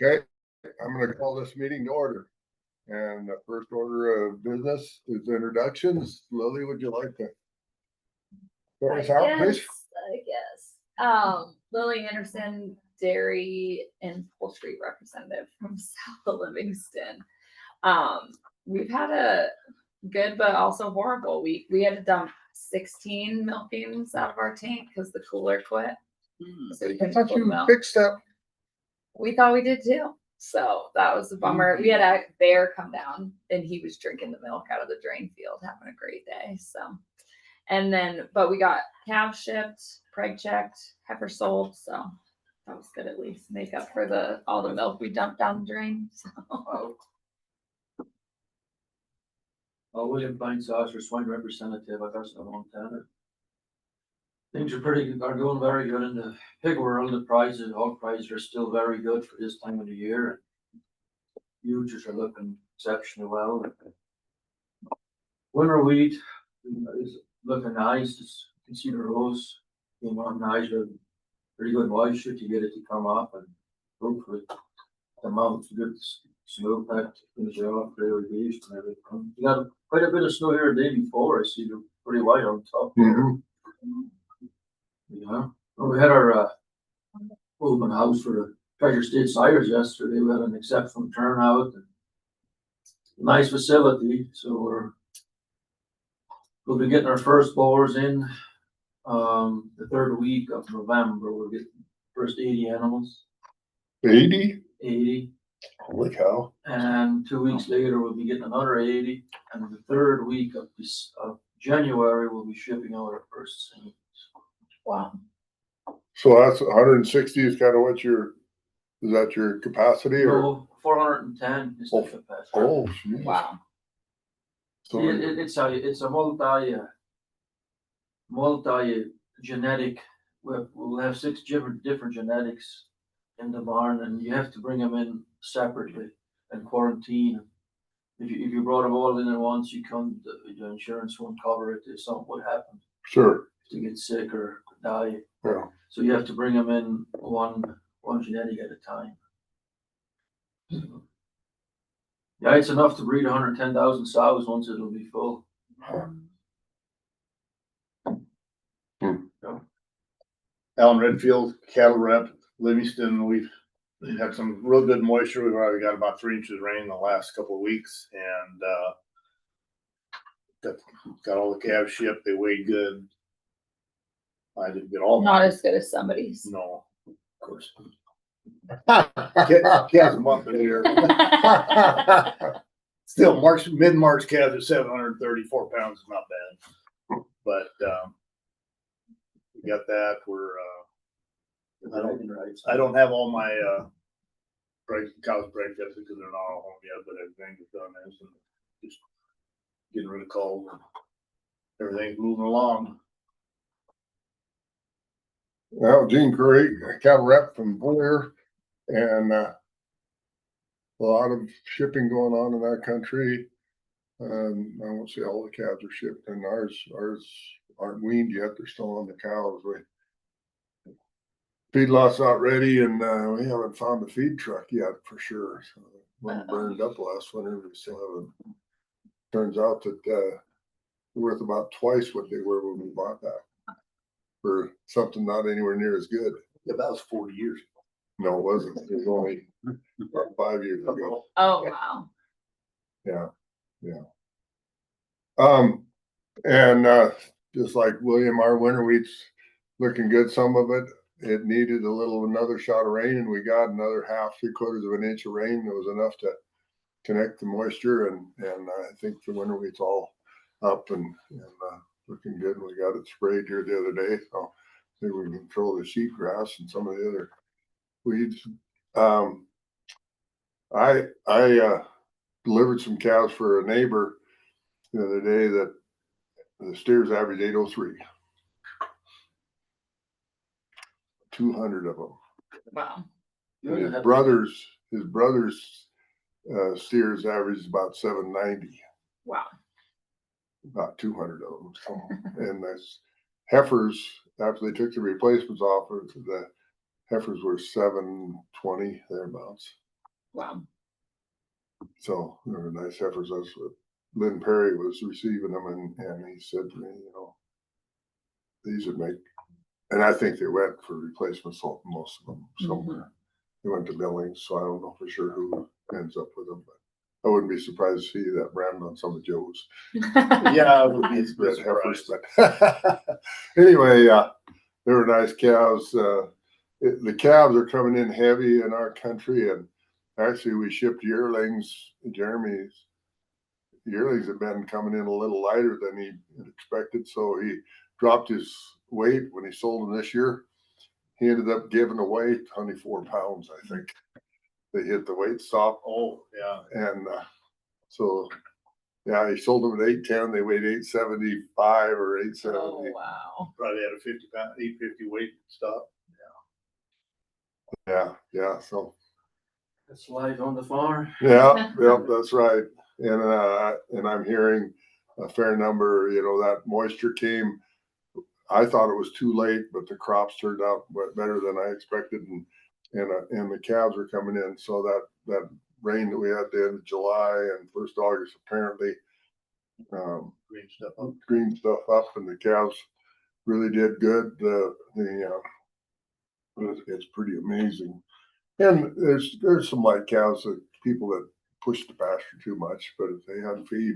Okay, I'm gonna call this meeting to order. And the first order of business is introductions. Lily, would you like to start us out, please? I guess. Lily Anderson, dairy and poultry representative from South of Livingston. We've had a good but also horrible week. We had to dump 16 milkings out of our tank because the cooler quit. So we I couldn't thought pull you them out. fixed that. We thought we did too. So that was a bummer. We had a bear come down and he was drinking the milk out of the drain field, having a great day. So, and then, but we got calves shipped, preg checked, heifer sold. So that was good, at least make up for all the milk we dumped down the drain. So. William Fine Saucer, swine representative, I guess, in Montana. Things are doing very good in the pig world. The prices, hog prices are still very good for this time of the year. Futures are looking exceptionally well. Winter wheat is looking nice. You can see the rows came on nice, with pretty good moisture to get it to come up, and hopefully the amount's good snow pack to finish it off for irrigation and everything. You got quite a bit of snow here the day before. I see they're pretty white on top there. Yeah. Well, we had our open house for the Treasure State Sires yesterday. We had an exceptional turnout. And nice facility. So we'll be getting our first boars in the third week of November. We'll get first 80 animals. 80? 80. Holy cow. And 2 weeks later, we'll be getting another 80. And the third week of January, we'll be shipping out our first seeds. Wow. So that's 160 is kind of what is that your capacity or? No, 410 is the capacity. Oh, geez. Wow. So It's a multi genetic. We'll have 6 different genetics in the barn, and you have to bring them in separately and quarantine. If you brought them all in at once, the insurance won't cover it if something would happen. Sure. To get sick or die. Yeah. So you have to bring them in one genetic at a time. So, yeah, it's enough to breed 110,000 sows once it'll be full. Alan Redfield, cattle rep, Livingston. We've had some real good moisture. We've already got about 3 inches of rain in the last couple of weeks, and got all the calves shipped. They weighed good. I didn't get all. Not as good as somebody's. No, of course. Calves a month later. Still, mid-March calves at 734 pounds is not bad, but we got that. I don't have all my cows bred yet because they're not all home yet, but everything is done. And just getting rid of cold. Everything's moving along. Well, Gene Curry, cattle rep from Blair, and a lot of shipping going on in that country. I won't say all the calves are shipped, and ours aren't weaned yet. They're still on the cows. Feedlot's not ready, and we haven't found a feed truck yet for sure. So one burned up last winter. We still haven't. Turns out that they're worth about twice what they were when we bought that. For something not anywhere near as good. Yeah, that was 40 years ago. No, it wasn't. It was only about 5 years ago. Oh, wow. Yeah. And just like William, our winter wheat's looking good. Some of it needed another shot of rain, and we got another 3/4 of an inch of rain. That was enough to connect the moisture, and I think the winter wheat's all up and looking good. We got it sprayed here the other day, so I think we can control the sheepgrass and some of the other weeds. I delivered some calves for a neighbor the other day that the steers average 803. 200 of them. Wow. And his brother's steers averaged about 790. Wow. About 200 of them. So, and that's heifers, after they took the replacements off, the heifers were 720 thereabouts. Wow. So there were nice efforts. Lynn Perry was receiving them and he said to me, you know, these would make, and I think they went for replacement salt, most of them somewhere. They went to Billings, so I don't know for sure who ends up with them, but I wouldn't be surprised to see that brand on some of Joe's. Yeah, it would be These a red surprise. heifers, but anyway, they were nice calves. The calves are coming in heavy in our country, and actually we shipped yearlings. Jeremy's yearlings have been coming in a little lighter than he had expected, so he dropped his weight when he sold them this year. He ended up giving away 24 pounds, I think. They hit the weight stop. Oh, yeah. And so, yeah, he sold them at 810. They weighed 875 or 870. Oh, wow. Probably had a 850 weight stop. Yeah. So, That's life on the farm. yeah, that's right. And I'm hearing a fair number, you know, that moisture came. I thought it was too late, but the crops turned out better than I expected, and the calves are coming in. So that rain that we had at the end of July and first August apparently green stuff up, and the calves really did good. It's pretty amazing. And there's some light cows that people that push the pasture too much, but if they had feed,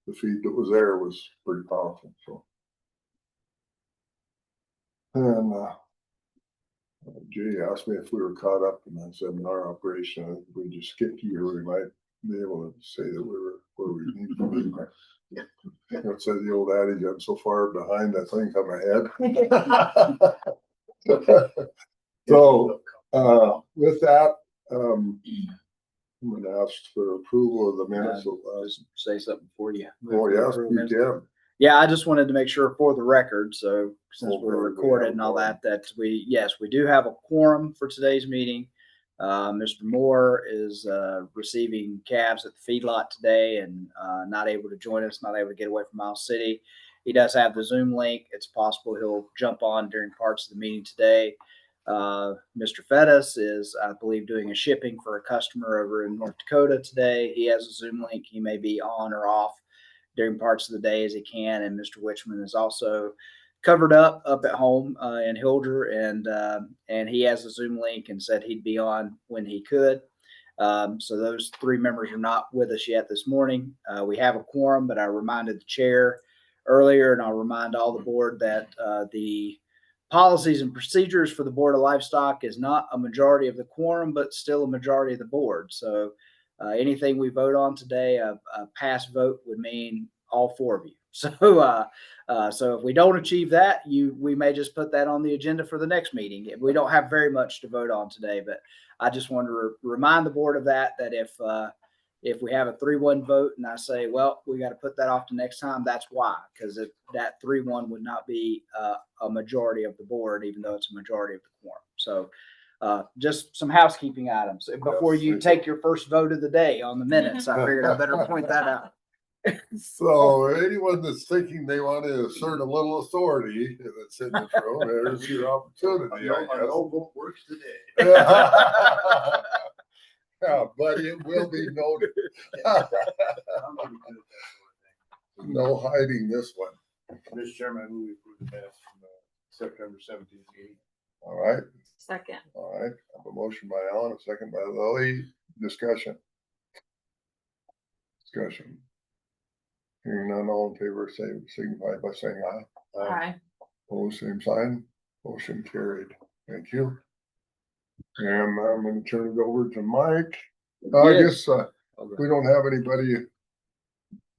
the feed that was there was pretty powerful. So, and Jay asked me if we were caught up, and I said in our operation, I think if we just skipped a year, we might be able to say that we were where we needed to be. You know, it says the old adage, I'm so far behind, that thing come ahead. So, with that, I'm gonna ask for approval of the minutes of Just say something for you. oh, yes, you can. Yeah, I just wanted to make sure for the record, so since Oh, we're good, we recorded have and a all quorum. that, yes, we do have a quorum for today's meeting. Mr. Moore is receiving calves at the feedlot today and not able to join us, not able to get away from Miles City. He does have the Zoom link. It's possible he'll jump on during parts of the meeting today. Mr. Fettis is, I believe, doing a shipping for a customer over in North Dakota today. He has a Zoom link. He may be on or off during parts of the day as he can. And Mr. Witchman is also covered up at home in Hilder, and he has a Zoom link and said he'd be on when he could. So those three members are not with us yet this morning. We have a quorum, but I reminded the chair earlier, and I'll remind all the board that the policies and procedures for the Board of Livestock is not a majority of the quorum, but still a majority of the board. So anything we vote on today, a pass vote would mean all four of you. So, so if we don't achieve that, we may just put that on the agenda for the next meeting. We don't have very much to vote on today, but I just wanted to remind the board of that if we have a 3-1 vote and I say, well, we got to put that off to next time, that's why, because that 3-1 would not be a majority of the board, even though it's a majority of the quorum. So just some housekeeping items before you take your first vote of the day on the minutes. I figured I better point that out. So anyone that's thinking they want to assert a little authority that's in this room, there's your opportunity. I guess. vote works today. Yeah, but it will be noted. No hiding this one. Mr. Chairman, I move we approve the minutes from the September 17th meeting. All right. Second. All right. I have a motion by Alan, a second by Lily. Discussion. Hearing none, all in favor, signify by saying aye. Aye. Opposed, same sign. Motion carried. Thank you. And I'm gonna turn it over to Mike. I guess we don't have anybody.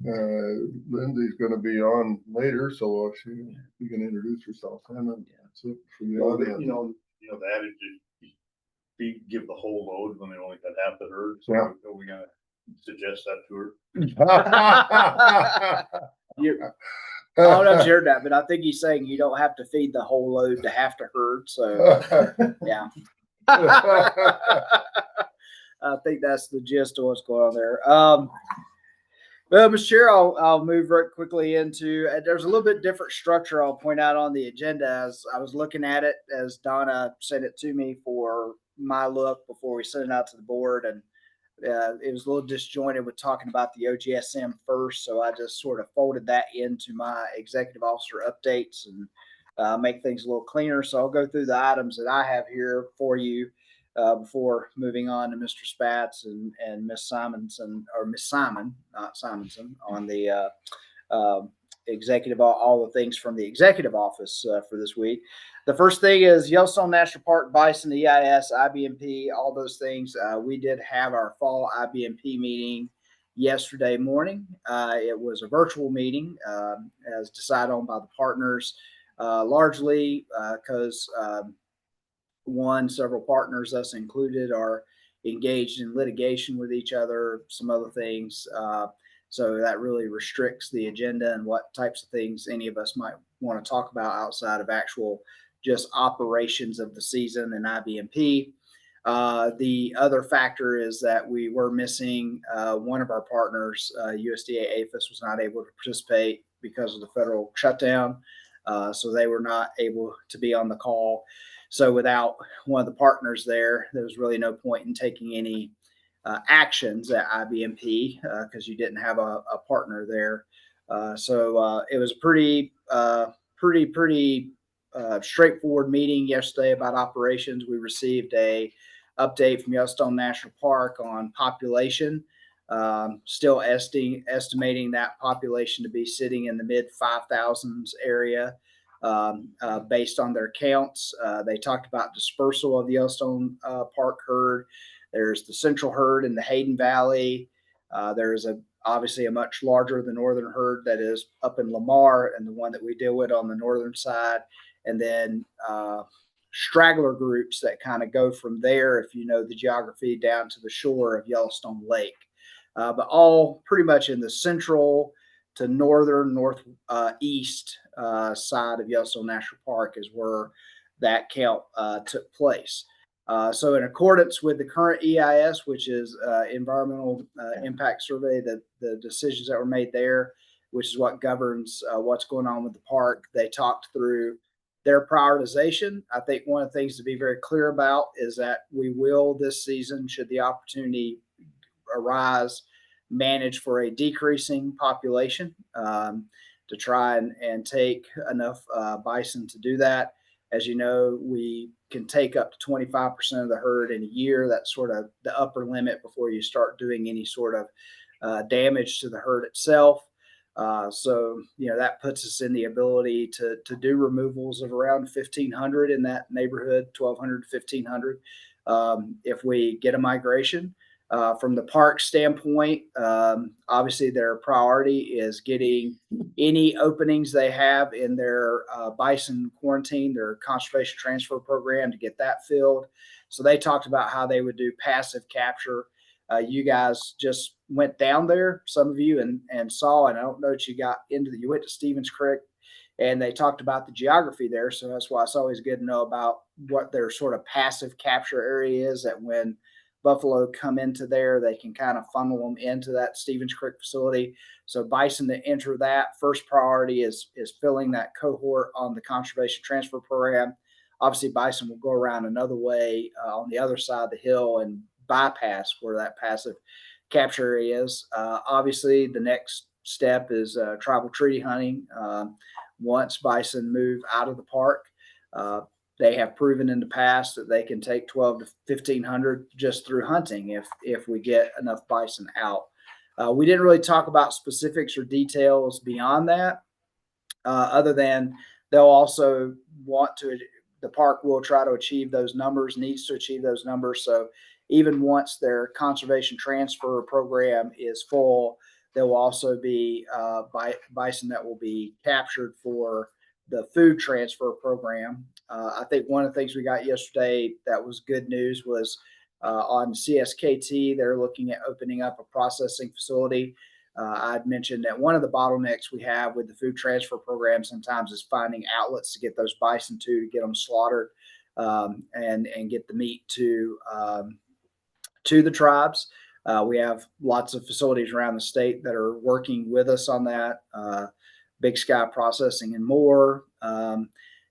Lindsay's gonna be on later, so you can introduce yourself. And then that's it for the audience. You know, the adage is give the whole load when they only got half the herd. So Yeah. are we gonna suggest that to her? I don't know if you heard that, but I think he's saying you don't have to feed the whole load to have to herd. So yeah. I think that's the gist of what's going on there. Well, Mr. Chair, I'll move right quickly into, there's a little bit different structure I'll point out on the agenda as I was looking at it, as Donna sent it to me for my look before we sent it out to the board. And it was a little disjointed with talking about the OGSM first, so I just sort of folded that into my executive officer updates and make things a little cleaner. So I'll go through the items that I have here for you before moving on to Mr. Spatz and Miss Simonson, or Miss Simon, not Simonson, on the executive, all the things from the executive office for this week. The first thing is Yellowstone National Park, bison, the EIS, IBMP, all those things. We did have our fall IBMP meeting yesterday morning. It was a virtual meeting as decided on by the partners, largely because several partners, us included, are engaged in litigation with each other, some other things. So that really restricts the agenda and what types of things any of us might want to talk about outside of actual just operations of the season and IBMP. The other factor is that we were missing one of our partners, USDA APHIS, was not able to participate because of the federal shutdown. So they were not able to be on the call. So without one of the partners there, there was really no point in taking any actions at IBMP because you didn't have a partner there. So it was a pretty straightforward meeting yesterday about operations. We received a update from Yellowstone National Park on population. Still estimating that population to be sitting in the mid 5,000s area. Based on their counts. They talked about dispersal of the Yellowstone Park herd. There's the central herd in the Hayden Valley. There's obviously a much larger, the northern herd that is up in Lamar, and the one that we deal with on the northern side. And then straggler groups that kind of go from there, if you know the geography, down to the shore of Yellowstone Lake. But all pretty much in the central to northeast side of Yellowstone National Park is where that count took place. So in accordance with the current EIS, which is environmental impact survey, the decisions that were made there, which is what governs what's going on with the park, they talked through their prioritization. I think one of the things to be very clear about is that we will this season, should the opportunity arise, manage for a decreasing population to try and take enough bison to do that. As you know, we can take up to 25% of the herd in a year. That's sort of the upper limit before you start doing any sort of damage to the herd itself. So, that puts us in the ability to do removals of around 1,500 in that neighborhood, 1,200 to 1,500 if we get a migration. From the park standpoint, obviously their priority is getting any openings they have in their bison quarantine, their conservation transfer program, to get that filled. So they talked about how they would do passive capture. You guys just went down there, some of you, and saw, and I don't know that you went to Stevens Creek, and they talked about the geography there. So that's why it's always good to know about what their sort of passive capture area is, that when buffalo come into there, they can kind of funnel them into that Stevens Creek facility. So bison that enter that, first priority is filling that cohort on the conservation transfer program. Obviously, bison will go around another way on the other side of the hill and bypass where that passive capture is. Obviously, the next step is tribal treaty hunting. Once bison move out of the park, they have proven in the past that they can take 12 to 1,500 just through hunting if we get enough bison out. We didn't really talk about specifics or details beyond that, other than they'll also the park will try to achieve those numbers, needs to achieve those numbers. So even once their conservation transfer program is full, there will also be bison that will be captured for the food transfer program. I think one of the things we got yesterday that was good news was on CSKT, they're looking at opening up a processing facility. I'd mentioned that one of the bottlenecks we have with the food transfer program sometimes is finding outlets to get those bison to get them slaughtered and get the meat to the tribes. We have lots of facilities around the state that are working with us on that. Big Sky Processing and more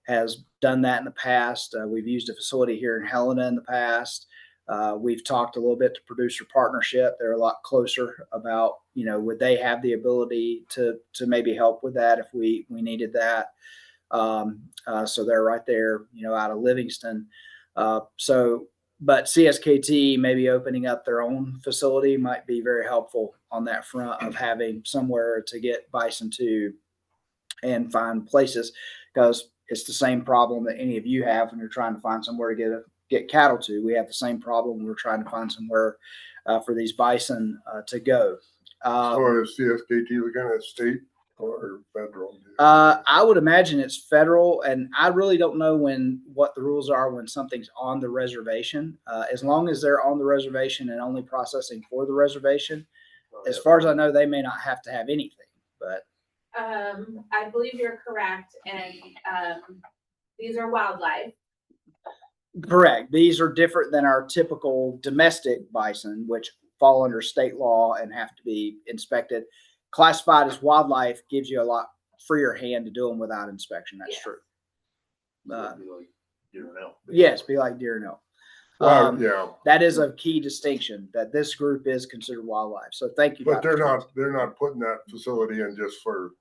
has done that in the past. We've used a facility here in Helena in the past. We've talked a little bit to producer partnership. They're a lot closer about, would they have the ability to maybe help with that if we needed that. So they're right there, out of Livingston. But CSKT maybe opening up their own facility might be very helpful on that front of having somewhere to get bison to and find places, because it's the same problem that any of you have when you're trying to find somewhere to get cattle to. We have the same problem when we're trying to find somewhere for these bison to go. So is CSKT looking at state or federal? I would imagine it's federal, and I really don't know what the rules are when something's on the reservation. As long as they're on the reservation and only processing for the reservation, as far as I know, they may not have to have anything. But I believe you're correct, and these are wildlife. correct, these are different than our typical domestic bison, which fall under state law and have to be inspected. Classified as wildlife gives you a lot freer hand to do them without inspection. That's Yes. true. It'd be like deer and elk. Yes, be like deer and elk. Yeah, That is a key distinction, that this group is considered wildlife. So thank you. but Dr. they're not putting that facility in just for.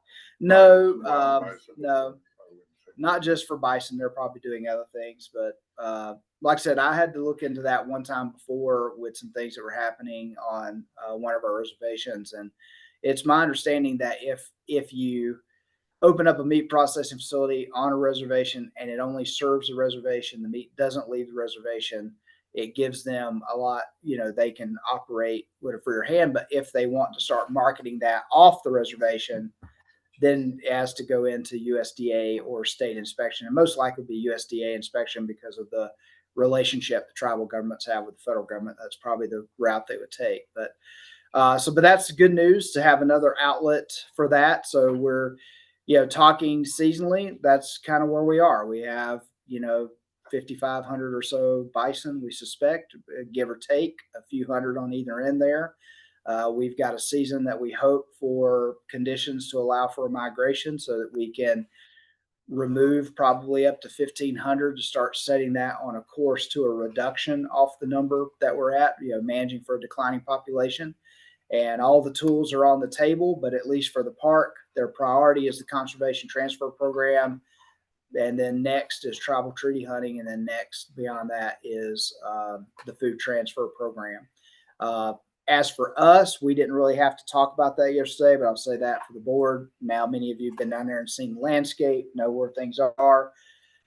No, wild bison. no, I wouldn't say. not just for bison. They're probably doing other things, but like I said, I had to look into that one time before with some things that were happening on one of our reservations, and it's my understanding that if you open up a meat processing facility on a reservation and it only serves the reservation, the meat doesn't leave the reservation, it gives them a lot, they can operate with a freer hand. But if they want to start marketing that off the reservation, then it has to go into USDA or state inspection, and most likely be USDA inspection because of the relationship the tribal governments have with the federal government. That's probably the route they would take. But that's good news to have another outlet for that. So we're, talking seasonally, that's kind of where we are. We have, 5,500 or so bison, we suspect, give or take a few hundred on either end there. We've got a season that we hope for conditions to allow for a migration so that we can remove probably up to 1,500 to start setting that on a course to a reduction off the number that we're at, managing for a declining population. And all the tools are on the table, but at least for the park, their priority is the conservation transfer program. And then next is tribal treaty hunting. And then next beyond that is the food transfer program. As for us, we didn't really have to talk about that yesterday, but I'll say that for the board. Now, many of you have been down there and seen the landscape, know where things are.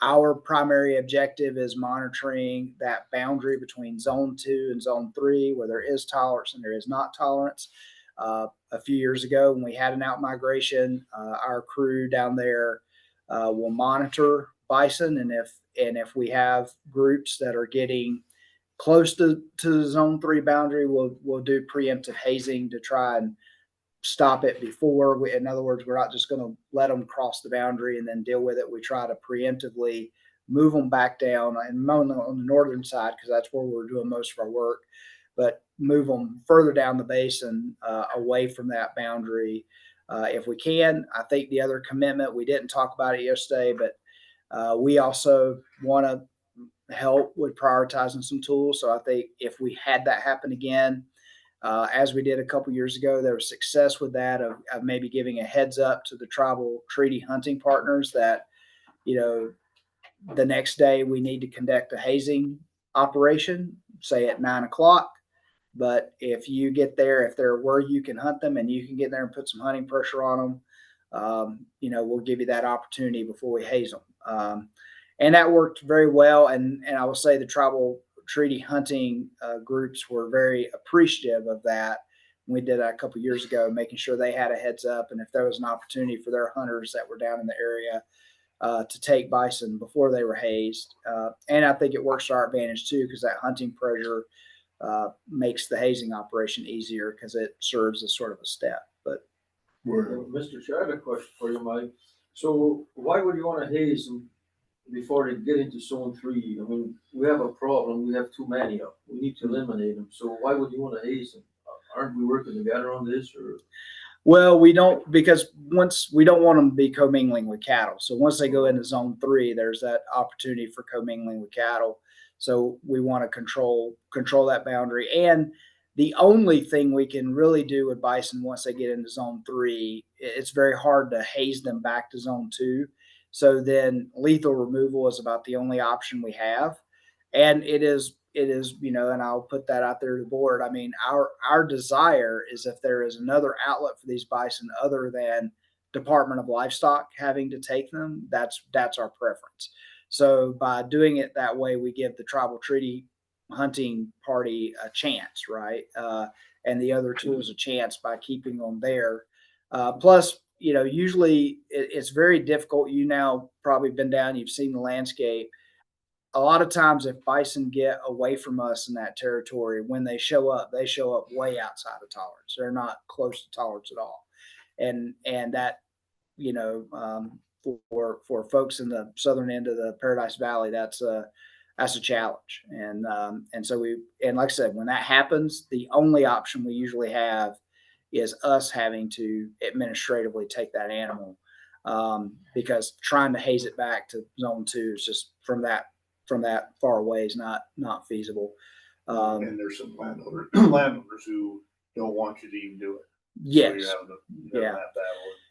Our primary objective is monitoring that boundary between zone 2 and zone 3, where there is tolerance and there is not tolerance. A few years ago, when we had an out migration, our crew down there will monitor bison. And if we have groups that are getting close to the zone 3 boundary, we'll do preemptive hazing to try and stop it before. In other words, we're not just going to let them cross the boundary and then deal with it. We try to preemptively move them back down and on the northern side, because that's where we're doing most of our work, but move them further down the basin away from that boundary if we can. I think the other commitment, we didn't talk about it yesterday, but we also want to help with prioritizing some tools. So I think if we had that happen again, as we did a couple years ago, there was success with that of maybe giving a heads up to the tribal treaty hunting partners that, the next day we need to conduct a hazing operation, say at 9:00. But if you get there, if they're where you can hunt them and you can get there and put some hunting pressure on them, we'll give you that opportunity before we haze them. And that worked very well. And I will say the tribal treaty hunting groups were very appreciative of that. We did that a couple of years ago, making sure they had a heads up. And if there was an opportunity for their hunters that were down in the area to take bison before they were hazed. And I think it works to our advantage too, because that hunting pressure makes the hazing operation easier because it serves as sort of a step. But Mr. Chair, I have a question for you, Mike. So why would you want to haze them before they get into zone 3? I mean, we have a problem. We have too many of them. We need to eliminate them. So why would you want to haze them? Aren't we working together on this? Or Well, we don't, because once we don't want them to be commingling with cattle. So once they go into zone 3, there's that opportunity for commingling with cattle. So we want to control that boundary. And the only thing we can really do with bison once they get into zone 3, it's very hard to haze them back to zone 2. So then lethal removal is about the only option we have. And it is, and I'll put that out there to the board. I mean, our desire is if there is another outlet for these bison other than Department of Livestock having to take them, that's our preference. So by doing it that way, we give the tribal treaty hunting party a chance, right? And the other tools a chance by keeping them there. Plus, usually it's very difficult. You now probably been down, you've seen the landscape. A lot of times if bison get away from us in that territory, when they show up way outside of tolerance. They're not close to tolerance at all. And that, for folks in the southern end of the Paradise Valley, that's a challenge. And so like I said, when that happens, the only option we usually have is us having to administratively take that animal, because trying to haze it back to zone 2 is just from that far away is not feasible. And there's some landowners who don't want you to even do it. Yes. So you're having that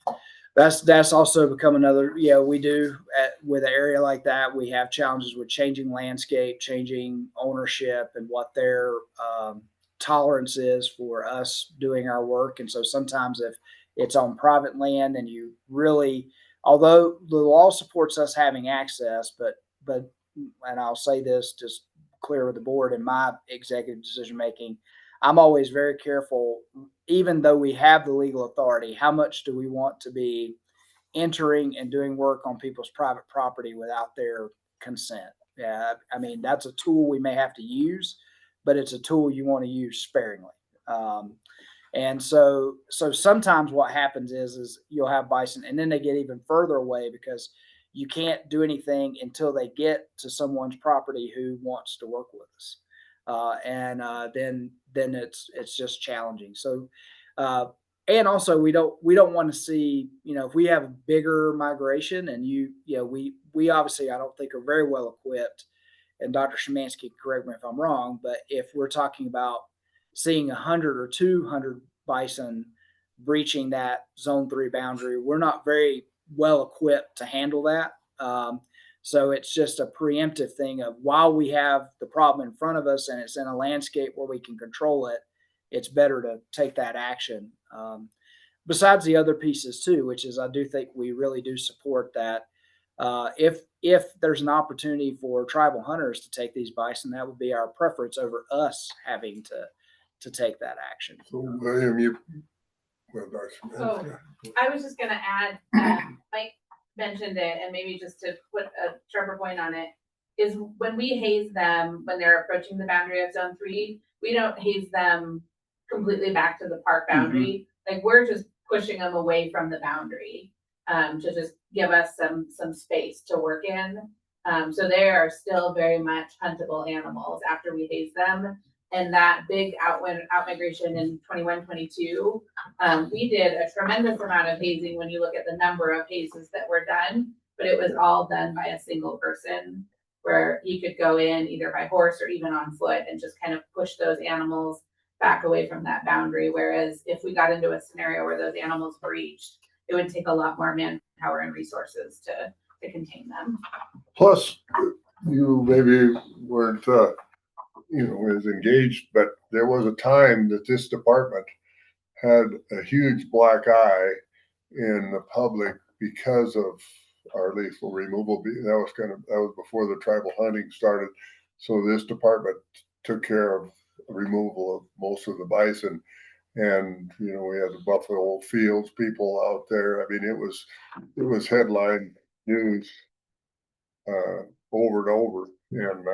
battle. That's also become another, we do with an area like that, we have challenges with changing landscape, changing ownership and what their tolerance is for us doing our work. And so sometimes if it's on private land and you really, although the law supports us having access, but and I'll say this just clear with the board in my executive decision making, I'm always very careful, even though we have the legal authority, how much do we want to be entering and doing work on people's private property without their consent? Yeah, I mean, that's a tool we may have to use, but it's a tool you want to use sparingly. And so sometimes what happens is you'll have bison and then they get even further away because you can't do anything until they get to someone's property who wants to work with us. Then it's just challenging. So, and also we don't want to see, if we have a bigger migration and we obviously, I don't think are very well equipped, and Dr. Szymanski can correct me if I'm wrong, but if we're talking about seeing 100 or 200 bison breaching that zone 3 boundary, we're not very well equipped to handle that. So it's just a preemptive thing of while we have the problem in front of us and it's in a landscape where we can control it, it's better to take that action. Besides the other pieces too, which is I do think we really do support that. If there's an opportunity for tribal hunters to take these bison, that would be our preference over us having to take that action. So William, So I was just gonna add, Mike mentioned it, and maybe just to put a sharper point on it, is when we haze them, when they're approaching the boundary of zone 3, we don't haze them completely back to the park boundary. Like we're just pushing them away from the boundary, to just give us some space to work in. So they are still very much huntable animals after we haze them. And that big outmigration in 21, 22, we did a tremendous amount of hazing when you look at the number of hazes that were done, but it was all done by a single person where he could go in either by horse or even on foot and just kind of push those animals back away from that boundary. Whereas if we got into a scenario where those animals breached, it would take a lot more manpower and resources to contain them. plus you maybe weren't, was engaged, but there was a time that this department had a huge black eye in the public because of our lethal removal. That was before the tribal hunting started. So this department took care of removal of most of the bison. And, we had the Buffalo Fields people out there. I mean, it was headline news, over and over. And,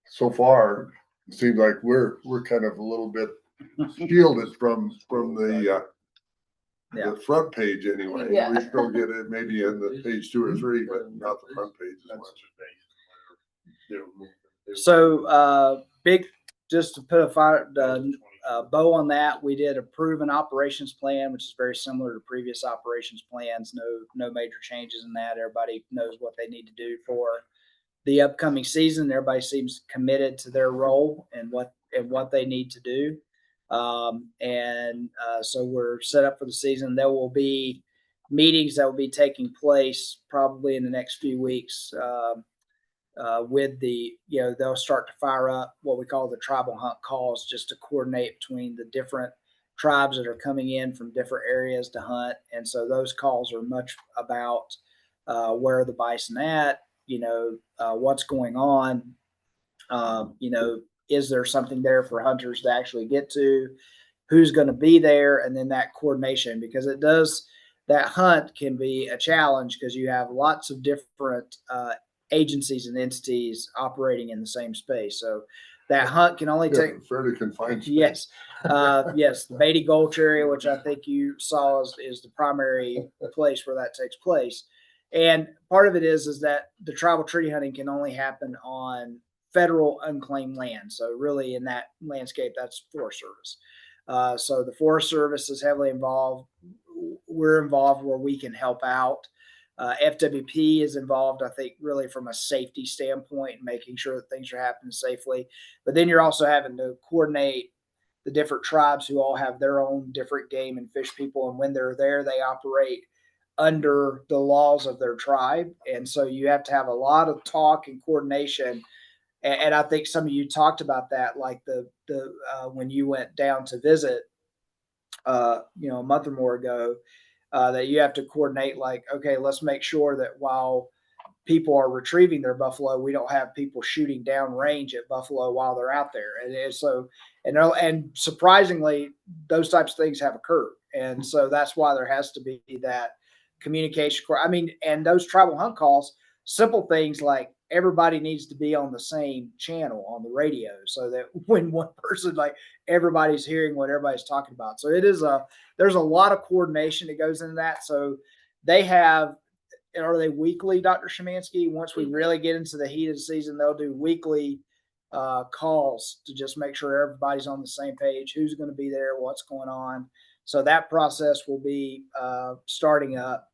so far, it seems like we're kind of a little bit shielded from the front page anyway. Yeah. We still get it maybe in the page 2 or 3, but not the front page as much. So, just to put bow on that, we did approve an operations plan, which is very similar to previous operations plans. No major changes in that. Everybody knows what they need to do for the upcoming season. Everybody seems committed to their role and what they need to do. So we're set up for the season. There will be meetings that will be taking place probably in the next few weeks. With they'll start to fire up what we call the tribal hunt calls, just to coordinate between the different tribes that are coming in from different areas to hunt. And so those calls are much about where are the bison at, what's going on, is there something there for hunters to actually get to, who's going to be there, and then that coordination, because that hunt can be a challenge because you have lots of different agencies and entities operating in the same space. So that hunt can only take fairly confined space. Yes. Yes. The Beatty Gulch area, which I think you saw is the primary place where that takes place. And part of it is that the tribal treaty hunting can only happen on federal unclaimed land. So really in that landscape, that's Forest Service. So the Forest Service is heavily involved. We're involved where we can help out. FWP is involved, I think, really from a safety standpoint, making sure that things are happening safely. But then you're also having to coordinate the different tribes who all have their own different game and fish people. And when they're there, they operate under the laws of their tribe. And so you have to have a lot of talk and coordination. And I think some of you talked about that, like when you went down to visit, a month or more ago, that you have to coordinate, like, okay, let's make sure that while people are retrieving their buffalo, we don't have people shooting down range at buffalo while they're out there. And surprisingly, those types of things have occurred. And so that's why there has to be that communication. I mean, and those tribal hunt calls, simple things like everybody needs to be on the same channel on the radio so that when one person, like, everybody's hearing what everybody's talking about. So there's a lot of coordination that goes into that. So are they weekly, Dr. Szymanski? Once we really get into the heat of the season, they'll do weekly calls to just make sure everybody's on the same page, who's going to be there, what's going on. So that process will be starting up.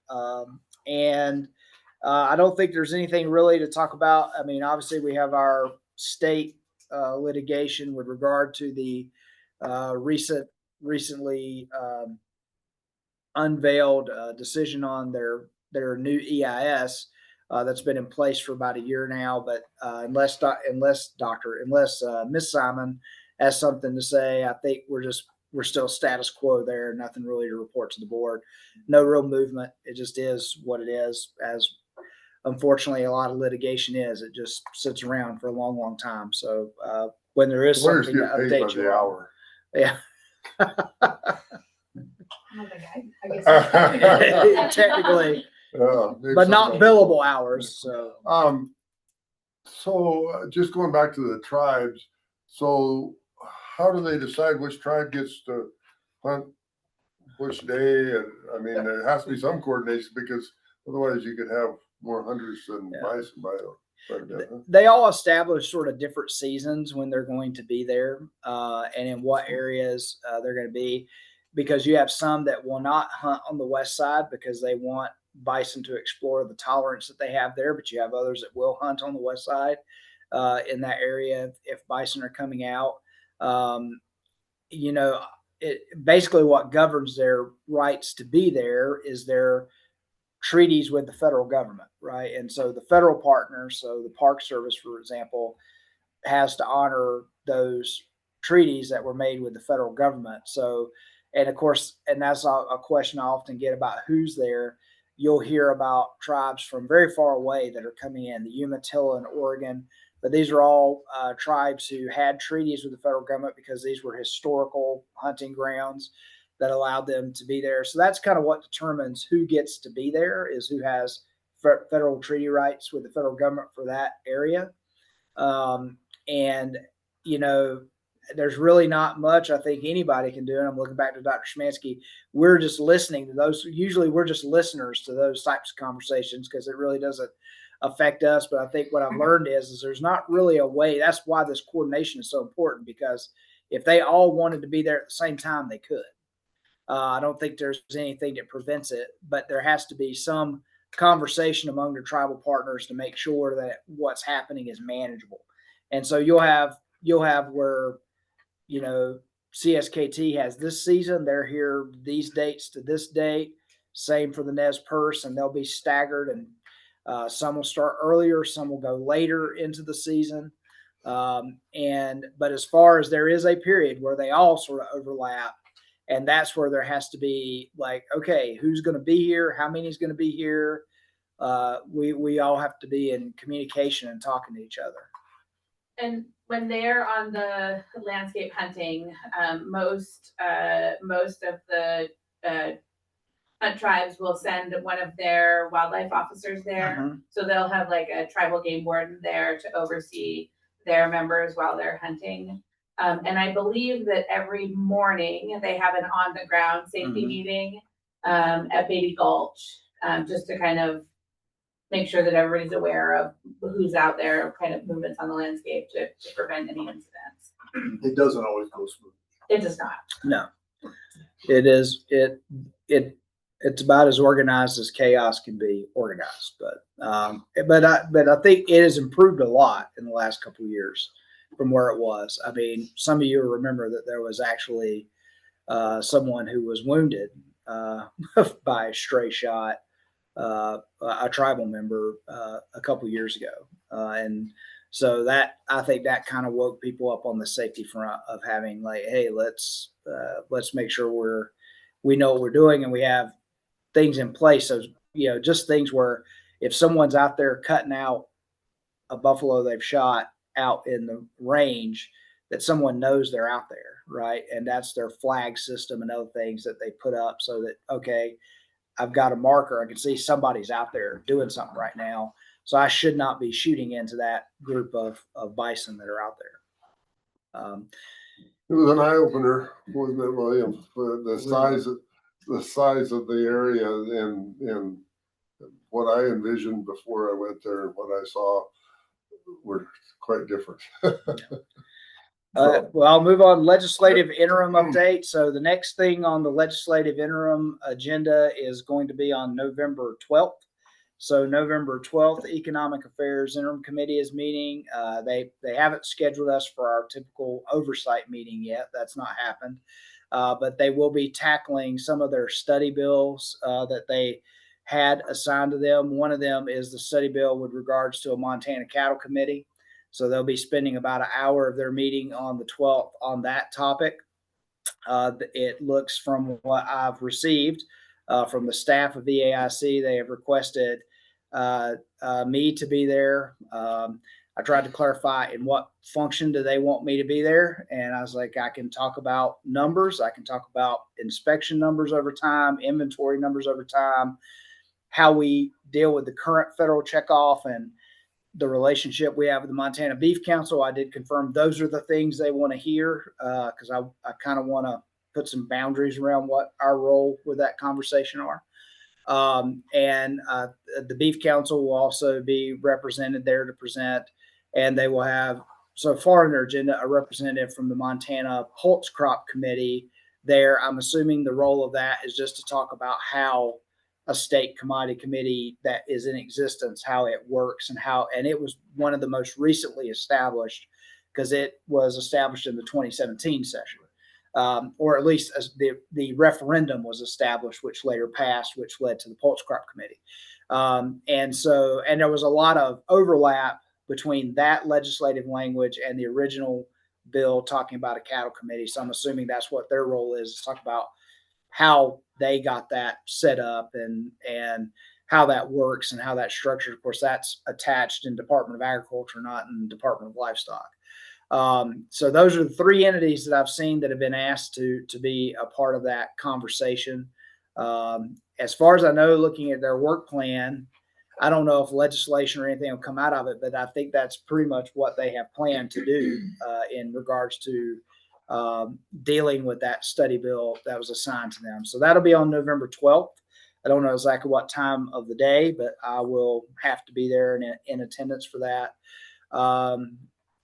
I don't think there's anything really to talk about. I mean, obviously we have our state litigation with regard to the recently unveiled decision on their new EIS that's been in place for about a year now. But unless Miss Simon has something to say, I think we're still status quo there. Nothing really to report to the board. No real movement. It just is what it is. As unfortunately a lot of litigation is, it just sits around for a long, long time. So when there is Lawyers something to get paid by update you the on, hour. yeah. I guess. Technically, Maybe but not something- billable hours. So So just going back to the tribes, so how do they decide which tribe gets to hunt which day? And I mean, there has to be some coordination because otherwise you could have more hunters than bison by they all establish sort of different seasons when they're going to be there, and in what areas they're going to be, because you have some that will not hunt on the west side because they want bison to explore the tolerance that they have there, but you have others that will hunt on the west side in that area if bison are coming out. Basically what governs their rights to be there is their treaties with the federal government, right? And so the federal partners, so the Park Service, for example, has to honor those treaties that were made with the federal government. So, and of course, and that's a question I often get about who's there. You'll hear about tribes from very far away that are coming in, the Umatilla in Oregon, but these are all tribes who had treaties with the federal government because these were historical hunting grounds that allowed them to be there. So that's kind of what determines who gets to be there, is who has federal treaty rights with the federal government for that area. And, there's really not much I think anybody can do. And I'm looking back to Dr. Szymanski. We're just listening to those. Usually we're just listeners to those types of conversations because it really doesn't affect us. But I think what I've learned is there's not really a way. That's why this coordination is so important, because if they all wanted to be there at the same time, they could. I don't think there's anything that prevents it, but there has to be some conversation among the tribal partners to make sure that what's happening is manageable. And so you'll have where, you know, CSKT has this season, they're here these dates to this date. Same for the Nez Perce, and they'll be staggered, and some will start earlier, some will go later into the season. But as far as there is a period where they all sort of overlap, and that's where there has to be like, okay, who's going to be here? How many is going to be here? We all have to be in communication and talking to each other. And when they're on the landscape hunting, most of the hunt tribes will send one of their wildlife officers there. Mhm. So they'll have like a tribal game warden there to oversee their members while they're hunting. And I believe that every morning they have an on the ground safety Mhm. meeting at Baby Gulch, just to kind of make sure that everybody's aware of who's out there, kind of movements on the landscape to prevent any incidents. It doesn't always go smooth. It does not. No, it is, it's about as organized as chaos can be organized, but I think it has improved a lot in the last couple of years from where it was. I mean, some of you remember that there was actually someone who was wounded by a stray shot, a tribal member a couple years ago, and so that, I think that kind of woke people up on the safety front of having like, hey, let's make sure we know what we're doing and we have things in place. So, you know, just things where if someone's out there cutting out a buffalo they've shot out in the range, that someone knows they're out there, right? And that's their flag system and other things that they put up so that, okay, I've got a marker. I can see somebody's out there doing something right now. So I should not be shooting into that group of bison that are out there. It was an eye opener, wasn't it, William? For the size of the area and what I envisioned before I went there and what I saw were quite different. Well, I'll move on. Legislative interim update. So the next thing on the legislative interim agenda is going to be on November 12th. So November 12th, Economic Affairs Interim Committee is meeting. They haven't scheduled us for our typical oversight meeting yet. That's not happened. But they will be tackling some of their study bills that they had assigned to them. One of them is the study bill with regards to a Montana Cattle Committee. So they'll be spending about an hour of their meeting on the 12th on that topic. It looks, from what I've received from the staff of VAIC, they have requested me to be there. I tried to clarify in what function do they want me to be there. And I was like, I can talk about numbers. I can talk about inspection numbers over time, inventory numbers over time, how we deal with the current federal checkoff and the relationship we have with the Montana Beef Council. I did confirm those are the things they want to hear because I kind of want to put some boundaries around what our role with that conversation are. The Beef Council will also be represented there to present, and they will have, so far in their agenda, a representative from the Montana Pulse Crop Committee there. I'm assuming the role of that is just to talk about how a state commodity committee that is in existence, how it works and it was one of the most recently established because it was established in the 2017 session. Or at least as the referendum was established, which later passed, which led to the Pulse Crop Committee. And there was a lot of overlap between that legislative language and the original bill talking about a cattle committee. So I'm assuming that's what their role is, to talk about how they got that set up and how that works and how that's structured. Of course, that's attached in Department of Agriculture, not in Department of Livestock. So those are the three entities that I've seen that have been asked to be a part of that conversation. As far as I know, looking at their work plan, I don't know if legislation or anything will come out of it, but I think that's pretty much what they have planned to do in regards to dealing with that study bill that was assigned to them. So that'll be on November 12th. I don't know exactly what time of the day, but I will have to be there in attendance for that.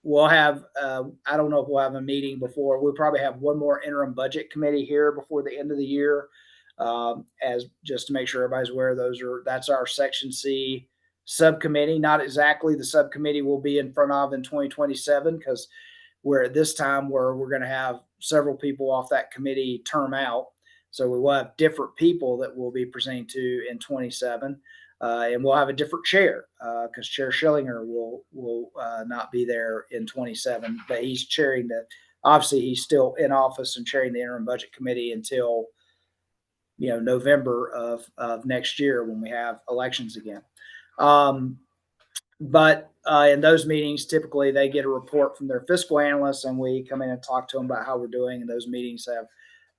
we'll have, I don't know if we'll have a meeting before, we'll probably have one more interim budget committee here before the end of the year. As just to make sure everybody's aware, that's our section C subcommittee, not exactly the subcommittee we'll be in front of in 2027, because we're at this time where we're going to have several people off that committee term out. So we will have different people that we'll be presenting to in 27. And we'll have a different chair because Chair Schillinger will not be there in 27, but he's chairing obviously he's still in office and chairing the interim budget committee until, November of next year when we have elections again. But in those meetings, typically they get a report from their fiscal analysts and we come in and talk to them about how we're doing. And those meetings have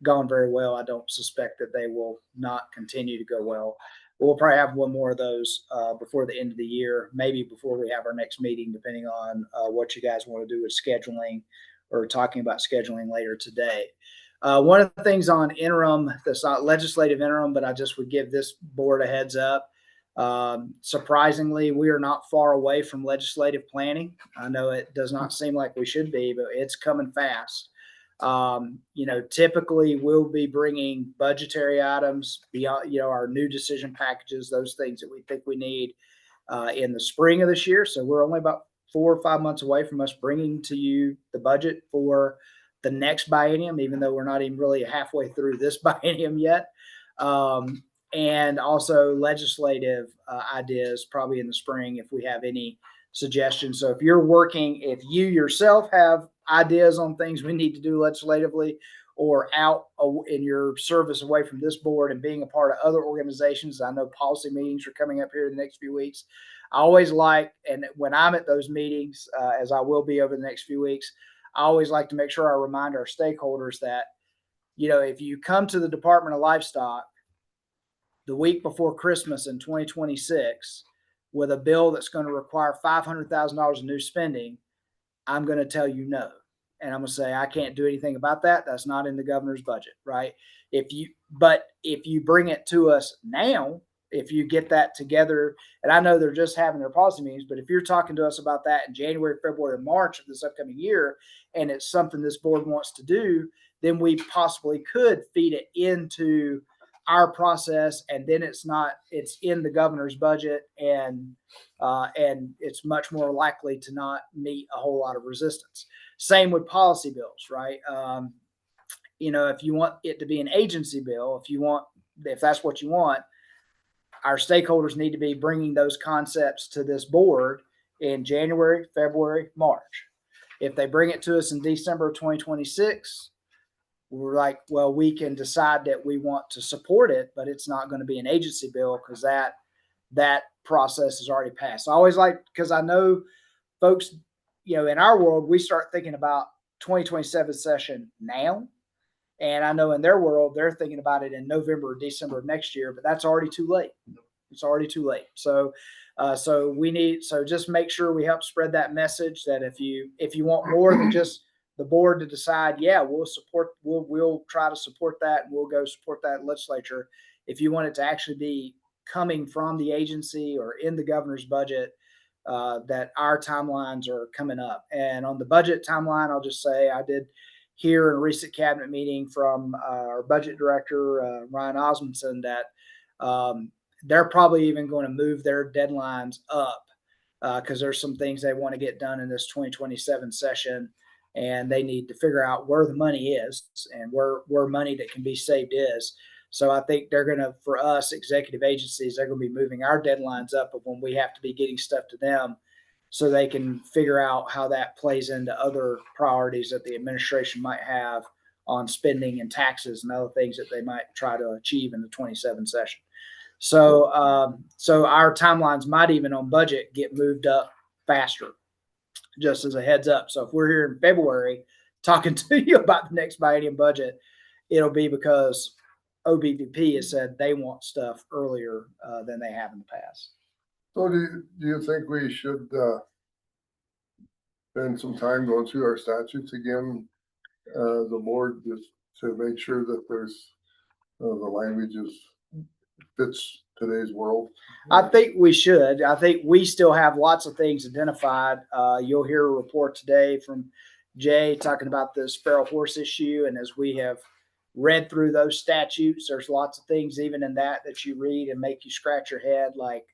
gone very well. I don't suspect that they will not continue to go well. We'll probably have one more of those before the end of the year, maybe before we have our next meeting, depending on what you guys want to do with scheduling or talking about scheduling later today. One of the things on interim, that's not legislative interim, but I just would give this board a heads up. Surprisingly, we are not far away from legislative planning. I know it does not seem like we should be, but it's coming fast. Typically we'll be bringing budgetary items beyond, our new decision packages, those things that we think we need in the spring of this year. So we're only about 4 or 5 months away from us bringing to you the budget for the next biennium, even though we're not even really halfway through this biennium yet. And also legislative ideas probably in the spring if we have any suggestions. So if you yourself have ideas on things we need to do legislatively or out in your service away from this board and being a part of other organizations, I know policy meetings are coming up here in the next few weeks. I always and when I'm at those meetings, as I will be over the next few weeks, I always like to make sure I remind our stakeholders that, if you come to the Department of Livestock the week before Christmas in 2026 with a bill that's going to require $500,000 in new spending, I'm going to tell you no. And I'm going to say, I can't do anything about that. That's not in the governor's budget, right? But if you bring it to us now, if you get that together, and I know they're just having their policy meetings, but if you're talking to us about that in January, February, or March of this upcoming year, and it's something this board wants to do, then we possibly could feed it into our process, and then it's in the governor's budget, and it's much more likely to not meet a whole lot of resistance. Same with policy bills, right? If you want it to be an agency bill, if that's what you want, our stakeholders need to be bringing those concepts to this board in January, February, March. If they bring it to us in December of 2026, we're like, well, we can decide that we want to support it, but it's not going to be an agency bill because that process is already passed. I always because I know folks, in our world, we start thinking about 2027 session now. And I know in their world, they're thinking about it in November or December of next year, but that's already too late. It's already too late. So just make sure we help spread that message that if you want more than just the board to decide, yeah, we'll try to support that and we'll go support that legislature. If you want it to actually be coming from the agency or in the governor's budget, that our timelines are coming up. And on the budget timeline, I'll just say I did hear in a recent cabinet meeting from our budget director, Ryan Osmondson, that they're probably even going to move their deadlines up because there's some things they want to get done in this 2027 session, and they need to figure out where the money is and where money that can be saved is. So I think they're going to, for us executive agencies, they're going to be moving our deadlines up of when we have to be getting stuff to them so they can figure out how that plays into other priorities that the administration might have on spending and taxes and other things that they might try to achieve in the 27 session. So our timelines might even on budget get moved up faster, just as a heads up. So if we're here in February talking to you about the next biennium budget, it'll be because OBVP has said they want stuff earlier than they have in the past. So do you think we should spend some time going through our statutes again, the board, just to make sure that there's the language fits today's world? I think we should. I think we still have lots of things identified. You'll hear a report today from Jay talking about this feral horse issue. And as we have read through those statutes, there's lots of things even in that you read and make you scratch your head like,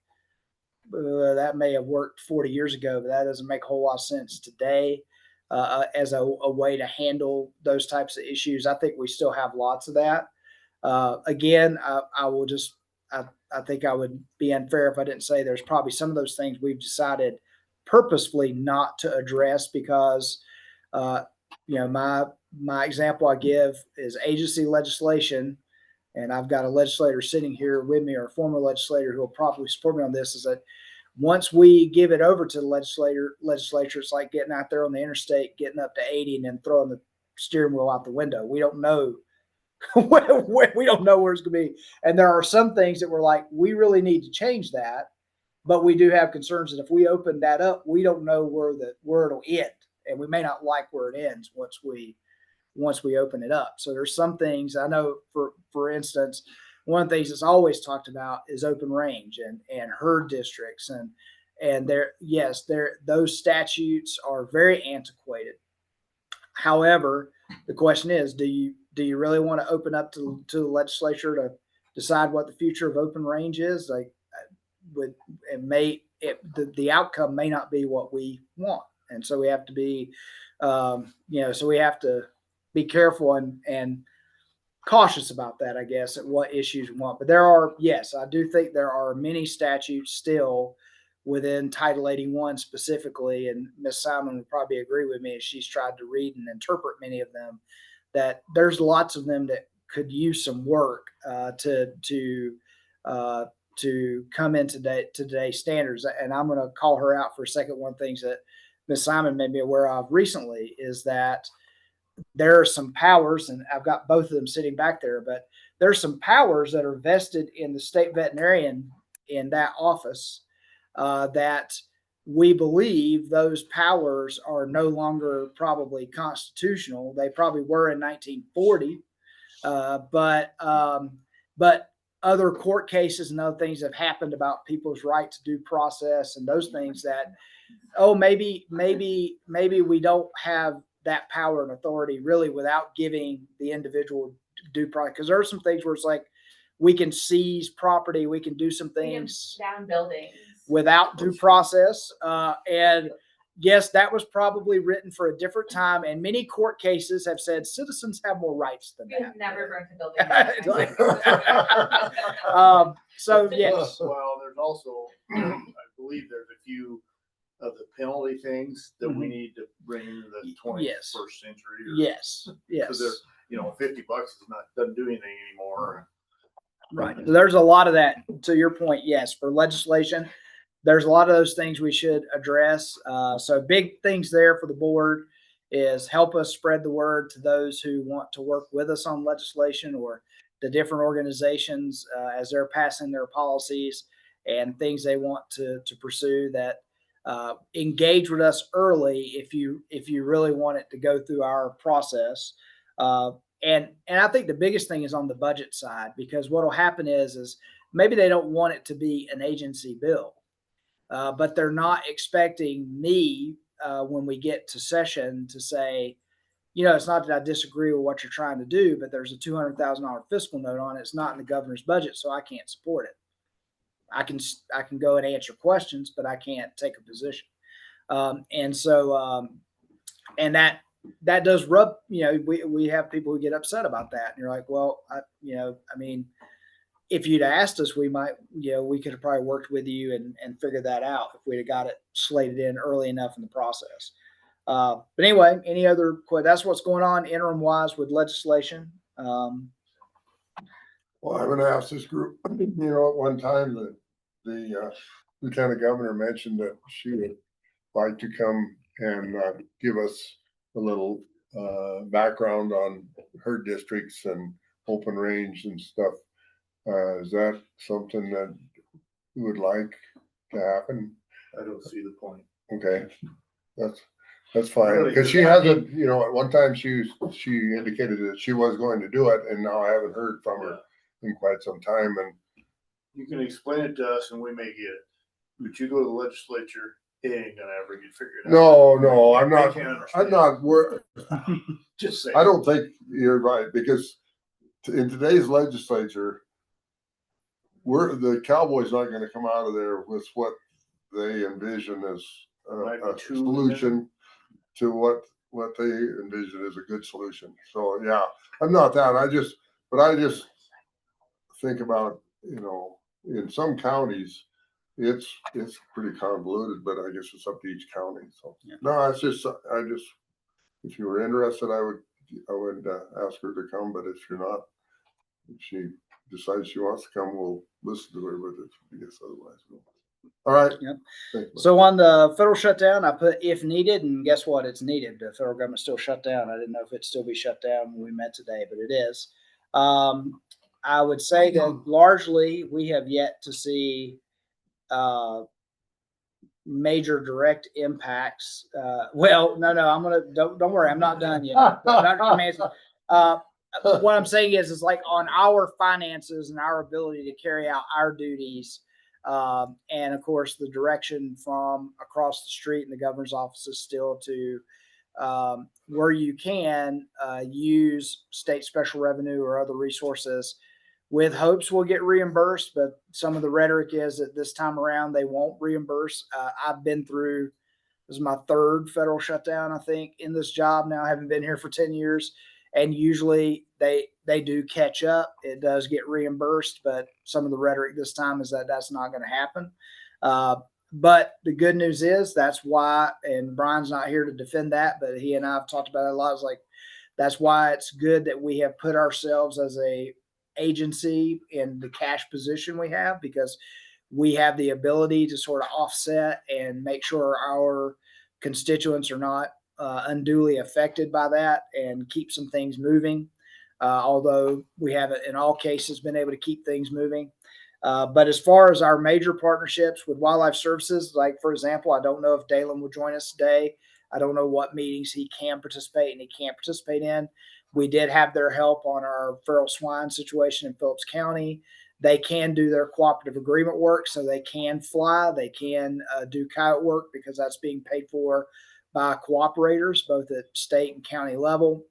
that may have worked 40 years ago, but that doesn't make a whole lot of sense today as a way to handle those types of issues. I think we still have lots of that. Again, I think I would be unfair if I didn't say there's probably some of those things we've decided purposefully not to address because, my example I give is agency legislation. And I've got a legislator sitting here with me, or a former legislator who will probably support me on this, is that once we give it over to the legislature, it's like getting out there on the interstate, getting up to 80 and then throwing the steering wheel out the window. We don't know. We don't know where it's going to be. And there are some things that we're like, we really need to change that. But we do have concerns that if we open that up, we don't know where it'll end. And we may not like where it ends once we open it up. So there's some things I know, for instance, one of the things that's always talked about is open range and herd districts. And those statutes are very antiquated. However, the question is, do you really want to open up to the legislature to decide what the future of open range is? Like, the outcome may not be what we want. And so we have to be, be careful and cautious about that, I guess, at what issues we want. But I do think there are many statutes still within Title 81 specifically, and Ms. Simon would probably agree with me as she's tried to read and interpret many of them, that there's lots of them that could use some work to come into today's standards. And I'm going to call her out for a second. One of the things that Ms. Simon made me aware of recently is that there are some powers, and I've got both of them sitting back there, but there's some powers that are vested in the state veterinarian in that office that we believe those powers are no longer probably constitutional. They probably were in 1940, but other court cases and other things have happened about people's right to due process and those things that, maybe we don't have that power and authority really without giving the individual due process. Because there are some things where it's like we can seize property, we can do some things down buildings without due process. And yes, that was probably written for a different time. And many court cases have said citizens have more rights than we that. have never burnt a building. So yes. Well, there's also, I believe there's a few of the penalty things that we need to bring into the 21st century. Yes. Because they're, $50 doesn't do anything anymore. Right. There's a lot of that, to your point. Yes, for legislation, there's a lot of those things we should address. So big things there for the board is help us spread the word to those who want to work with us on legislation, or the different organizations as they're passing their policies and things they want to pursue, that engage with us early if you really want it to go through our process. And I think the biggest thing is on the budget side, because what will happen is maybe they don't want it to be an agency bill, but they're not expecting me when we get to session to say, it's not that I disagree with what you're trying to do, but there's a $200,000 fiscal note on it. It's not in the governor's budget, so I can't support it. I can go and answer questions, but I can't take a position. And that does rub, we have people who get upset about that. And you're like, well, if you'd asked us, we might, we could have probably worked with you and figured that out if we'd have got it slated in early enough in the process. But anyway, that's what's going on interim wise with legislation. Well, I'm going to ask this group, at one time the lieutenant governor mentioned that she would like to come and give us a little background on her districts and open range and stuff. Is that something that you would like to happen? I don't see the point. Okay, that's fine. Really, Because she hasn't, at one time she indicated that she was going to do it, and now I haven't heard from her in quite some time. And You can explain it to us and we may get it, but you go to the legislature, it ain't gonna ever get figured out. No, I'm They not, can't I'm understand. not, Just say. I don't think you're right, because in today's legislature, the Cowboys not gonna come out of there with what they envision as Might be a two solution to what they envision as a good solution. So, yeah, I'm not that, I just think about, in some counties, it's pretty convoluted, but I guess it's up to each county, so. Yeah. No, if you were interested, I would ask her to come, but if you're not, if she decides she wants to come, we'll listen to her, but I guess otherwise we'll. All right. Yep. Thank you. So on the federal shutdown, I put if needed, and guess what? It's needed. The federal government's still shut down. I didn't know if it'd still be shut down when we met today, but it is. I would say that largely we have yet to see major direct impacts. Well, no, don't worry, I'm not done yet. Dr. Kamansky, what I'm saying is like on our finances and our ability to carry out our duties. And of course, the direction from across the street in the governor's office is still to, where you can, use state special revenue or other resources with hopes we'll get reimbursed. But some of the rhetoric is that this time around they won't reimburse. I've been through, this is my third federal shutdown, I think, in this job now. I haven't been here for 10 years. And usually they do catch up. It does get reimbursed, but some of the rhetoric this time is that that's not going to happen. But the good news is that's why, and Brian's not here to defend that, but he and I have talked about it a lot. It's like, that's why it's good that we have put ourselves as a agency in the cash position we have, because we have the ability to sort of offset and make sure our constituents are not unduly affected by that and keep some things moving. Although we haven't in all cases been able to keep things moving. But as far as our major partnerships with wildlife services, like for example, I don't know if Dalen will join us today. I don't know what meetings he can participate and he can't participate in. We did have their help on our feral swine situation in Phillips County. They can do their cooperative agreement work, so they can fly. They can do coyote work because that's being paid for by cooperators, both at state and county level.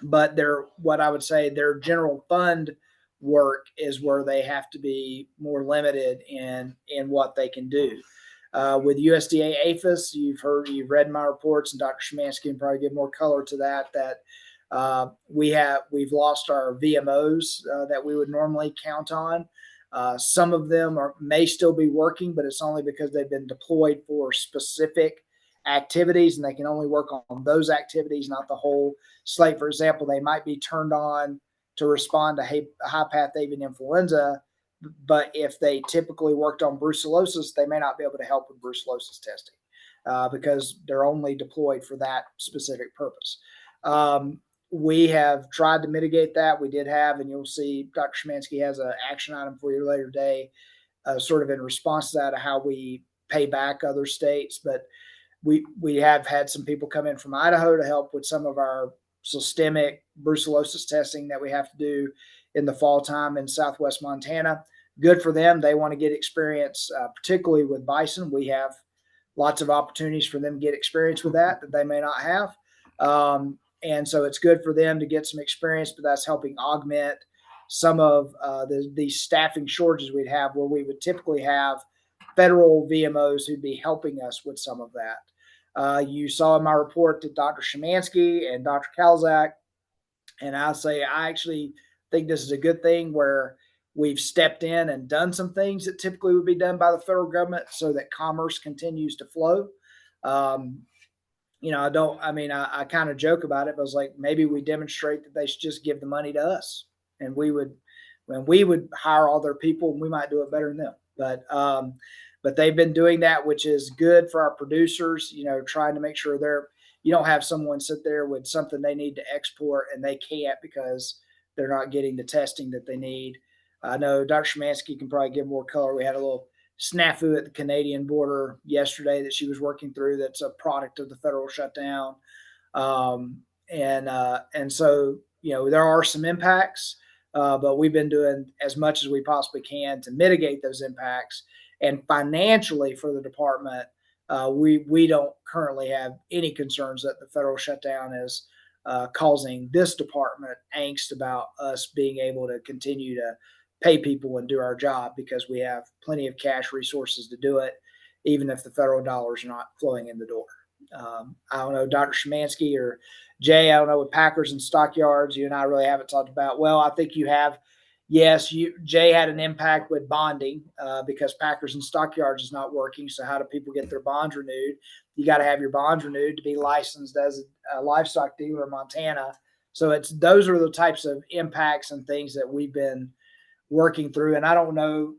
But what I would say, their general fund work is where they have to be more limited in what they can do. With USDA APHIS, you've read my reports, and Dr. Szymanski can probably give more color to that we've lost our VMOs that we would normally count on. Some of them may still be working, but it's only because they've been deployed for specific activities, and they can only work on those activities, not the whole slate. For example, they might be turned on to respond to high path avian influenza, but if they typically worked on brucellosis, they may not be able to help with brucellosis testing because they're only deployed for that specific purpose. We have tried to mitigate that. We did have, and you'll see Dr. Szymanski has an action item for you later today, sort of in response to that, of how we pay back other states. But we have had some people come in from Idaho to help with some of our systemic brucellosis testing that we have to do in the fall time in Southwest Montana. Good for them. They want to get experience, particularly with bison. We have lots of opportunities for them to get experience with that they may not have. And so it's good for them to get some experience, but that's helping augment some of the staffing shortages we'd have, where we would typically have federal VMOs who'd be helping us with some of that. You saw in my report that Dr. Szymanski and Dr. Kalzak, and I actually think this is a good thing where we've stepped in and done some things that typically would be done by the federal government so that commerce continues to flow. I kind of joke about it, but I was like, maybe we demonstrate that they should just give the money to us, and we would hire all their people, and we might do it better than them. But they've been doing that, which is good for our producers, trying to make sure you don't have someone sit there with something they need to export and they can't because they're not getting the testing that they need. I know Dr. Szymanski can probably give more color. We had a little snafu at the Canadian border yesterday that she was working through. That's a product of the federal shutdown. And so, there are some impacts. But we've been doing as much as we possibly can to mitigate those impacts. And financially for the department, we don't currently have any concerns that the federal shutdown is causing this department angst about us being able to continue to pay people and do our job, because we have plenty of cash resources to do it, even if the federal dollars are not flowing in the door. I don't know, Dr. Szymanski or Jay, I don't know, with Packers and stockyards, you and I really haven't talked about. Well, I think you have. Yes, Jay had an impact with bonding because Packers and stockyards is not working. So how do people get their bonds renewed? You got to have your bonds renewed to be licensed as a livestock dealer in Montana. So those are the types of impacts and things that we've been working through. And I don't know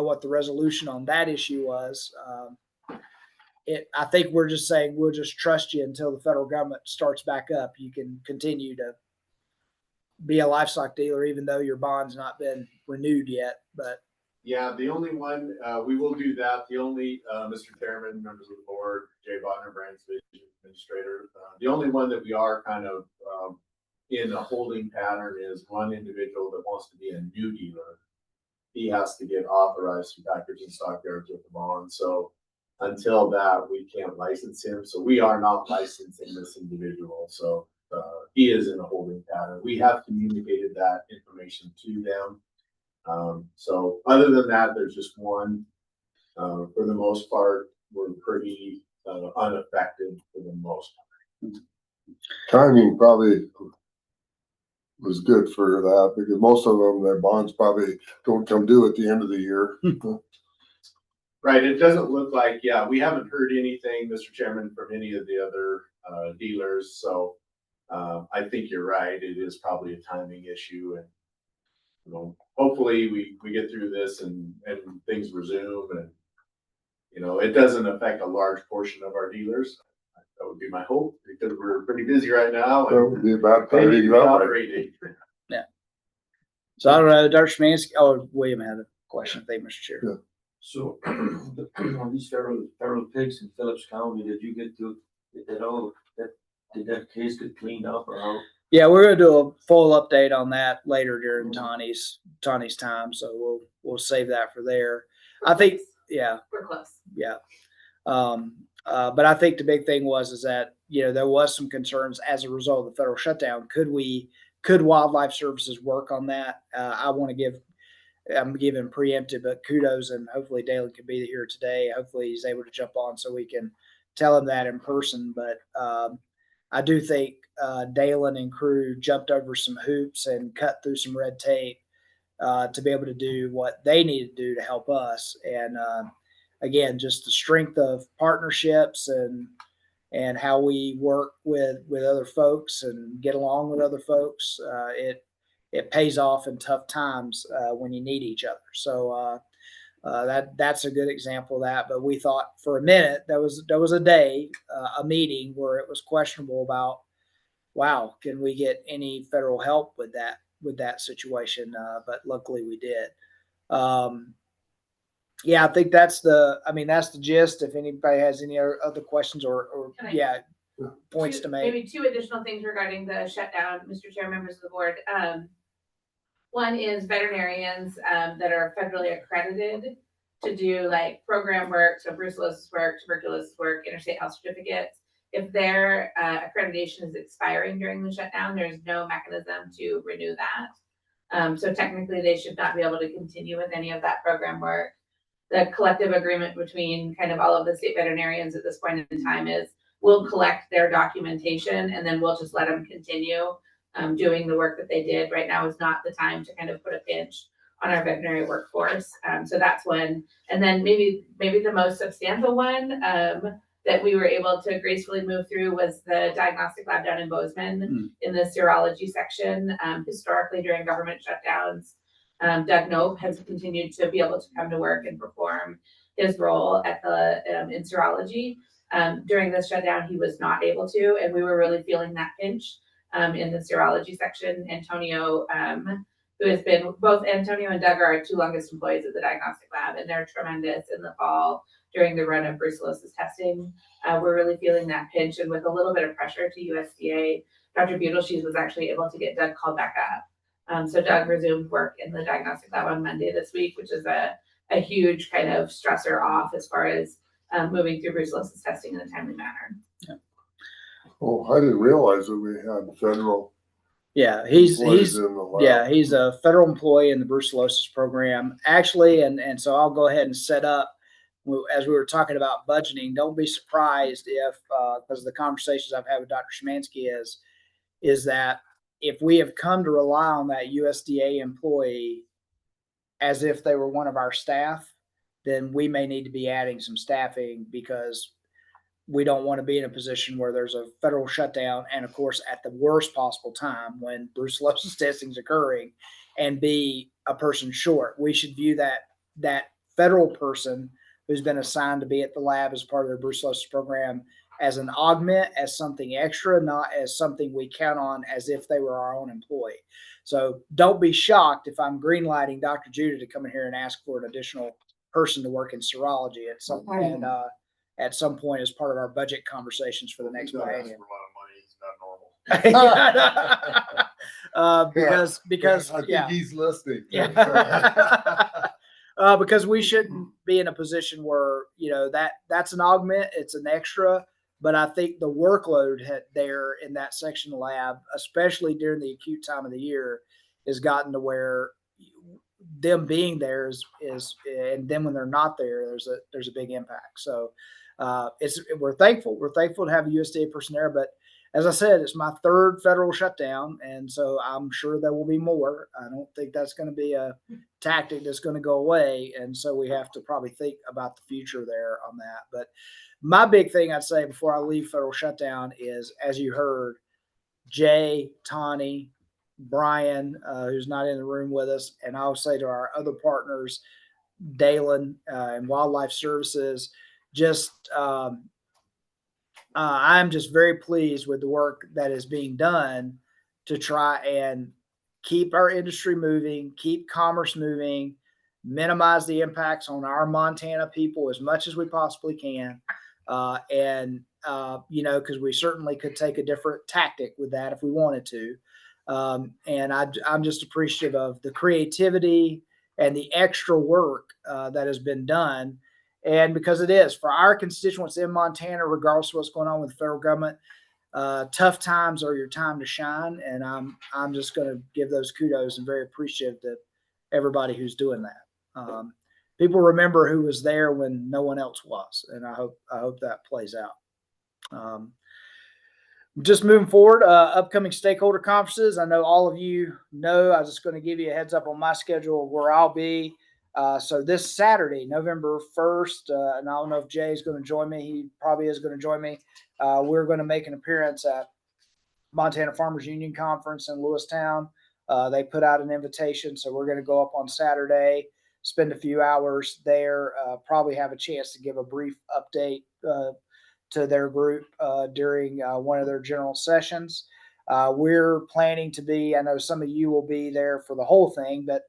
what the resolution on that issue was. I think we're just saying we'll just trust you until the federal government starts back up. You can continue to be a livestock dealer, even though your bond's not been renewed yet. But yeah, the only one, we will do that. The only, Mr. Chairman, members of the board, Jay Botner, Brands Division Administrator, the only one that we are kind of in a holding pattern is one individual that wants to be a new dealer. He has to get authorized through Packers and Stockyards with the bond. So until that, we can't license him. So we are not licensing this individual. So he is in a holding pattern. We have communicated that information to them. So other than that, there's just one. For the most part, we're pretty unaffected for the most part. Timing probably was good for that, because most of them, their bonds probably don't come due at the end of the year. Right. It doesn't look like, yeah, we haven't heard anything, Mr. Chairman, from any of the other dealers. So I think you're right. It is probably a timing issue, and you know, hopefully we get through this and things resume, and you know, it doesn't affect a large portion of our dealers. That would be my hope, because we're pretty busy right now. That would be about They need to time. be operating. so I don't know, Dr. Szymanski. Oh, William had a question. Thank you, Mr. Chair. Yeah. So on these feral pigs in Phillips County, did you get that all, did that case get cleaned up or how? Yeah, we're gonna do a full update on that later during Tawny's time. So we'll save that for there. I think, yeah. We're close. Yeah. But I think the big thing is that, you know, there was some concerns as a result of the federal shutdown. Could Wildlife Services work on that? I'm giving preemptive, but kudos, and hopefully Dalen can be here today. Hopefully he's able to jump on so we can tell him that in person. But I do think Dalen and crew jumped over some hoops and cut through some red tape to be able to do what they need to do to help us. And again, just the strength of partnerships and how we work with other folks and get along with other folks. It pays off in tough times when you need each other. So that's a good example of that. But we thought for a minute there was a day, a meeting where it was questionable about, wow, can we get any federal help with that situation? But luckily we did. Yeah, I think that's the gist. If anybody has any other questions or points to make. Maybe two additional things regarding the shutdown, Mr. Chair, members of the board. One is veterinarians that are federally accredited to do like program work, so brucellosis work, tuberculosis work, interstate health certificates. If their accreditation is expiring during the shutdown, there's no mechanism to renew that. So technically they should not be able to continue with any of that program work. The collective agreement between kind of all of the state veterinarians at this point in time is we'll collect their documentation and then we'll just let them continue doing the work that they did. Right now is not the time to kind of put a pinch on our veterinary workforce. So that's one. And then maybe the most substantial one that we were able to gracefully move through was the diagnostic lab down in Bozeman in the serology section. Historically during government shutdowns, Doug Nope has continued to be able to come to work and perform his role at the in serology. During this shutdown, he was not able to, and we were really feeling that pinch in the serology section. Antonio, who has been, both Antonio and Doug are our two longest employees at the diagnostic lab, and they're tremendous in the fall during the run of brucellosis testing. We're really feeling that pinch, and with a little bit of pressure to USDA, Dr. Beetlecheese was actually able to get Doug called back up. So Doug resumed work in the diagnostic lab on Monday this week, which is a huge kind of stressor off as far as moving through brucellosis testing in a timely manner. Oh, I didn't realize that we had federal Yeah, employees in the lab. yeah, he's a federal employee in the brucellosis program, actually, and so I'll go ahead and set up. As we were talking about budgeting, don't be surprised if, because of the conversations I've had with Dr. Szymanski, is that if we have come to rely on that USDA employee as if they were one of our staff, then we may need to be adding some staffing because we don't want to be in a position where there's a federal shutdown and, of course, at the worst possible time when brucellosis testing is occurring and be a person short. We should view that federal person who's been assigned to be at the lab as part of their brucellosis program as an augment, as something extra, not as something we count on as if they were our own employee. So don't be shocked if I'm greenlighting Dr. Judah to come in here and ask for an additional person to work in serology at some point. At some point as part of our budget conversations for the next He's not asking biennium. for a lot of money. He's not normal. Because I think yeah. he's listening. Yeah. Because we shouldn't be in a position where, that's an augment, it's an extra, but I think the workload there in that section of the lab, especially during the acute time of the year, has gotten to where them being there is and then when they're not there, there's a big impact. So we're thankful to have USDA personnel, but as I said, it's my third federal shutdown, and so I'm sure there will be more. I don't think that's going to be a tactic that's going to go away, and so we have to probably think about the future there on that. But my big thing I'd say before I leave federal shutdown is, as you heard, Jay, Tawny, Brian, who's not in the room with us, and I'll say to our other partners, Dalen and Wildlife Services, I'm just very pleased with the work that is being done to try and keep our industry moving, keep commerce moving, minimize the impacts on our Montana people as much as we possibly can. Because we certainly could take a different tactic with that if we wanted to. And I'm just appreciative of the creativity and the extra work that has been done. And because it is for our constituents in Montana, regardless of what's going on with the federal government, tough times are your time to shine. And I'm just going to give those kudos and very appreciative to everybody who's doing that. People remember who was there when no one else was, and I hope that plays out. Just moving forward, upcoming stakeholder conferences. I know all of you know. I was just going to give you a heads up on my schedule of where I'll be. So this Saturday, November 1st, and I don't know if Jay's going to join me. He probably is going to join me. We're going to make an appearance at Montana Farmers Union Conference in Lewistown. They put out an invitation, so we're going to go up on Saturday, spend a few hours there, probably have a chance to give a brief update to their group during one of their general sessions. We're planning to be, I know some of you will be there for the whole thing, but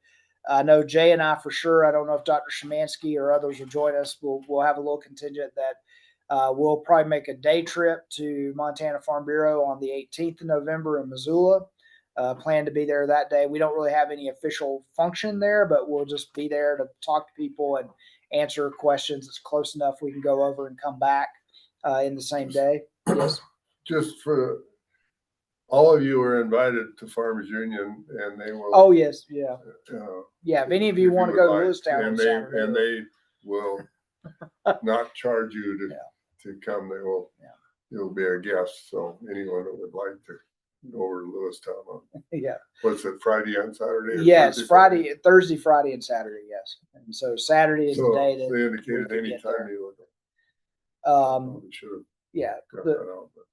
I know Jay and I for sure, I don't know if Dr. Szymanski or others will join us. We'll have a little contingent that we'll probably make a day trip to Montana Farm Bureau on the 18th of November in Missoula. Plan to be there that day. We don't really have any official function there, but we'll just be there to talk to people and answer questions. It's close enough we can go over and come back in the same day. Yes. Just for all of you are invited to Farmers Union, and they will. Oh yes, yeah, Uh, yeah. If any of you want to go to Lewistown, and they will not charge you to come. They will. Yeah. You'll be a guest. So anyone that would like to go over to Lewistown. Yeah. What's it? Friday and Saturday? Yes, Thursday, Friday, and Saturday. Yes, and so Saturday is the day that they indicated any time you look. Yeah.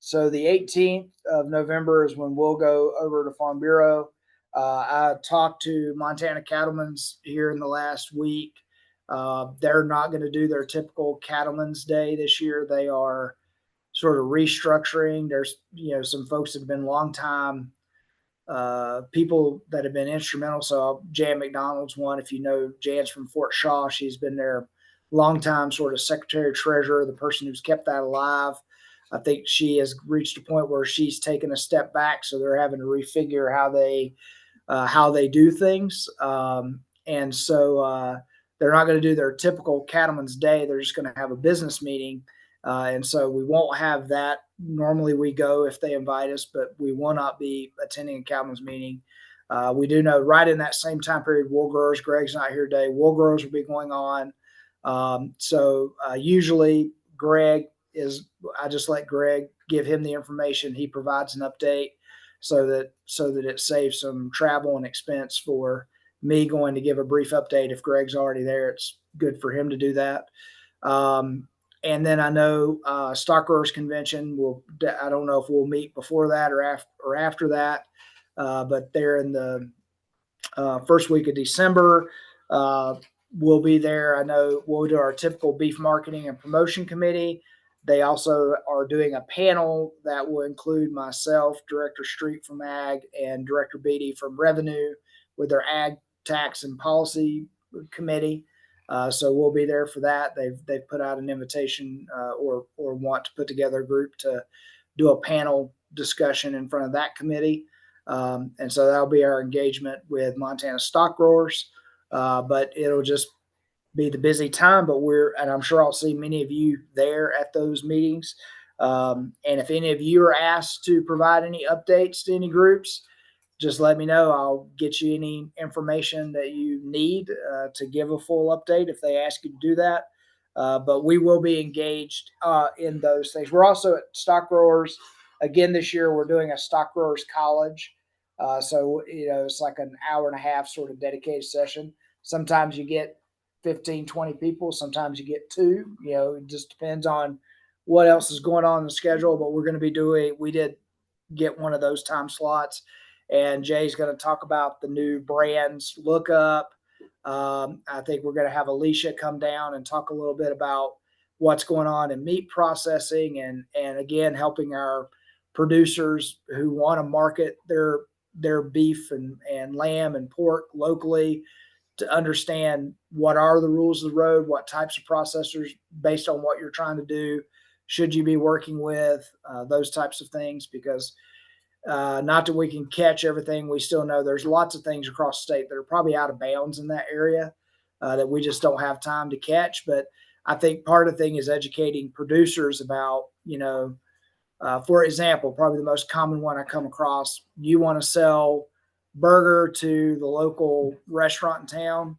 So the 18th of November is when we'll go over to Farm Bureau. I talked to Montana Cattlemen's here in the last week. They're not going to do their typical Cattlemen's Day this year. They are sort of restructuring. There's, some folks that have been long time people that have been instrumental. So Jan McDonald's one. If you know, Jan's from Fort Shaw. She's been there long time, sort of secretary treasurer, the person who's kept that alive. I think she has reached a point where she's taken a step back. So they're having to refigure how they how they do things. And so they're not going to do their typical Cattleman's Day. They're just going to have a business meeting. And so we won't have that. Normally we go if they invite us, but we will not be attending a Cattleman's meeting. We do know right in that same time period, wool growers, Greg's not here today, wool growers will be going on. So usually Greg I just let Greg give him the information. He provides an update so that it saves some travel and expense for me going to give a brief update. If Greg's already there, it's good for him to do that. And then I know Stock Growers Convention I don't know if we'll meet before that or after that, but they're in the first week of December. We'll be there. I know we'll do our typical beef marketing and promotion committee. They also are doing a panel that will include myself, Director Street from Ag, and Director Beatty from Revenue with their Ag Tax and Policy Committee. So we'll be there for that. They've put out an invitation or want to put together a group to do a panel discussion in front of that committee. And so that'll be our engagement with Montana stock growers. But it'll just be the busy time, and I'm sure I'll see many of you there at those meetings. And if any of you are asked to provide any updates to any groups, just let me know. I'll get you any information that you need to give a full update if they ask you to do that. But we will be engaged in those things. We're also at Stock Growers. Again, this year we're doing a Stock Growers College. So, it's like an hour and a half sort of dedicated session. Sometimes you get 15, 20 people. Sometimes you get 2. It just depends on what else is going on in the schedule. But we're going to be we did get one of those time slots. And Jay's going to talk about the new brands lookup. I think we're going to have Alicia come down and talk a little bit about what's going on in meat processing and again, helping our producers who want to market their beef and lamb and pork locally to understand what are the rules of the road, what types of processors based on what you're trying to do, should you be working with, those types of things, because not that we can catch everything. We still know there's lots of things across the state that are probably out of bounds in that area that we just don't have time to catch. But I think part of the thing is educating producers about, for example, probably the most common one I come across, you want to sell burger to the local restaurant in town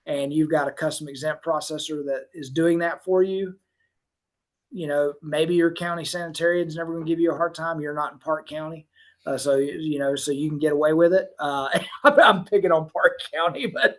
and you've got a custom exempt processor that is doing that for you. Maybe your county sanitarian's never going to give you a hard time. You're not in Park County. So you can get away with it. I'm picking on Park County, but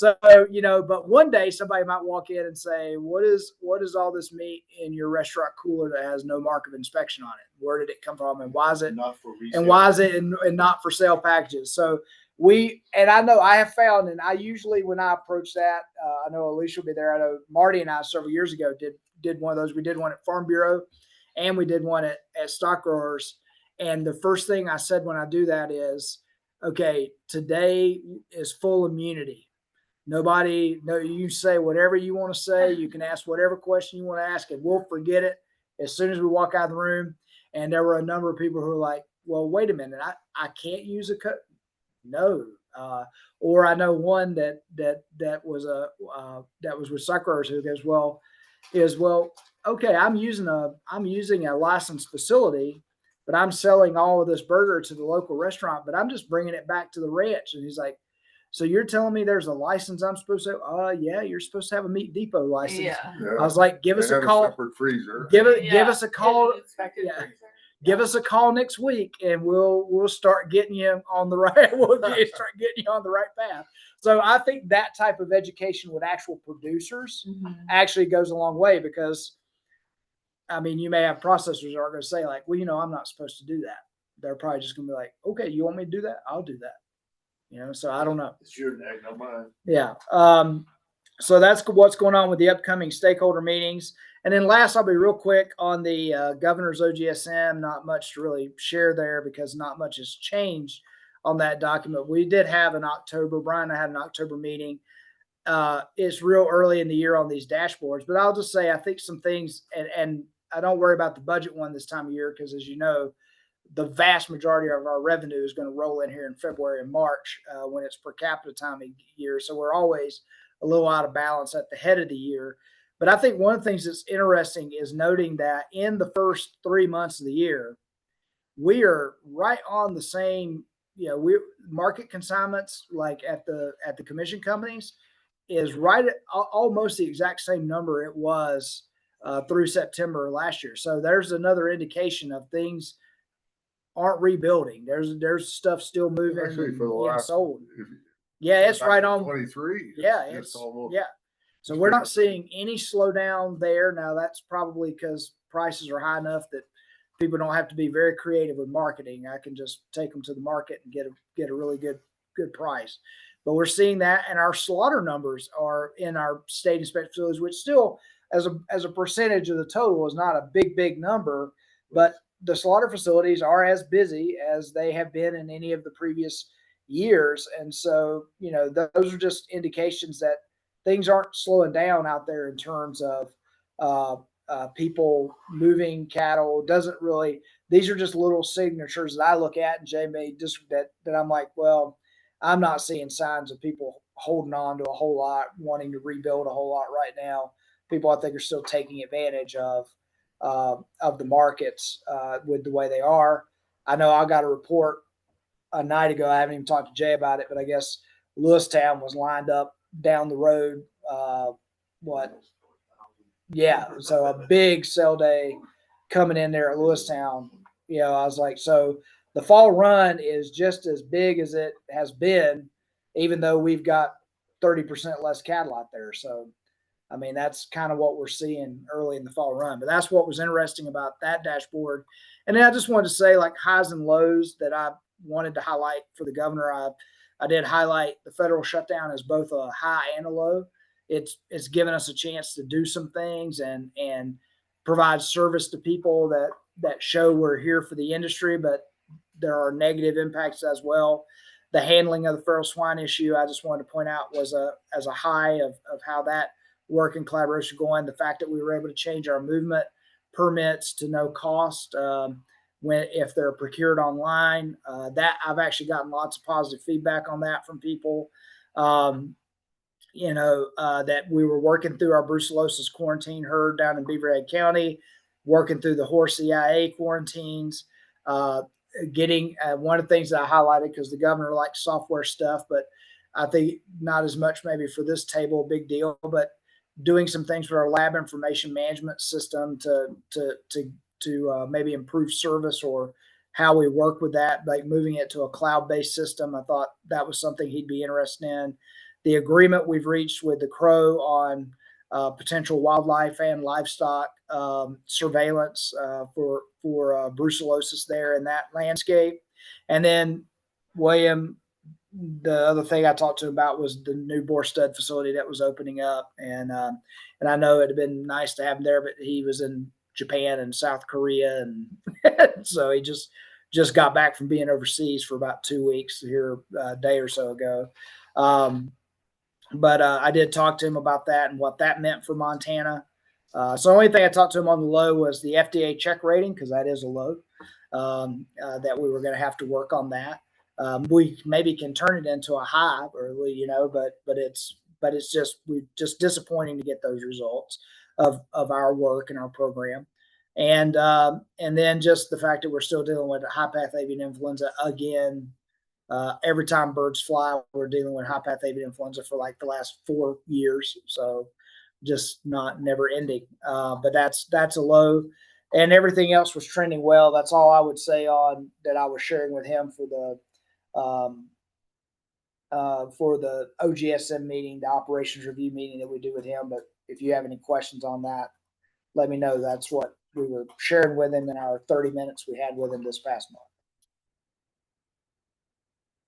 but one day somebody might walk in and say, what is all this meat in your restaurant cooler that has no mark of inspection on it? Where did it come from? And why is it Not for resale. and why is it and not for sale packages? So I know I have found, and I usually, when I approach that, I know Alicia will be there. I know Marty and I several years ago did one of those. We did one at Farm Bureau and we did one at Stock Growers. And the first thing I said when I do that is, okay, today is full immunity. You say whatever you want to say. You can ask whatever question you want to ask, and we'll forget it as soon as we walk out of the room. And there were a number of people who were like, well, wait a minute, I can't use a cut. No. Or I know one that was with Stock Growers who goes, well, okay, I'm using a licensed facility, but I'm selling all of this burger to the local restaurant, but I'm just bringing it back to the ranch. And he's like, so you're telling me there's a license I'm supposed to? Yeah, you're supposed to have a Meat Depot license. Yeah. I was like, give us a call. Separate freezer. Give us a call. Yeah. Give us a call next week, and we'll start getting you on the right. We'll start getting you on the right path. So I think that type of education with actual producers actually goes a long way, because I mean, you may have processors that are going to say like, well, I'm not supposed to do that. They're probably just going to be like, okay, you want me to do that? I'll do that. So I don't know. It's your neck, not mine. Yeah. So that's what's going on with the upcoming stakeholder meetings. And then last, I'll be real quick on the governor's OGSM. Not much to really share there because not much has changed on that document. We did have Brian and I had an October meeting. It's real early in the year on these dashboards, but I'll just say I think some things, and I don't worry about the budget one this time of year because, as you know, the vast majority of our revenue is going to roll in here in February and March when it's per capita time of year. So we're always a little out of balance at the head of the year. But I think one of the things that's interesting is noting that in the first 3 months of the year, we are right on the same, we market consignments like at the commission companies is right at almost the exact same number it was through September last year. So there's another indication of things aren't rebuilding. There's stuff still moving Actually, and for the being last, sold. if, Yeah, it's right on. 23. Yeah, It's it's almost. yeah. So we're not seeing any slowdown there. Now that's probably because prices are high enough that people don't have to be very creative with marketing. I can just take them to the market and get a really good price. But we're seeing that, and our slaughter numbers are in our state inspected facilities, which still, as a percentage of the total, is not a big number. But the slaughter facilities are as busy as they have been in any of the previous years, and so those are just indications that things aren't slowing down out there in terms of people moving cattle. Doesn't really. These are just little signatures that I look at, and Jay made just that I'm like, well, I'm not seeing signs of people holding on to a whole lot, wanting to rebuild a whole lot right now. People, I think, are still taking advantage of the markets with the way they are. I know I got a report a night ago. I haven't even talked to Jay about it, but I guess Lewistown was lined up down the road. Yeah, so a big sale day coming in there at Lewistown. I was like, so the fall run is just as big as it has been, even though we've got 30% less cattle out there. So, I mean, that's kind of what we're seeing early in the fall run. But that's what was interesting about that dashboard. And then I just wanted to say, like, highs and lows that I wanted to highlight for the governor. I did highlight the federal shutdown as both a high and a low. It's given us a chance to do some things and provide service to people that show we're here for the industry, but there are negative impacts as well. The handling of the feral swine issue, I just wanted to point out, was as a high of how that work and collaboration going. The fact that we were able to change our movement permits to no cost if they're procured online, that I've actually gotten lots of positive feedback on that from people. That we were working through our brucellosis quarantine herd down in Beaverhead County, working through the horse EIA quarantines, getting one of the things that I highlighted because the governor likes software stuff, but I think not as much maybe for this table, big deal, but doing some things with our lab information management system to maybe improve service or how we work with that, like moving it to a cloud-based system. I thought that was something he'd be interested in. The agreement we've reached with the Crow on potential wildlife and livestock surveillance for brucellosis there in that landscape. And then William, the other thing I talked to him about was the new boar stud facility that was opening up, and I know it'd have been nice to have him there, but he was in Japan and South Korea, and so he just got back from being overseas for about 2 weeks here a day or so ago. But I did talk to him about that and what that meant for Montana. So the only thing I talked to him on the low was the FDA check rating, because that is a low, that we were going to have to work on that. We maybe can turn it into a high early, but it's just disappointing to get those results of our work and our program. And then just the fact that we're still dealing with high path avian influenza again. Every time birds fly, we're dealing with high path avian influenza for like the last 4 years. So just never ending. But that's a low, and everything else was trending well. That's all I would say on that I was sharing with him for the OGSM meeting, the operations review meeting that we do with him. But if you have any questions on that, let me know. That's what we were sharing with him in our 30 minutes we had with him this past month.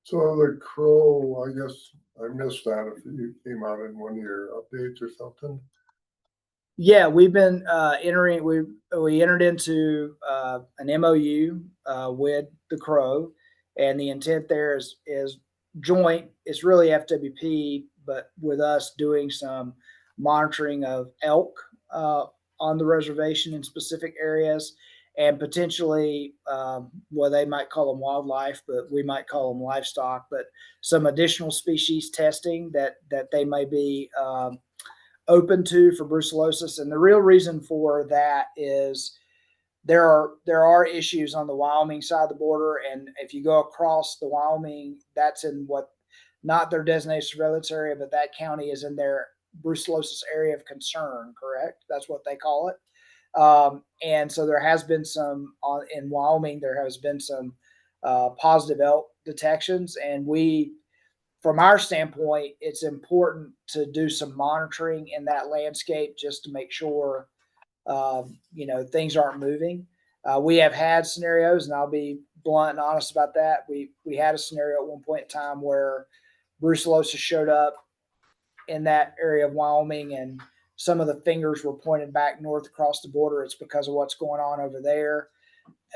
So the Crow, I guess I missed that if you came out in one of your updates or something. Yeah, we've been entering. We entered into an MOU with the Crow, and the intent there is joint. It's really FWP, but with us doing some monitoring of elk on the reservation in specific areas, and potentially, well, they might call them wildlife, but we might call them livestock, but some additional species testing that they may be open to for brucellosis. And the real reason for that is there are issues on the Wyoming side of the border, and if you go across the Wyoming, that's in what, not their designated surveillance area, but that county is in their brucellosis area of concern, correct? That's what they call it. And so there has been some in Wyoming, there has been some positive elk detections, and from our standpoint, it's important to do some monitoring in that landscape just to make sure things aren't moving. We have had scenarios, and I'll be blunt and honest about that. We had a scenario at one point in time where brucellosis showed up in that area of Wyoming, and some of the fingers were pointed back north across the border. It's because of what's going on over there.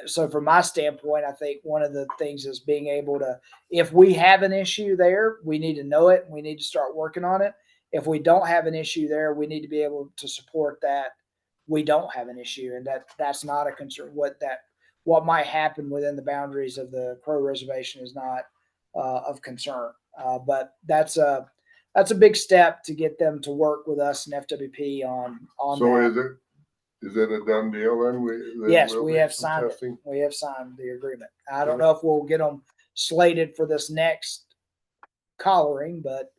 So from my standpoint, I think one of the things is being able to, if we have an issue there, we need to know it and we need to start working on it. If we don't have an issue there, we need to be able to support that we don't have an issue, and that's not a concern. What might happen within the boundaries of the Crow Reservation is not of concern. But that's a big step to get them to work with us and FWP on So that. is it a done deal then? Yes, we have signed it. We have signed the agreement. I don't know if we'll get them slated for this next collaring, but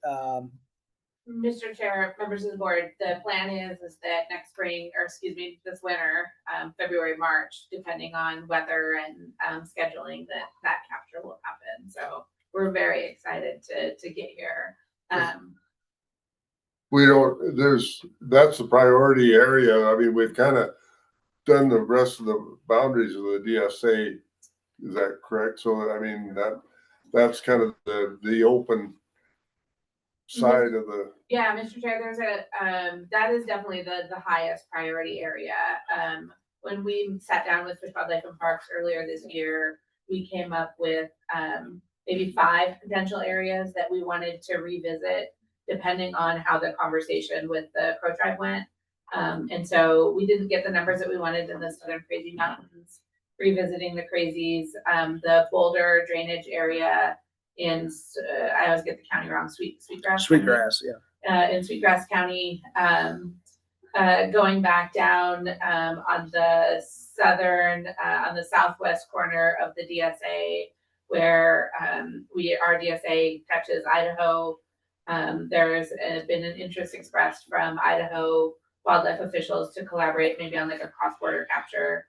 Mr. Chair, members of the board, the plan is that next spring, or excuse me, this winter, February, March, depending on weather and scheduling, that capture will happen. So we're very excited to get here. That's a priority area. I mean, we've kind of done the rest of the boundaries of the DSA. Is that correct? So, I mean, that's kind of the open side of the. Yeah, Mr. Chair, that is definitely the highest priority area. When we sat down with Fish, Wildlife and Parks earlier this year, we came up with maybe 5 potential areas that we wanted to revisit depending on how the conversation with the Crow tribe went. And so we didn't get the numbers that we wanted in the Southern Crazy Mountains, revisiting the Crazies, the Boulder drainage area in, I always get the county wrong, Sweetgrass. Sweetgrass, yeah. In Sweetgrass County, going back down on the on the southwest corner of the DSA, where our DSA touches Idaho. There's been an interest expressed from Idaho wildlife officials to collaborate maybe on like a cross-border capture.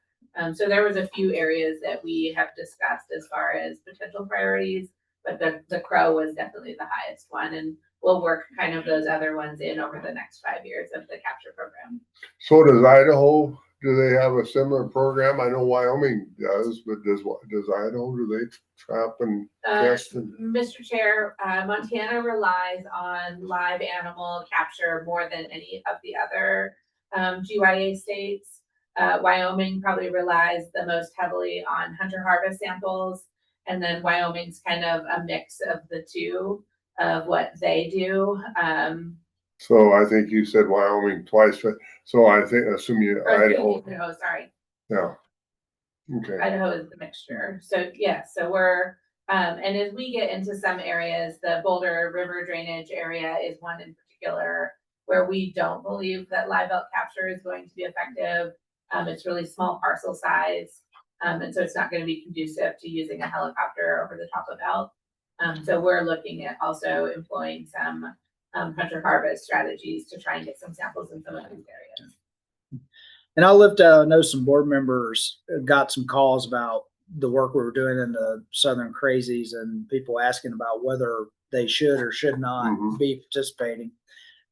So there was a few areas that we have discussed as far as potential priorities, but the Crow was definitely the highest one, and we'll work kind of those other ones in over the next 5 years of the capture program. So does Idaho? Do they have a similar program? I know Wyoming does, but does Idaho? Do they trap and test? Mr. Chair, Montana relies on live animal capture more than any of the other GYA states. Wyoming probably relies the most heavily on hunter harvest samples, and then Wyoming's kind of a mix of the two of what they do. So I think you said Wyoming twice, but so I think assume you Idaho. Sorry. Yeah. Okay. Idaho is the mixture. So yeah, so we're and as we get into some areas, the Boulder River drainage area is one in particular where we don't believe that live elk capture is going to be effective. It's really small parcel size. And so it's not going to be conducive to using a helicopter over the top of elk. So we're looking at also employing some hunter harvest strategies to try and get some samples in some of these areas. And I'll lift out, I know some board members got some calls about the work we were doing in the Southern Crazies and people asking about whether they should or should not be participating.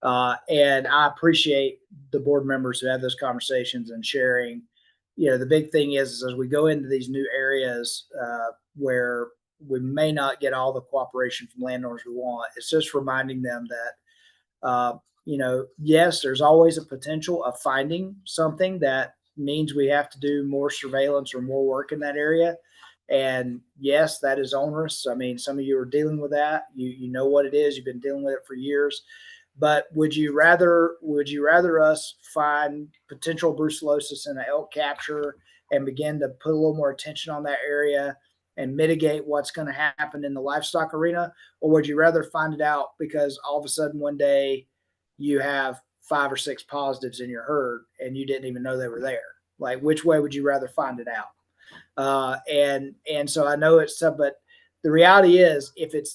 And I appreciate the board members who have those conversations and sharing. You know, the big thing is as we go into these new areas where we may not get all the cooperation from landowners we want, it's just reminding them that, yes, there's always a potential of finding something that means we have to do more surveillance or more work in that area. And yes, that is onerous. I mean, some of you are dealing with that. You know what it is. You've been dealing with it for years. But would you rather us find potential brucellosis in an elk capture and begin to put a little more attention on that area and mitigate what's going to happen in the livestock arena? Or would you rather find it out because all of a sudden one day you have 5 or 6 positives in your herd and you didn't even know they were there? Like, which way would you rather find it out? And so I know it's tough, but the reality is if it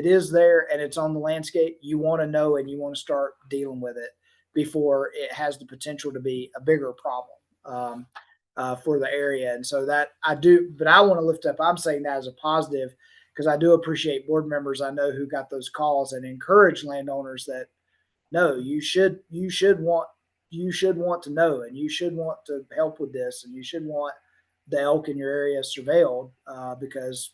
is there and it's on the landscape, you want to know and you want to start dealing with it before it has the potential to be a bigger problem for the area. And so that I do, but I want to lift up, I'm saying that as a positive because I do appreciate board members I know who got those calls and encourage landowners that no, you should want to know and you should want to help with this and you should want the elk in your area surveilled because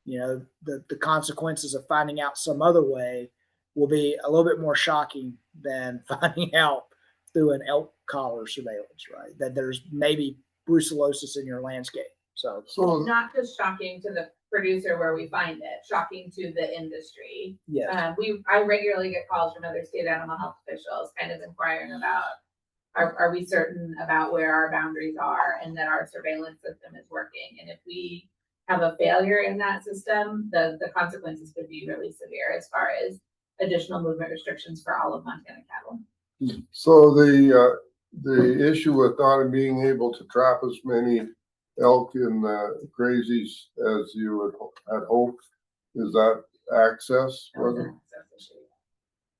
the consequences of finding out some other way will be a little bit more shocking than finding out through an elk collar surveillance, right? That there's maybe brucellosis in your landscape. So Not just shocking to the producer where we find it, shocking to the industry. yeah, I regularly get calls from other state animal health officials kind of inquiring about, are we certain about where our boundaries are and that our surveillance system is working? And if we have a failure in that system, the consequences could be really severe as far as additional movement restrictions for all of Montana cattle. So the issue with not being able to trap as many elk in the crazies as you had hoped, is that access? That was an access issue.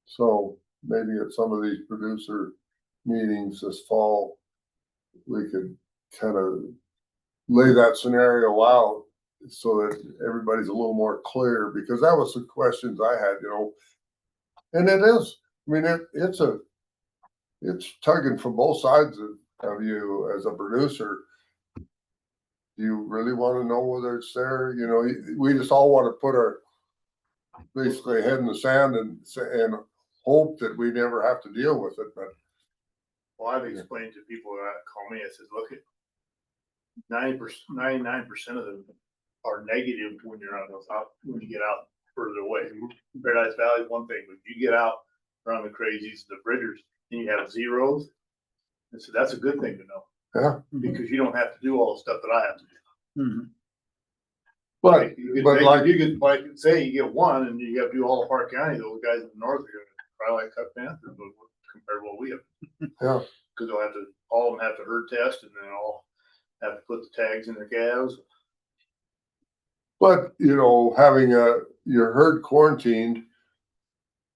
So maybe at some of these producer meetings this fall, we could kind of lay that scenario out so that everybody's a little more clear, because that was the questions I had, and it is, I mean, it's tugging from both sides of you as a producer. Do you really want to know whether it's there? We just all want to put our basically head in the sand and hope that we never have to deal with it. But Well, I've explained to people that call me, I said, look at 99% of them are negative when you're when you get out further away. Paradise Valley is one thing, but if you get out around the crazies, the bridgers, and you have zeros, I said, that's a good thing to know. Yeah. Because you don't have to do all the stuff that I have to do. mm-hmm. But you could say you get one and you got to do all of Park County, those guys in the north are going to try like cut panthers compared to what we have. Yeah. Because all of them have to herd test and then all have to put the tags in their calves. But having your herd quarantined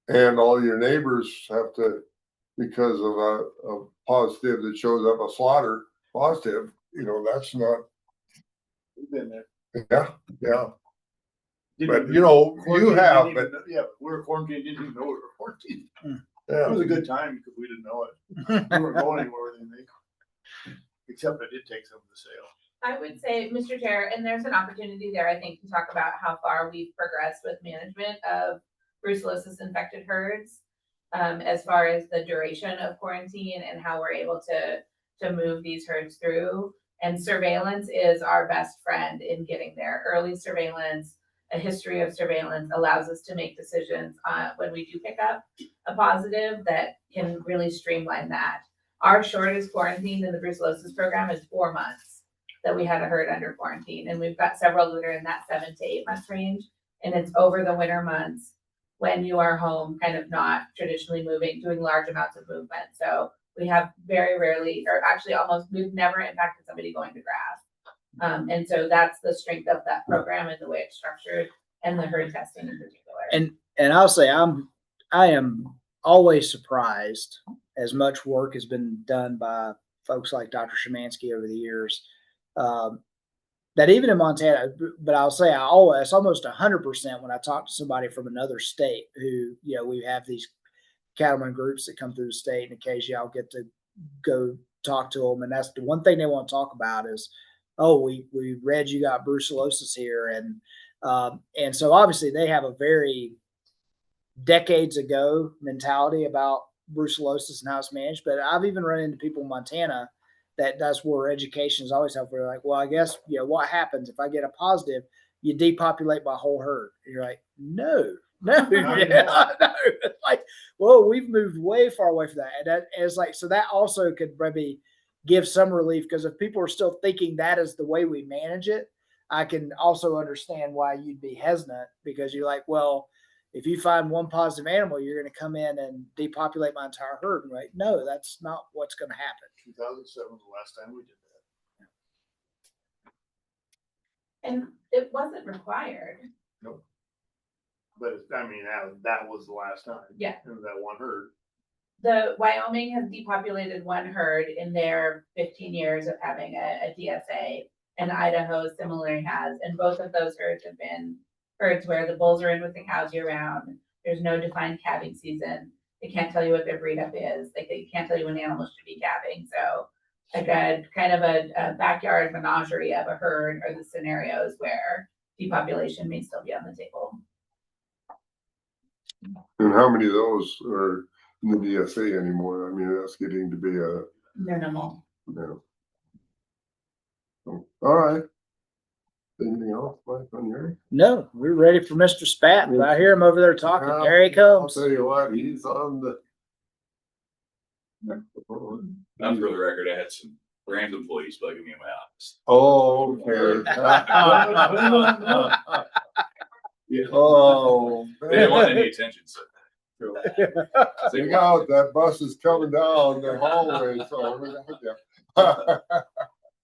and all your neighbors have to, because of a positive that shows up, a slaughter positive, that's not. We've been there. Yeah. But Quarantine you have, but yeah, we were quarantined, didn't even know we were quarantined. It yeah. was a good time because we didn't know it. We weren't going anywhere with anything. Except I did take some of the sale. I would say, Mr. Chair, and there's an opportunity there, I think, to talk about how far we've progressed with management of brucellosis infected herds, as far as the duration of quarantine and how we're able to move these herds through. And surveillance is our best friend in getting there. Early surveillance, a history of surveillance allows us to make decisions when we do pick up a positive that can really streamline that. Our shortest quarantine in the brucellosis program is 4 months that we had a herd under quarantine. And we've got several that are in that 7 to 8 month range. And it's over the winter months when you are home, kind of not traditionally doing large amounts of movement. So we have very rarely, or actually we've never impacted somebody going to grass. And so that's the strength of that program and the way it's structured and the herd testing in particular. And I'll say I am always surprised as much work has been done by folks like Dr. Szymanski over the years, that even in Montana, but I'll say it's almost 100% when I talk to somebody from another state who, we have these cattlemen groups that come through the state, and occasionally I'll get to go talk to them. And that's the one thing they want to talk about is, oh, we read you got brucellosis here. And so obviously they have a very decades ago mentality about brucellosis and how it's managed. But I've even run into people in Montana that's where education is always helpful. They're like, well, I guess, what happens if I get a positive? You depopulate my whole herd. And you're like, no, No, Not yeah, no. Like, well, we've moved way far away from that. And that is like, so that also could maybe give some relief, because if people are still thinking that is the way we manage it, I can also understand why you'd be hesitant, because you're like, well, if you find one positive animal, you're going to come in and depopulate my entire herd. Right? No, that's not what's going to happen. 2007 was the last time we did that. And it wasn't required. But I mean, that was the last time. Yeah. It was that one herd. The Wyoming has depopulated one herd in their 15 years of having a DSA, and Idaho similarly has. And both of those herds have been herds where the bulls are in with the cows year round. There's no defined calving season. They can't tell you what their breed up is. Like, they can't tell you when animals should be calving. So like a kind of a backyard menagerie of a herd are the scenarios where depopulation may still be on the table. And how many of those are in the DSA anymore? I mean, that's getting to be a, Minimal. you know. So, all right. Anything else, Mike, on your? No, we're ready for Mr. Spat. I hear him over there talking. There he I'll comes. tell you what, he's on the. Not for the record, I had some brand employees bugging me in my office. Oh, okay. Yeah. Oh, They didn't want any man. attention, so. Look out, that bus is coming down the hallway, so.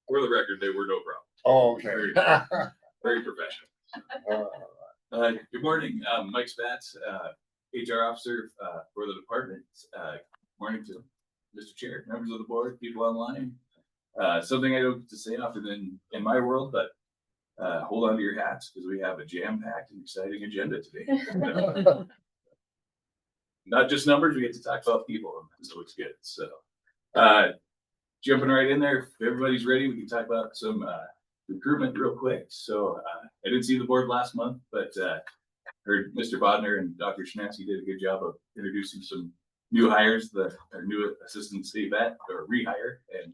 For the record, they were no problem. Oh, okay. Very professional. Good morning, Mike Spatz, HR officer for the department. Morning to Mr. Chair, members of the board, people online. Something I don't get to say often in my world, but hold on to your hats, because we have a jam-packed and exciting agenda today. Not just numbers, we get to talk about people, so it's good. So jumping right in there, if everybody's ready, we can talk about some recruitment real quick. So I didn't see the board last month, but heard Mr. Bodner and Dr. Schnapsky did a good job of introducing some new hires, our new assistant state vet or rehire, and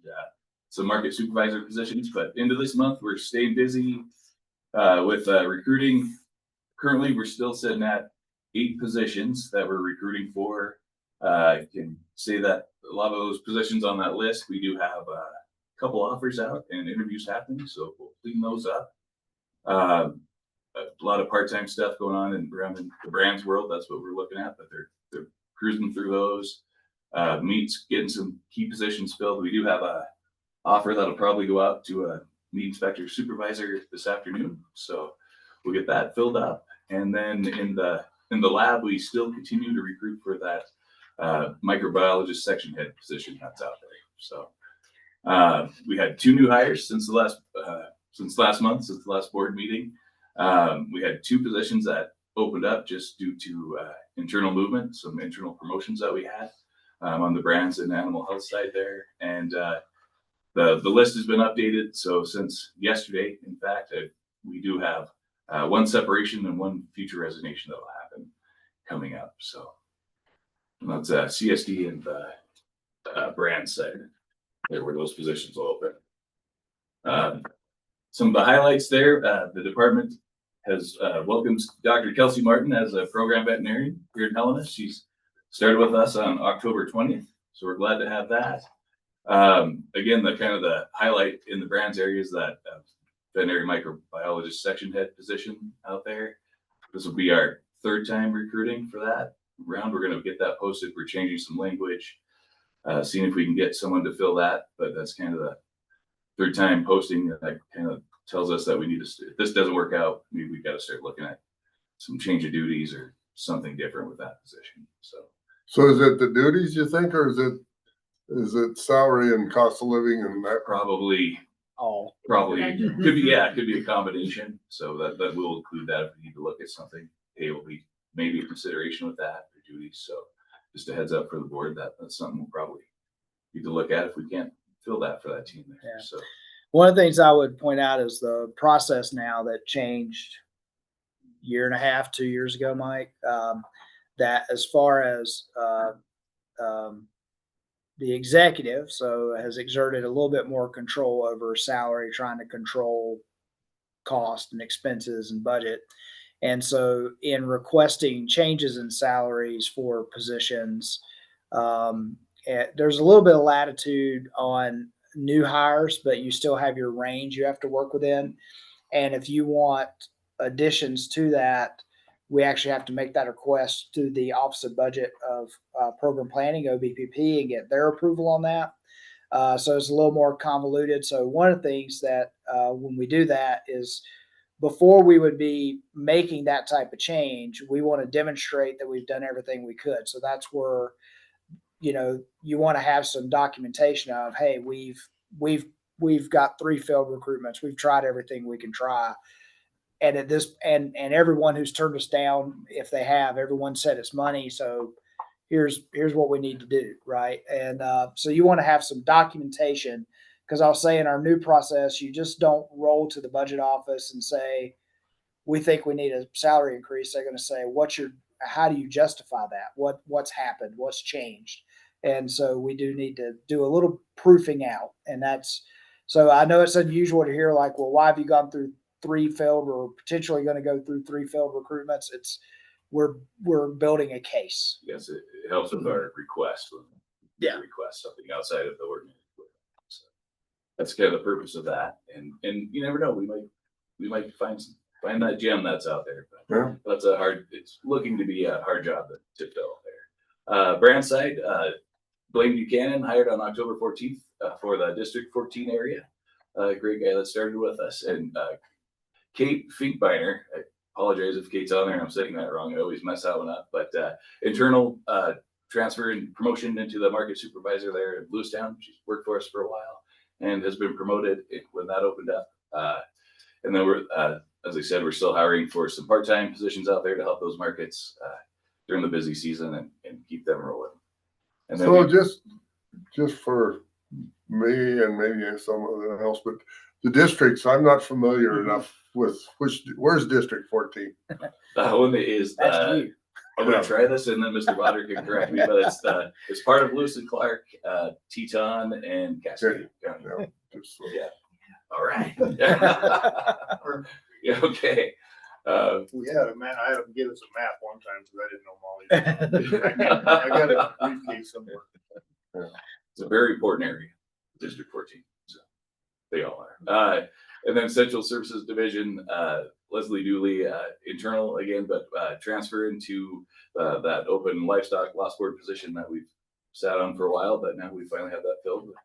some market supervisor positions. But into this month, we're staying busy with recruiting. Currently, we're still sitting at 8 positions that we're recruiting for. I can say that a lot of those positions on that list, we do have a couple offers out and interviews happening, so we'll clean those up. A lot of part-time stuff going on around in the brands world. That's what we're looking at, but they're cruising through those. Meat's getting some key positions filled. We do have a offer that'll probably go out to a meat inspector supervisor this afternoon, so we'll get that filled up. And then in the lab, we still continue to recruit for that microbiologist section head position that's out there. So we had 2 new hires since last month, since the last board meeting. We had 2 positions that opened up just due to internal movement, some internal promotions that we had on the brands and animal health side there. And the list has been updated. So since yesterday, in fact, we do have 1 separation and 1 future resignation that will happen coming up. So that's CSD and the brand side. There were those positions will open. Some of the highlights there, the department has welcomed Dr. Kelsey Martin as a program veterinarian here in Helena. She's started with us on October 20th, so we're glad to have that. Again, the highlight in the brands area is that veterinary microbiologist section head position out there. This will be our 3rd time recruiting for that round. We're going to get that posted. We're changing some language, seeing if we can get someone to fill that, but that's kind of the 3rd time posting. That kind of tells us that we need to, if this doesn't work out, we've got to start looking at some change of duties or something different with that position. So is it the duties you think, or is it salary and cost of living and that? Probably could be a combination. So that will include that if we need to look at something. Pay will be maybe a consideration with that for duties. So just a heads up for the board, that's something we'll probably need to look at if we can't fill that for that team there. Yeah. So One of the things I would point out is the process now that changed 1.5, 2 years ago, Mike, that as far as the executive, so has exerted a little bit more control over salary, trying to control cost and expenses and budget. And so in requesting changes in salaries for positions, there's a little bit of latitude on new hires, but you still have your range you have to work within. And if you want additions to that, we actually have to make that request to the Office of Budget of Program Planning, OBPP, and get their approval on that. So it's a little more convoluted. So one of the things that when we do that is before we would be making that type of change, we want to demonstrate that we've done everything we could. So that's where, you want to have some documentation of, hey, we've got 3 failed recruitments. We've tried everything we can try. And at this, and everyone who's turned us down, if they have, everyone said it's money. So here's what we need to do. Right. And so you want to have some documentation, because I'll say in our new process, you just don't roll to the budget office and say, we think we need a salary increase. They're going to say, how do you justify that? What's happened? What's changed? And so we do need to do a little proofing out. And so I know it's unusual to hear like, well, why have you gone through 3 failed or potentially going to go through 3 failed recruitments? We're building a case. Yes, it helps with our request. When we request something outside of the ordinance. So that's kind of the purpose of that. And you never know, we might find that gem that's out there. But it's looking to be a hard job to fill there. Brand side, Blaine Buchanan hired on October 14th for the District 14 area. Great guy that started with us. And Kate Finkbeiner, I apologize if Kate's on there and I'm saying that wrong. I always mess that one up. But internal transfer and promotion into the market supervisor there in Bluestown. She's worked for us for a while and has been promoted when that opened up. And then we're, as I said, we're still hiring for some part-time positions out there to help those markets during the busy season and keep them rolling. And then so just for me and maybe someone else, but the districts, I'm not familiar enough with where's District 14? That one is I'm going to try this and then Mr. Botter can correct me, but it's part of Lewis and Clark, Teton, and Cascade County. Yeah. All right. Yeah. Okay. We had a map. I had to give us a map one time because I didn't know Molly. I got a briefcase somewhere. It's a very important area, District 14. So they all are. And then Central Services Division, Leslie Dooley, internal again, but transfer into that open livestock loss board position that we've sat on for a while, but now we finally have that filled with a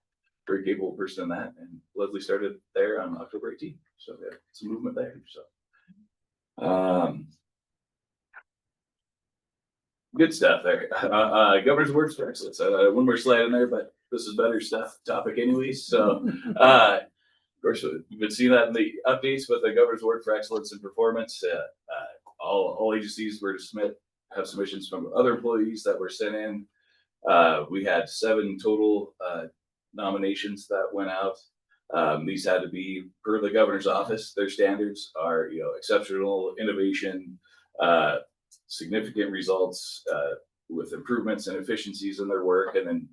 very capable person in that. And Leslie started there on October 18th. So yeah, some movement there. So good stuff there. Governor's Works for Excellence. One more slide in there, but this is better stuff topic anyways. So of course, we've been seeing that in the updates, but the Governor's Work for Excellence and Performance, all agencies were to have submissions from other employees that were sent in. We had 7 total nominations that went out. These had to be per the governor's office. Their standards are, exceptional innovation, significant results with improvements and efficiencies in their work, and then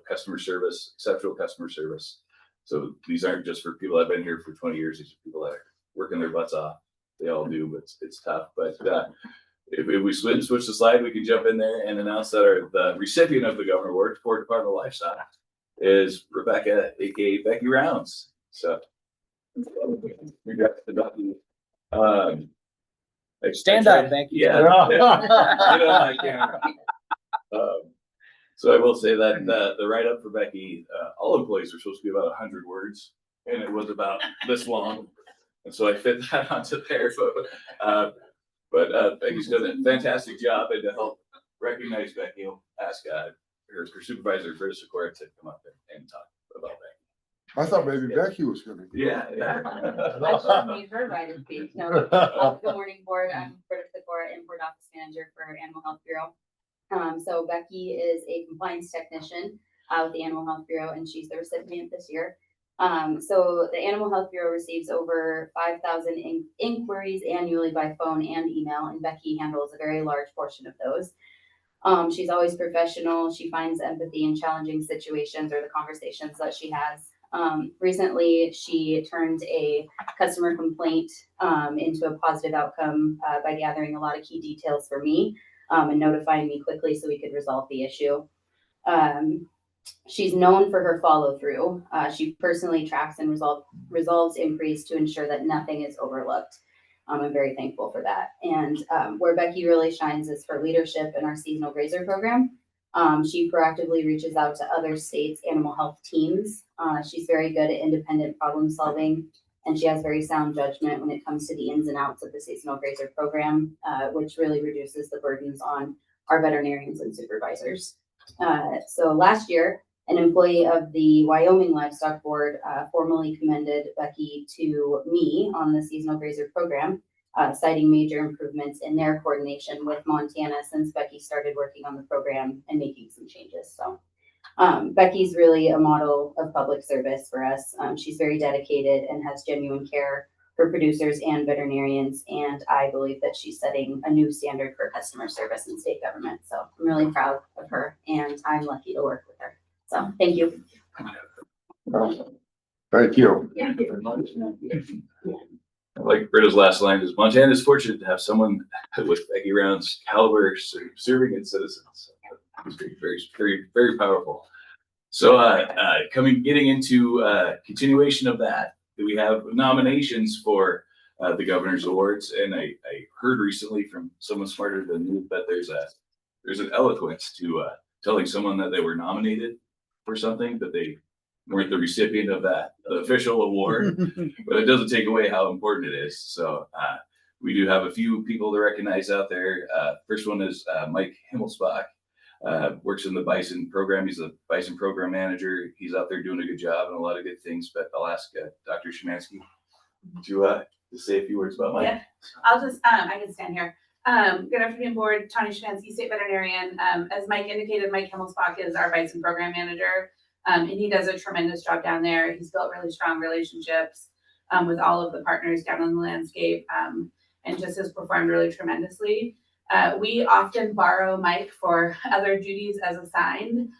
customer service, exceptional customer service. So these aren't just for people that have been here for 20 years. These are people that are working their butts off. They all do, but it's tough. But if we switch the slide, we can jump in there and announce that the recipient of the Governor Award for Department of Livestock is Rebecca, aka Becky Rounds. So we got the document. Stand up, Becky. Yeah. I can't. So I will say that the write-up for Becky, all employees are supposed to be about 100 words, and it was about this long. And so I fit that onto there. But Becky's done a fantastic job, and to help recognize Becky, I'll ask her supervisor, Curtis Secora, to come up and talk about Becky. I thought maybe Becky was going to be. Yeah. I should need her right to speak. No. Good morning, board. I'm Curtis Secora, Import Office Manager for Animal Health Bureau. So Becky is a compliance technician with the Animal Health Bureau, and she's the recipient this year. So the Animal Health Bureau receives over 5,000 inquiries annually by phone and email, and Becky handles a very large portion of those. She's always professional. She finds empathy in challenging situations or the conversations that she has. Recently, she turned a customer complaint into a positive outcome by gathering a lot of key details for me and notifying me quickly so we could resolve the issue. She's known for her follow through. She personally tracks and resolves inquiries to ensure that nothing is overlooked. I'm very thankful for that. And where Becky really shines is her leadership in our seasonal grazer program. She proactively reaches out to other states' animal health teams. She's very good at independent problem solving, and she has very sound judgment when it comes to the ins and outs of the seasonal grazer program, which really reduces the burdens on our veterinarians and supervisors. So last year, an employee of the Wyoming Livestock Board formally commended Becky to me on the seasonal grazer program, citing major improvements in their coordination with Montana since Becky started working on the program and making some changes. So Becky's really a model of public service for us. She's very dedicated and has genuine care for producers and veterinarians, and I believe that she's setting a new standard for customer service in state government. So I'm really proud of her, and I'm lucky to work with her. So thank you. Thank you. Like Britta's last line is Montana is fortunate to have someone with Becky Round's caliber serving its citizens. It's very powerful. So getting into continuation of that, we have nominations for the governor's awards, and I heard recently from someone smarter than me that there's an eloquence to telling someone that they were nominated for something, that they weren't the recipient of that official award, but it doesn't take away how important it is. So we do have a few people to recognize out there. First one is Mike Himmelsbach, works in the bison program. He's a bison program manager. He's out there doing a good job and a lot of good things, but I'll ask Dr. Szymanski to say a few words about Mike. Yeah, I'll just, I can stand here. Good afternoon, board. Tony Szymanski, state veterinarian. As Mike indicated, Mike Himmelsbach is our bison program manager. And he does a tremendous job down there. He's built really strong relationships with all of the partners down on the landscape, and just has performed really tremendously. We often borrow Mike for other duties as assigned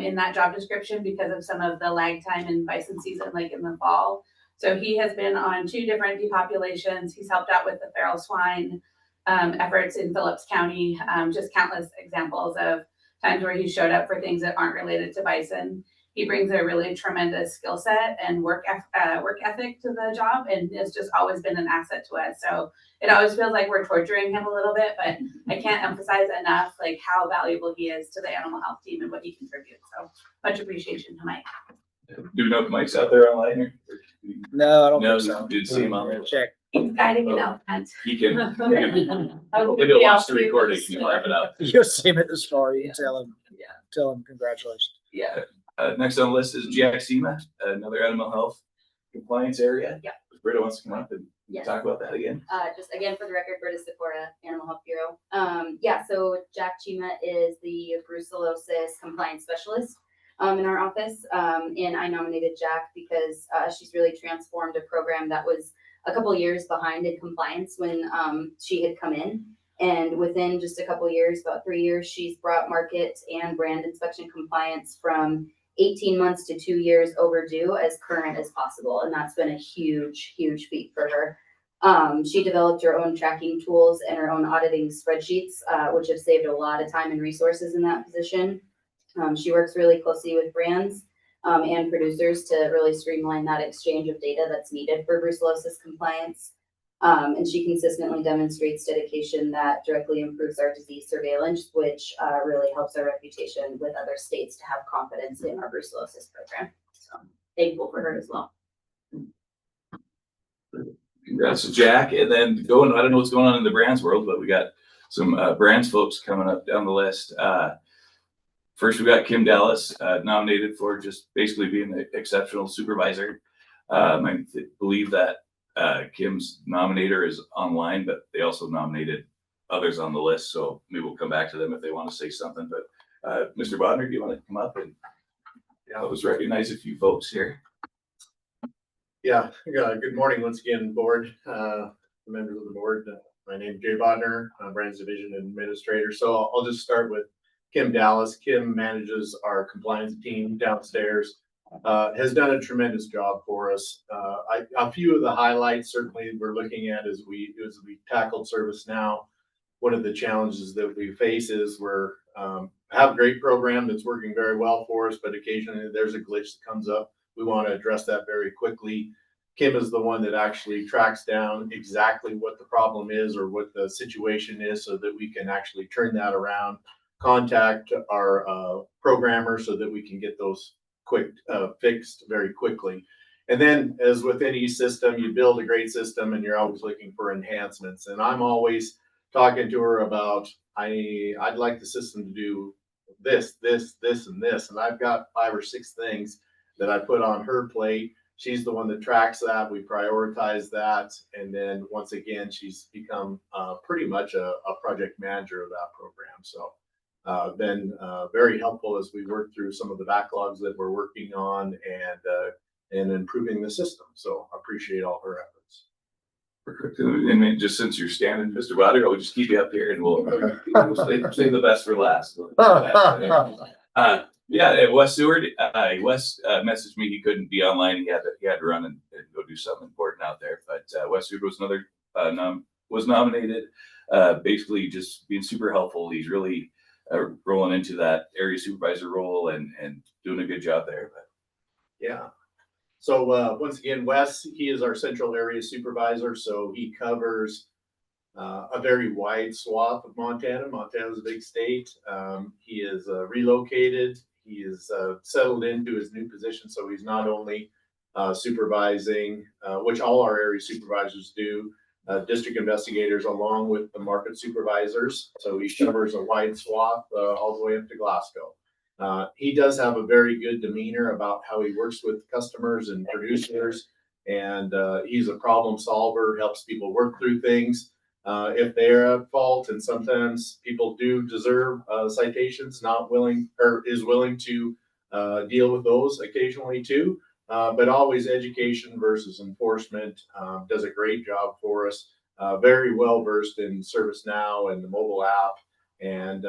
in that job description because of some of the lag time in bison season, like in the fall. So he has been on 2 different depopulations. He's helped out with the feral swine efforts in Phillips County, just countless examples of times where he showed up for things that aren't related to bison. He brings a really tremendous skill set and work ethic to the job, and has just always been an asset to us. So it always feels like we're torturing him a little bit, but I can't emphasize enough like how valuable he is to the animal health team and what he contributes. So much appreciation to Mike. Do you know if Mike's out there online? Or? No, I don't No, think so. did see him on there. Check. He's guiding an elephant. He can. If he'll watch the recording, you can laugh it out. You'll see him at the store. You can tell him congratulations. Yeah. Next on the list is Jack Sema, another animal health compliance area. Yeah. Britta wants to come up and Yes. talk about that again. Just again, for the record, Britta Sikora, Animal Health Bureau. So Jack Chima is the brucellosis compliance specialist in our office. And I nominated Jack because she's really transformed a program that was a couple years behind in compliance when she had come in. And within just a couple years, about 3 years, she's brought market and brand inspection compliance from 18 months to 2 years overdue as current as possible. And that's been a huge, huge feat for her. She developed her own tracking tools and her own auditing spreadsheets, which have saved a lot of time and resources in that position. She works really closely with brands and producers to really streamline that exchange of data that's needed for brucellosis compliance. And she consistently demonstrates dedication that directly improves our disease surveillance, which really helps our reputation with other states to have confidence in our brucellosis program. So thankful for her as well. Congrats to Jack. And then I don't know what's going on in the brands world, but we got some brands folks coming up down the list. First, we got Kim Dallas nominated for just basically being an exceptional supervisor. I believe that Kim's nominator is online, but they also nominated others on the list. So maybe we'll come back to them if they want to say something. But Mr. Bodner, do you want to come up and let's recognize a few folks here? Yeah, good morning once again, board, members of the board. My name is Jay Bodner, I'm Brands Division Administrator. So I'll just start with Kim Dallas. Kim manages our compliance team downstairs. has done a tremendous job for us. A few of the highlights certainly we're looking at as we tackled ServiceNow. One of the challenges that we face is have a great program that's working very well for us, but occasionally there's a glitch that comes up. We want to address that very quickly. Kim is the one that actually tracks down exactly what the problem is or what the situation is so that we can actually turn that around, contact our programmer so that we can get those fixed very quickly. And then as with any system, you build a great system and you're always looking for enhancements. And I'm always talking to her about, I'd like the system to do this, and this. And I've got 5 or 6 things that I put on her plate. She's the one that tracks that. We prioritize that. And then once again, she's become pretty much a project manager of that program. So been very helpful as we work through some of the backlogs that we're working on and improving the system. So I appreciate all her efforts. Perfect. And then just since you're standing, Mr. Wilder, I'll just keep you up here and we'll save the best for last. Yeah, Wes Seward, Wes messaged me he couldn't be online. He had to run and go do something important out there. But Wes Seward was was nominated. Basically, just being super helpful. He's really rolling into that area supervisor role and doing a good job there. But yeah. So once again, Wes, he is our central area supervisor. So he covers a very wide swath of Montana. Montana's a big state. He is relocated. He is settled into his new position. So he's not only supervising, which all our area supervisors do, district investigators along with the market supervisors. So he covers a wide swath all the way up to Glasgow. He does have a very good demeanor about how he works with customers and producers. And he's a problem solver, helps people work through things. If they're at fault, and sometimes people do deserve citations, is willing to deal with those occasionally too. But always education versus enforcement. Does a great job for us. Very well versed in ServiceNow and the mobile app. And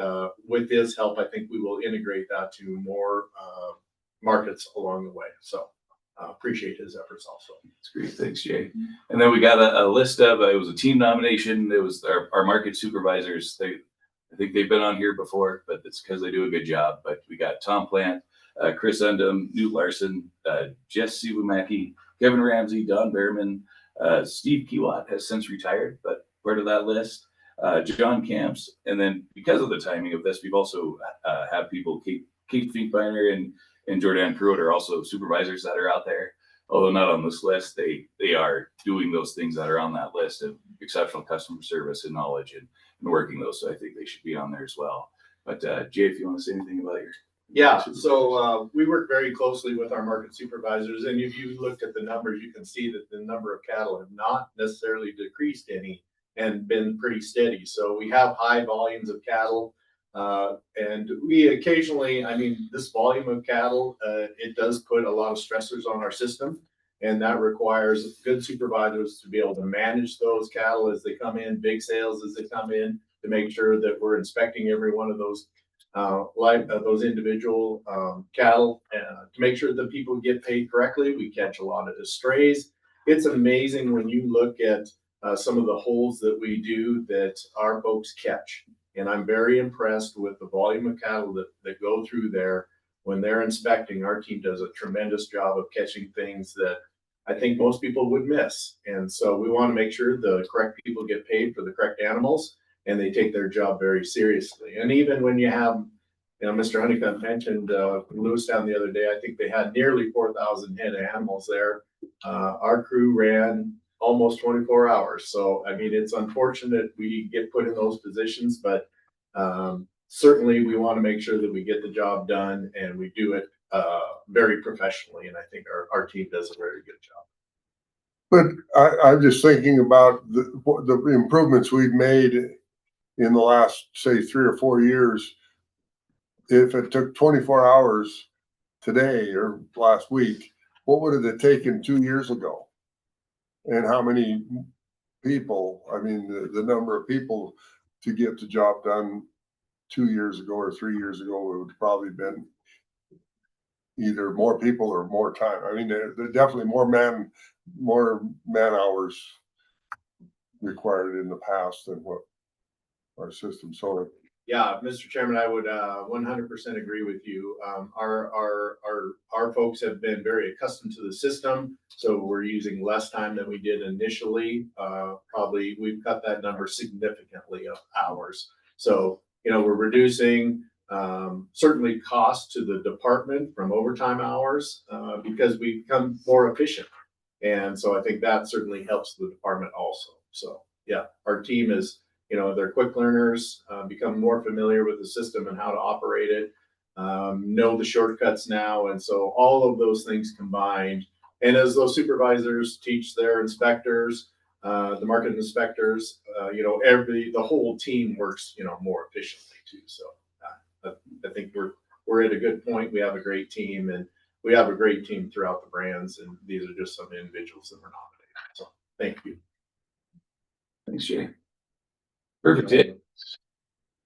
with his help, I think we will integrate that to more markets along the way. So appreciate his efforts also. That's great. Thanks, Jay. And then we got a list of, it was a team nomination. It was our market supervisors. I think they've been on here before, but it's because they do a good job. But we got Tom Plant, Chris Undum, Newt Larson, Jess Sibumaki, Kevin Ramsey, Don Behrman, Steve Kiewat has since retired, but part of that list, John Camps. And then because of the timing of this, we've also have people, Kate Finkbeiner and Jordan Pruitt are also supervisors that are out there. Although not on this list, they are doing those things that are on that list of exceptional customer service and knowledge and working those. So I think they should be on there as well. But Jay, if you want to say anything about your. Yeah, so we work very closely with our market supervisors. And if you looked at the numbers, you can see that the number of cattle have not necessarily decreased any and been pretty steady. So we have high volumes of cattle. And we occasionally, this volume of cattle, it does put a lot of stressors on our system. And that requires good supervisors to be able to manage those cattle as they come in, big sales as they come in, to make sure that we're inspecting every one of those those individual cattle to make sure that people get paid correctly. We catch a lot of strays. It's amazing when you look at some of the holes that we do that our folks catch. And I'm very impressed with the volume of cattle that go through there. When they're inspecting, our team does a tremendous job of catching things that I think most people would miss. And so we want to make sure the correct people get paid for the correct animals, and they take their job very seriously. And even when you have, Mr. Honeycutt mentioned Lewistown the other day, I think they had nearly 4,000 head of animals there. Our crew ran almost 24 hours. So, it's unfortunate we get put in those positions, but certainly we want to make sure that we get the job done and we do it very professionally. And I think our team does a very good job. But I'm just thinking about the improvements we've made in the last, say, 3 or 4 years. If it took 24 hours today or last week, what would it have taken 2 years ago? And how many people, the number of people to get the job done 2 years ago or 3 years ago, it would probably been either more people or more time. I mean, there definitely more man hours required in the past than what our system. So Yeah, Mr. Chairman, I would 100% agree with you. Our folks have been very accustomed to the system, so we're using less time than we did initially. Probably we've cut that number significantly of hours. So, you know, we're reducing certainly cost to the department from overtime hours because we become more efficient. And so I think that certainly helps the department also. So yeah, our team is, you know, they're quick learners, become more familiar with the system and how to operate it, know the shortcuts now. And so all of those things combined, and as those supervisors teach their inspectors, the market inspectors, you know, the whole team works, you know, more efficiently too. So I think we're at a good point. We have a great team, and we have a great team throughout the brands, and these are just some individuals that were nominated. So thank you. Thanks, Jay. Perfect.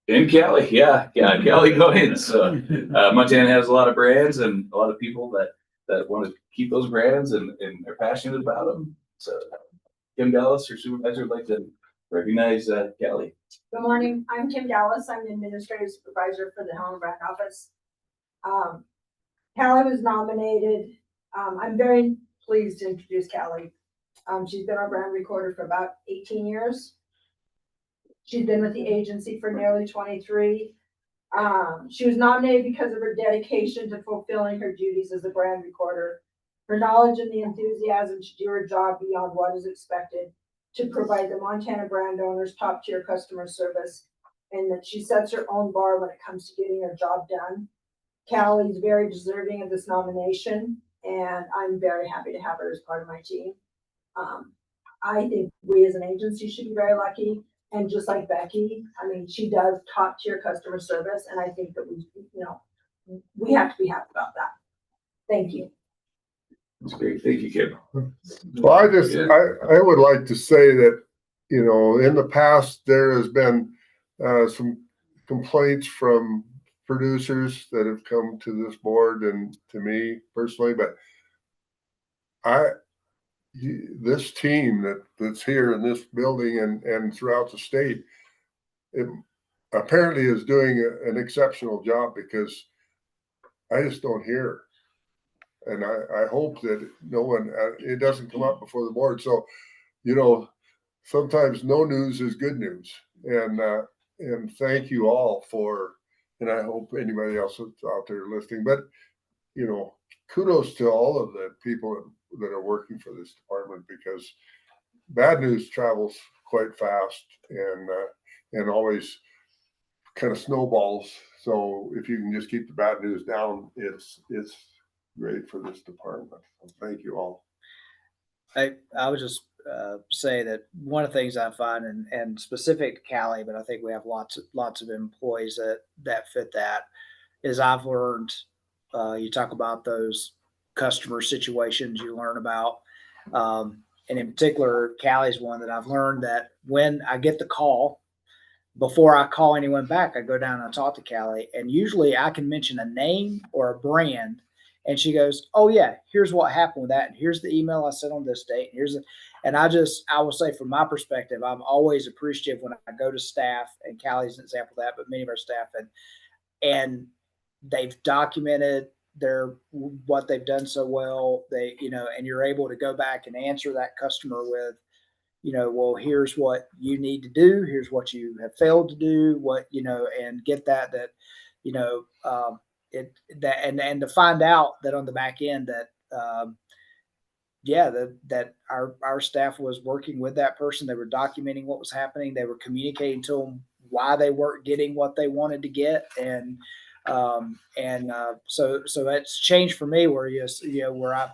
And Kelly, yeah, Kelly Goins. So Montana has a lot of brands and a lot of people that want to keep those brands and are passionate about them. So Kim Dallas, your supervisor, would like to recognize Kelly. Good morning. I'm Kim Dallas. I'm the administrative supervisor for the Hellenbrand office. Callie was nominated. I'm very pleased to introduce Callie. She's been our brand recorder for about 18 years. She's been with the agency for nearly 23. She was nominated because of her dedication to fulfilling her duties as a brand recorder, her knowledge and the enthusiasm to do her job beyond what is expected, to provide the Montana brand owners top-tier customer service, and that she sets her own bar when it comes to getting her job done. Callie is very deserving of this nomination, and I'm very happy to have her as part of my team. I think we as an agency should be very lucky. And just like Becky, I mean, she does top-tier customer service, and I think that we have to be happy about that. Thank you. That's great. Thank you, Kim. well, I would like to say that, you know, in the past, there has been some complaints from producers that have come to this board and to me personally, but this team that's here in this building and throughout the state, it apparently is doing an exceptional job, because I just don't hear. And I hope that no one, it doesn't come up before the board. So, you know, sometimes no news is good news. And thank you all for, and I hope anybody else that's out there listening, but, you know, kudos to all of the people that are working for this department, because bad news travels quite fast and always kind of snowballs. So if you can just keep the bad news down, it's great for this department. So thank you all. I would just say that one of the things I find, and specific to Callie, but I think we have lots of employees that fit that, is I've learned, you talk about those customer situations you learn about. And in particular, Callie's one that I've learned that when I get the call, before I call anyone back, I go down and I talk to Callie, and usually I can mention a name or a brand, and she goes, "Oh yeah, here's what happened with that, and here's the email I sent on this date, and I will say from my perspective, I'm always appreciative when I go to staff, and Callie's an example of that, but many of our staff, and they've documented what they've done so well, and you're able to go back and answer that customer with, well, here's what you need to do. Here's what you have failed to do, and get that, and to find out that on the back end that, that our staff was working with that person. They were documenting what was happening. They were communicating to them why they weren't getting what they wanted to get. So it's changed for me where, where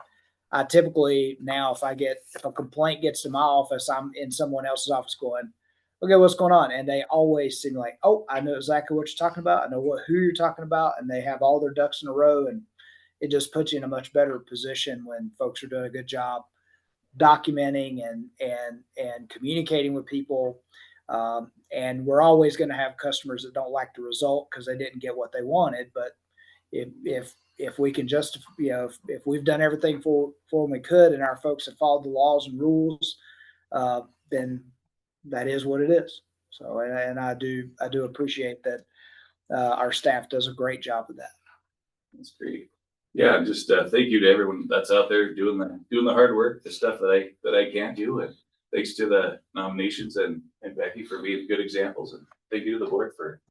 I typically now, if a complaint gets to my office, I'm in someone else's office going, okay, what's going on? And they always seem like, oh, I know exactly what you're talking about. I know who you're talking about. And they have all their ducks in a row. And it just puts you in a much better position when folks are doing a good job documenting and communicating with people. And we're always going to have customers that don't like the result because they didn't get what they wanted. But if if we can just, if we've done everything for when we could and our folks have followed the laws and rules, then that is what it is. So, and I do appreciate that our staff does a great job of that. That's great. Yeah, just thank you to everyone that's out there doing the hard work, the stuff that I can't do, and thanks to the nominations and Becky for being good examples, and thank you to the board for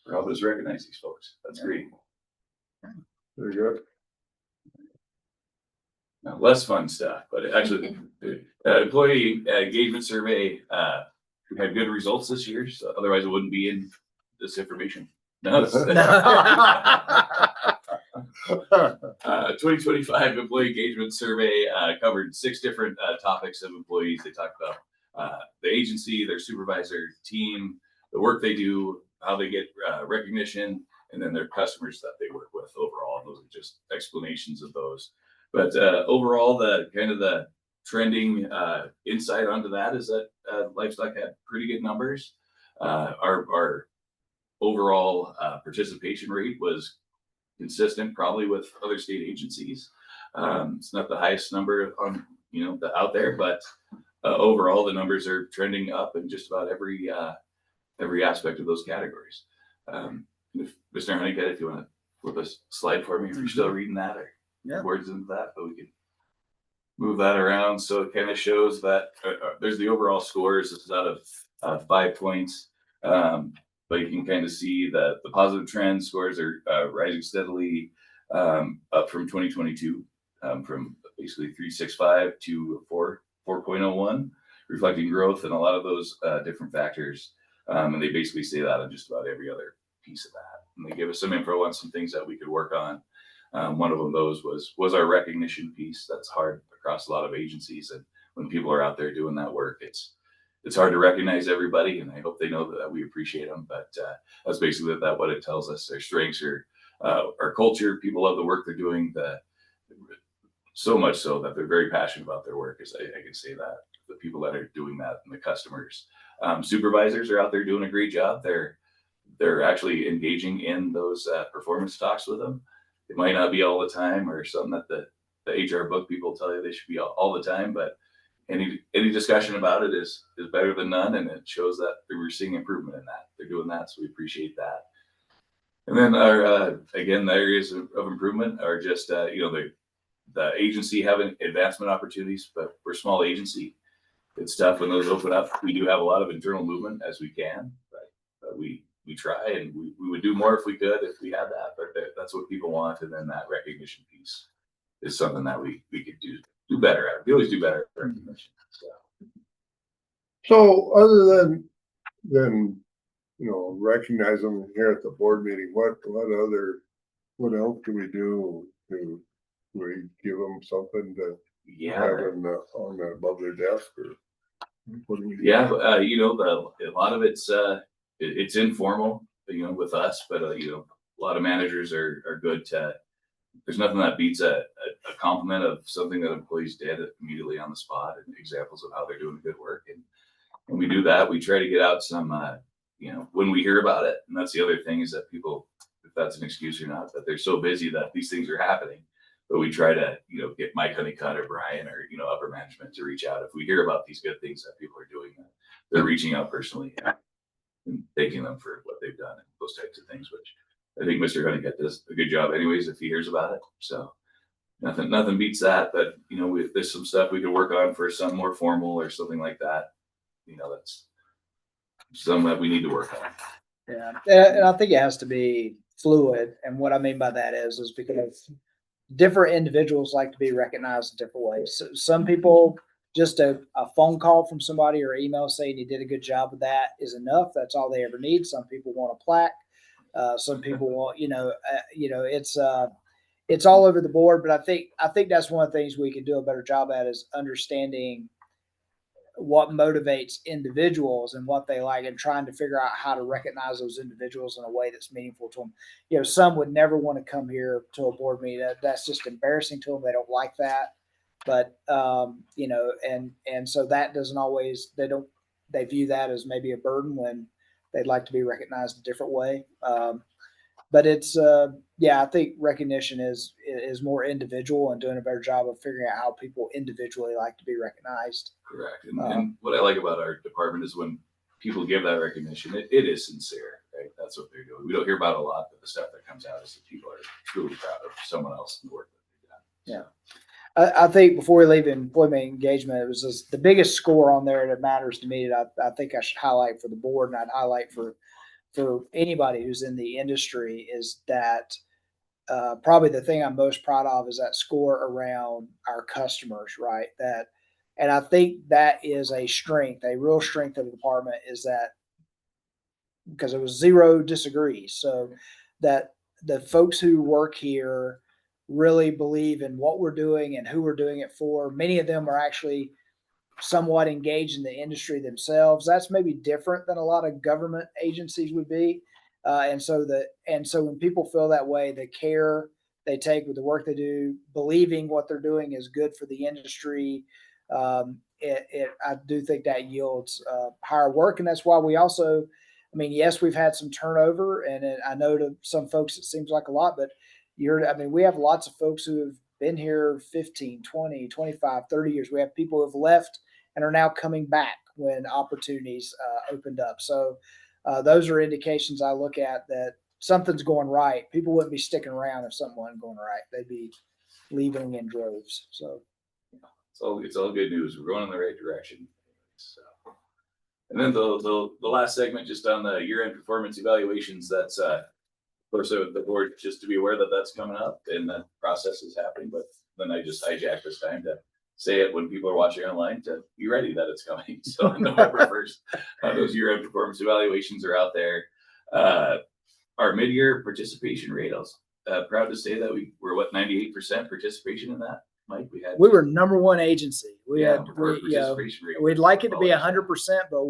helping us recognize these folks. That's great. Very good. Now, less fun stuff, but actually, employee engagement survey, we had good results this year, so otherwise it wouldn't be in this information. No, 2025 employee engagement survey covered 6 different topics of employees. They talked about the agency, their supervisor, team, the work they do, how they get recognition, and then their customers that they work with overall. Those are just explanations of those. But overall, the kind of the trending insight onto that is that livestock had pretty good numbers. Our overall participation rate was consistent, probably with other state agencies. It's not the highest number on out there, but overall the numbers are trending up in just about every aspect of those categories. If Mr. Honeycutt, if you want to flip a slide for me, if you're still reading that or words into that, but we can move that around. So it kind of shows that there's the overall scores. This is out of 5 points. But you can kind of see that the positive trend scores are rising steadily up from 2022, from basically 3.65 to 4.01, reflecting growth in a lot of those different factors. And they basically say that on just about every other piece of that. And they give us some info on some things that we could work on. One of them, was our recognition piece. That's hard across a lot of agencies. And when people are out there doing that work, it's hard to recognize everybody, and I hope they know that we appreciate them. But that's basically what it tells us. Their strengths are our culture. People love the work they're doing. So much so that they're very passionate about their work. As I can say that the people that are doing that and the customers, supervisors are out there doing a great job. They're actually engaging in those performance talks with them. It might not be all the time, or something that the HR book people tell you they should be all the time, but any discussion about it is better than none, and it shows that we're seeing improvement in that. They're doing that, so we appreciate that. And then our again, the areas of improvement are just the agency having advancement opportunities, but we're a small agency. It's tough when those open up. We do have a lot of internal movement as we can, but we try, and we would do more if we could, if we had that. But that's what people want, and then that recognition piece is something that we could do better at. We always do better at recognition. So other than recognize them here at the board meeting, what else do we do? Do we give them something to have on above their desk, or what do we do? Yeah, a lot of it's informal, with us, but a lot of managers are good to. There's nothing that beats a compliment of something that employees did immediately on the spot, and examples of how they're doing good work. And when we do that, we try to get out some, when we hear about it. And that's the other thing, is that people, if that's an excuse or not, that they're so busy that these things are happening. But we try to, get Mike Honeycutt or Brian or, upper management to reach out. If we hear about these good things that people are doing, they're reaching out personally and thanking them for what they've done and those types of things, which I think Mr. Honeycutt does a good job anyways, if he hears about it. So nothing beats that, but there's some stuff we could work on for some more formal or something like that. That's something that we need to work on. Yeah. And I think it has to be fluid. And what I mean by that is because different individuals like to be recognized in different ways. So some people, just a phone call from somebody or email saying you did a good job of that is enough. That's all they ever need. Some people want a plaque. Some people want, it's all over the board. But I think that's one of the things we can do a better job at, is understanding what motivates individuals and what they like, and trying to figure out how to recognize those individuals in a way that's meaningful to them. Some would never want to come here to a board meeting. That's just embarrassing to them. They don't like that. But, and so that doesn't always, they view that as maybe a burden when they'd like to be recognized a different way. but it's, yeah, I think recognition is more individual and doing a better job of figuring out how people individually like to be recognized. Correct. And what I like about our department is when people give that recognition, it is sincere, right? That's what they're doing. We don't hear about it a lot, but the stuff that comes out is that people are truly proud of someone else and the work that they've done. Yeah. I think before we leave employment engagement, it was just the biggest score on there that matters to me that I think I should highlight for the board, and I'd highlight for anybody who's in the industry, is that probably the thing I'm most proud of is that score around our customers, right? And I think that is a strength, a real strength of the department, is that because it was 0 disagrees. So that the folks who work here really believe in what we're doing and who we're doing it for. Many of them are actually somewhat engaged in the industry themselves. That's maybe different than a lot of government agencies would be. And so when people feel that way, the care they take with the work they do, believing what they're doing is good for the industry, I do think that yields higher work. And that's why we also, I mean, yes, we've had some turnover, and I know to some folks it seems like a lot, but we have lots of folks who have been here 15, 20, 25, 30 years. We have people who have left and are now coming back when opportunities opened up. So those are indications I look at that something's going right. People wouldn't be sticking around if something wasn't going right. They'd be leaving in droves. So It's all good news. We're going in the right direction. So, and then the last segment, just on the year-end performance evaluations, that's of course, the board, just to be aware that that's coming up and that process is happening. But then I just hijacked this time to say it when people are watching online to be ready that it's coming. So on November 1st, those year-end performance evaluations are out there. Our mid-year participation rate, I was proud to say that we're 98% participation in that, Mike. We were number one agency. Participation rate. We'd like it to be 100%, but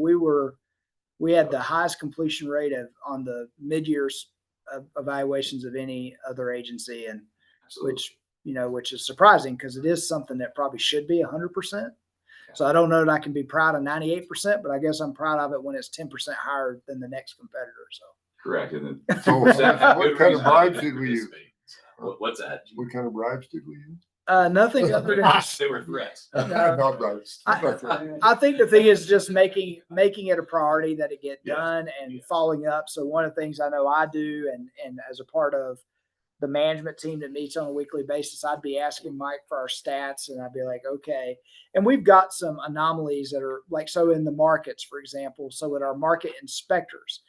we had the highest completion rate on the mid-years evaluations of any other agency, and Absolutely. which is surprising because it is something that probably should be 100%. So I don't know that I can be proud of 98%, but I guess I'm proud of it when it's 10% higher than the next competitor. So correct. And then So what kind of bribes did we use? What's that? What kind of bribes did we use? Nothing other than They were threats. Not bribes. I think the thing is just making it a priority that it get done and following up. So one of the things I know I do, and as a part of the management team that meets on a weekly basis, I'd be asking Mike for our stats, and I'd be like, okay. And we've got some anomalies that are like, so in the markets, for example, so with our market inspectors,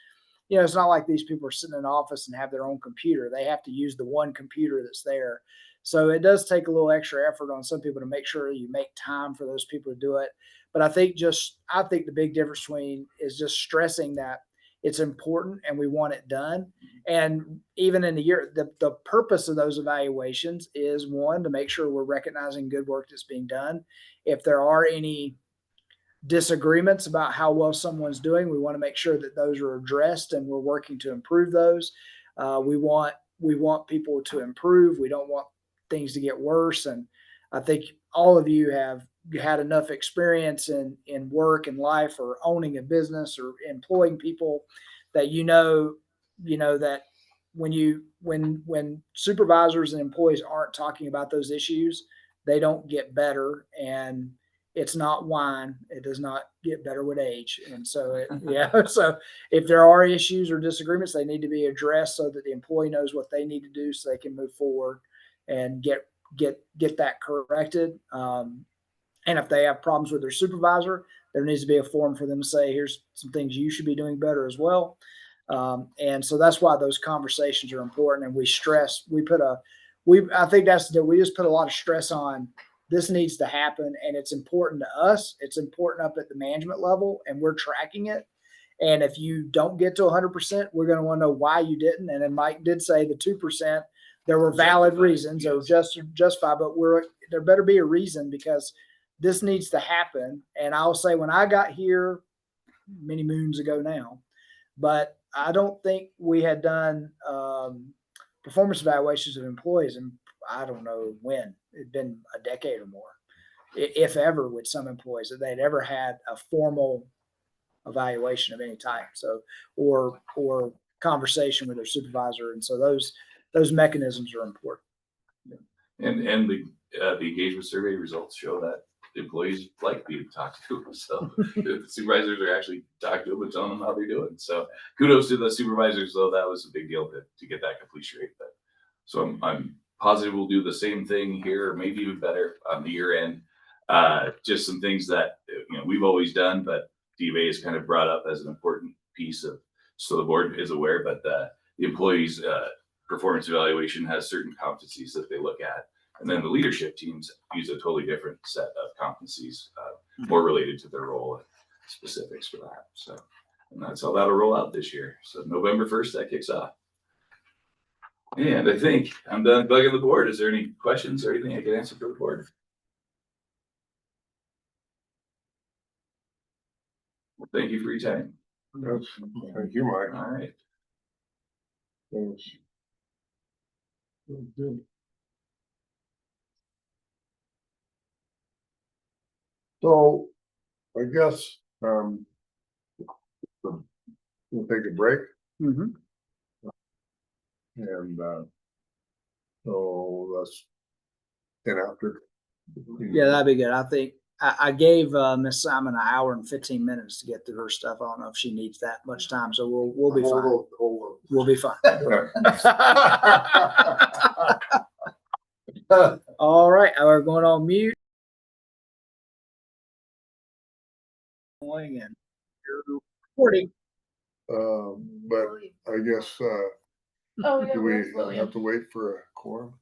it's not like these people are sitting in an office and have their own computer. They have to use the one computer that's there. So it does take a little extra effort on some people to make sure you make time for those people to do it. But I think the big difference between is just stressing that it's important and we want it done. And even in the year, the purpose of those evaluations is, one, to make sure we're recognizing good work that's being done. If there are any disagreements about how well someone's doing, we want to make sure that those are addressed and we're working to improve those. We want people to improve. We don't want things to get worse. And I think all of you have had enough experience in work and life, or owning a business, or employing people, that that when supervisors and employees aren't talking about those issues, they don't get better. And it's not wine. It does not get better with age. And so, so if there are issues or disagreements, they need to be addressed so that the employee knows what they need to do so they can move forward and get that corrected. And if they have problems with their supervisor, there needs to be a forum for them to say, here's some things you should be doing better as well. And so that's why those conversations are important. And we just put a lot of stress on, this needs to happen, and it's important to us. It's important up at the management level, and we're tracking it. And if you don't get to 100%, we're going to want to know why you didn't. And then Mike did say the 2%, there were valid reasons, or justified, but there better be a reason, because this needs to happen. And I'll say, when I got here many moons ago now, but I don't think we had done performance evaluations of employees, and I don't know when. It'd been a decade or more, if ever, with some employees, that they'd ever had a formal evaluation of any type. So, or conversation with their supervisor. And so those mechanisms are important. And the engagement survey results show that employees like being talked to. So the supervisors are actually talking to them and telling them how they're doing. So kudos to the supervisors, though. That was a big deal to get that completion rate. But so I'm positive we'll do the same thing here, or maybe even better on the year end. Just some things that we've always done, but DVA is kind of brought up as an important piece of, so the board is aware. But the employees' performance evaluation has certain competencies that they look at. And then the leadership teams use a totally different set of competencies, more related to their role and specifics for that. So, and that's how that'll roll out this year. So November 1st, that kicks off. And I think I'm done bugging the board. Is there any questions or anything I can answer for the board? Well, thank you for your time. Yes, thank you, Mike. All right. Thanks. Good. So, I guess, we'll take a break Mm-hmm. and, so let's, and after. Yeah, that'd be good. I think I gave Miss Simon an hour and 15 minutes to get through her stuff. I don't know if she needs that much time, so we'll be fine. Hold We'll be fine. on. All right, we're going on mute. And you're recording. But I guess, Oh, yeah, do where's we William? have to wait for a quorum?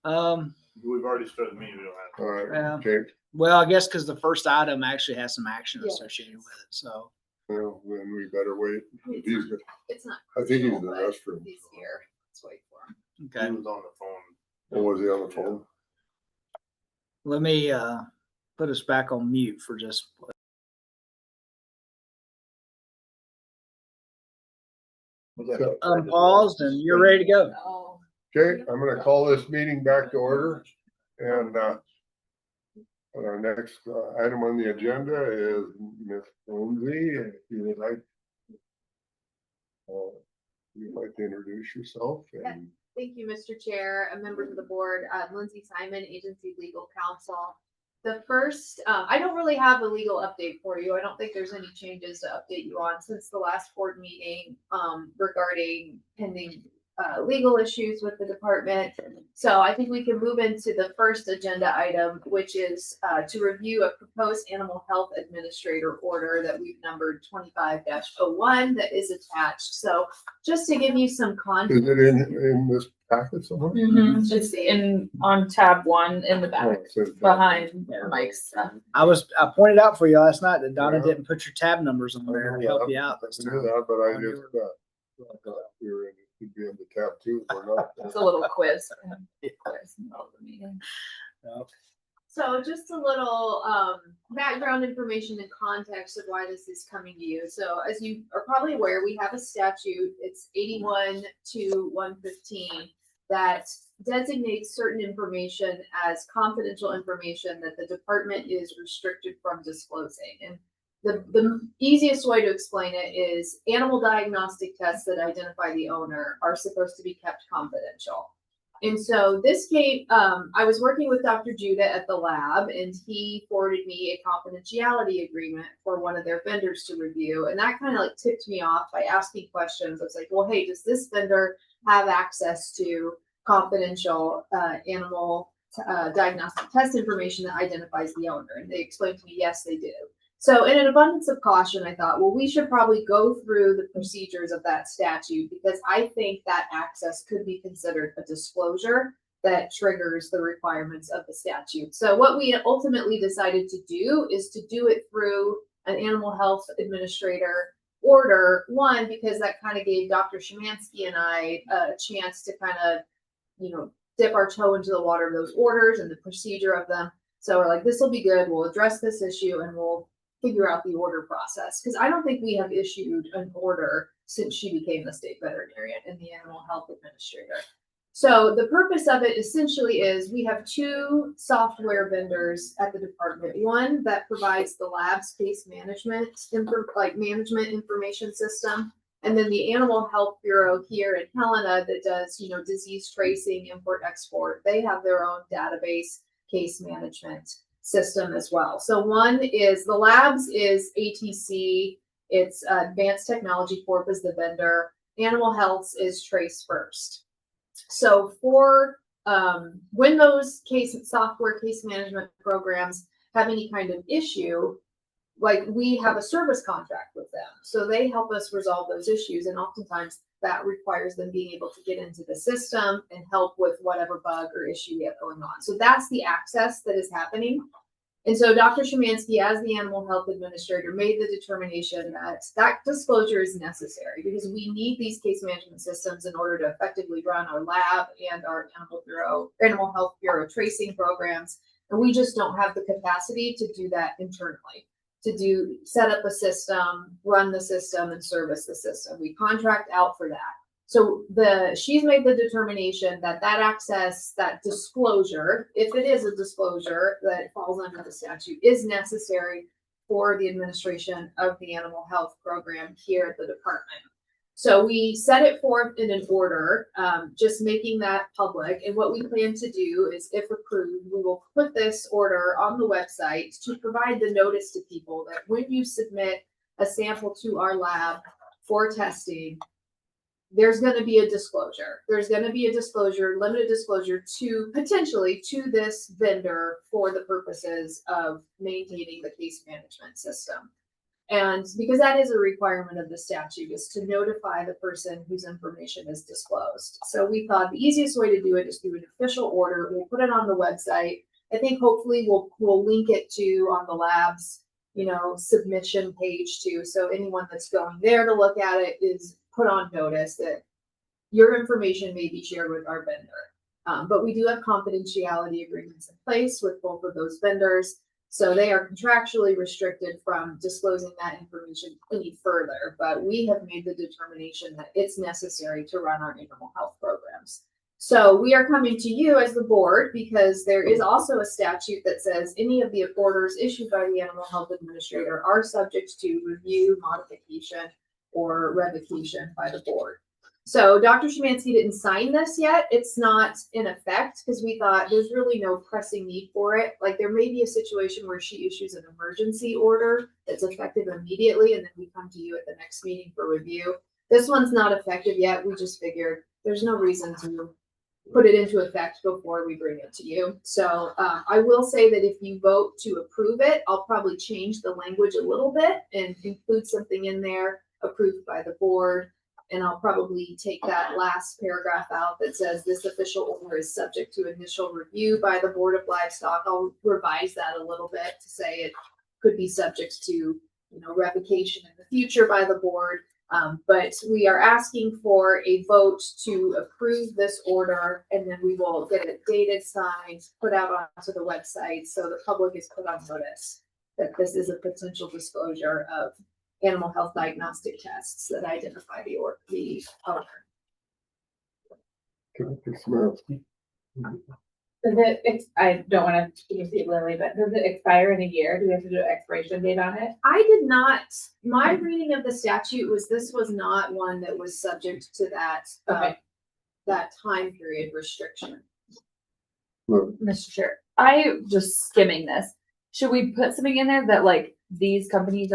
We've already started the meeting, we don't have to. All right, Yeah. okay, Well, I guess because the first item actually has some action Yeah. associated with it. So well, then we better wait. He's good. It's not. I think he's in the but restroom. He's here. Let's wait for him. okay, He was on the phone. Or was he on the phone? let me put us back on mute for just. Unpaused and you're ready to go. Oh. Okay, I'm gonna call this meeting back to order. And, our next item on the agenda is Ms. Lindsay, if you would like. You'd like to introduce yourself and. Thank you, Mr. Chair, and members of the board. Lindsay Simon, Agency Legal Counsel. The first, I don't really have a legal update for you. I don't think there's any changes to update you on since the last board meeting regarding pending legal issues with the department. So I think we can move into the first agenda item, which is to review a proposed animal health administrator order that we've numbered 25-01 that is attached. So just to give you some context. Is it in this packet somewhere? Mm-hmm. It's in on tab 1 in the back Oh, it says that. behind Mike's stuff. I pointed out for you last night that Donna Yeah. didn't put your tab numbers on there to help you out this I knew time. that, but I On just, thought we were in, it'd be in the tab 2 or not. It's a little quiz. Quiz in the middle of the meeting. Yep. So just a little background information and context of why this is coming to you. So as you are probably aware, we have a statute, it's 81-115, that designates certain information as confidential information that the department is restricted from disclosing. And the easiest way to explain it is animal diagnostic tests that identify the owner are supposed to be kept confidential. And so this came, I was working with Dr. Judah at the lab, and he forwarded me a confidentiality agreement for one of their vendors to review. And that kind of like tipped me off by asking questions. I was like, well, hey, does this vendor have access to confidential animal diagnostic test information that identifies the owner? And they explained to me, yes, they do. So in an abundance of caution, I thought, well, we should probably go through the procedures of that statute because I think that access could be considered a disclosure that triggers the requirements of the statute. So what we ultimately decided to do is to do it through an animal health administrator order. One, because that kind of gave Dr. Szymanski and I a chance to kind of, dip our toe into the water of those orders and the procedure of them. So we're like, this will be good. We'll address this issue and we'll figure out the order process. Because I don't think we have issued an order since she became the state veterinarian and the animal health administrator. So the purpose of it essentially is we have two software vendors at the department. One that provides the lab space management, management information system. And then the Animal Health Bureau here in Helena that does, you know, disease tracing, import, export, they have their own database case management system as well. So one is the labs is ATC, it's Advanced Technology Corp is the vendor. Animal Health is Trace First. So for when those software case management programs have any kind of issue, like we have a service contract with them. So they help us resolve those issues. And oftentimes that requires them being able to get into the system and help with whatever bug or issue we have going on. So that's the access that is happening. And so Dr. Szymanski, as the animal health administrator, made the determination that that disclosure is necessary because we need these case management systems in order to effectively run our lab and our animal health bureau tracing programs. And we just don't have the capacity to do that internally, to set up a system, run the system, and service the system. We contract out for that. So she's made the determination that that access, that disclosure, if it is a disclosure that falls under the statute, is necessary for the administration of the animal health program here at the department. So we set it forth in an order, just making that public. And what we plan to do is, if approved, we will put this order on the website to provide the notice to people that when you submit a sample to our lab for testing, there's going to be a disclosure. There's going to be a disclosure, limited disclosure potentially to this vendor for the purposes of maintaining the case management system. And because that is a requirement of the statute, is to notify the person whose information is disclosed. So we thought the easiest way to do it is through an official order. We'll put it on the website. I think hopefully we'll link it to on the lab's, submission page too. So anyone that's going there to look at it is put on notice that your information may be shared with our vendor. But we do have confidentiality agreements in place with both of those vendors. So they are contractually restricted from disclosing that information any further. But we have made the determination that it's necessary to run our animal health programs. So we are coming to you as the board because there is also a statute that says any of the orders issued by the animal health administrator are subject to review, modification, or revocation by the board. So Dr. Szymanski didn't sign this yet. It's not in effect because we thought there's really no pressing need for it. Like there may be a situation where she issues an emergency order that's effective immediately and then we come to you at the next meeting for review. This one's not effective yet. We just figured there's no reason to put it into effect before we bring it to you. So I will say that if you vote to approve it, I'll probably change the language a little bit and include something in there approved by the board. And I'll probably take that last paragraph out that says this official order is subject to initial review by the Board of Livestock. I'll revise that a little bit to say it could be subject to, revocation in the future by the board. But we are asking for a vote to approve this order, and then we will get it dated, signed, put out onto the website so the public is put on notice that this is a potential disclosure of animal health diagnostic tests that identify the owner. I don't want to confuse Lily, but does it expire in a year? Do we have to do an expiration date on it? I did not. My reading of the statute was this was not one that was subject to that that time period restriction. Mr. Chair, I just skimming this. Should we put something in there that like these companies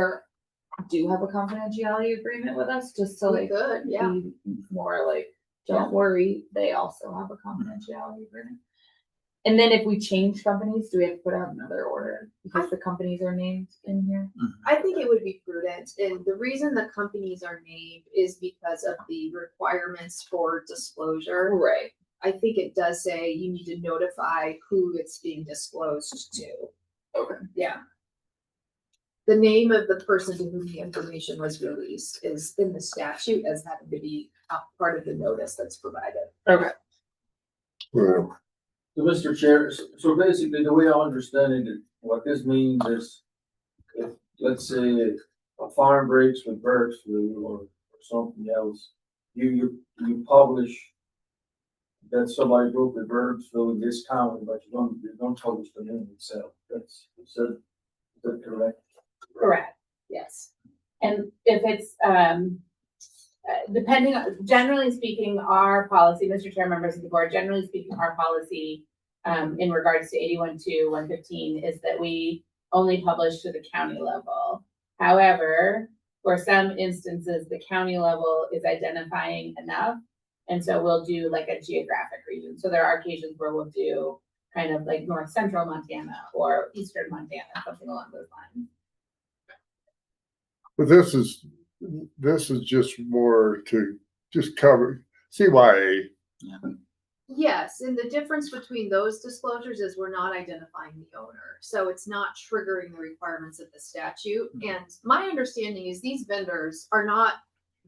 do have a confidentiality agreement with us, just so they could, yeah. be more like, don't worry, they also have a confidentiality agreement. And then if we change companies, do we have to put out another order because the companies are named in here? I think it would be prudent. And the reason the companies are named is because of the requirements for disclosure. Right. I think it does say you need to notify who it's being disclosed to. Okay. Yeah. The name of the person to whom the information was released is in the statute as having to be part of the notice that's provided. Okay. Well, So, Mr. Chair, so basically the way I understand it, what this means is if, let's say, a farm breaks with bird flu or something else, you publish that somebody broke with bird flu in this county, but you don't publish the name itself. Is that correct? Correct. Yes. And if it's, depending on, generally speaking, our policy, Mr. Chair, members of the board, generally speaking, our policy in regards to 81-2, 115 is that we only publish to the county level. However, for some instances, the county level is identifying enough. And so we'll do like a geographic region. So there are occasions where we'll do kind of like north central Montana or eastern Montana, something along those lines. But this is just more to just cover CYA. Yes, and the difference between those disclosures is we're not identifying the owner, so it's not triggering the requirements of the statute. And my understanding is these vendors are not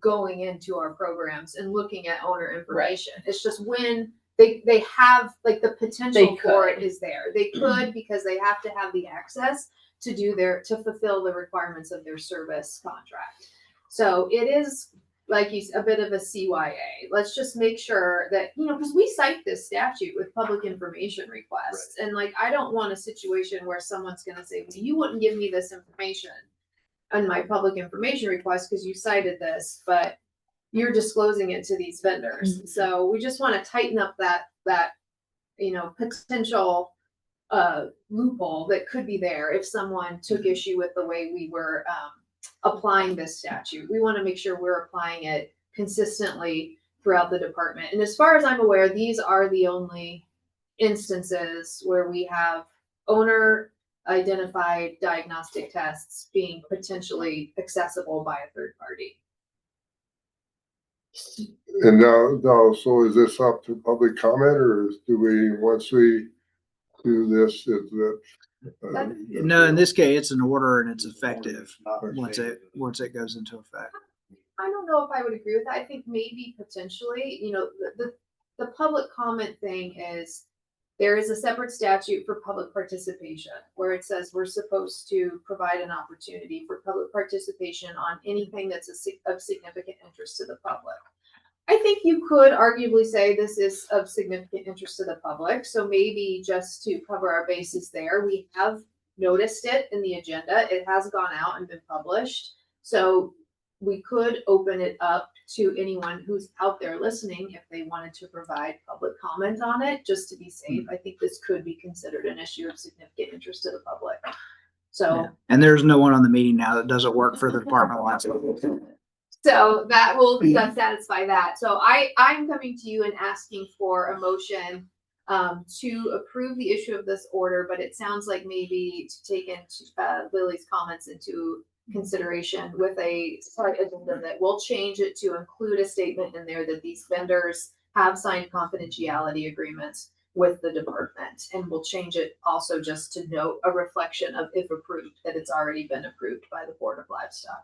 going into our programs and looking at owner information. It's just when they have, like, the potential for it is there. They could, because they have to have the access to fulfill the requirements of their service contract. So it is, like you said, a bit of a CYA. Let's just make sure that, because we cite this statute with public information requests. And like, I don't want a situation where someone's gonna say, well, you wouldn't give me this information on my public information request because you cited this, but you're disclosing it to these vendors. So we just want to tighten up that potential loophole that could be there if someone took issue with the way we were applying this statute. We want to make sure we're applying it consistently throughout the department. And as far as I'm aware, these are the only instances where we have owner identified diagnostic tests being potentially accessible by a third party. And now, so is this up to public comment, or do we, once we do this, is that? No, in this case, it's an order and it's effective once it goes into effect. I don't know if I would agree with that. I think maybe potentially, the public comment thing is, there is a separate statute for public participation where it says we're supposed to provide an opportunity for public participation on anything that's of significant interest to the public. I think you could arguably say this is of significant interest to the public. So maybe just to cover our bases there, we have noticed it in the agenda. It has gone out and been published. So we could open it up to anyone who's out there listening if they wanted to provide public comment on it, just to be safe. I think this could be considered an issue of significant interest to the public. So, Yeah. And there's no one on the meeting now that doesn't work for the department of Landscape. so that will satisfy that. So I'm coming to you and asking for a motion to approve the issue of this order, but it sounds like maybe to take into Lily's comments into consideration with a slight agenda that will change it to include a statement in there that these vendors have signed confidentiality agreements with the department, and we'll change it also just to note a reflection of, if approved, that it's already been approved by the Board of Livestock.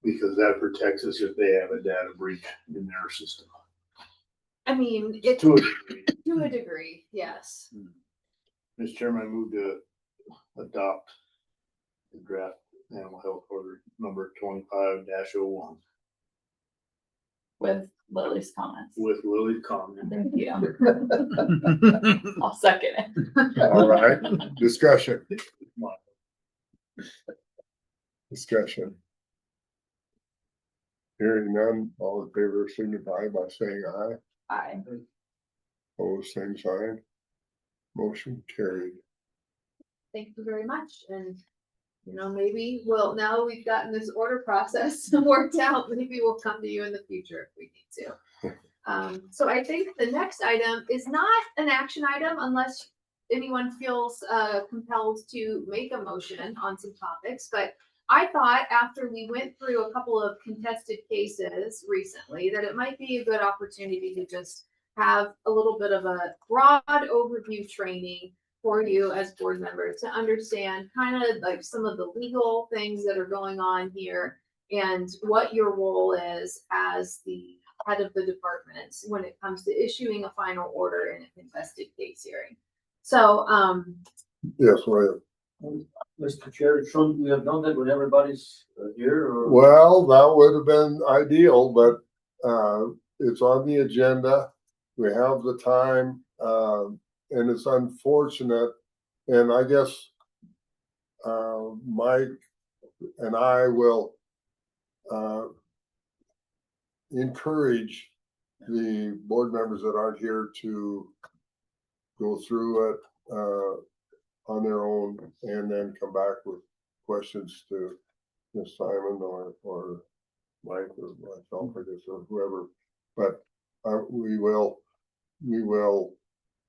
Because that protects us if they have a data breach in their system. I mean, it's To a degree. to a degree, yes. Mr. Chairman, I move to adopt the draft animal health order number 25-01 With Lily's comments. with Lily's comment. Thank you. I'll second it. All right, discussion. Hearing none, all in favor signify by saying aye. Aye. Opposed, same sign. Motion carried. Thank you very much. And, maybe now we've gotten this order process worked out, maybe we'll come to you in the future if we need to. So I think the next item is not an action item unless anyone feels compelled to make a motion on some topics. But I thought after we went through a couple of contested cases recently that it might be a good opportunity to just have a little bit of a broad overview training for you as board members to understand kind of like some of the legal things that are going on here and what your role is as the head of the department when it comes to issuing a final order in a contested case hearing. So, Yes, well, Mr. Chair, shouldn't we have done that when everybody's here, or? well, that would have been ideal, but it's on the agenda. We have the time, and it's unfortunate. And I guess Mike and I will encourage the board members that aren't here to go through it on their own and then come back with questions to Ms. Simon or Mike or myself, I guess, or whoever. But we will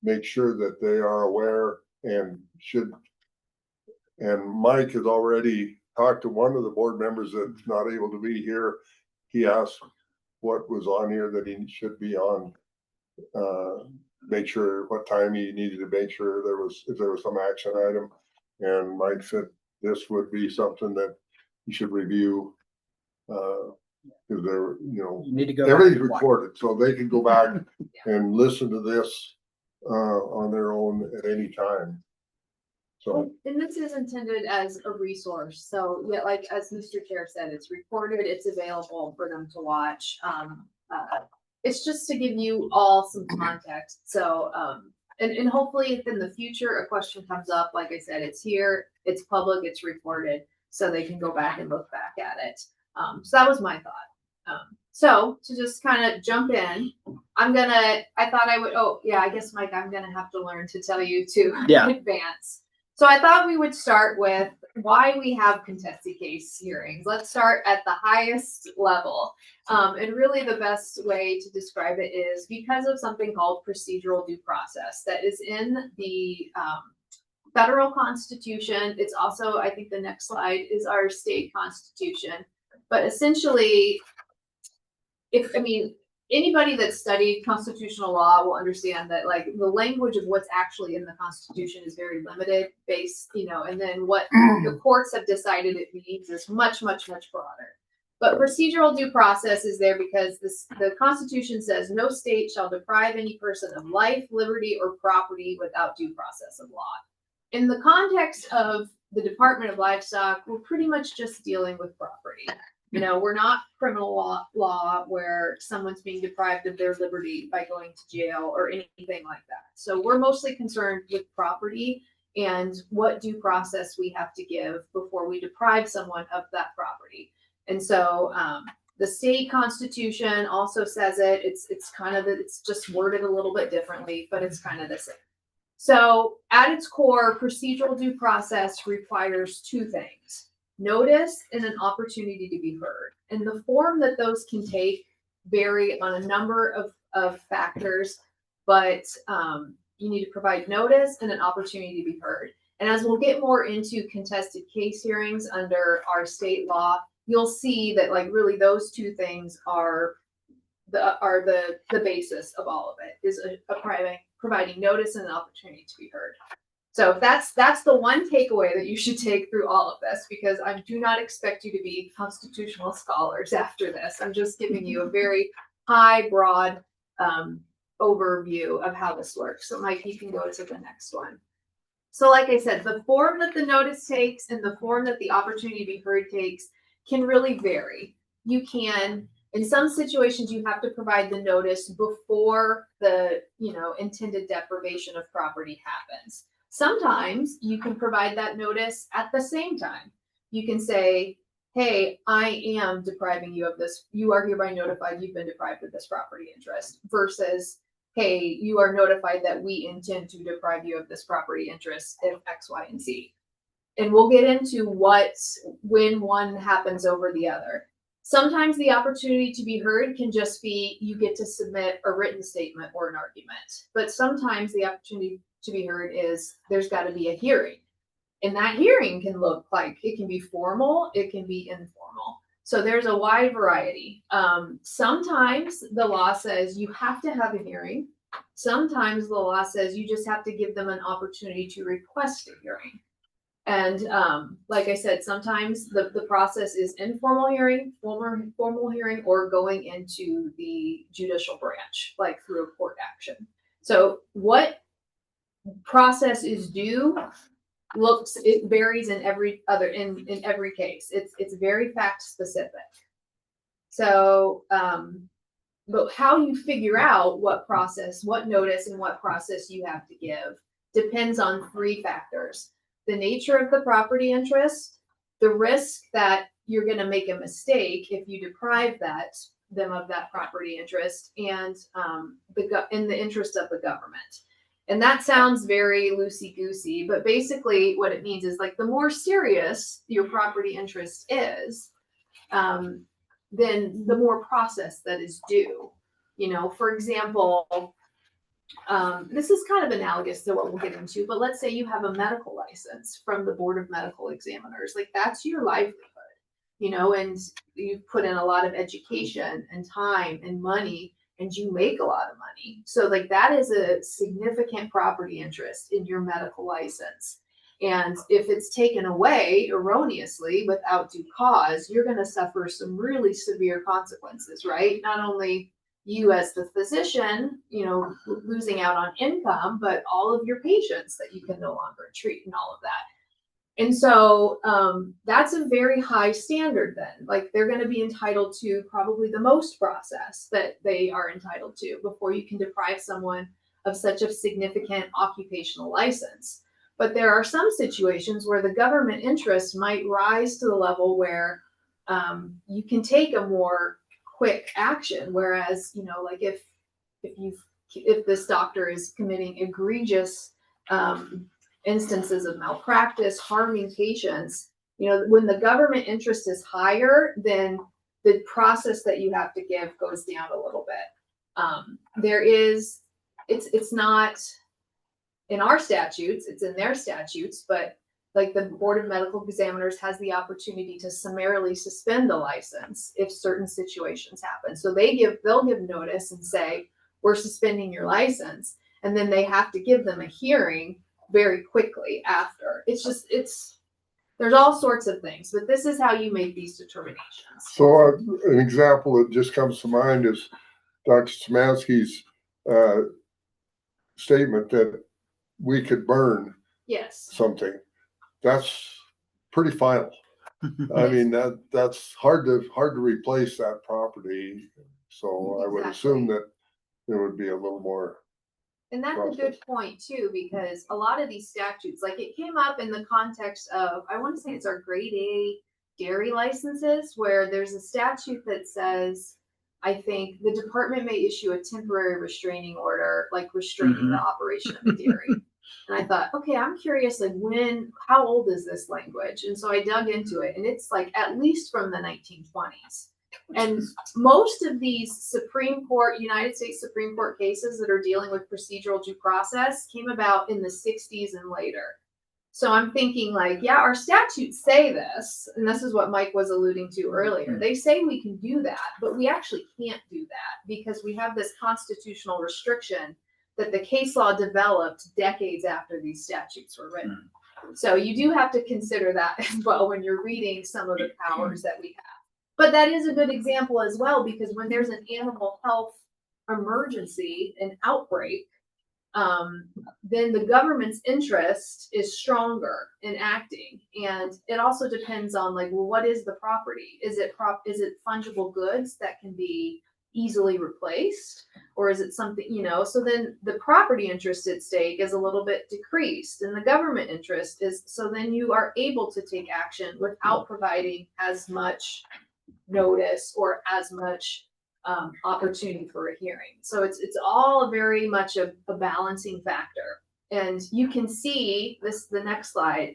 make sure that they are aware and should. And Mike has already talked to one of the board members that's not able to be here. He asked what was on here that he should be on. Make sure what time he needed to make sure if there was some action item. And Mike said this would be something that you should review. Because they're, You need to go. back everything's and watch. recorded, so they can go back and listen to this on their own at any time. So, And this is intended as a resource, so yeah, like as Mr. Chair said, it's recorded, it's available for them to watch. It's just to give you all some context, so, and hopefully if in the future a question comes up, like I said, it's here, it's public, it's recorded, so they can go back and look back at it. So that was my thought. So to just kind of jump in, I thought I would, oh yeah, I guess Mike, I'm gonna have to learn to tell you to advance. So I thought we would start with why we have contested case hearings. Let's start at the highest level. And really the best way to describe it is because of something called procedural due process that is in the federal constitution. It's also, I think the next slide is our state constitution. But essentially, anybody that studied constitutional law will understand that like the language of what's actually in the Constitution is very limited based, and then what the courts have decided it means is much, much, much broader. But procedural due process is there because the Constitution says no state shall deprive any person of life, liberty, or property without due process of law. In the context of the Department of Livestock, we're pretty much just dealing with property. We're not criminal law where someone's being deprived of their liberty by going to jail or anything like that. So we're mostly concerned with property and what due process we have to give before we deprive someone of that property. And so the state constitution also says it. It's just worded a little bit differently, but it's kind of the same. So at its core, procedural due process requires two things: notice and an opportunity to be heard. And the form that those can take vary on a number of factors, but you need to provide notice and an opportunity to be heard. And as we'll get more into contested case hearings under our state law, you'll see that like really those two things are the basis of all of it, is providing notice and an opportunity to be heard. So that's the one takeaway that you should take through all of this, because I do not expect you to be constitutional scholars after this. I'm just giving you a very high, broad overview of how this works. So Mike, you can go to the next one. So like I said, the form that the notice takes and the form that the opportunity to be heard takes can really vary. You can, in some situations, you have to provide the notice before the intended deprivation of property happens. Sometimes you can provide that notice at the same time. You can say, hey, I am depriving you of this. You are hereby notified you've been deprived of this property interest, versus, hey, you are notified that we intend to deprive you of this property interest if X, Y, and Z. And we'll get into when one happens over the other. Sometimes the opportunity to be heard can just be you get to submit a written statement or an argument. But sometimes the opportunity to be heard is there's got to be a hearing. And that hearing can look like, it can be formal, it can be informal. So there's a wide variety. Sometimes the law says you have to have a hearing. Sometimes the law says you just have to give them an opportunity to request a hearing. And like I said, sometimes the process is informal hearing, formal hearing, or going into the judicial branch, like through a court action. So what process is due it varies in every case. It's very fact specific. So but how you figure out what notice and what process you have to give depends on three factors: the nature of the property interest, the risk that you're going to make a mistake if you deprive that them of that property interest and in the interest of the government. And that sounds very loosey-goosey, but basically what it means is like the more serious your property interest is, then the more process that is due. You know, for example, this is kind of analogous to what we'll get into, but let's say you have a medical license from the Board of Medical Examiners, like that's your livelihood, you know, and you've put in a lot of education and time and money, and you make a lot of money. So like that is a significant property interest in your medical license. And if it's taken away erroneously without due cause, you're going to suffer some really severe consequences, right? Not only you as the physician, you know, losing out on income, but all of your patients that you can no longer treat and all of that. And so that's a very high standard then. Like they're going to be entitled to probably the most process that they are entitled to before you can deprive someone of such a significant occupational license. But there are some situations where the government interest might rise to the level where you can take a more quick action. Whereas, you know, like if this doctor is committing egregious instances of malpractice, harming patients, you know, when the government interest is higher, then the process that you have to give goes down a little bit. It's not in our statutes, it's in their statutes, but like the Board of Medical Examiners has the opportunity to summarily suspend the license if certain situations happen. So they'll give notice and say, we're suspending your license. And then they have to give them a hearing very quickly after. There's all sorts of things, but this is how you make these determinations. So an example that just comes to mind is Dr. Szymanski's statement that we could burn Yes. something. That's pretty final. I mean, that's hard to replace that property. So I would assume that there would be a little more. And that's a good point too, because a lot of these statutes, like it came up in the context of, I want to say it's our grade A dairy licenses, where there's a statute that says, I think the department may issue a temporary restraining order, like restraining the operation of the dairy. And I thought, okay, I'm curious, like how old is this language? And so I dug into it, and it's like at least from the 1920s. And most of these United States Supreme Court cases that are dealing with procedural due process came about in the 60s and later. So I'm thinking like, yeah, our statutes say this, and this is what Mike was alluding to earlier. They say we can do that, but we actually can't do that because we have this constitutional restriction that the case law developed decades after these statutes were written. So you do have to consider that as well when you're reading some of the powers that we have. But that is a good example as well, because when there's an animal health emergency, an outbreak, then the government's interest is stronger in acting. And it also depends on like, well, what is the property? Is it fungible goods that can be easily replaced? Or is it something, you know, so then the property interest at stake is a little bit decreased, and the government interest is, so then you are able to take action without providing as much notice or as much opportunity for a hearing. So it's all very much a balancing factor. And you can see the next slide,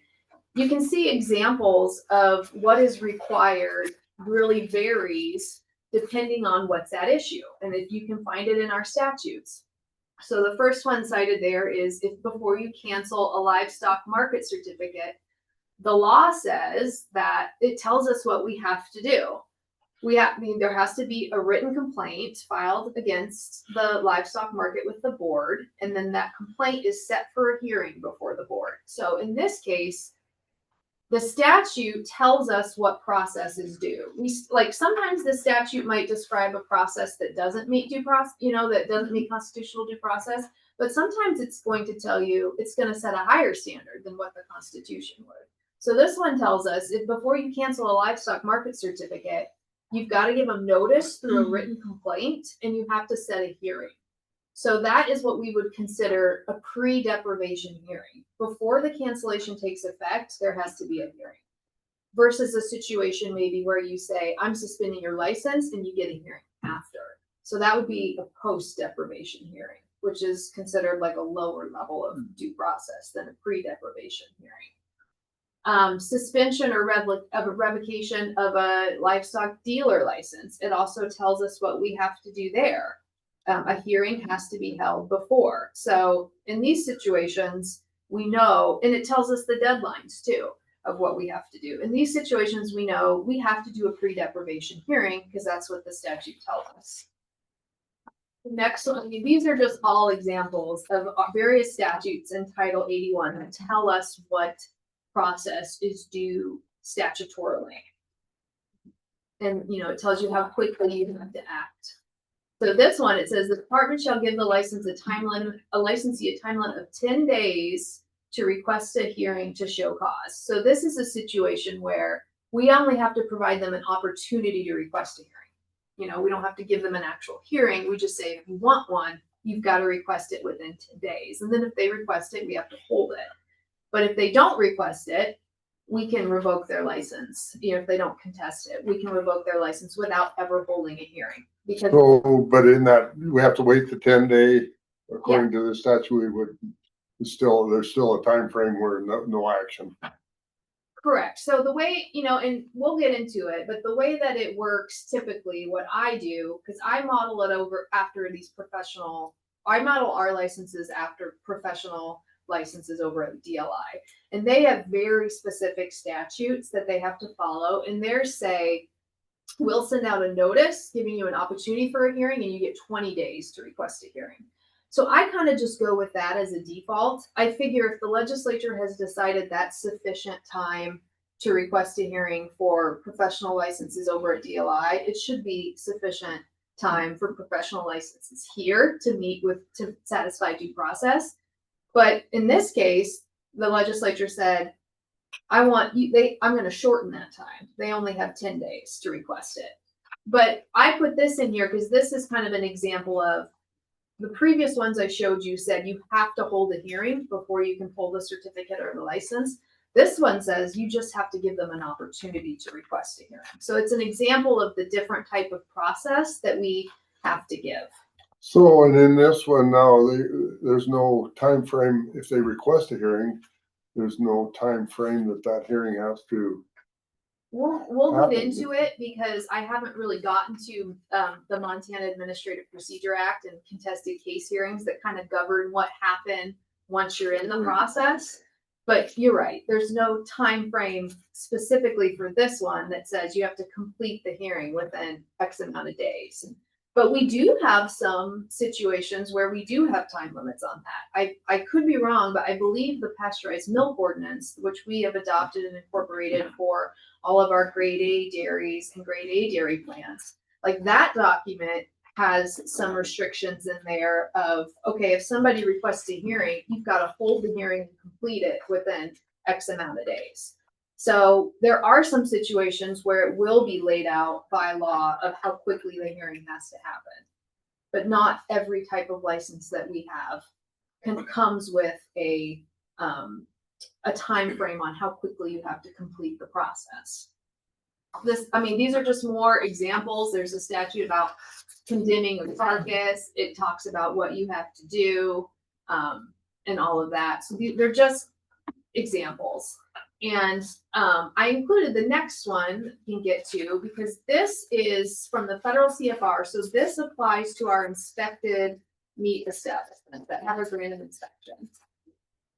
you can see examples of what is required really varies depending on what's at issue. And if you can find it in our statutes. So the first one cited there is if before you cancel a livestock market certificate, the law says that it tells us what we have to do. There has to be a written complaint filed against the livestock market with the board, and then that complaint is set for a hearing before the board. So in this case, the statute tells us what process is due. Sometimes the statute might describe a process that doesn't meet due process, that doesn't meet constitutional due process, but sometimes it's going to tell you, it's going to set a higher standard than what the Constitution would. So this one tells us if before you cancel a livestock market certificate, you've got to give them notice through a written complaint, and you have to set a hearing. So that is what we would consider a pre-deprivation hearing. Before the cancellation takes effect, there has to be a hearing. Versus a situation maybe where you say, I'm suspending your license, and you get a hearing. after. So that would be a post deprivation hearing, which is considered like a lower level of due process than a pre-deprivation hearing. Suspension or revocation of a livestock dealer license. It also tells us what we have to do there. A hearing has to be held before. So in these situations, we know, and it tells us the deadlines too of what we have to do. In these situations, we know we have to do a pre-deprivation hearing because that's what the statute tells us. Next one, I mean, these are just all examples of various statutes in Title 81 that tell us what process is due statutorily. And, you know, it tells you how quickly you have to act. So this one, it says the department shall give the licensee a time limit of 10 days to request a hearing to show cause. So this is a situation where we only have to provide them an opportunity to request a hearing. You know, we don't have to give them an actual hearing. We just say, if you want one, you've got to request it within 10 days. And then if they request it, we have to hold it. But if they don't request it, we can revoke their license. You know, if they don't contest it, we can revoke their license without ever holding a hearing. Because So, but in that, we have to wait the 10-day, according to the statute, we would, there's still a time frame where no action. correct. So the way, you know, and we'll get into it, but the way that it works typically, what I do, because I model it over after these I model our licenses after professional licenses over at DLI. And they have very specific statutes that they have to follow. And theirs say, we'll send out a notice giving you an opportunity for a hearing and you get 20 days to request a hearing. So I kind of just go with that as a default. I figure if the legislature has decided that's sufficient time to request a hearing for professional licenses over at DLI, it should be sufficient time for professional licenses here to satisfy due process. But in this case, the legislature said, I'm going to shorten that time. They only have 10 days to request it. But I put this in here because this is kind of an example of the previous ones I showed you said you have to hold a hearing before you can pull the certificate or the license. This one says you just have to give them an opportunity to request a hearing. So it's an example of the different type of process that we have to give. So, and in this one now, there's no time frame. If they request a hearing, there's no time frame that hearing has to. We'll get into it because I haven't really gotten to the Montana Administrative Procedure Act and contested case hearings that kind of govern what happened once you're in the process. But you're right, there's no time frame specifically for this one that says you have to complete the hearing within X amount of days. But we do have some situations where we do have time limits on that. I could be wrong, but I believe the pasteurized milk ordinance, which we have adopted and incorporated for all of our grade A dairies and grade A dairy plants, like that document has some restrictions in there of, okay, if somebody requests a hearing, you've got to hold the hearing and complete it within X amount of days. So there are some situations where it will be laid out by law of how quickly the hearing has to happen. But not every type of license that we have comes with a time frame on how quickly you have to complete the process. These are just more examples. There's a statute about condemning a carcass. It talks about what you have to do and all of that. So they're just examples. And I included the next one you can get to because this is from the federal CFR. So this applies to our inspected meat establishments that have a random inspection.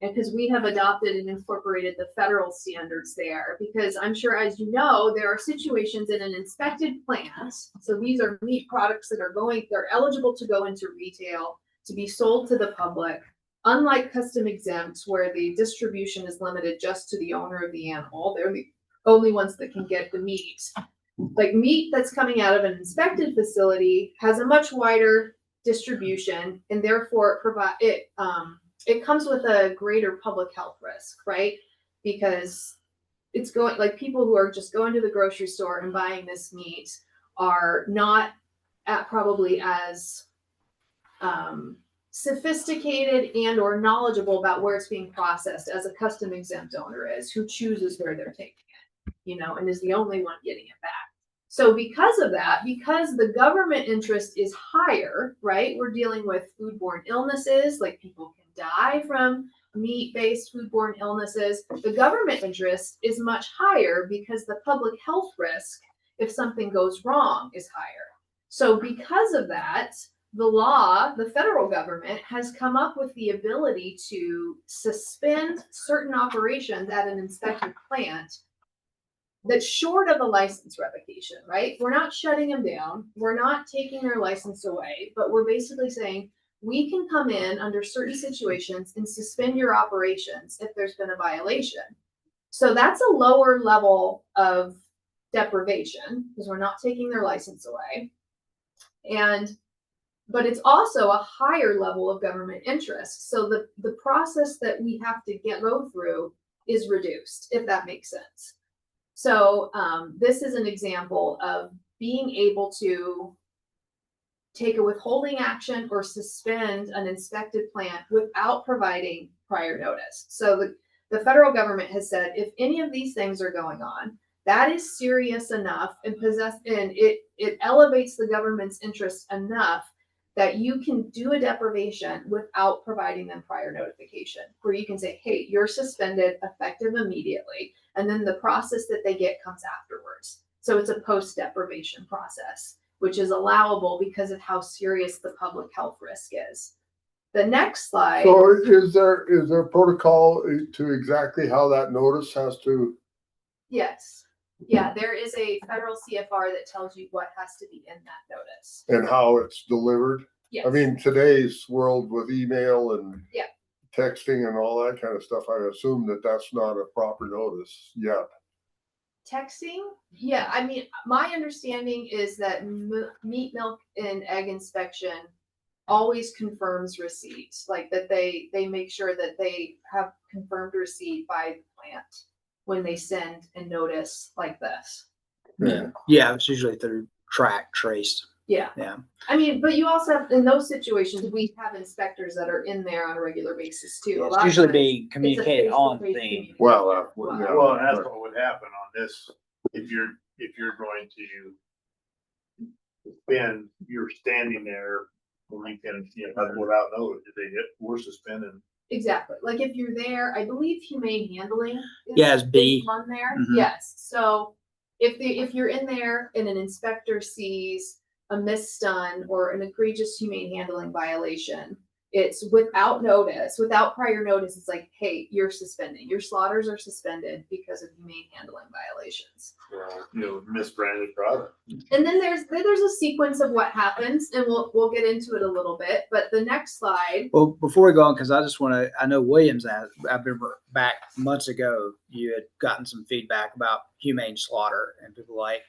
And because we have adopted and incorporated the federal standards there, because I'm sure, as you know, there are situations in an inspected plant. So these are meat products that they're eligible to go into retail, to be sold to the public. Unlike custom exempts, where the distribution is limited just to the owner of the animal, they're the only ones that can get the meat. Like meat that's coming out of an inspected facility has a much wider distribution, and therefore it comes with a greater public health risk, right? Because it's like people who are just going to the grocery store and buying this meat are not probably as sophisticated and or knowledgeable about where it's being processed as a custom exempt owner is, who chooses where they're taking it, and is the only one getting it back. So because of that, because the government interest is higher, right? We're dealing with foodborne illnesses, like people can die from meat-based foodborne illnesses. The government interest is much higher because the public health risk, if something goes wrong, is higher. So because of that, the federal government has come up with the ability to suspend certain operations at an inspected plant that's short of a license revocation, right? We're not shutting them down. We're not taking their license away, but we're basically saying we can come in under certain situations and suspend your operations if there's been a violation. So that's a lower level of deprivation because we're not taking their license away. But it's also a higher level of government interest. So the process that we have to go through is reduced, if that makes sense. So this is an example of being able to take a withholding action or suspend an inspected plant without providing prior notice. So the federal government has said, if any of these things are going on, that is serious enough and it elevates the government's interest enough that you can do a deprivation without providing them prior notification, where you can say, hey, you're suspended effective immediately. And then the process that they get comes afterwards. So it's a post-deprivation process, which is allowable because of how serious the public health risk is. The next slide. So is there protocol to exactly how that notice has to? Yes. Yeah, there is a federal CFR that tells you what has to be in that notice. And how it's delivered? Yes. I mean, today's world with email and yeah, texting and all that kind of stuff, I assume that that's not a proper notice yet. Texting? Yeah, I mean, my understanding is that meat, milk, and egg inspection always confirms receipt, like that they make sure that they have confirmed receipt by the plant when they send a notice like this. Yeah, it's usually through track traced. Yeah. Yeah. I mean, but you also have, in those situations, we have inspectors that are in there on a regular basis too. It's usually being communicated on theme. Well, and that's what would happen on this, if you're going to suspend, you're standing there, when you can, without notice, we're suspending. Exactly. Like if you're there, I believe humane handling is B on there. Mm-hmm. Yes. So if you're in there and an inspector sees a misdone or an egregious humane handling violation, it's without notice, without prior notice. It's like, hey, you're suspending. Your slaughters are suspended because of humane handling violations. Misbranded product. And then there's a sequence of what happens, and we'll get into it a little bit. But the next slide. Well, before we go on, because I know Williams, I remember back months ago, you had gotten some feedback about humane slaughter, and people like,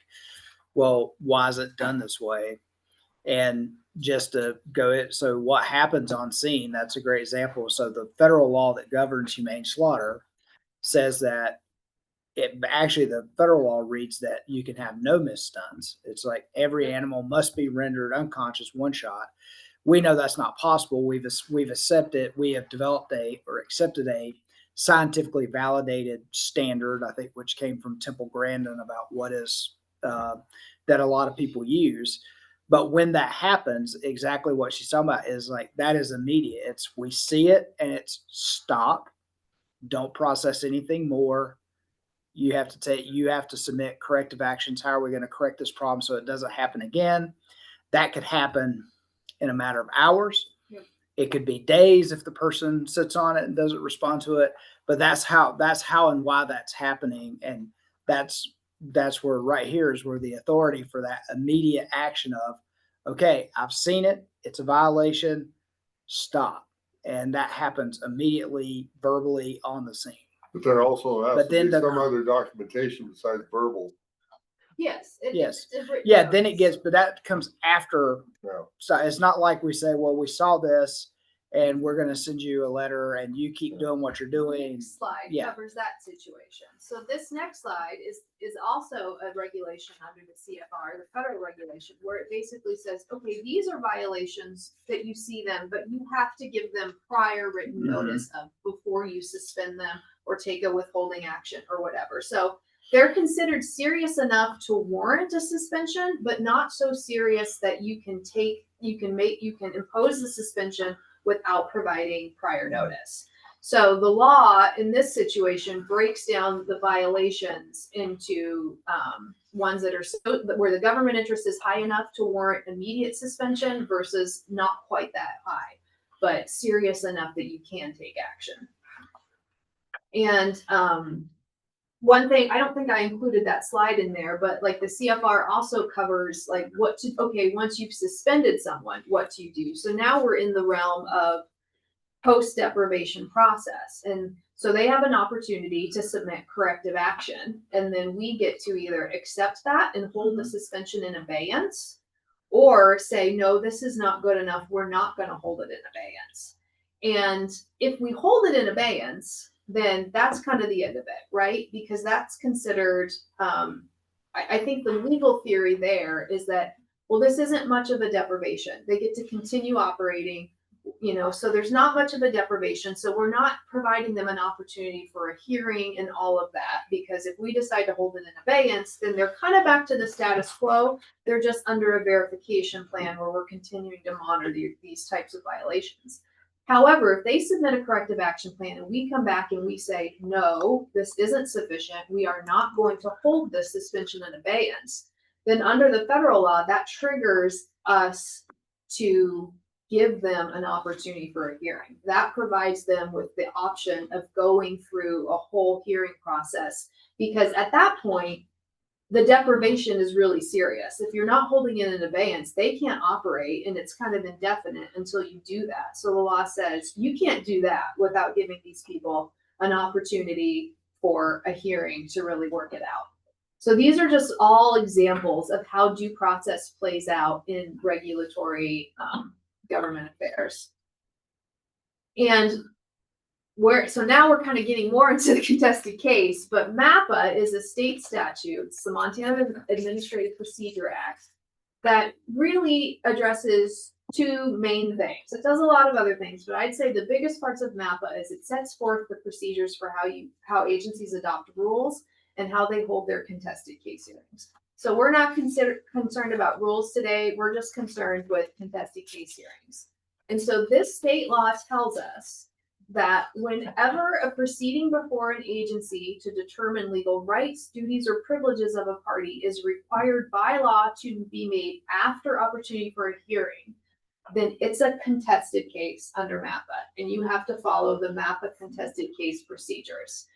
well, why is it done this way? And just to go it, so what happens on scene, that's a great example. So the federal law that governs humane slaughter says that the federal law reads that you can have no misstuns. It's like every animal must be rendered unconscious one shot. We know that's not possible. We have developed accepted a scientifically validated standard, I think, which came from Temple Grandin about what is that a lot of people use. But when that happens, exactly what she's talking about is like, that is immediate. We see it and it's stop. Don't process anything more. You have to submit corrective actions. How are we going to correct this problem so it doesn't happen again? That could happen in a matter of hours. Yep. It could be days if the person sits on it and doesn't respond to it. But that's how and why that's happening. And that's where right here is where the authority for that immediate action of, okay, I've seen it. It's a violation. Stop. And that happens immediately, verbally on the scene. But there also has to be some other documentation besides verbal. Yes. Then it gets, but that comes after. Yeah. So it's not like we say, well, we saw this and we're going to send you a letter and you keep doing what you're doing. Next slide covers that situation. So this next slide is also a regulation under the CFR, the federal regulation, where it basically says, okay, these are violations that you see them, but you have to give them prior written notice of before you suspend them or take a withholding action or whatever. So they're considered serious enough to warrant a suspension, but not so serious that you can impose the suspension without providing prior notice. So the law in this situation breaks down the violations into ones that are where the government interest is high enough to warrant immediate suspension versus not quite that high, but serious enough that you can take action. And one thing, I don't think I included that slide in there, but like the CFR also covers like once you've suspended someone, what do you do? So now we're in the realm of post deprivation process. And so they have an opportunity to submit corrective action. And then we get to either accept that and hold the suspension in abeyance, or say, no, this is not good enough. We're not going to hold it in abeyance. And if we hold it in abeyance, then that's kind of the end of it, right? Because that's considered, I think the legal theory there is that, well, this isn't much of a deprivation. They get to continue operating, so there's not much of a deprivation. So we're not providing them an opportunity for a hearing and all of that, because if we decide to hold it in abeyance, then they're kind of back to the status quo. They're just under a verification plan where we're continuing to monitor these types of violations. However, if they submit a corrective action plan and we come back and we say, no, this isn't sufficient, we are not going to hold this suspension in abeyance, then under the federal law, that triggers us to give them an opportunity for a hearing. That provides them with the option of going through a whole hearing process, because at that point, the deprivation is really serious. If you're not holding it in abeyance, they can't operate, and it's kind of indefinite until you do that. So the law says you can't do that without giving these people an opportunity for a hearing to really work it out. So these are just all examples of how due process plays out in regulatory government affairs. And so now we're kind of getting more into the contested case, but MAPA is a state statute, it's the Montana Administrative Procedure Act, that really addresses two main things. It does a lot of other things, but I'd say the biggest parts of MAPA is it sets forth the procedures for how agencies adopt rules and how they hold their contested case hearings. So we're not concerned about rules today, we're just concerned with contested case hearings. And so this state law tells us that whenever a proceeding before an agency to determine legal rights, duties, or privileges of a party is required by law to be made after opportunity for a hearing, then it's a contested case under MAPA, and you have to follow the MAPA contested case procedures.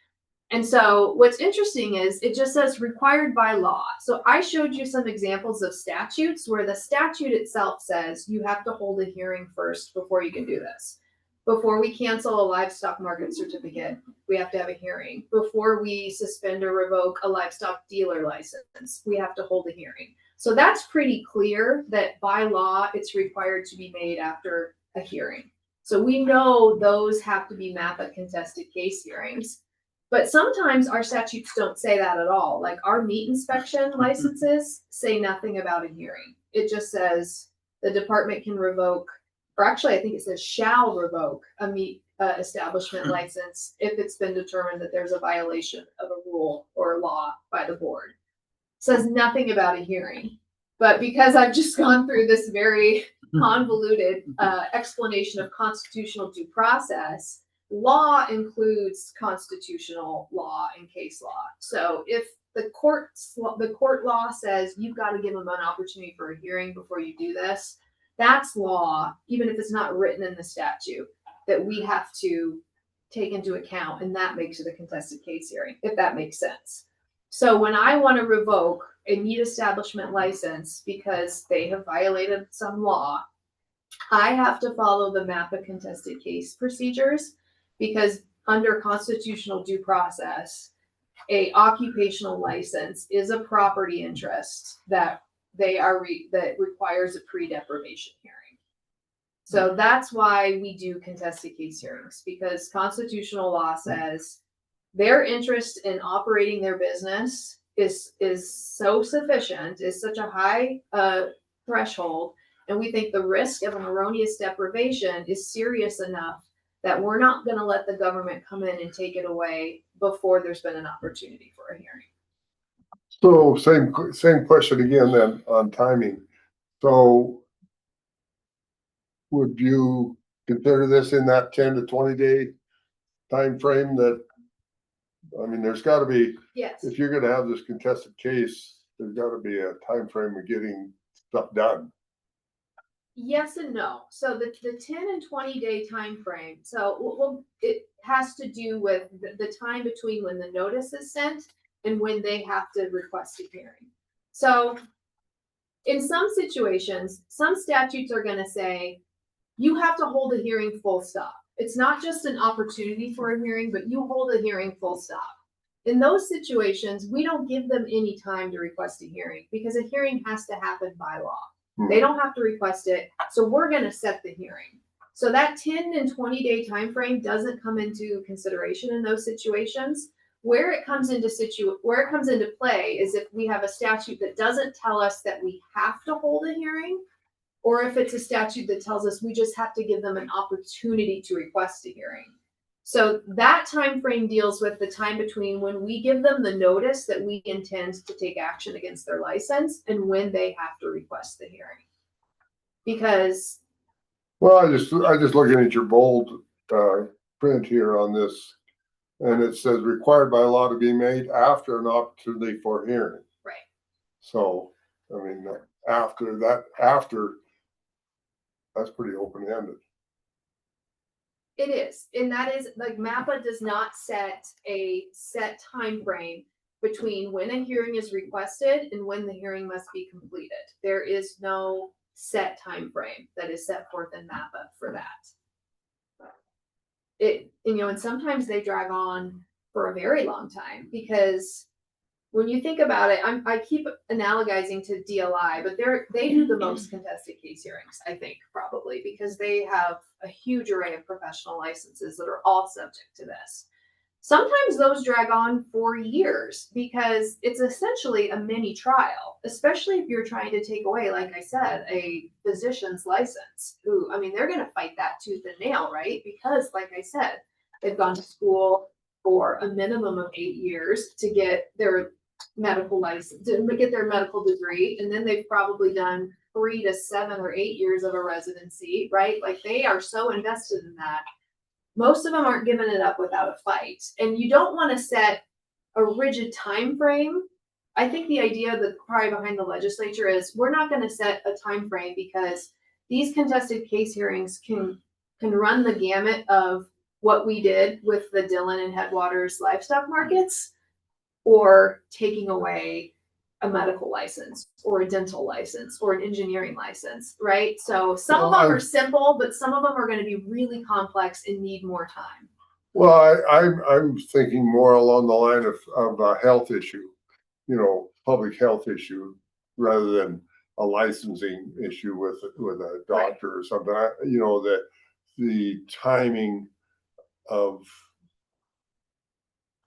And so what's interesting is it just says required by law. So I showed you some examples of statutes where the statute itself says you have to hold a hearing first before you can do this. Before we cancel a livestock market certificate, we have to have a hearing. Before we suspend or revoke a livestock dealer license, we have to hold a hearing. So that's pretty clear that by law, it's required to be made after a hearing. So we know those have to be MAPA contested case hearings. But sometimes our statutes don't say that at all. Like our meat inspection licenses say nothing about a hearing. It just says the department can revoke, or actually I think it says shall revoke a meat establishment license if it's been determined that there's a violation of a rule or a law by the board. It says nothing about a hearing. But because I've just gone through this very convoluted explanation of constitutional due process, law includes constitutional law and case law. So if the court law says you've got to give them an opportunity for a hearing before you do this, that's law, even if it's not written in the statute, that we have to take into account, and that makes it a contested case hearing, if that makes sense. So when I want to revoke a meat establishment license because they have violated some law, I have to follow the MAPA contested case procedures, because under constitutional due process, a occupational license is a property interest that that requires a pre-deprivation hearing. So that's why we do contested case hearings, because constitutional law says their interest in operating their business is so sufficient, is such a high threshold, and we think the risk of an erroneous deprivation is serious enough that we're not going to let the government come in and take it away before there's been an opportunity for a hearing. So same question again then on timing. So would you consider this in that 10 to 20 day time frame that, I mean, there's gotta be, Yes. if you're gonna have this contested case, there's gotta be a time frame of getting stuff done. Yes and no. So the 10 and 20 day time frame. So it has to do with the time between when the notice is sent and when they have to request a hearing. So in some situations, some statutes are going to say you have to hold a hearing full stop. It's not just an opportunity for a hearing, but you hold a hearing full stop. In those situations, we don't give them any time to request a hearing because a hearing has to happen by law. They don't have to request it, so we're gonna set the hearing. So that 10 and 20 day time frame doesn't come into consideration in those situations. Where it comes into play is if we have a statute that doesn't tell us that we have to hold a hearing, or if it's a statute that tells us we just have to give them an opportunity to request a hearing. So that time frame deals with the time between when we give them the notice that we intend to take action against their license and when they have to request the hearing. Because Well, I just looking at your bold, print here on this, and it says required by law to be made after an opportunity for hearing. right. So, I mean, that's pretty open-ended. It is, and that is like MAPPA does not set a set time frame between when a hearing is requested and when the hearing must be completed. There is no set time frame that is set forth in MAPPA for that. And sometimes they drag on for a very long time because when you think about it, I keep analogizing to DLI, but they do the most contested case hearings, I think, probably, because they have a huge array of professional licenses that are all subject to this. Sometimes those drag on for years because it's essentially a mini trial, especially if you're trying to take away, like I said, a physician's license. They're going to fight that tooth and nail, right? Because, like I said, they've gone to school for a minimum of 8 years to get their medical license, to get their medical degree, and then they've probably done 3 to 7 or 8 years of a residency, right? Like they are so invested in that. Most of them aren't giving it up without a fight, and you don't want to set a rigid time frame. I think the idea that probably behind the legislature is we're not going to set a time frame because these contested case hearings can run the gamut of what we did with the Dillon and Headwaters livestock markets, or taking away a medical license or a dental license or an engineering license, right? So some of them are simple, but some of them are going to be really complex and need more time. Well, I'm thinking more along the line of a health issue, public health issue, rather than a licensing issue with a doctor or something. The timing of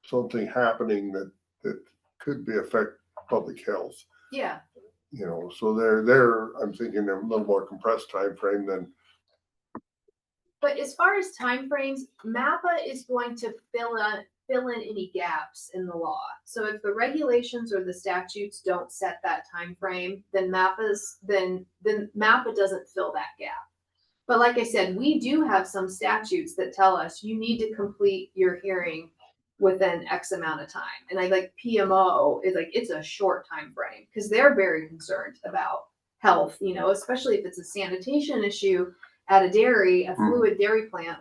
something happening that could affect public health. Yeah. So I'm thinking a little more compressed time frame than. But as far as timeframes, MAPPA is going to fill in any gaps in the law. So if the regulations or the statutes don't set that time frame, then MAPPA doesn't fill that gap. But like I said, we do have some statutes that tell us you need to complete your hearing within X amount of time. And PMO is it's a short time frame because they're very concerned about health, especially if it's a sanitation issue at a dairy, a fluid dairy plant.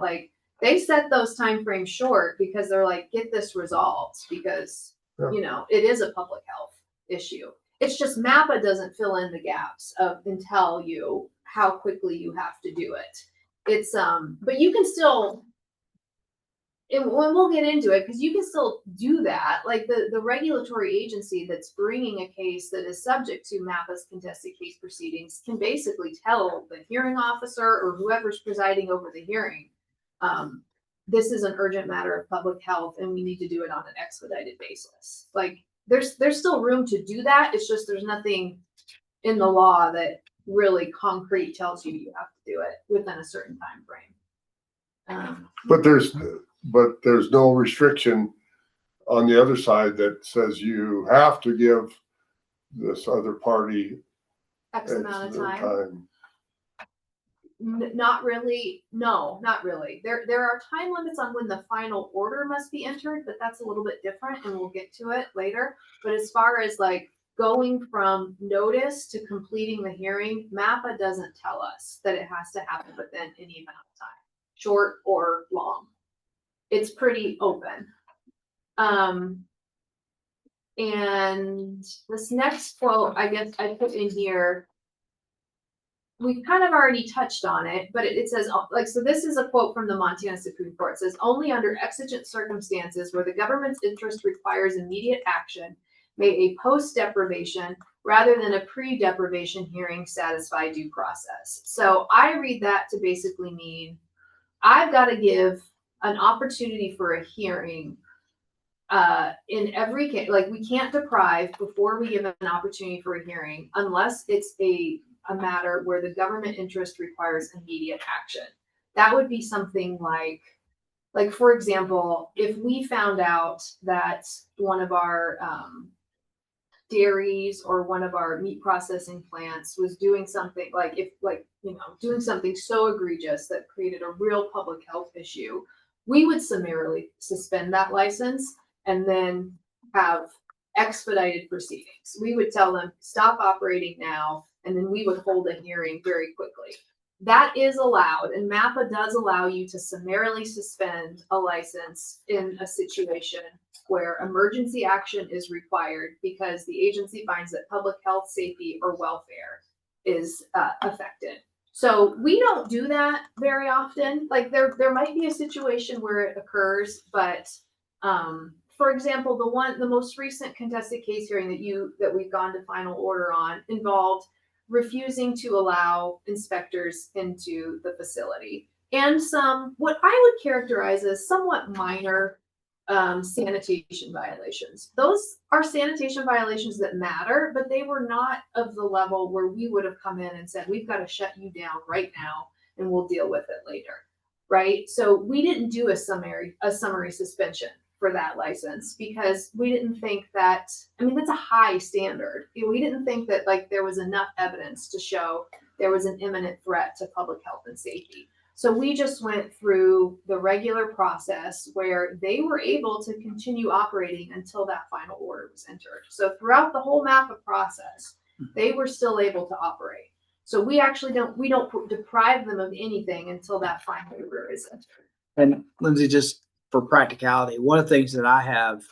They set those time frames short because they're get this resolved because, it is a public health issue. It's just MAPPA doesn't fill in the gaps and tell you how quickly you have to do it. It's, but you can still, and we'll get into it because you can still do that. The regulatory agency that's bringing a case that is subject to MAPPA's contested case proceedings can basically tell the hearing officer or whoever's presiding over the hearing, this is an urgent matter of public health and we need to do it on an expedited basis. There's still room to do that. It's just there's nothing in the law that really concrete tells you have to do it within a certain time frame. But there's no restriction on the other side that says you have to give this other party X X amount of their time. Not really. No, not really. There are time limits on when the final order must be entered, but that's a little bit different and we'll get to it later. But as far as like going from notice to completing the hearing, MAPPA doesn't tell us that it has to happen within any amount of time, short or long. It's pretty open. And this next quote, I guess I put in here, we kind of already touched on it, but it says, like, so this is a quote from the Montana Supreme Court. It says, only under exigent circumstances where the government's interest requires immediate action may a post-deprivation rather than a pre-deprivation hearing satisfy due process. So I read that to basically mean I've got to give an opportunity for a hearing in every case. Like, we can't deprive before we give an opportunity for a hearing unless it's a matter where the government interest requires immediate action. That would be something like for example, if we found out that one of our dairies or one of our meat processing plants was doing something doing something so egregious that created a real public health issue, we would summarily suspend that license and then have expedited proceedings. We would tell them, stop operating now, and then we would hold a hearing very quickly. That is allowed, and MAPPA does allow you to summarily suspend a license in a situation where emergency action is required because the agency finds that public health, safety, or welfare is affected. So we don't do that very often. Like, there might be a situation where it occurs, but for example, the most recent contested case hearing that we've gone to final order on involved refusing to allow inspectors into the facility and some what I would characterize as somewhat minor sanitation violations. Those are sanitation violations that matter, but they were not of the level where we would have come in and said, we've got to shut you down right now and we'll deal with it later. Right? So we didn't do a summary suspension for that license because we didn't think that, I mean, that's a high standard. We didn't think that like there was enough evidence to show there was an imminent threat to public health and safety. So we just went through the regular process where they were able to continue operating until that final order was entered. So throughout the whole MAPPA process, they were still able to operate. So we actually don't deprive them of anything until that final order is entered. And Lindsay, just for practicality, one of the things that I have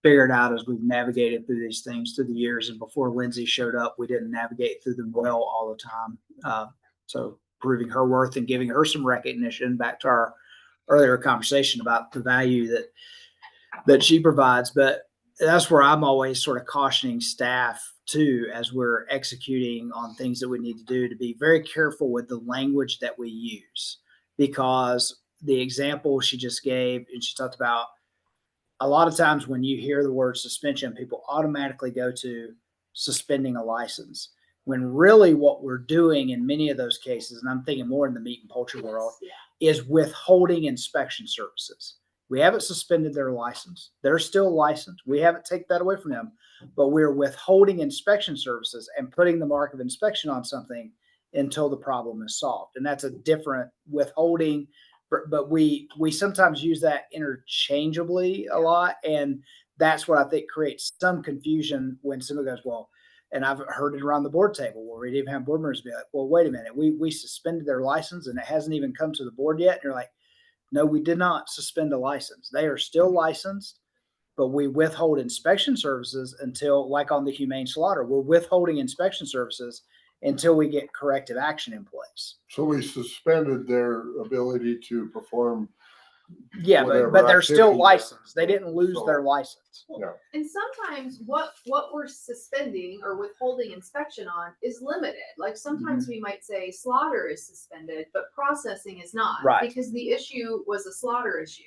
figured out as we've navigated through these things through the years, and before Lindsay showed up, we didn't navigate through them well all the time. So proving her worth and giving her some recognition back to our earlier conversation about the value that she provides. But that's where I'm always sort of cautioning staff too, as we're executing on things that we need to do, to be very careful with the language that we use, because the example she just gave, and she talked about a lot of times when you hear the word suspension, people automatically go to suspending a license, when really what we're doing in many of those cases, and I'm thinking more in the meat and poultry world, is withholding inspection services. We haven't suspended their license. They're still licensed. We haven't taken that away from them, but we're withholding inspection services and putting the mark of inspection on something until the problem is solved. And that's a different withholding, but we sometimes use that interchangeably a lot. And that's what I think creates some confusion when somebody goes, well, and I've heard it around the board table where we'd even have board members be like, well, wait a minute, we suspended their license and it hasn't even come to the board yet. And you're like, no, we did not suspend a license. They are still licensed, but we withhold inspection services until, like on the humane slaughter, we're withholding inspection services until we get corrective action in place. So we suspended their ability to perform. Yeah, but they're still licensed. They didn't lose their license. Yeah. And sometimes what we're suspending or withholding inspection on is limited. Like sometimes we might say slaughter is suspended, but processing is not, right? Because the issue was a slaughter issue.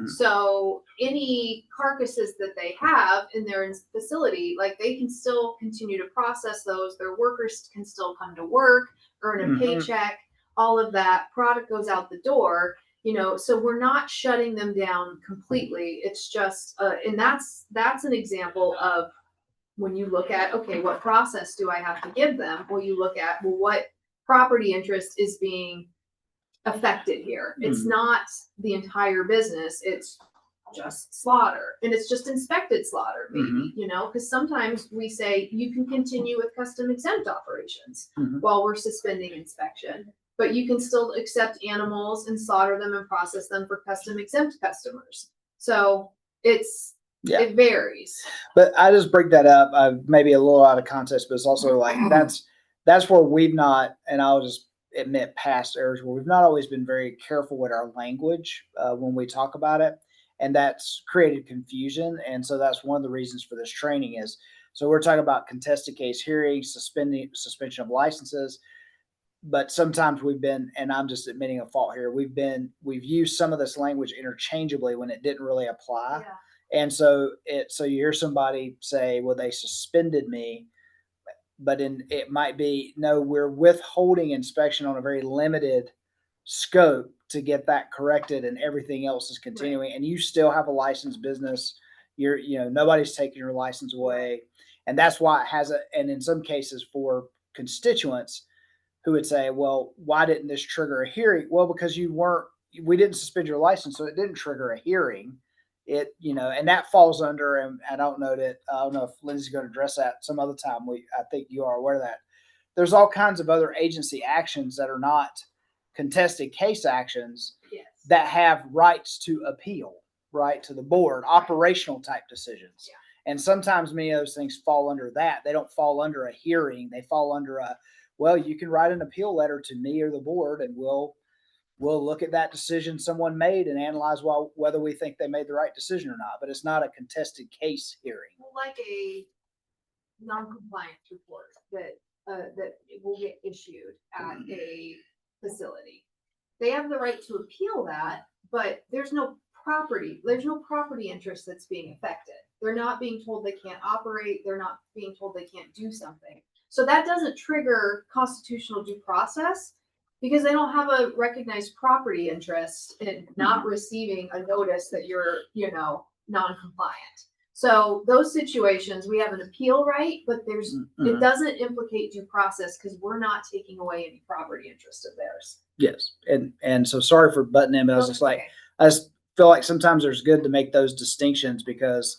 So any carcasses that they have in their facility, like they can still continue to process those. Their workers can still come to work, earn a paycheck. All of that product goes out the door. You know, so we're not shutting them down completely. It's just, and that's an example of when you look at, okay, what process do I have to give them? Well, you look at, well, what property interest is being affected here? It's not the entire business, it's just slaughter, and it's just inspected slaughter, maybe, you know, because sometimes we say you can continue with custom exempt operations while we're suspending inspection, but you can still accept animals and slaughter them and process them for custom exempt customers. So it varies. But I just bring that up, maybe a little out of context, but it's also like, that's where we've not, and I'll just admit past errors, where we've not always been very careful with our language when we talk about it. And that's created confusion. And so that's one of the reasons for this training is, so we're talking about contested case hearings, suspension of licenses. But sometimes we've been, and I'm just admitting a fault here, we've used some of this language interchangeably when it didn't really apply. Yeah. And so you hear somebody say, well, they suspended me, but it might be, no, we're withholding inspection on a very limited scope to get that corrected, and everything else is continuing. Right. And you still have a licensed business. Nobody's taking your license away. And that's why it has and in some cases for constituents who would say, well, why didn't this trigger a hearing? Well, because we didn't suspend your license, so it didn't trigger a hearing. And that falls under, and I don't know if Lindsay's going to address that some other time. I think you are aware of that. There's all kinds of other agency actions that are not contested case actions that have rights to appeal, right, to the board, operational type decisions. Yeah. And sometimes many of those things fall under that. They don't fall under a hearing. They fall under well, you can write an appeal letter to me or the board, and we'll look at that decision someone made and analyze whether we think they made the right decision or not. But it's not a contested case hearing. Like a non-compliance report that will get issued at a facility. They have the right to appeal that, but there's no property interest that's being affected. They're not being told they can't operate. They're not being told they can't do something. So that doesn't trigger constitutional due process because they don't have a recognized property interest in not receiving a notice that you're, non-compliant. So those situations, we have an appeal right, but it doesn't implicate due process because we're not taking away any property interest of theirs. Yes. And so sorry for butting in, but I was just like, I just feel like sometimes there's good to make those distinctions because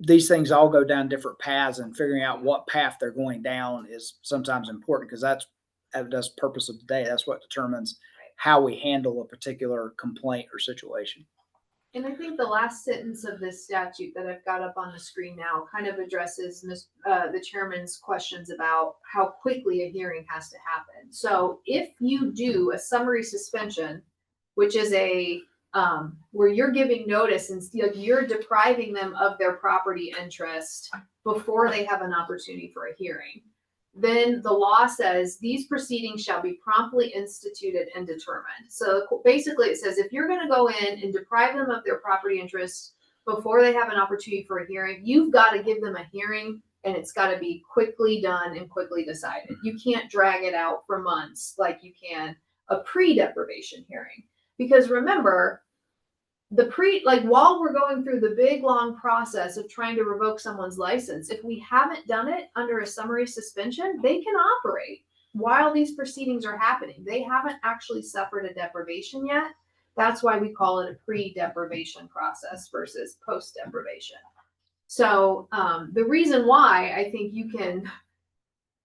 these things all go down different paths, and figuring out what path they're going down is sometimes important because that's the purpose of the day. That's what determines how we handle a particular complaint or situation. And I think the last sentence of this statute that I've got up on the screen now kind of addresses the chairman's questions about how quickly a hearing has to happen. So if you do a summary suspension, which is where you're giving notice and you're depriving them of their property interest before they have an opportunity for a hearing, then the law says these proceedings shall be promptly instituted and determined. So basically it says if you're going to go in and deprive them of their property interest before they have an opportunity for a hearing, you've got to give them a hearing, and it's got to be quickly done and quickly decided. You can't drag it out for months like you can a pre-deprivation hearing. Because remember, while we're going through the big long process of trying to revoke someone's license, if we haven't done it under a summary suspension, they can operate while these proceedings are happening. They haven't actually suffered a deprivation yet. That's why we call it a pre-deprivation process versus post-deprivation. So the reason why I think you can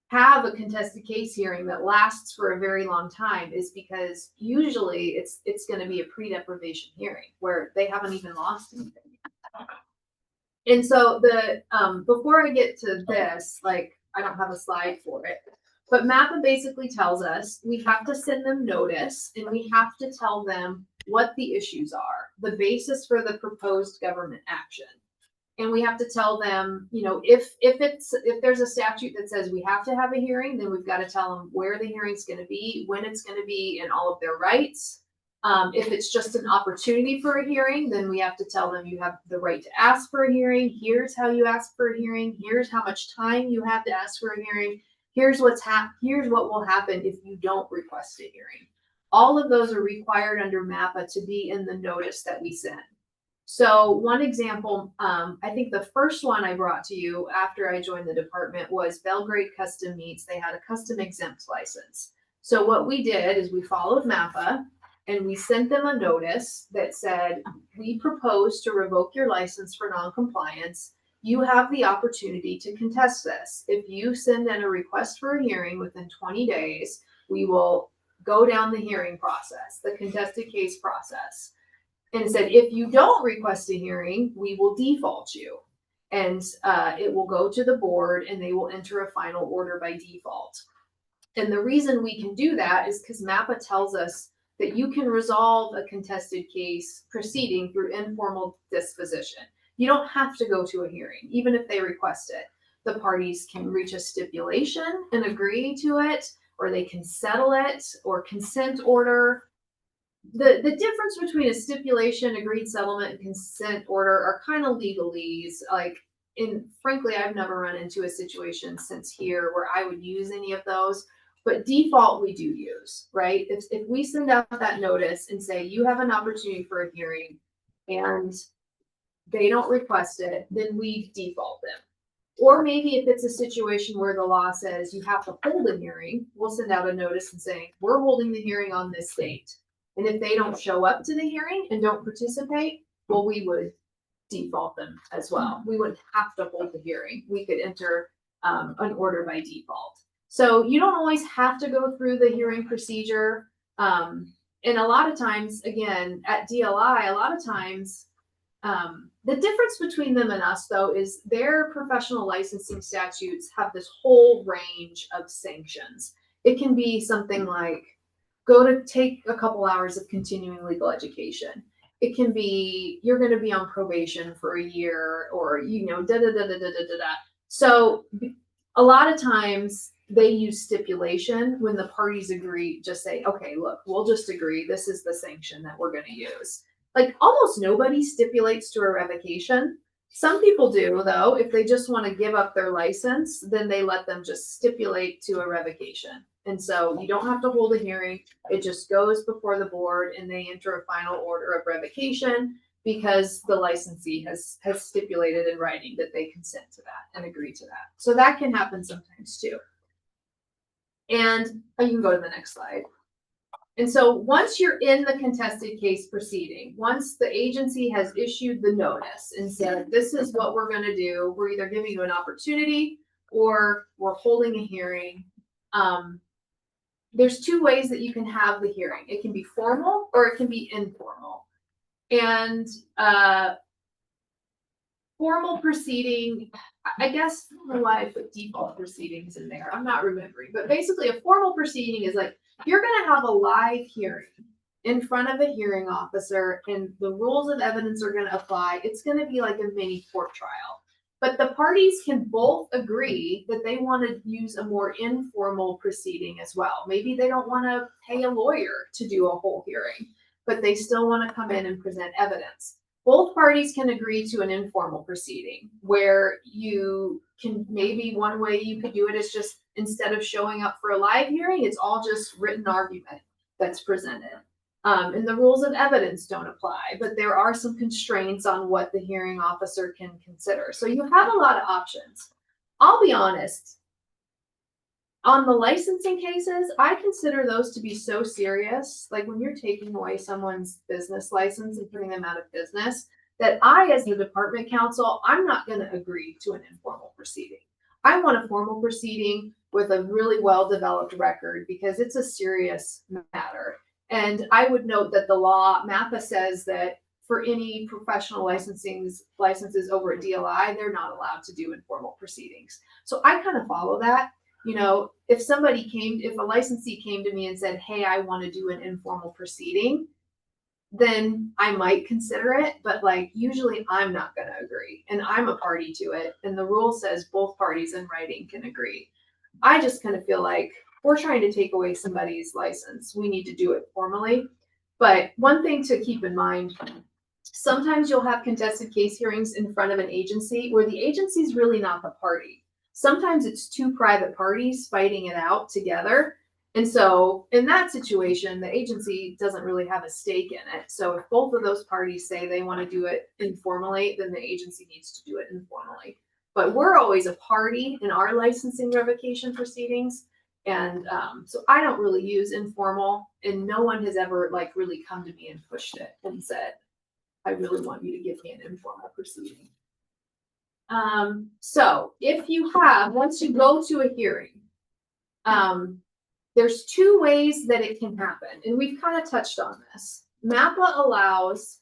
have a contested case hearing that lasts for a very long time is because usually it's going to be a pre-deprivation hearing where they haven't even lost anything. And so before I get to this, I don't have a slide for it, but MAPPA basically tells us we have to send them notice and we have to tell them what the issues are, the basis for the proposed government action. And we have to tell them, if there's a statute that says we have to have a hearing, then we've got to tell them where the hearing's going to be, when it's going to be, and all of their rights. If it's just an opportunity for a hearing, then we have to tell them you have the right to ask for a hearing. Here's how you ask for a hearing. Here's how much time you have to ask for a hearing. Here's what will happen if you don't request a hearing. All of those are required under MAPPA to be in the notice that we send. So one example, I think the first one I brought to you after I joined the department was Belgrade Custom Meats. They had a custom exempt license. So what we did is we followed MAPPA and we sent them a notice that said, we propose to revoke your license for noncompliance. You have the opportunity to contest this. If you send in a request for a hearing within 20 days, we will go down the hearing process, the contested case process. And it said, if you don't request a hearing, we will default you. And it will go to the board and they will enter a final order by default. And the reason we can do that is because MAPPA tells us that you can resolve a contested case proceeding through informal disposition. You don't have to go to a hearing, even if they request it. The parties can reach a stipulation and agree to it, or they can settle it, or consent order. The difference between a stipulation, agreed settlement, and consent order are kind of legalese. Like, frankly, I've never run into a situation since here where I would use any of those. But default we do use, right? If we send out that notice and say you have an opportunity for a hearing and they don't request it, then we default them. Or maybe if it's a situation where the law says you have to hold a hearing, we'll send out a notice and saying, we're holding the hearing on this date. And if they don't show up to the hearing and don't participate, well, we would default them as well. We wouldn't have to hold the hearing. We could enter an order by default. So you don't always have to go through the hearing procedure. And a lot of times, again, at DLI, a lot of times, the difference between them and us, though, is their professional licensing statutes have this whole range of sanctions. It can be something like go to take a couple hours of continuing legal education. It can be you're going to be on probation for a year, or da da da da da da da. So a lot of times they use stipulation when the parties agree. Just say, okay, look, we'll just agree. This is the sanction that we're going to use. Like almost nobody stipulates to a revocation. Some people do, though. If they just want to give up their license, then they let them just stipulate to a revocation. And so you don't have to hold a hearing. It just goes before the board and they enter a final order of revocation because the licensee has stipulated in writing that they consent to that and agree to that. So that can happen sometimes too. And you can go to the next slide. And so once you're in the contested case proceeding, once the agency has issued the notice and said, this is what we're going to do, we're either giving you an opportunity or we're holding a hearing. There's two ways that you can have the hearing. It can be formal or it can be informal. And formal proceeding, I guess, I don't know why I put default proceedings in there. I'm not remembering. But basically a formal proceeding is like, you're going to have a live hearing in front of a hearing officer and the rules of evidence are going to apply. It's going to be like a mini court trial. But the parties can both agree that they want to use a more informal proceeding as well. Maybe they don't want to pay a lawyer to do a whole hearing, but they still want to come in and present evidence. Both parties can agree to an informal proceeding where you can, maybe one way you could do it is just instead of showing up for a live hearing, it's all just written argument that's presented. And the rules of evidence don't apply, but there are some constraints on what the hearing officer can consider. So you have a lot of options. I'll be honest, on the licensing cases, I consider those to be so serious, like when you're taking away someone's business license and putting them out of business, that I, as the department counsel, I'm not going to agree to an informal proceeding. I want a formal proceeding with a really well-developed record because it's a serious matter. And I would note that the law, MAPPA says that for any professional licenses over at DLI, they're not allowed to do informal proceedings. So I kind of follow that. You know, if a licensee came to me and said, hey, I want to do an informal proceeding, then I might consider it. But like, usually I'm not going to agree and I'm a party to it. And the rule says both parties in writing can agree. I just kind of feel like we're trying to take away somebody's license. We need to do it formally. But one thing to keep in mind, sometimes you'll have contested case hearings in front of an agency where the agency is really not the party. Sometimes it's two private parties fighting it out together. And so in that situation, the agency doesn't really have a stake in it. So if both of those parties say they want to do it informally, then the agency needs to do it informally. But we're always a party in our licensing revocation proceedings. And so I don't really use informal, and no one has ever like really come to me and pushed it and said, I really want you to give me an informal proceeding. So if you have, once you go to a hearing, there's two ways that it can happen, and we've kind of touched on this. MAPPA allows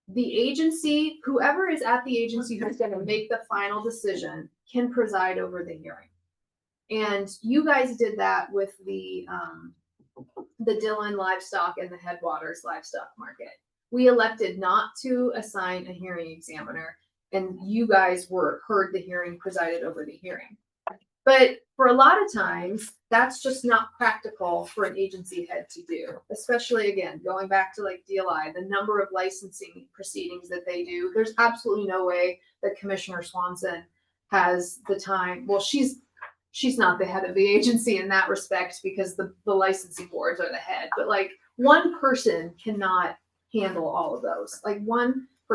the agency, whoever is at the agency who's going to make the final decision, can preside over the hearing. And you guys did that with the Dillon livestock and the Headwaters livestock market. We elected not to assign a hearing examiner, and you guys heard the hearing, presided over the hearing. But for a lot of times, that's just not practical for an agency head to do, especially again, going back to like DLI, the number of licensing proceedings that they do. There's absolutely no way that Commissioner Swanson has the time. Well, she's not the head of the agency in that respect because the licensing boards are the head, but like one person cannot handle all of those. Like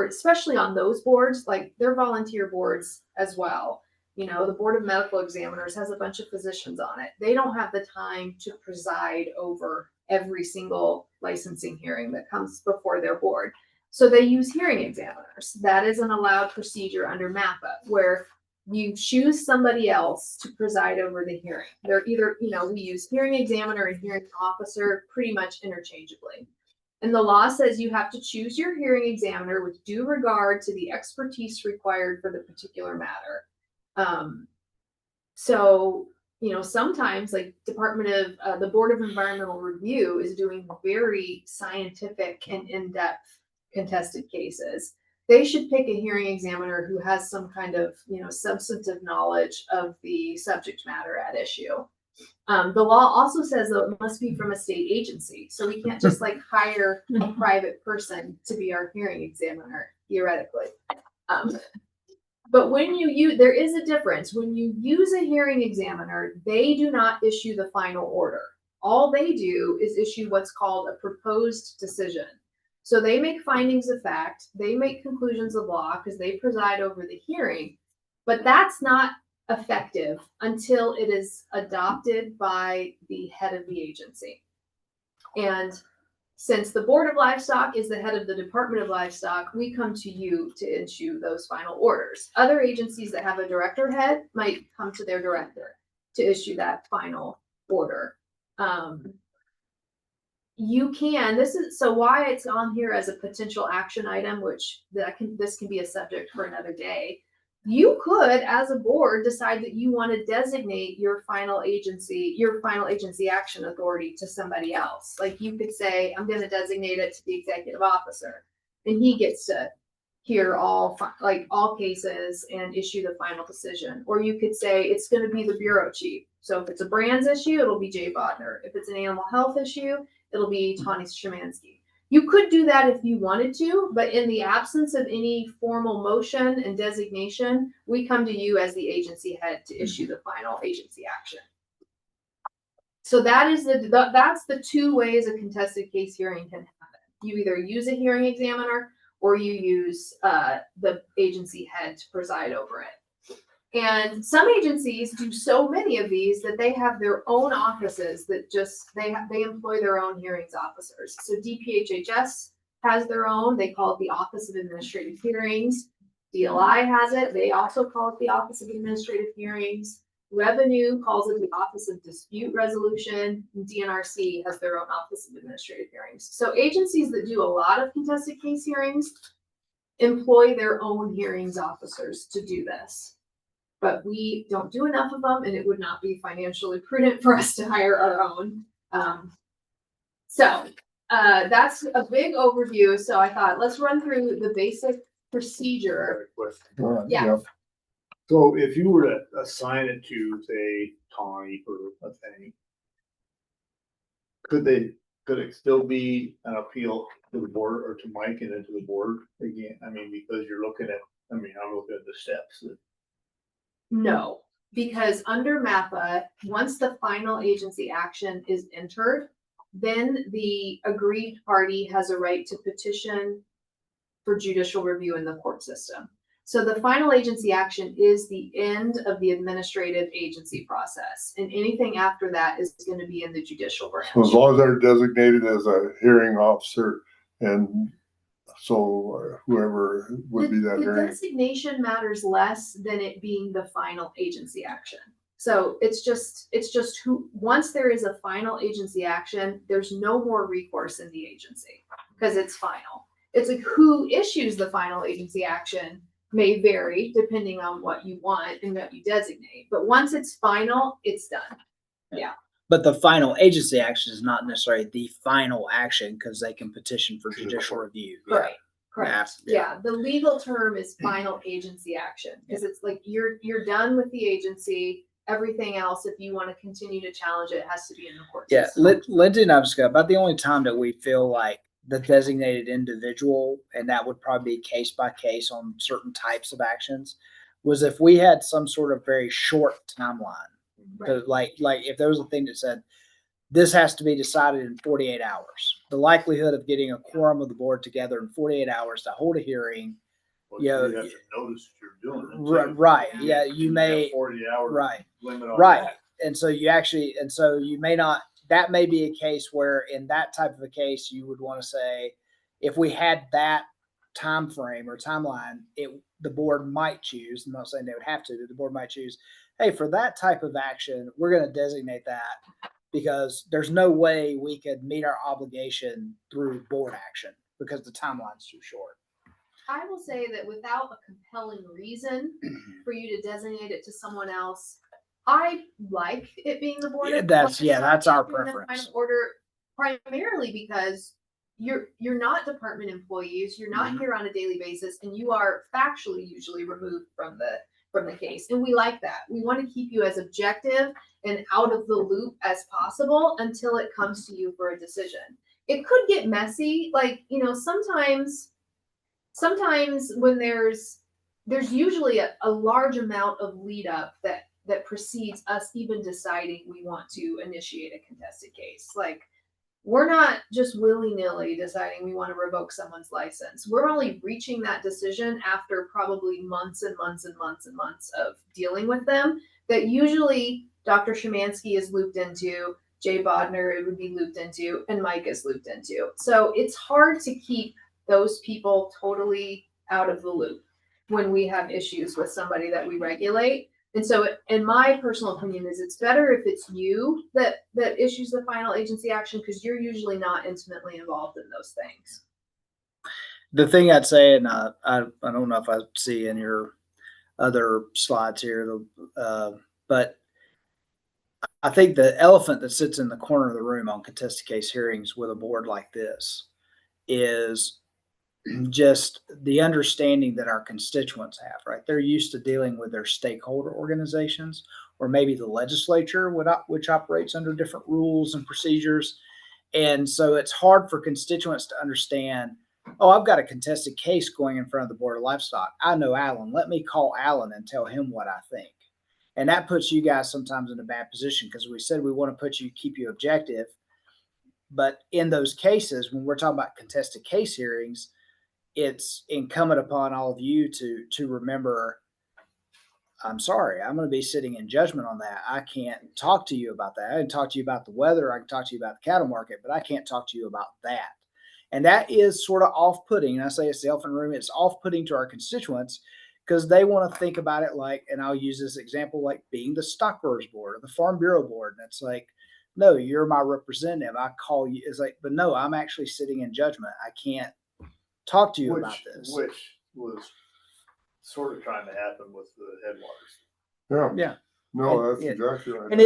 especially on those boards, like they're volunteer boards as well. You know, the Board of Medical Examiners has a bunch of physicians on it. They don't have the time to preside over every single licensing hearing that comes before their board. So they use hearing examiners. That is an allowed procedure under MAPPA, where you choose somebody else to preside over the hearing. They're either, we use hearing examiner and hearing officer pretty much interchangeably. And the law says you have to choose your hearing examiner with due regard to the expertise required for the particular matter. So, sometimes like the Board of Environmental Review is doing very scientific and in-depth contested cases. They should pick a hearing examiner who has some kind of, substantive knowledge of the subject matter at issue. The law also says that it must be from a state agency. So we can't just like hire a private person to be our hearing examiner, theoretically. But when there is a difference. When you use a hearing examiner, they do not issue the final order. All they do is issue what's called a proposed decision. So they make findings of fact, they make conclusions of law because they preside over the hearing, but that's not effective until it is adopted by the head of the agency. And since the Board of Livestock is the head of the Department of Livestock, we come to you to issue those final orders. Other agencies that have a director head might come to their director to issue that final order. So why it's on here as a potential action item, which this can be a subject for another day. You could, as a board, decide that you want to designate your final agency action authority to somebody else. Like you could say, I'm going to designate it to the executive officer, and he gets to hear all cases and issue the final decision. Or you could say it's going to be the bureau chief. So if it's a brands issue, it'll be Jay Bodner. If it's an animal health issue, it'll be Tawny Szymanski. You could do that if you wanted to, but in the absence of any formal motion and designation, we come to you as the agency head to issue the final agency action. So that's the two ways a contested case hearing can happen. You either use a hearing examiner or you use the agency head to preside over it. And some agencies do so many of these that they have their own offices that they employ their own hearings officers. So DPHHS has their own, they call it the Office of Administrative Hearings. DLI has it, they also call it the Office of Administrative Hearings. Revenue calls it the Office of Dispute Resolution. And DNRC has their own Office of Administrative Hearings. So agencies that do a lot of contested case hearings employ their own hearings officers to do this. But we don't do enough of them, and it would not be financially prudent for us to hire our own. So that's a big overview. So I thought, let's run through the basic procedure. Yeah. So if you were to assign it to, say, Tawny for a thing, could it still be an appeal to the board or to Mike and then to the board again? I mean, because you're looking at, I'm looking at the steps. No, Because under MAPPA, once the final agency action is entered, then the aggrieved party has a right to petition for judicial review in the court system. So the final agency action is the end of the administrative agency process, and anything after that is going to be in the judicial branch. So as long as they're designated as a hearing officer, and so whoever would be that The hearing. designation matters less than it being the final agency action. So it's just who, once there is a final agency action, there's no more recourse in the agency because it's final. It's like who issues the final agency action may vary depending on what you want and what you designate. But once it's final, it's done. Yeah. But the final agency action is not necessarily the final action because they can petition for judicial review. Right. Correct. Yeah. Yeah. The legal term is final agency action because it's like you're done with the agency. Everything else, if you want to continue to challenge it, has to be in the court system. Lindsay and I've discussed about the only time that we feel like the designated individual, and that would probably be case by case on certain types of actions, was if we had some sort of very short timeline. Right. Like if there was a thing that said this has to be decided in 48 hours, the likelihood of getting a quorum of the board together in 48 hours to hold a hearing. Well, Yeah, you have to notice that you're doing it. too. Right. Yeah, you have may. 40-hour Right. limit on Right. that. And so you may not, that may be a case where in that type of a case, you would want to say, if we had that time frame or timeline, the board might choose, I'm not saying they would have to, but the board might choose, hey, for that type of action, we're going to designate that because there's no way we could meet our obligation through board action because the timeline's too short. I will say that without a compelling reason for you to designate it to someone else, I like it being the board. That's our doing the preference. final order primarily because you're not department employees. You're not here on a daily basis, and you are factually usually removed from the case. And we like that. We want to keep you as objective and out of the loop as possible until it comes to you for a decision. It could get messy, like sometimes when there's usually a large amount of lead up that precedes us even deciding we want to initiate a contested case. Like we're not just willy-nilly deciding we want to revoke someone's license. We're only reaching that decision after probably months and months and months and months of dealing with them that usually Dr. Szymanski is looped into, Jay Bodner would be looped into, and Mike is looped into. So it's hard to keep those people totally out of the loop when we have issues with somebody that we regulate. And so in my personal opinion is it's better if it's you that issues the final agency action because you're usually not intimately involved in those things. The thing I'd say, and I don't know if I see in your other slides here, but I think the elephant that sits in the corner of the room on contested case hearings with a board like this is just the understanding that our constituents have, right? They're used to dealing with their stakeholder organizations or maybe the legislature, which operates under different rules and procedures. And so it's hard for constituents to understand, oh, I've got a contested case going in front of the Board of Livestock. I know Alan. Let me call Alan and tell him what I think. And that puts you guys sometimes in a bad position because we said we want to keep you objective. But in those cases, when we're talking about contested case hearings, it's incumbent upon all of you to remember, I'm sorry, I'm going to be sitting in judgment on that. I can't talk to you about that. I can talk to you about the weather. I can talk to you about the cattle market, but I can't talk to you about that. And that is sort of off-putting. And I say it's the elephant in the room. It's off-putting to our constituents because they want to think about it like, and I'll use this example, like being the Stockgrowers Board or the Farm Bureau Board. And it's like, no, you're my representative. I call you. It's like, but no, I'm actually sitting in judgment. I can't talk to you about this. Which was sort of trying to happen with the Headwaters. Yeah. Yeah. No, that's exactly right. And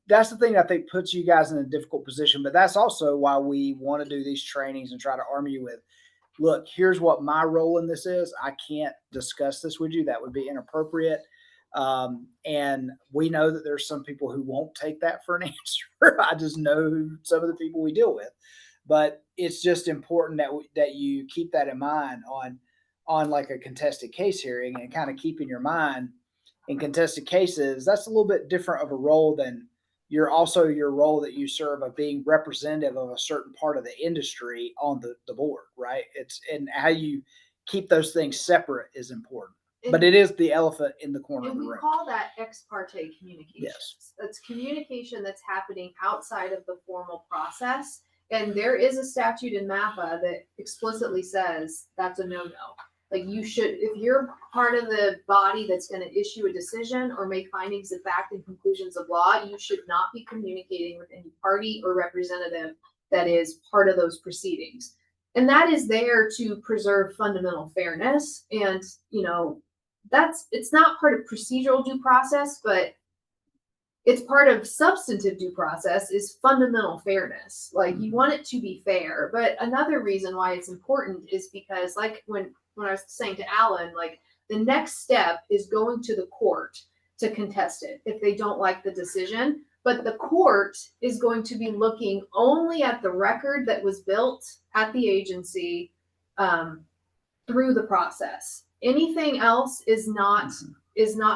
that's the thing I think puts you guys in a difficult position, but that's also why we want to do these trainings and try to arm you with, look, here's what my role in this is. I can't discuss this with you. That would be inappropriate. And we know that there's some people who won't take that for an answer. I just know some of the people we deal with, but it's just important that you keep that in mind on like a contested case hearing and kind of keep in your mind, in contested cases, that's a little bit different of a role than your role that you serve of being representative of a certain part of the industry on the board, right? It's and how you keep those things separate is important. But it is the elephant in the corner of And the we room. call that ex parte communications. Yes. That's communication that's happening outside of the formal process. And there is a statute in MAPPA that explicitly says that's a no-no. Like you should, if you're part of the body that's going to issue a decision or make findings of fact and conclusions of law, you should not be communicating with any party or representative that is part of those proceedings. And that is there to preserve fundamental fairness. And, it's not part of procedural due process, but it's part of substantive due process is fundamental fairness. Like you want it to be fair. But another reason why it's important is because like when I was saying to Alan, like the next step is going to the court to contest it if they don't like the decision. But the court is going to be looking only at the record that was built at the agency through the process. Anything else is not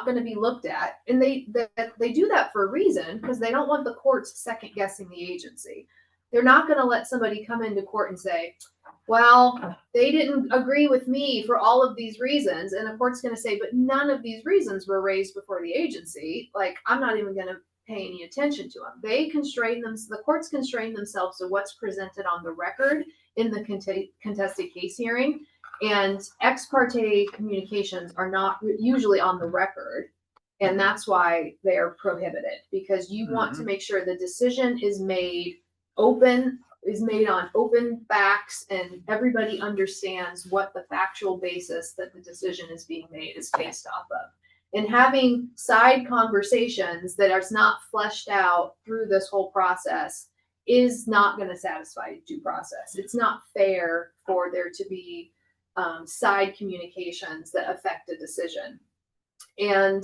going to be looked at, and they do that for a reason because they don't want the courts second guessing the agency. They're not going to let somebody come into court and say, well, they didn't agree with me for all of these reasons, and the court's going to say, but none of these reasons were raised before the agency. Like I'm not even going to pay any attention to them. The courts constrain themselves to what's presented on the record in the contested case hearing. And ex parte communications are not usually on the record. And that's why they are prohibited because you want to make sure the decision is made on open facts and everybody understands what the factual basis that the decision is being made is based off of. And having side conversations that are not fleshed out through this whole process is not going to satisfy due process. It's not fair for there to be side communications that affect a decision. And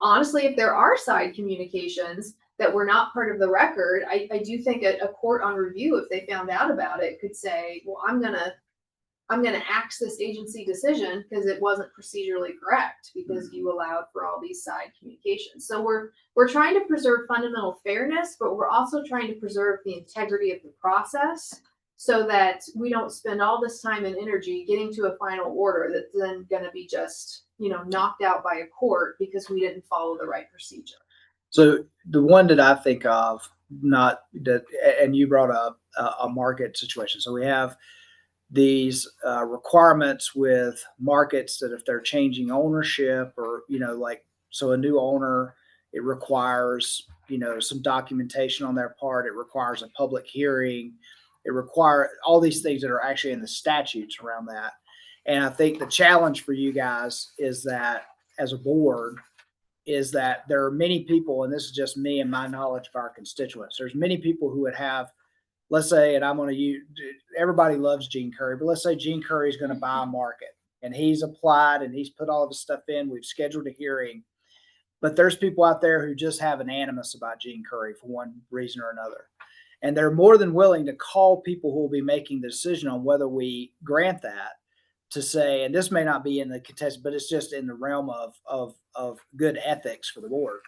honestly, if there are side communications that were not part of the record, I do think a court on review, if they found out about it, could say, well, I'm gonna axe this agency decision because it wasn't procedurally correct because you allowed for all these side communications. So we're trying to preserve fundamental fairness, but we're also trying to preserve the integrity of the process so that we don't spend all this time and energy getting to a final order that's then going to be just, knocked out by a court because we didn't follow the right procedure. So the one that I think of, not that, and you brought up a market situation. So we have these requirements with markets that if they're changing ownership or, so a new owner, it requires, some documentation on their part. It requires a public hearing. It requires all these things that are actually in the statutes around that. And I think the challenge for you guys is that as a board is that there are many people, and this is just me and my knowledge of our constituents. There's many people who would have, let's say, and I'm going to use, everybody loves Gene Curry, but let's say Gene Curry is going to buy a market and he's applied and he's put all of his stuff in. We've scheduled a hearing, but there's people out there who just have an animus about Gene Curry for one reason or another. And they're more than willing to call people who will be making the decision on whether we grant that to say, and this may not be in the contest, but it's just in the realm of good ethics for the board,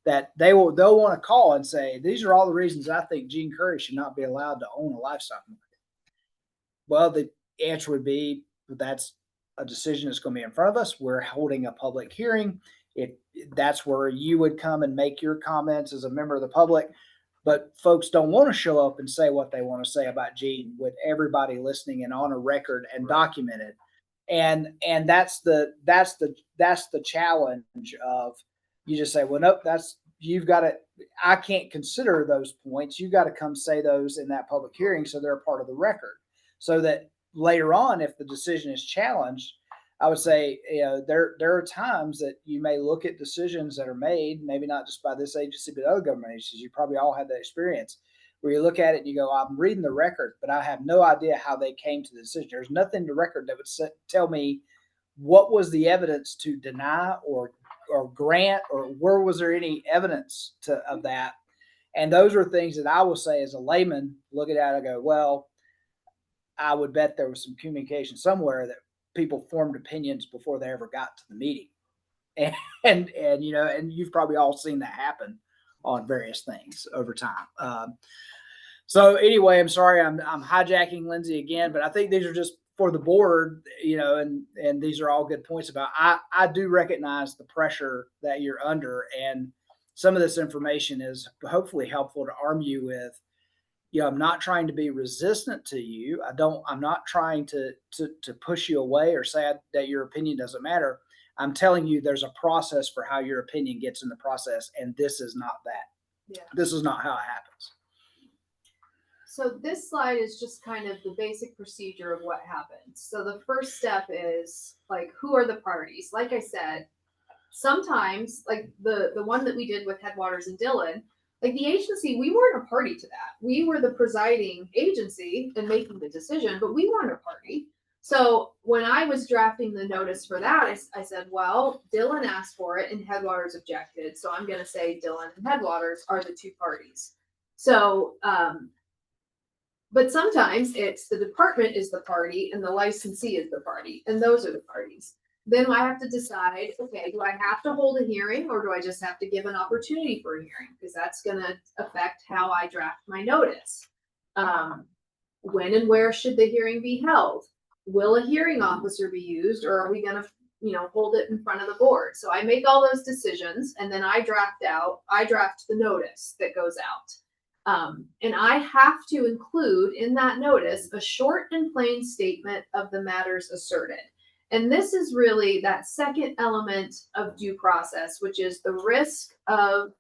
that they'll want to call and say, these are all the reasons I think Gene Curry should not be allowed to own a livestock market. Well, the answer would be, that's a decision that's going to be in front of us. We're holding a public hearing. That's where you would come and make your comments as a member of the public. But folks don't want to show up and say what they want to say about Gene with everybody listening and on a record and documented. And that's the challenge of, you just say, well, nope, you've got to, I can't consider those points. You've got to come say those in that public hearing so they're a part of the record. So that later on, if the decision is challenged, I would say, there are times that you may look at decisions that are made, maybe not just by this agency, but other government agencies. You probably all had that experience where you look at it and you go, I'm reading the record, but I have no idea how they came to the decision. There's nothing in the record that would tell me what was the evidence to deny or grant, or where was there any evidence of that. And those are things that I will say as a layman, looking at it, I go, well, I would bet there was some communication somewhere that people formed opinions before they ever got to the meeting. and you know, and you've probably all seen that happen on various things over time. So anyway, I'm sorry I'm hijacking Lindsay again, but I think these are just for the board, you know, and these are all good points about. I do recognize the pressure that you're under, and some of this information is hopefully helpful to arm you with. You know, I'm not trying to be resistant to you. I'm not trying to push you away or say that your opinion doesn't matter. I'm telling you there's a process for how your opinion gets in the process, and this is not that. Yeah. This is not how it happens. So this slide is just kind of the basic procedure of what happens. So the first step is like, who are the parties? Like I said, sometimes like the one that we did with Headwaters and Dillon, like the agency, we weren't a party to that. We were the presiding agency and making the decision, but we weren't a party. So when I was drafting the notice for that, I said, well, Dillon asked for it and Headwaters objected. So I'm going to say Dillon and Headwaters are the two parties. So, but sometimes it's the department is the party and the licensee is the party, and those are the parties. Then I have to decide, okay, do I have to hold a hearing or do I just have to give an opportunity for a hearing? Because that's going to affect how I draft my notice. When and where should the hearing be held? Will a hearing officer be used, or are we going to, you know, hold it in front of the board? So I make all those decisions, and then I draft the notice that goes out. And I have to include in that notice a short and plain statement of the matters asserted. And this is really that second element of due process, which is the risk of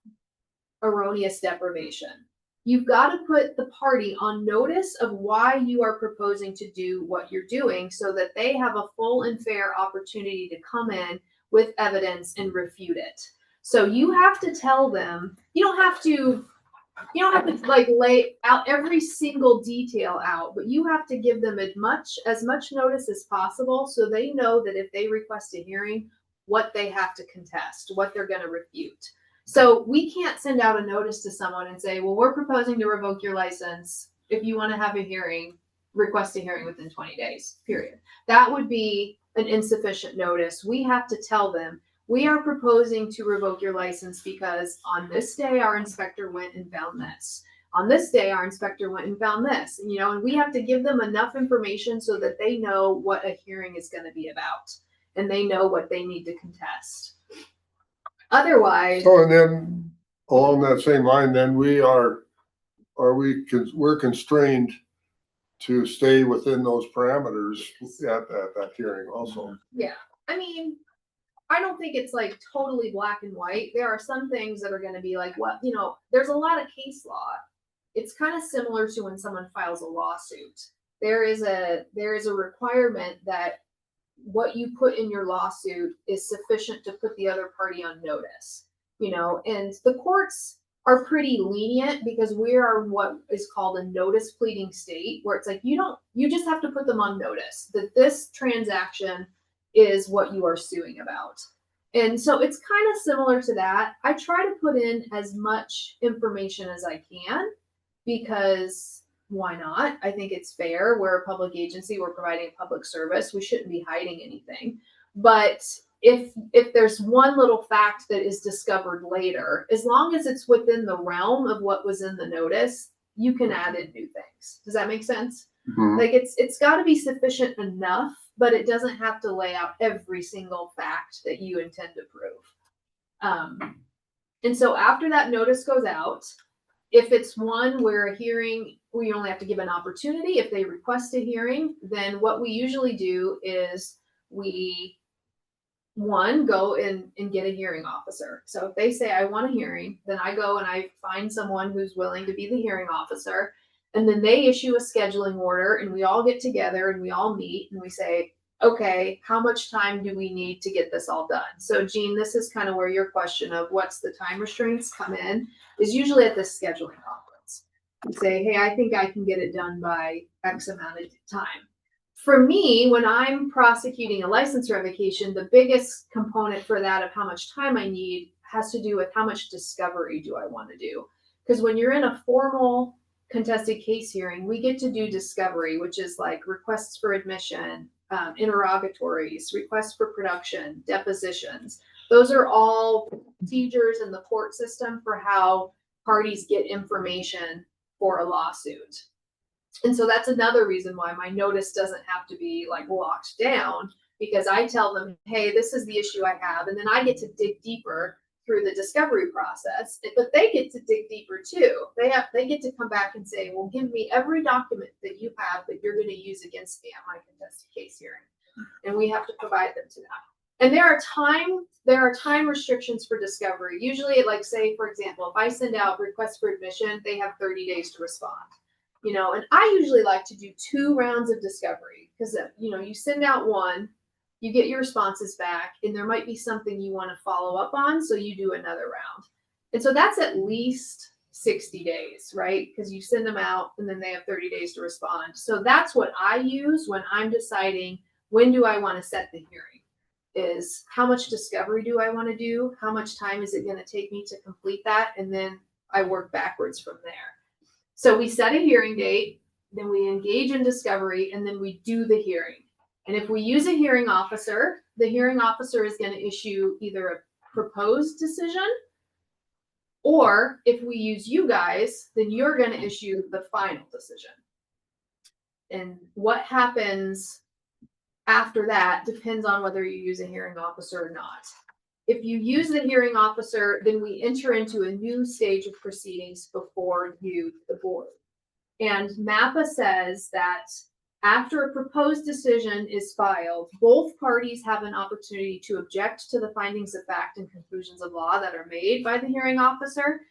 erroneous deprivation. You've got to put the party on notice of why you are proposing to do what you're doing so that they have a full and fair opportunity to come in with evidence and refute it. So you have to tell them, you don't have to like lay out every single detail out, but you have to give them as much notice as possible so they know that if they request a hearing, what they have to contest, what they're going to refute. So we can't send out a notice to someone and say, well, we're proposing to revoke your license. If you want to have a hearing, request a hearing within 20 days, period. That would be an insufficient notice. We have to tell them, we are proposing to revoke your license because on this day, our inspector went and found this. On this day, our inspector went and found this. And, you know, and we have to give them enough information so that they know what a hearing is going to be about and they know what they need to contest. Otherwise. So, and then along that same line, then we're constrained to stay within those parameters at that hearing also. Yeah. I mean, I don't think it's like totally black and white. There are some things that are going to be like, what, you know, there's a lot of case law. It's kind of similar to when someone files a lawsuit. There is a requirement that what you put in your lawsuit is sufficient to put the other party on notice, you know, and the courts are pretty lenient because we are what is called a notice pleading state, where it's like, you just have to put them on notice that this transaction is what you are suing about. And so it's kind of similar to that. I try to put in as much information as I can because why not? I think it's fair. We're a public agency. We're providing a public service. We shouldn't be hiding anything. But if there's one little fact that is discovered later, as long as it's within the realm of what was in the notice, you can add in new things. Does that make sense? Mm-hmm. Like it's got to be sufficient enough, but it doesn't have to lay out every single fact that you intend to prove. And so after that notice goes out, if it's one where a hearing, we only have to give an opportunity. If they request a hearing, then what we usually do is we, go and get a hearing officer. So if they say, I want a hearing, then I go and I find someone who's willing to be the hearing officer. And then they issue a scheduling order and we all get together and we all meet and we say, okay, how much time do we need to get this all done? So Jean, this is kind of where your question of what's the time restraints come in is usually at this scheduling conference. You say, hey, I think I can get it done by X amount of time. For me, when I'm prosecuting a license revocation, the biggest component for that of how much time I need has to do with how much discovery do I want to do. Because when you're in a formal contested case hearing, we get to do discovery, which is like requests for admission, interrogatories, requests for production, depositions. Those are all procedures in the court system for how parties get information for a lawsuit. And so that's another reason why my notice doesn't have to be like locked down, because I tell them, hey, this is the issue I have. And then I get to dig deeper through the discovery process, but they get to dig deeper too. They get to come back and say, well, give me every document that you have that you're going to use against me at my contested case hearing. And we have to provide them to that. And there are time restrictions for discovery. Usually, like say, for example, if I send out requests for admission, they have 30 days to respond. You know, and I usually like to do 2 rounds of discovery because, you know, you send out one, you get your responses back, and there might be something you want to follow up on, so you do another round. And so that's at least 60 days, right? Because you send them out and then they have 30 days to respond. So that's what I use when I'm deciding when do I want to set the hearing, is how much discovery do I want to do? How much time is it going to take me to complete that? And then I work backwards from there. So we set a hearing date, then we engage in discovery, and then we do the hearing. And if we use a hearing officer, the hearing officer is going to issue either a proposed decision, or if we use you guys, then you're going to issue the final decision. And what happens after that depends on whether you use a hearing officer or not. If you use the hearing officer, then we enter into a new stage of proceedings before you, the board. And MAPPA says that after a proposed decision is filed, both parties have an opportunity to object to the findings of fact and conclusions of law that are made by the hearing officer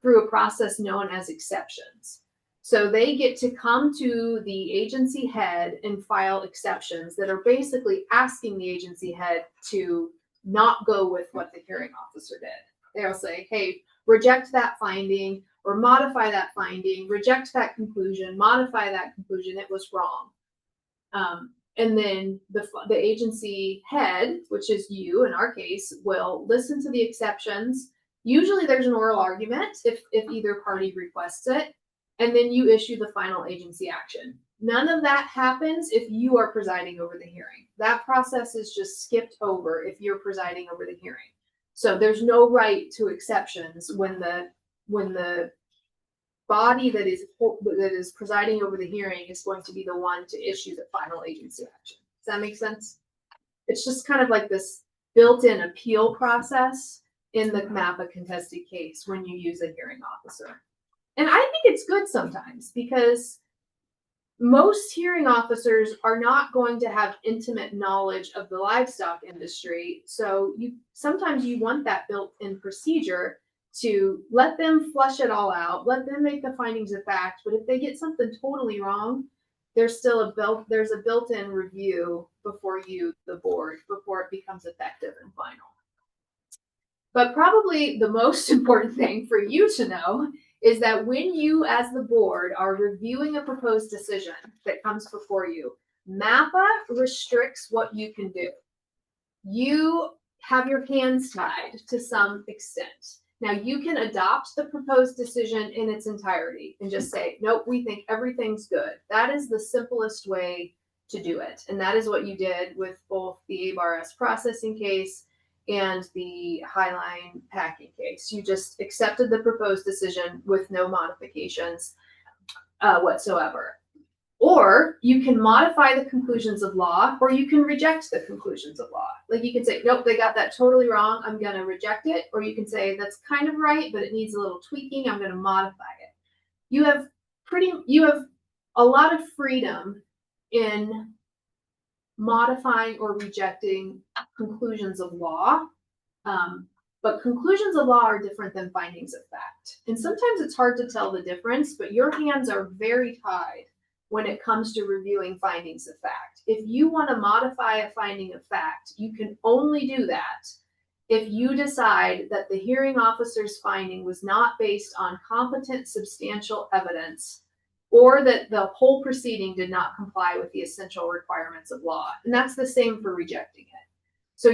through a process known as exceptions. So they get to come to the agency head and file exceptions that are basically asking the agency head to not go with what the hearing officer did. They'll say, hey, reject that finding or modify that finding, reject that conclusion, modify that conclusion, it was wrong. And then the agency head, which is you in our case, will listen to the exceptions. Usually there's an oral argument if either party requests it, and then you issue the final agency action. None of that happens if you are presiding over the hearing. That process is just skipped over if you're presiding over the hearing. So there's no right to exceptions when the body that is presiding over the hearing is going to be the one to issue the final agency action. Does that make sense? It's just kind of like this built-in appeal process in the MAPPA contested case when you use a hearing officer. And I think it's good sometimes because most hearing officers are not going to have intimate knowledge of the livestock industry. So sometimes you want that built-in procedure to let them flush it all out, let them make the findings of fact. But if they get something totally wrong, there's still a built-in review before you, the board, before it becomes effective and final. But probably the most important thing for you to know is that when you as the board are reviewing a proposed decision that comes before you, MAPPA restricts what you can do. You have your hands tied to some extent. Now you can adopt the proposed decision in its entirety and just say, nope, we think everything's good. That is the simplest way to do it. And that is what you did with both the ABARS processing case and the Highline packing case. You just accepted the proposed decision with no modifications whatsoever. Or you can modify the conclusions of law, or you can reject the conclusions of law. Like you can say, nope, they got that totally wrong, I'm gonna reject it. Or you can say, that's kind of right, but it needs a little tweaking, I'm gonna modify it. You have a lot of freedom in modifying or rejecting conclusions of law. But conclusions of law are different than findings of fact. And sometimes it's hard to tell the difference, but your hands are very tied when it comes to reviewing findings of fact. If you want to modify a finding of fact, you can only do that if you decide that the hearing officer's finding was not based on competent, substantial evidence, or that the whole proceeding did not comply with the essential requirements of law. And that's the same for rejecting it. So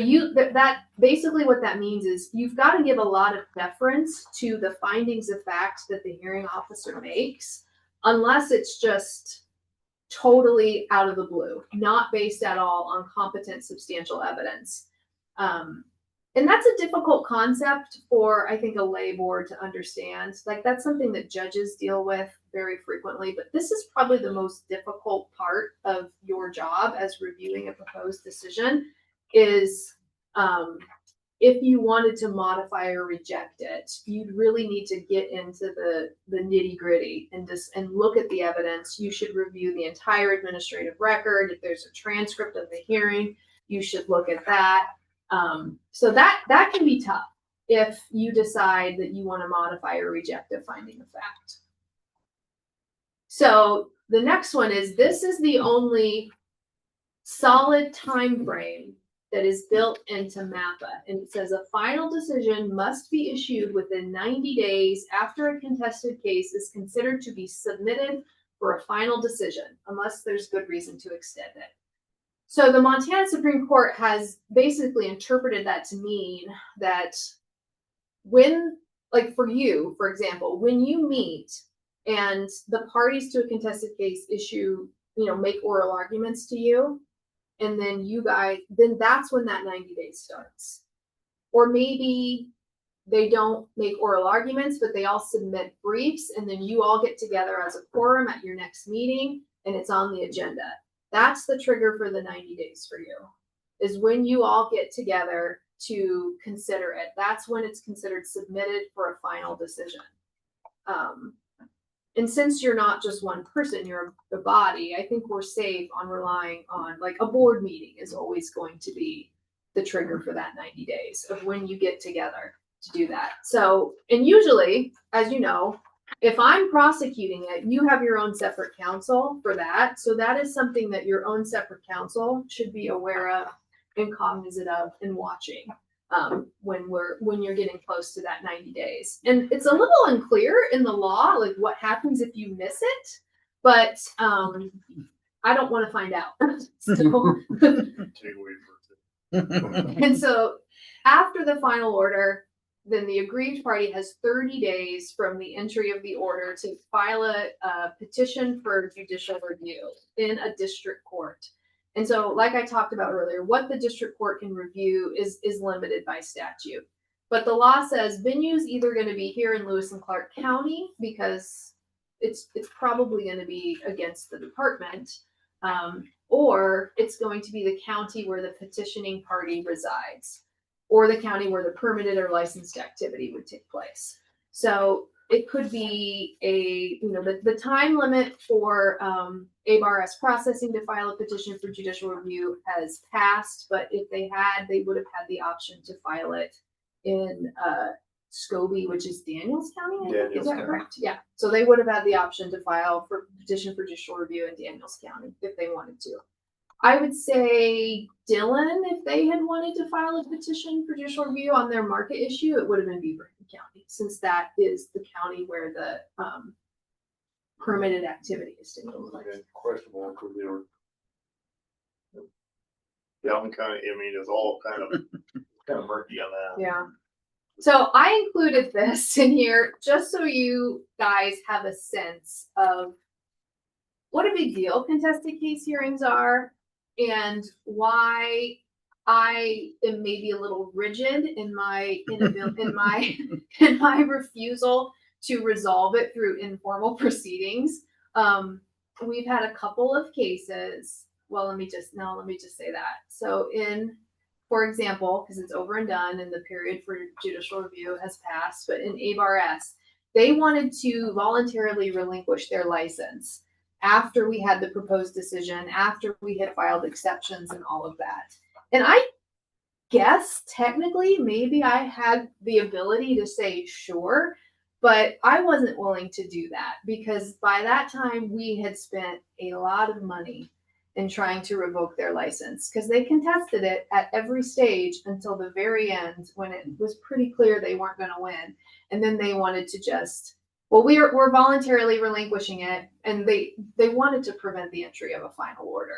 that basically what that means is you've got to give a lot of deference to the findings of fact that the hearing officer makes, unless it's just totally out of the blue, not based at all on competent, substantial evidence. And that's a difficult concept for, I think, a lay board to understand. Like, that's something that judges deal with very frequently, but this is probably the most difficult part of your job as reviewing a proposed decision is, if you wanted to modify or reject it, you'd really need to get into the nitty gritty and look at the evidence. You should review the entire administrative record. If there's a transcript of the hearing, you should look at that. So that can be tough if you decide that you want to modify or reject a finding of fact. So the next one is, this is the only solid time frame that is built into MAPPA. And it says a final decision must be issued within 90 days after a contested case is considered to be submitted for a final decision, unless there's good reason to extend it. So the Montana Supreme Court has basically interpreted that to mean that when, like for you, for example, when you meet and the parties to a contested case issue, make oral arguments to you, and then you guys, then that's when that 90 days starts. Or maybe they don't make oral arguments, but they all submit briefs, and then you all get together as a quorum at your next meeting, and it's on the agenda. That's the trigger for the 90 days for you, is when you all get together to consider it. That's when it's considered submitted for a final decision. And since you're not just one person, you're a body, I think we're safe on relying on, like, a board meeting is always going to be the trigger for that 90 days of when you get together to do that. So, and usually, as you know, if I'm prosecuting it, you have your own separate counsel for that. So that is something that your own separate counsel should be aware of and cognizant of and watching. When you're getting close to that 90 days. And it's a little unclear in the law, like what happens if you miss it, but I don't want to find out. So, and so after the final order, then the aggrieved party has 30 days from the entry of the order to file a petition for judicial review in a district court. And so, like I talked about earlier, what the district court can review is limited by statute. But the law says venue's either going to be here in Lewis and Clark County, because it's probably going to be against the department, or it's going to be the county where the petitioning party resides, or the county where the permitted or licensed activity would take place. So it could be the time limit for ABARS processing to file a petition for judicial review has passed, but if they had, they would have had the option to file it in Scobie, which is Daniels County, I think. Is that correct? Yeah. So they would have had the option to file for petition for judicial review in Daniels County if they wanted to. I would say Dillon, if they had wanted to file a petition for judicial review on their market issue, it would have been Beaverton County, since that is the county where the permitted activity is taking place. Questionable because they were. Allen County, I mean, it's all kind of murky on that. Yeah. So I included this in here just so you guys have a sense of what a big deal contested case hearings are, and why I am maybe a little rigid in my in my refusal to resolve it through informal proceedings. We've had a couple of cases. Well, let me just say that. So for example, because it's over and done and the period for judicial review has passed, but in ABARS, they wanted to voluntarily relinquish their license after we had the proposed decision, after we had filed exceptions and all of that. And I guess technically maybe I had the ability to say sure, but I wasn't willing to do that because by that time we had spent a lot of money in trying to revoke their license, because they contested it at every stage until the very end when it was pretty clear they weren't going to win. And then they wanted to just, well, we're voluntarily relinquishing it, and they wanted to prevent the entry of a final order.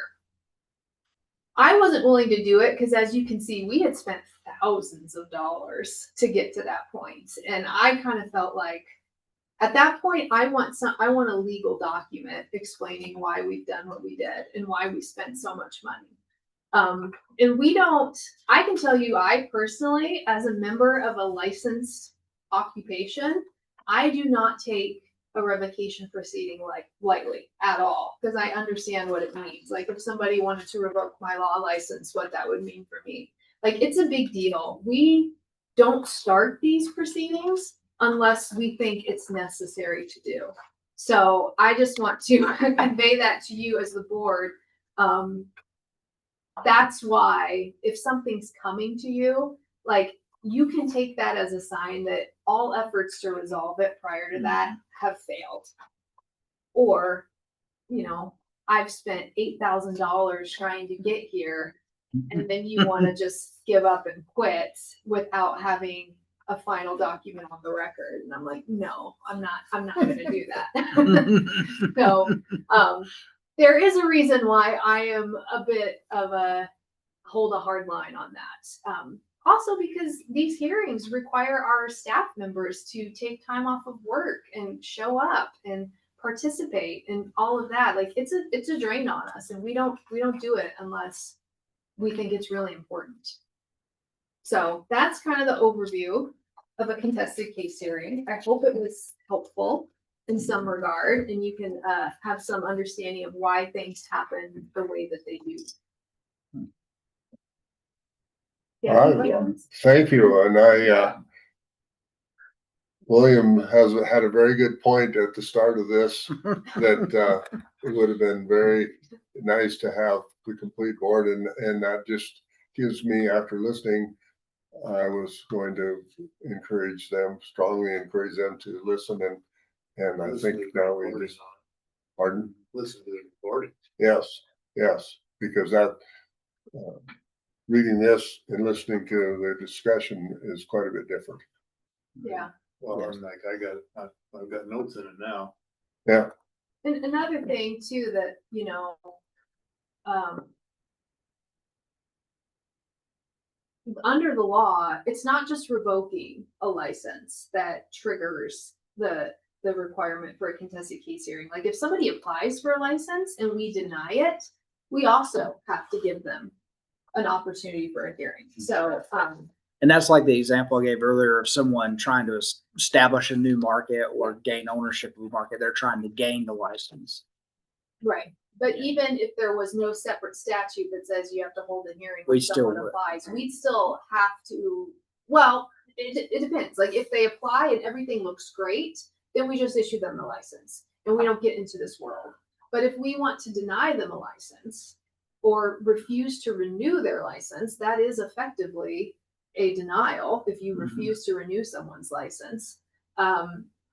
I wasn't willing to do it because, as you can see, we had spent thousands of dollars to get to that point. And I kind of felt like at that point, I want a legal document explaining why we've done what we did and why we spent so much money. And we don't, I can tell you, I personally, as a member of a licensed occupation, I do not take a revocation proceeding lightly at all, because I understand what it means. Like if somebody wanted to revoke my law license, what that would mean for me. Like it's a big deal. We don't start these proceedings unless we think it's necessary to do. So I just want to convey that to you as the board. That's why if something's coming to you, like you can take that as a sign that all efforts to resolve it prior to that have failed. Or, you know, I've spent $8,000 trying to get here, and then you want to just give up and quit without having a final document on the record. And I'm like, no, I'm not going to do that. So, there is a reason why I am a bit of a hold a hard line on that. Also because these hearings require our staff members to take time off of work and show up and participate and all of that. Like it's a drain on us, and we don't do it unless we think it's really important. So that's kind of the overview of a contested case hearing. I hope it was helpful in some regard, and you can have some understanding of why things happen the way that they do. Yeah, All right. Thank you. And William has had a very good point at the start of this, that it would have been very nice to have the complete board, and that just gives me, after listening, I was going to strongly encourage them to listen, and I think now we just, pardon? Listen to the recording. Yes, because that, reading this and listening to the discussion is quite a bit different. Yeah. Well, I'm like, I've got notes in it now. Yeah. And another thing too, that, you know, under the law, it's not just revoking a license that triggers the requirement for a contested case hearing. Like if somebody applies for a license and we deny it, we also have to give them an opportunity for a hearing. So, and that's like the example I gave earlier of someone trying to establish a new market or gain ownership of a market. They're trying to gain the license. right. But even if there was no separate statute that says you have to hold a hearing We when still someone would. applies, we'd still have to, well, it depends. Like if they apply and everything looks great, then we just issue them the license and we don't get into this world. But if we want to deny them a license or refuse to renew their license, that is effectively a denial. If you refuse to renew someone's license,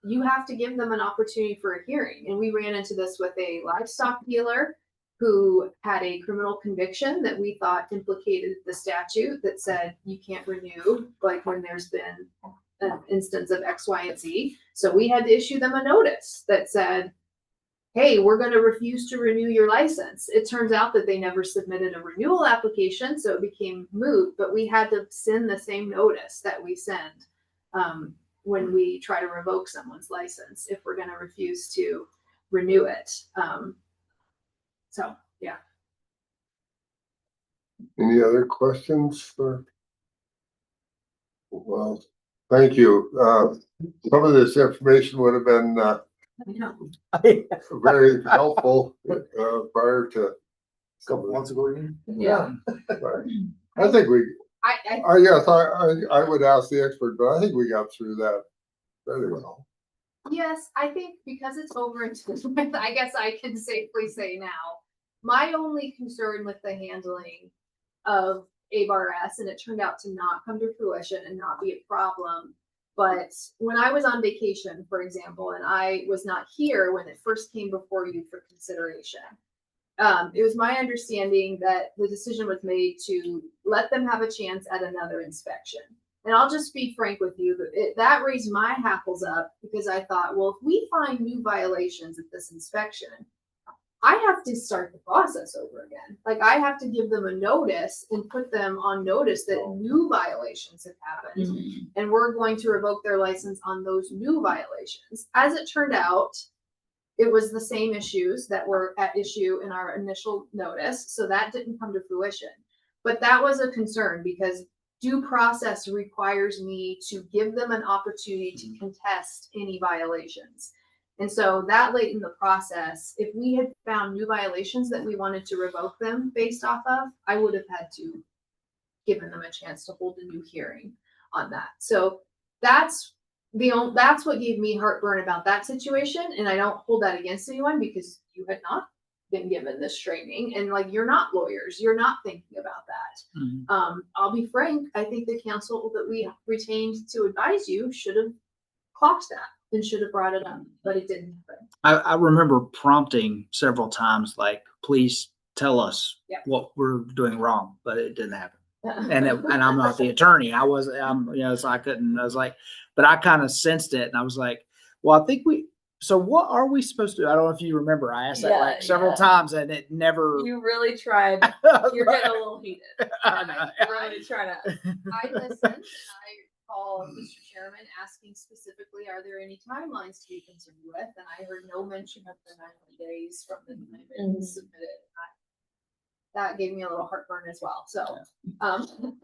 you have to give them an opportunity for a hearing. And we ran into this with a livestock dealer who had a criminal conviction that we thought implicated the statute that said you can't renew, like when there's been an instance of X, Y, and Z. So we had to issue them a notice that said, hey, we're going to refuse to renew your license. It turns out that they never submitted a renewal application, so it became moot, but we had to send the same notice that we send when we try to revoke someone's license if we're going to refuse to renew it. So, yeah. Any other questions for? Well, thank you. Some of this information would have been very helpful prior to A couple months ago, you mean? Yeah. I think we, I I would ask the expert, but I think we got through that fairly well. Yes, I think because it's over into this month, I guess I can safely say now, my only concern with the handling of ABAR-S, and it turned out to not come to fruition and not be a problem. But when I was on vacation, for example, and I was not here when it first came before you for consideration, it was my understanding that the decision was made to let them have a chance at another inspection. And I'll just be frank with you, that raised my hackles up because I thought, well, if we find new violations at this inspection, I have to start the process over again. Like I have to give them a notice and put them on notice that new violations have happened and we're going to revoke their license on those new violations. As it turned out, it was the same issues that were at issue in our initial notice. So that didn't come to fruition. But that was a concern because due process requires me to give them an opportunity to contest any violations. And so that late in the process, if we had found new violations that we wanted to revoke them based off of, I would have had to given them a chance to hold a new hearing on that. So that's that's what gave me heartburn about that situation. And I don't hold that against anyone because you had not been given this training and like, you're not lawyers, you're not thinking about that. Mhm. I'll be frank. I think the counsel that we retained to advise you should have clocked that and should have brought it up, but it didn't happen. I remember prompting several times, like, please tell us Yeah. what we're doing wrong, but it didn't happen. And I'm not the attorney. I was, so I couldn't, I was like, but I kind of sensed it and I was like, well, I think so what are we supposed to do? I don't know if you remember, I asked that like several times and it never. You really tried. You're getting a little heated. I know. Really trying to. I listened and I called Mr. Chairman asking specifically, are there any timelines to be concerned with? And I heard no mention of the 90 days from the time it was submitted. That gave me a little heartburn as well. So,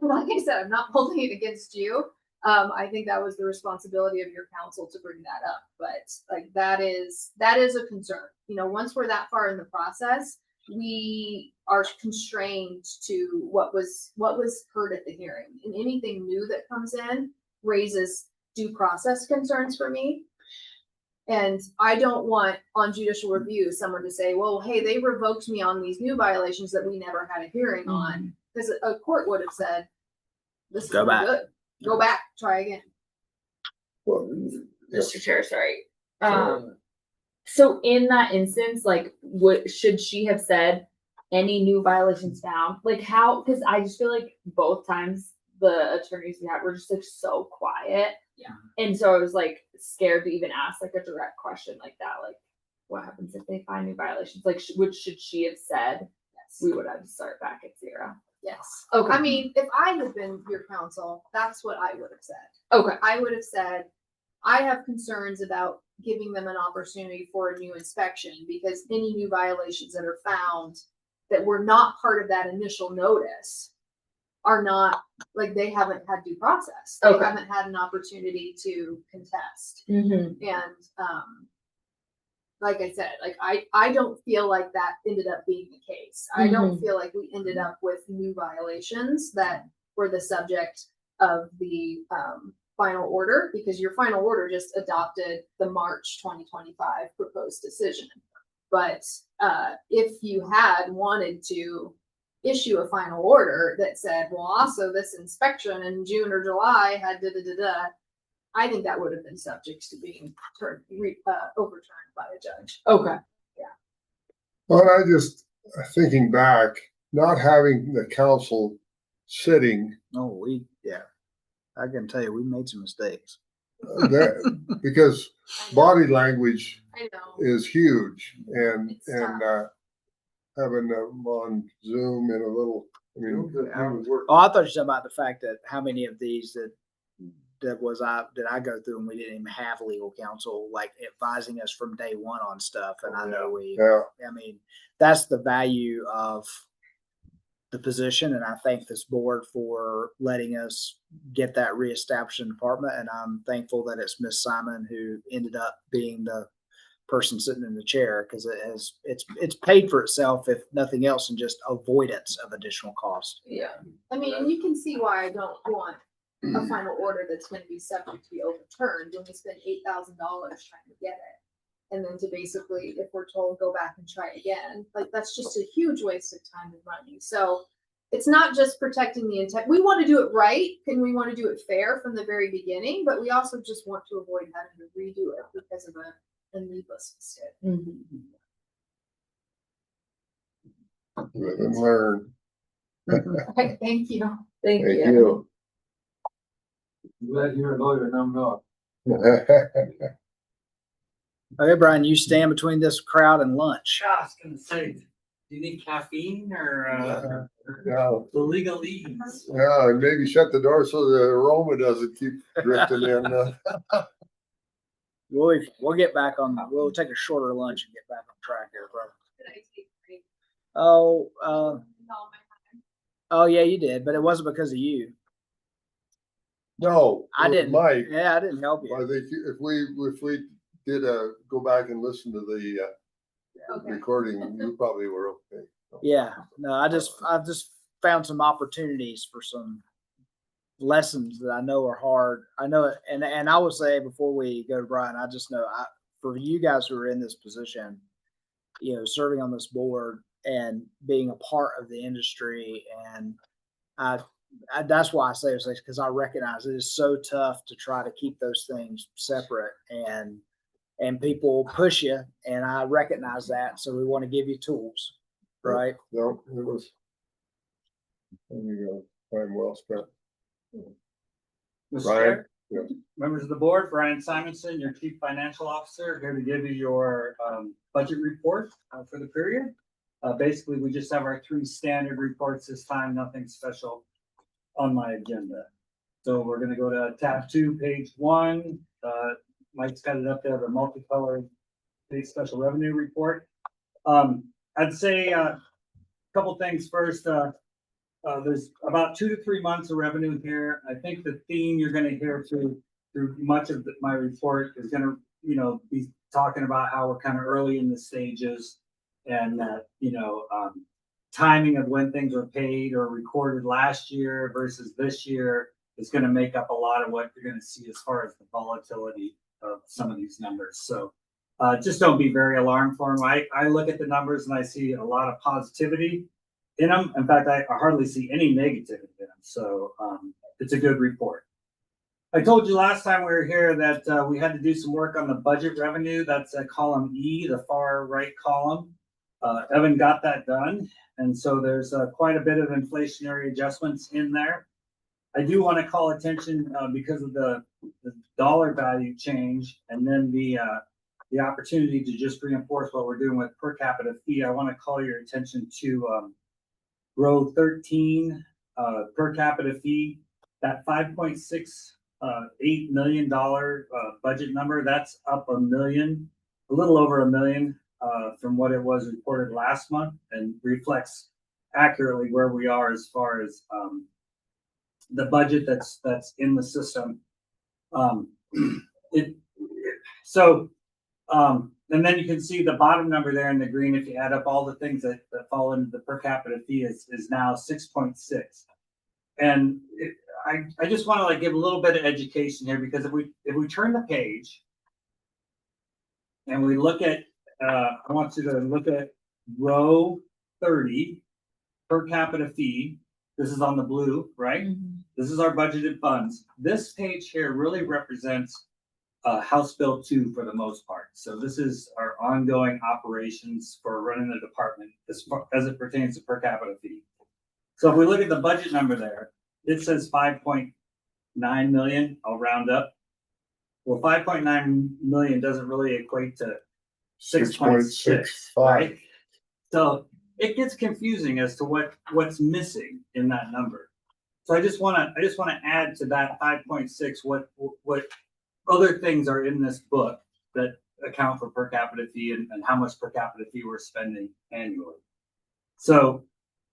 like I said, I'm not holding it against you. I think that was the responsibility of your counsel to bring that up, but like that is a concern. You know, once we're that far in the process, we are constrained to what was heard at the hearing, and anything new that comes in raises due process concerns for me. And I don't want on judicial review someone to say, well, hey, they revoked me on these new violations that we never had a hearing on, because a court would have said, this is no good. Go back, try again. Well, Mr. Chair, sorry. So in that instance, like, what should she have said? Any new violations found? Like how? Because I just feel like both times the attorneys we had were just like so quiet. Yeah. And so I was like scared to even ask like a direct question like that. Like, what happens if they find new violations? Like, should she have said? Yes. We would have to start back at 0. Yes. Okay. I mean, if I had been your counsel, that's what I would have said. Okay. I would have said, I have concerns about giving them an opportunity for a new inspection because any new violations that are found that were not part of that initial notice are not, like, they haven't had due process. They haven't had an opportunity to contest. Mm-hmm. And, like I said, like I don't feel like that ended up being the case. I don't feel like we ended up with new violations that were the subject of the final order, because your final order just adopted the March 2025 proposed decision. But if you had wanted to issue a final order that said, well, also this inspection in June or July had I think that would have been subject to being overturned by a judge. Okay. well, I just thinking back, not having the council sitting Oh, I can tell you, we made some mistakes. because body language I know. is huge, and It's tough. having them on Zoom in a little. I mean, Oh, I thought you were talking about the fact that how many of these that I go through and we didn't even have legal counsel like advising us from day one on stuff. And I know I mean, that's the value of the position. And I thank this board for letting us get that reestablished in the department. And I'm thankful that it's Miss Simon who ended up being the person sitting in the chair, because it's paid for itself, if nothing else, in just avoidance of additional cost. Yeah. I mean, and you can see why I don't want a final order that's going to be subject to be overturned when we spend $8,000 trying to get it. And then to basically, if we're told go back and try again, like that's just a huge waste of time and money. So it's not just protecting the intent. We want to do it right and we want to do it fair from the very beginning, but we also just want to avoid having to redo it because of a needless mistake. Mm-hmm. live and learn. Okay, thank you. Thank Thank you. you. Glad you're a lawyer, and I'm not. Okay, Brian, you stand between this crowd and lunch. I was gonna say, do you need caffeine or Yeah, the legalese? yeah, and maybe shut the door so the aroma doesn't keep drifting in. We'll get back on. We'll take a shorter lunch and get back on track here, bro. Did I take a break? Oh, All my time. Oh, yeah, you did, but it wasn't because of you. No, I it was didn't. Mike. Yeah, I didn't help you. I think if we did go back and listen to the Okay. recording, you probably were okay. Yeah, no, I've just found some opportunities for some lessons that I know are hard. I know it, and I would say before we go to Brian, I just know for you guys who are in this position, serving on this board and being a part of the industry, and that's why I say this, because I recognize it is so tough to try to keep those things separate, and people push you, and I recognize that. So we want to give you tools, right? No, it was. There you go. Time well spent. Mr. Brian? Chair, Yeah. members of the board, Brian Simonson, your Chief Financial Officer, here to give you your budget report for the period. Basically, we just have our 3 standard reports this time, nothing special on my agenda. So we're going to go to tab 2, page 1. Mike's got it up there, the multicolored state special revenue report. I'd say a couple things first. There's about 2 to 3 months of revenue here. I think the theme you're going to hear through much of my report is going to, be talking about how we're kind of early in the stages, and that, timing of when things were paid or recorded last year versus this year is going to make up a lot of what you're going to see as far as the volatility of some of these numbers. So just don't be very alarmed for them. I look at the numbers and I see a lot of positivity in them. In fact, I hardly see any negativity in them. So it's a good report. I told you last time we were here that we had to do some work on the budget revenue. That's column E, the far right column. Evan got that done. And so there's quite a bit of inflationary adjustments in there. I do want to call attention because of the dollar value change, and then the opportunity to just reinforce what we're doing with per capita fee. I want to call your attention to row 13, per capita fee, that $5.68 million budget number. That's up a little over $1 million from what it was reported last month, and reflects accurately where we are as far as the budget that's in the system. And then you can see the bottom number there in the green. If you add up all the things that fall into the per capita fee, is now 6.6. And I just want to give a little bit of education here, because if we turn the page and we look at, I want you to look at row 30, per capita fee. This is on the blue, right? Mm-hmm. This is our budgeted funds. This page here really represents House Bill 2 for the most part. So this is our ongoing operations for running the department as it pertains to per capita fee. So if we look at the budget number there, it says 5.9 million. I'll round up. Well, 5.9 million doesn't really equate to 6.65, right? So it gets confusing as to what's missing in that number. So I just want to add to that 5.6 what other things are in this book that account for per capita fee and how much per capita fee we're spending annually. So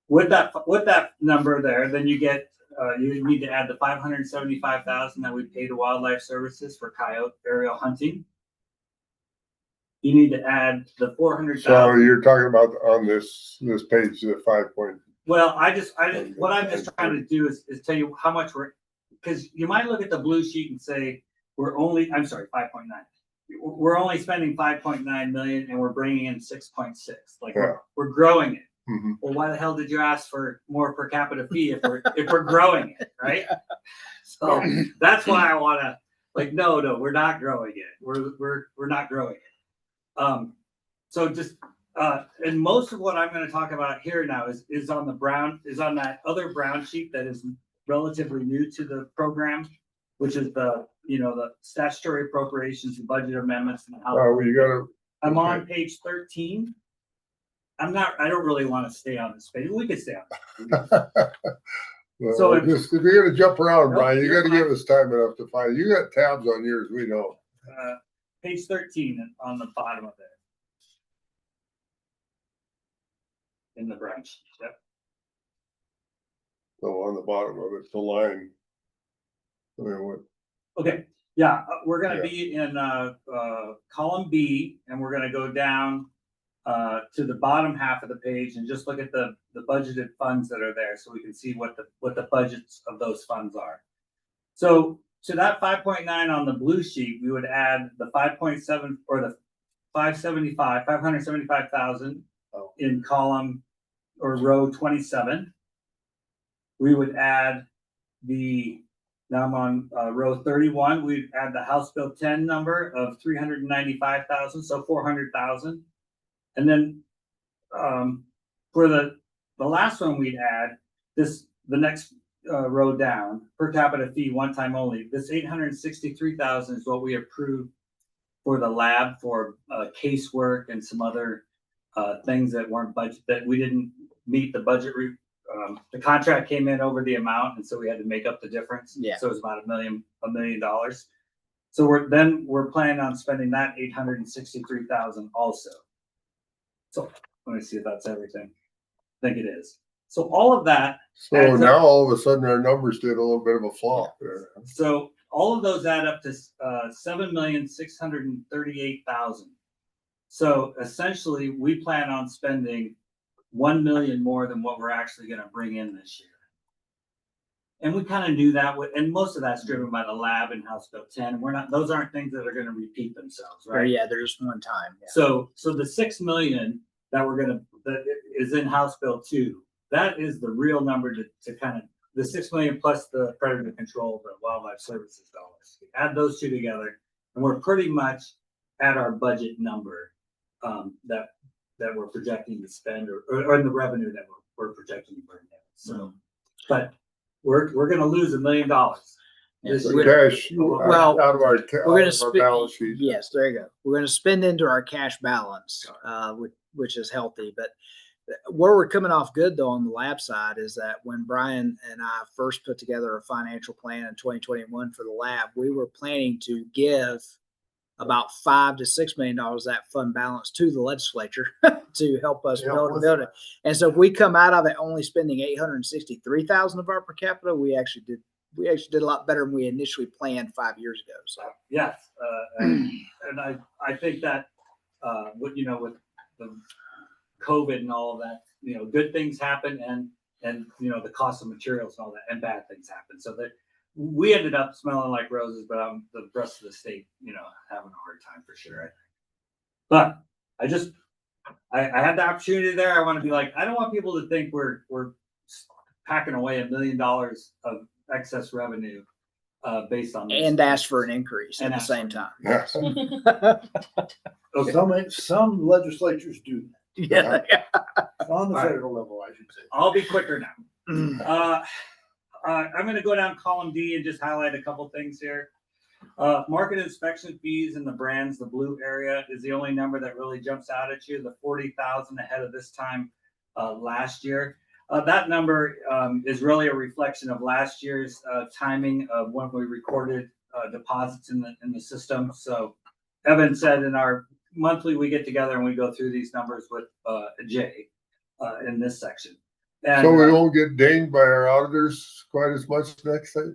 with that number there, then you get you need to add the $575,000 that we pay to Wildlife Services for coyote aerial hunting. You need to add the $400,000. So you're talking about on this page, the 5 point. Well, what I'm just trying to do is tell you how much because you might look at the blue sheet and say, I'm sorry, 5.9. We're only spending 5.9 million and we're bringing in 6.6. We're growing it. Mm-hmm. Well, why the hell did you ask for more per capita fee if we're growing it, right? So that's why I want to no, we're not growing it. We're not growing it. So just and most of what I'm going to talk about here now is on that other brown sheet that is relatively new to the program, which is the statutory appropriations and budget amendments. And how I'm on page 13. I don't really want to stay on this page. We could stay on this. Well, so if you're gonna jump around, Brian, you got to give us time enough to find. You got tabs on yours, we know. Page 13 on the bottom of it. In the branch. Yep. So on the bottom of it, the line. I mean, what, Okay, yeah, we're gonna Yeah. be in, column B, and we're gonna go down, to the bottom half of the page and just look at the budgeted funds that are there, so we can see what the budgets of those funds are. So to that 5.9 on the blue sheet, we would add the 5.7 or the 575,000 in column or row 27. We would add now I'm on row 31, we'd add the House Bill 10 number of 395,000, so 400,000. And then for the last one, we'd add the next row down, per capita fee, one time only. This 863,000 is what we approved for the lab for casework and some other things that weren't budget, that we didn't meet the budget. The contract came in over the amount, and so we had to make up the difference. Yeah. So it was about $1 million. So we're planning on spending that 863,000 also. So let me see if that's everything. I think it is. So all of that. so adds now up- all of a sudden our numbers did a little bit of a flop there. So all of those add up to $7,638,000. So essentially, we plan on spending 1 million more than what we're actually going to bring in this year. And we kind of knew that, and most of that's driven by the lab and House Bill 10. Those aren't things that are going to repeat themselves, Or right? yeah, they're just one time. Yeah. So the 6 million that is in House Bill 2, that is the real number to kind of, the 6 million plus the predator control, the wildlife services dollars. Add those two together, and we're pretty much at our budget number that we're projecting to spend, or in the revenue that we're projecting to bring in. So, but we're going to lose $1 million. This The year. cash Well, out of our We're gonna our spend. balance sheet. Yes, there you go. We're gonna spend into our cash balance, which is healthy. But where we're coming off good though on the lab side is that when Brian and I first put together a financial plan in 2021 for the lab, we were planning to give about $5 to $6 million that fund balance to the legislature to help us build a building. And so if we come out of it only spending 863,000 of our per capita, we actually did a lot better than we initially planned 5 years ago. So Yes, and I think that with the COVID and all of that, good things happen, and the cost of materials and all that, and bad things happen. So that we ended up smelling like roses, but the rest of the state, having a hard time for sure, I think. But I had the opportunity there. I want to be like, I don't want people to think we're packing away $1 million of excess revenue based on this. and ask for an increase at And the ask same for time. Yes. Okay. Some legislatures do Yeah. on the All right. federal level, I should say. I'll be quicker now. I'm going to go down column D and just highlight a couple things here. Market inspection fees and the brands, the blue area is the only number that really jumps out at you. The 40,000 ahead of this time last year. That number is really a reflection of last year's timing of when we recorded deposits in the system. So Evan said in our monthly, we get together and we go through these numbers with Jay in this section. And, So we won't get dinged by our auditors quite as much next time?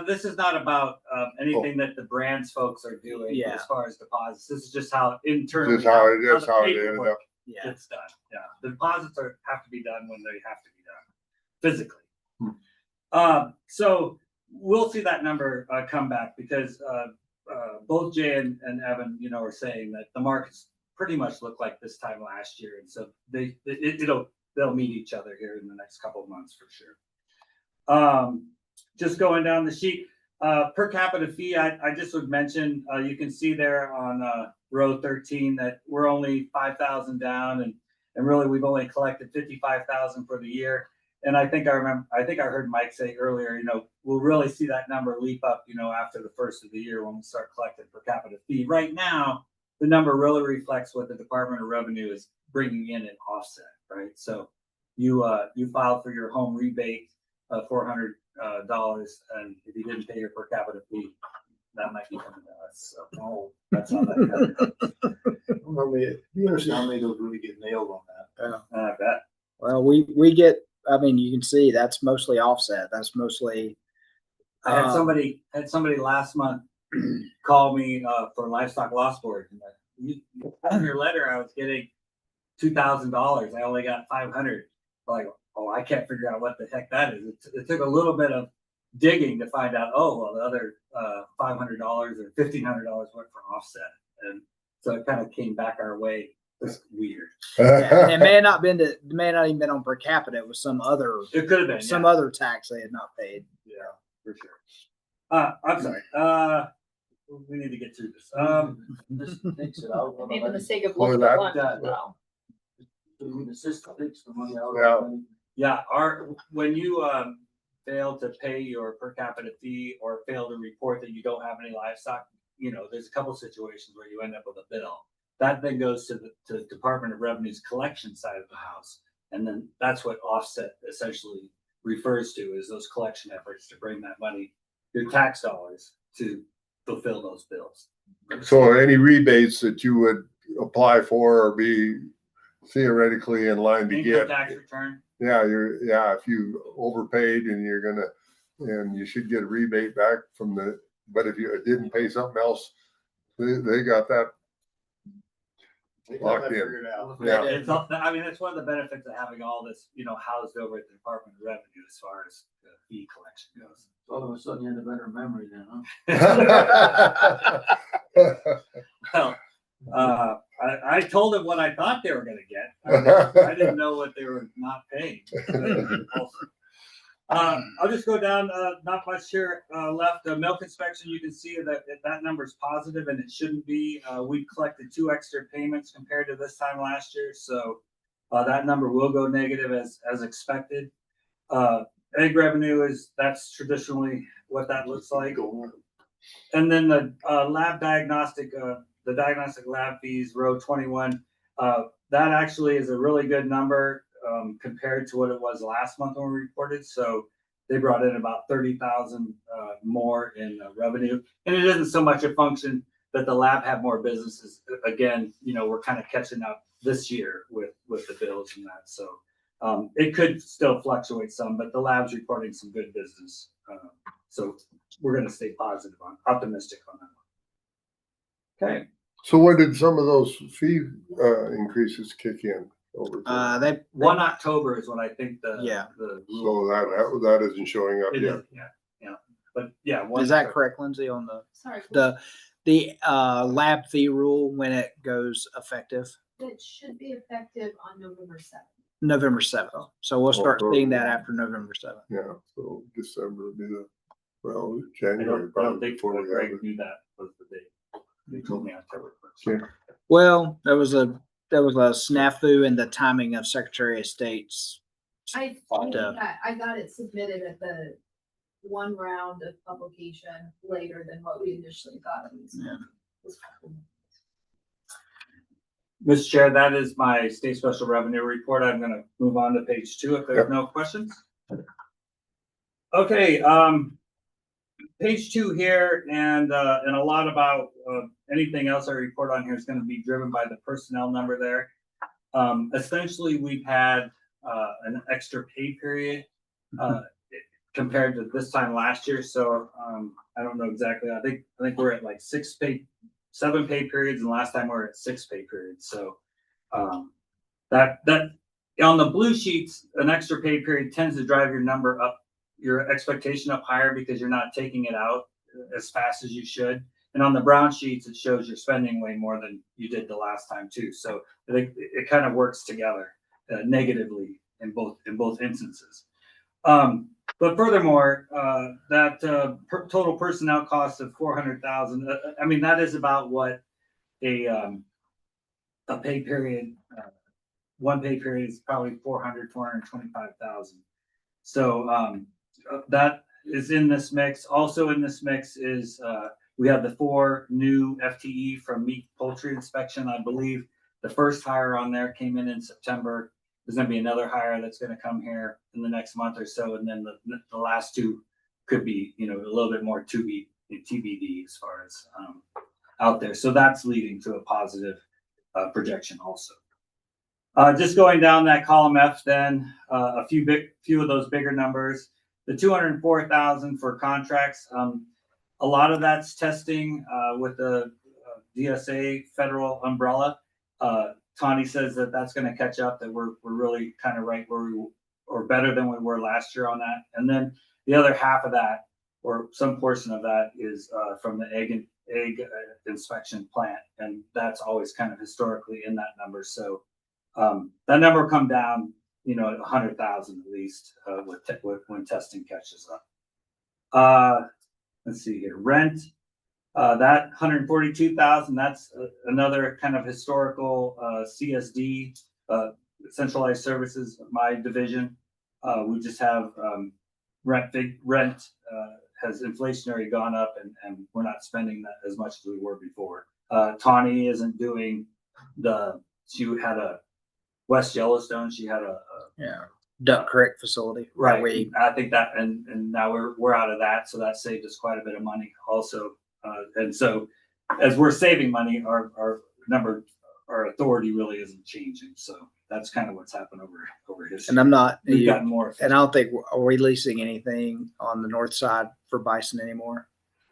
this is not about anything that the brands folks are doing Yeah. as far as deposits. This is just how internally. Just how it the is, how it ended paperwork up. Yeah. gets done. Yeah, the deposits have to be done when they have to be done physically. So we'll see that number come back because both Jay and Evan, are saying that the markets pretty much look like this time last year, and so they'll meet each other here in the next couple of months for sure. Just going down the sheet, per capita fee, I just would mention, you can see there on row 13 that we're only 5,000 down, and really we've only collected 55,000 for the year. And I think I heard Mike say earlier, we'll really see that number leap up, after the first of the year when we start collecting per capita fee. Right now, the number really reflects what the Department of Revenue is bringing in offset, right? So you filed for your home rebate of $400, and if you didn't pay your per capita fee, that might be coming to us. So that's how that Be interesting how many of those really get nailed on that. I bet. Well, we get I mean, you can see that's mostly offset. That's mostly. I had somebody last month call me, for livestock loss board. And in your letter, I was getting $2,000. I only got 500. Like, oh, I can't figure out what the heck that is. It took a little bit of digging to find out, oh, well, the other $500 or $1,500 went for offset. And so it kind of came back our way. It's weird. Yeah, and it may not even been on per capita. It was some other. It could have been some other tax they had not paid. Yeah, for sure. I'm sorry. We need to get through this. This takes it out. I made the mistake of Boy, looking that- at lunch, that- so. The system takes the money out. Yeah. Yeah, when you fail to pay your per capita fee or fail to report that you don't have any livestock, there's a couple situations where you end up with a bill. That then goes to the Department of Revenue's collection side of the house. And then that's what offset essentially refers to, is those collection efforts to bring that money, your tax dollars, to fulfill those bills. So any rebates that you would apply for or be theoretically in line to Income get. tax return. Yeah, if you overpaid and you should get a rebate back but if you didn't pay something else, they got that They got locked that in. figured out. Yeah. It's one of the benefits of having all this, housed over at the Department of Revenue as far as the fee collection goes. All of a sudden you had a better memory then, huh? Well, I told them what I thought they were gonna get. I didn't know what they were not paying. I'll just go down, not much here left. Milk inspection, you can see that number is positive, and it shouldn't be. We collected 2 extra payments compared to this time last year, so that number will go negative as expected. Egg revenue that's traditionally what that looks like. And then the lab diagnostic, the diagnostic lab fees, row 21, that actually is a really good number compared to what it was last month when we reported. So they brought in about 30,000 more in revenue. And it isn't so much a function that the lab had more businesses. Again, we're kind of catching up this year with the bills and that. So it could still fluctuate some, but the lab's reporting some good business. So we're going to stay optimistic on that one. Okay. So when did some of those fee increases kick in? Over 1 October is when I think the so that isn't showing up it yet. is, yeah. But yeah, Is that correct, Lindsay, on the lab fee rule when it goes effective? It should be effective on November 7th. November 7th. So we'll start seeing that after November 7th. Yeah, so December would be I January. don't think before we Greg have it. knew that was the date. They told me October 1st. Yeah. Well, there was a snafu in the timing of Secretary of State's. I got it submitted at the one round of publication later than what we initially thought it was. Yeah. Mr. Chair, that is my state special revenue report. I'm going to move on to page 2 if there's no questions. Okay, page 2 here, and a lot about anything else I report on here is going to be driven by the personnel number there. Essentially, we've had an extra pay period compared to this time last year. So I don't know exactly. I think we're at like 7 pay periods, and last time we were at 6 pay periods. So that on the blue sheets, an extra pay period tends to drive your number up, your expectation up higher, because you're not taking it out as fast as you should. And on the brown sheets, it shows you're spending way more than you did the last time too. So I think it kind of works together negatively in both instances. But furthermore, that total personnel cost of $400,000. I mean, that is about what a pay period. One pay period is probably $425,000. So that is in this mix. Also in this mix is we have the 4 new FTE from meat poultry inspection. I believe the first hire on there came in September. There's going to be another hire that's going to come here in the next month or so, and then the last 2 could be, a little bit more TBD as far as out there. So that's leading to a positive projection also. Just going down that column F, then a few of those bigger numbers. The 204,000 for contracts. A lot of that's testing with the DSA federal umbrella. Tawny says that that's going to catch up. That we're really kind of right where we or better than we were last year on that. And then the other half of that, or some portion of that, is from the egg inspection plant, and that's always kind of historically in that number. So that number will come down, 100,000 at least when testing catches up. Let's see here, rent. That 142,000. That's another kind of historical CSD, centralized services, my division. We just have rent has inflationary gone up, and we're not spending that as much as we were before. Tawny isn't doing she had a West Yellowstone. She had a Duck Creek facility. Right. I think that, and now we're out of that. So that saved us quite a bit of money also. And so as we're saving money, our authority really isn't changing. So that's kind of what's happened over history. And we've gotten more efficient. And I don't think, are we leasing anything on the north side for Bison anymore?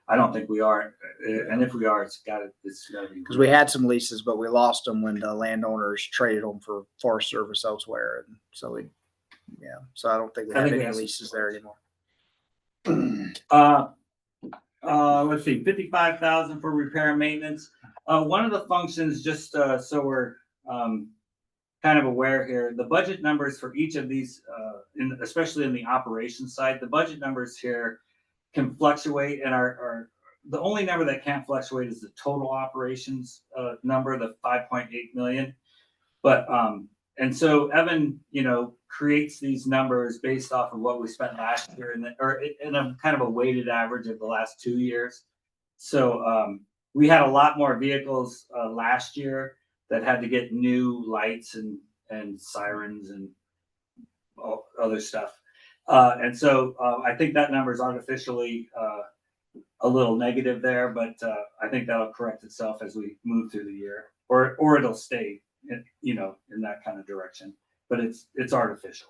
I don't think we are. And if we are, it's gotta be. Because we had some leases, but we lost them when the landowners traded them for Forest Service elsewhere. And so so I don't think we have any leases there anymore. Let's see, 55,000 for repair and maintenance. One of the functions, just so we're kind of aware here, the budget numbers for each of these, especially in the operations side, the budget numbers here can fluctuate, and are the only number that can't fluctuate is the total operations number, the 5.8 million. But and so Evan, creates these numbers based off of what we spent last year, or in a kind of a weighted average of the last 2 years. So we had a lot more vehicles last year that had to get new lights and sirens and all other stuff. And so I think that number is artificially a little negative there, but I think that'll correct itself as we move through the year, or it'll stay, in that kind of direction. But it's artificial.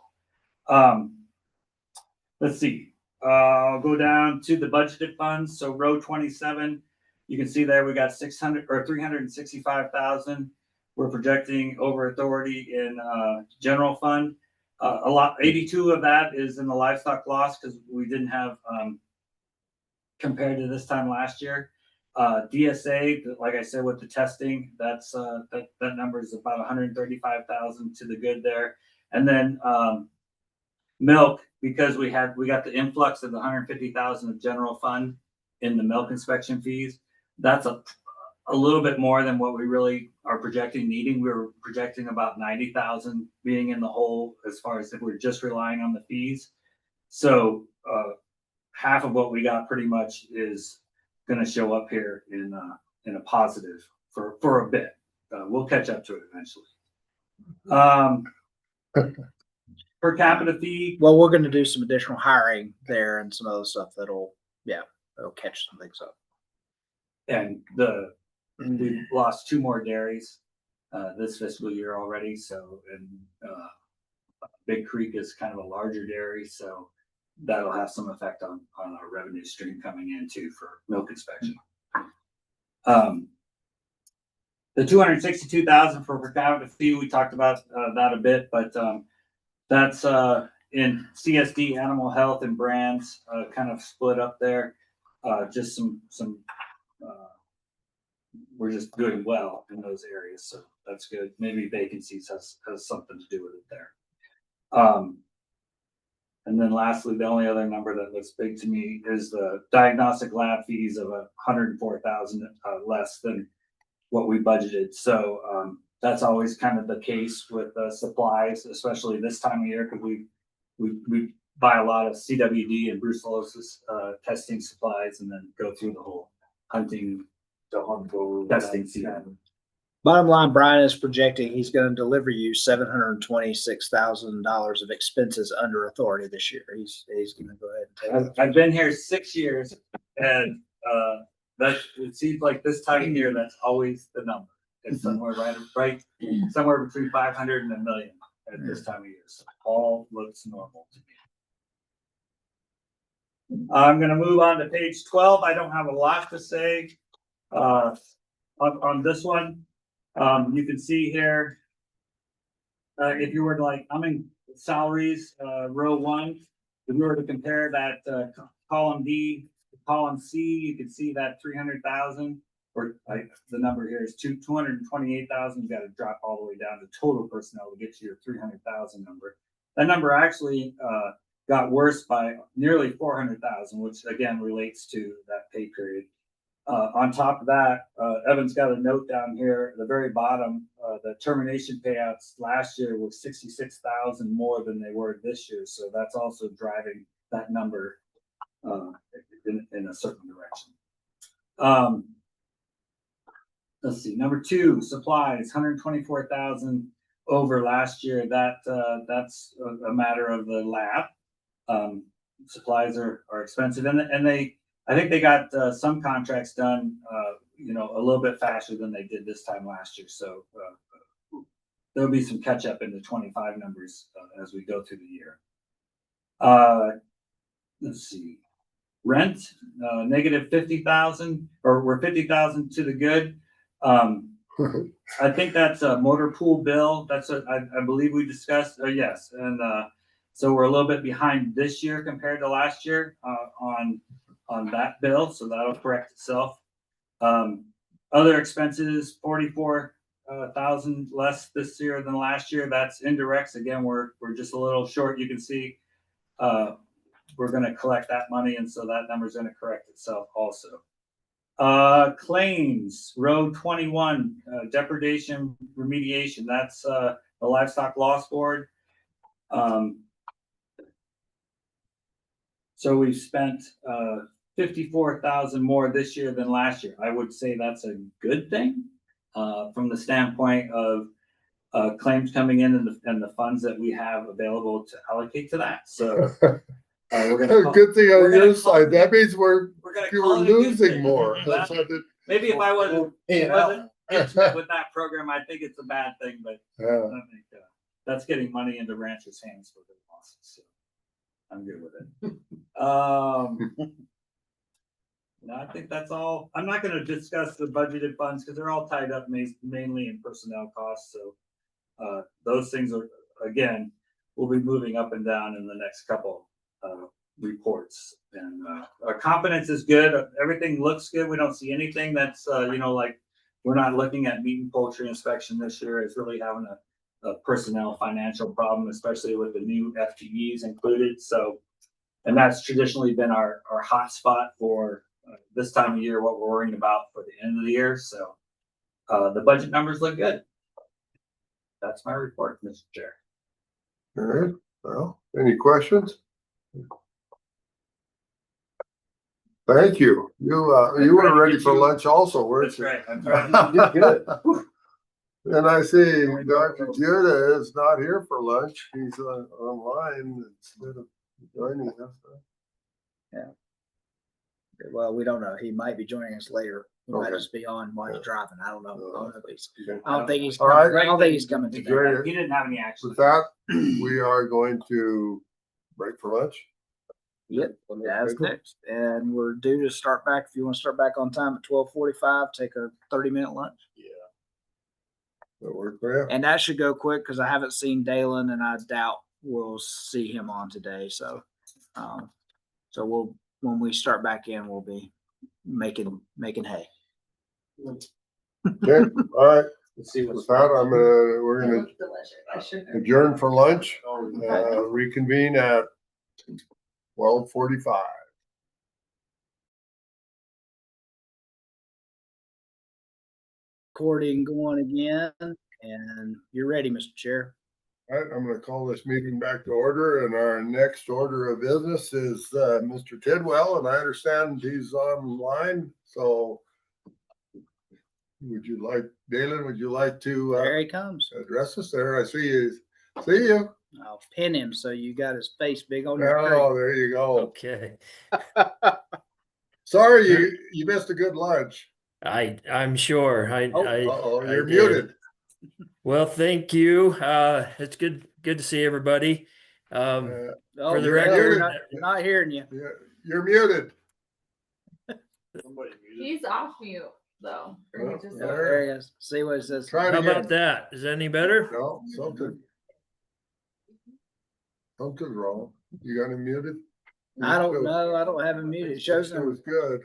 Let's see. I'll go down to the budgeted funds. So row 27, you can see there we got 365,000. We're projecting over authority in general fund. 82 of that is in the livestock loss because we didn't have compared to this time last year. DSA, like I said, with the testing, that's that number is about 135,000 to the good there. And then milk, because we got the influx of the 150,000 of general fund in the milk inspection fees. That's a little bit more than what we really are projecting needing. We were projecting about 90,000 being in the hole as far as if we're just relying on the fees. So half of what we got pretty much is going to show up here in a positive for a bit. We'll catch up to it eventually. Per capita fee. Well, we're going to do some additional hiring there and some other stuff that'll catch some things up. And we've lost 2 more dairies this fiscal year already. So, and Big Creek is kind of a larger dairy, so that'll have some effect on our revenue stream coming in too for milk inspection. The 262,000 for per capita fee, we talked about that a bit, but that's in CSD, animal health and brands, kind of split up there. Just some we're just doing well in those areas, so that's good. Maybe vacancies has something to do with it there. And then lastly, the only other number that looks big to me is the diagnostic lab fees of 104,000 less than what we budgeted. So that's always kind of the case with supplies, especially this time of year, because we buy a lot of CWD and brucellosis testing supplies, and then go through the whole hunting testing season. Bottom line, Brian is projecting he's going to deliver you $726,000 of expenses under authority this year. He's going to go ahead and take it. I've been here 6 years, and that it seems like this time of year that's always the number. It's somewhere right, somewhere between 500 and $1 million at this time of year. So all looks normal to me. I'm gonna move on to page 12. I don't have a lot to say on this one. You can see here, if you were to like, I'm in salaries, row 1. If we were to compare that column D to column C, you can see that 300,000, or the number here is 228,000. You got to drop all the way down to total personnel to get to your 300,000 number. That number actually got worse by nearly 400,000, which again relates to that pay period. On top of that, Evan's got a note down here at the very bottom. The termination payouts last year were 66,000 more than they were this year. So that's also driving that number in a certain direction. Let's see, number 2, supplies, 124,000 over last year. That's a matter of the lab. Supplies are expensive, and I think they got some contracts done, a little bit faster than they did this time last year. So there'll be some catch up in the 25 numbers as we go through the year. Let's see, rent, negative 50,000, or we're 50,000 to the good. I think that's a motor pool bill. That's I believe we discussed. Yes, and so we're a little bit behind this year compared to last year on that bill, so that'll correct itself. Other expenses, 44,000 less this year than last year. That's indirects. Again, we're just a little short. You can see we're going to collect that money, and so that number is going to correct itself also. Claims, row 21, depredation remediation. That's the Livestock Loss Board. So we've spent 54,000 more this year than last year. I would say that's a good thing from the standpoint of claims coming in and the funds that we have available to allocate to that. So we're gonna good thing on your side. That means we're losing more. Maybe if I wasn't intimate with that program, I think it's a bad thing, but I think that's getting money into ranchers' hands for their losses. So I'm good with it. No, I think that's all. I'm not going to discuss the budgeted funds because they're all tied up mainly in personnel costs. So those things are, again, we'll be moving up and down in the next couple reports. And our confidence is good. Everything looks good. We don't see anything that's, like we're not looking at meat and poultry inspection this year. It's really having a personnel financial problem, especially with the new FTEs included. So, and that's traditionally been our hot spot for this time of year, what we're worrying about for the end of the year. So the budget numbers look good. That's my report, Mr. Chair. All right. Well, any questions? Thank you. You were ready for lunch also, weren't you? That's right. I'm trying to do good. And I see Dr. Judah is not here for lunch. He's online instead of joining us. Yeah. Well, we don't know. He might be joining us later. He might just be on while he's driving. I don't know. I don't think he's coming. I don't think he's coming today. He didn't have any action. With that, we are going to break for lunch. Yep, that's next. And we're due to start back. If you want to start back on time at 12:45, take a 30-minute lunch. Yeah. That work for you? And that should go quick because I haven't seen Dalen, and I doubt we'll see him on today. So, so when we start back in, we'll be making hay. Okay, all right. Let's see With that, we're gonna Delicious. adjourn for lunch. Reconvene at 12:45. Recording going again, and you're ready, Mr. Chair. All right, I'm going to call this meeting back to order, and our next order of business is Mr. Tidwell, and I understand he's online. So, Dalen? Would you like to There he comes. address us? There, I see you. See you. I'll pin him so you got his face big on your screen. Oh, there you go. Okay. Sorry, you missed a good lunch. I'm sure. Uh-oh, I you're did. muted. Well, thank you. It's good to see everybody. Uh, Oh, For the you're record, not hearing you. You're muted. Somebody muted. He's off mute though. Or he Oh, just- there. There he is. See what it says. Try it how again. about that? Is that any better? No, something's wrong. You got him muted? I don't know. I don't have him muted. It shows It him. was good.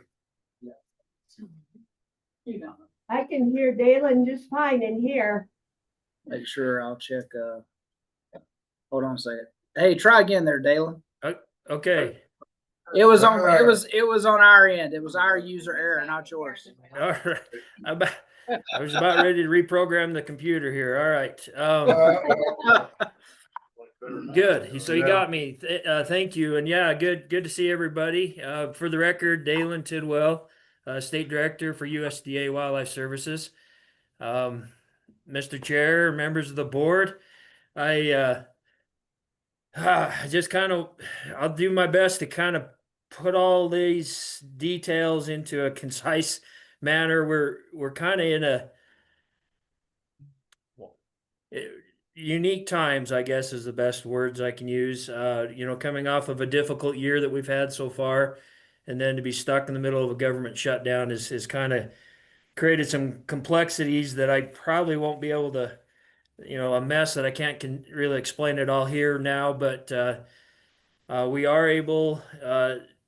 You don't know. I can hear Dalen just fine in here. Make sure I'll check. Hold on a second. Hey, try again there, Dalen. Okay. It was on our end. It was our user error, not yours. All right. I was about ready to reprogram the computer here. All right. Good. So you got me. Thank you. And yeah, good to see everybody. For the record, Dalen Tidwell, State Director for USDA Wildlife Services. Mr. Chair, members of the board, I just I'll do my best to kind of put all these details into a concise manner. We're kind of in a unique times, I guess, is the best words I can use. Coming off of a difficult year that we've had so far, and then to be stuck in the middle of a government shutdown is kind of created some complexities that I probably won't be able to, a mess that I can't really explain it all here now, but we are able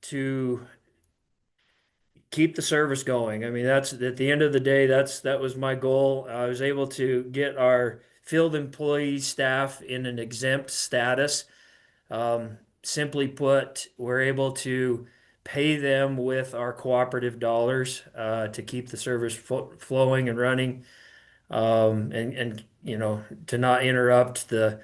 to keep the service going. I mean, that's at the end of the day, that was my goal. I was able to get our field employee staff in an exempt status. Simply put, we're able to pay them with our cooperative dollars to keep the service flowing and running, and to not interrupt the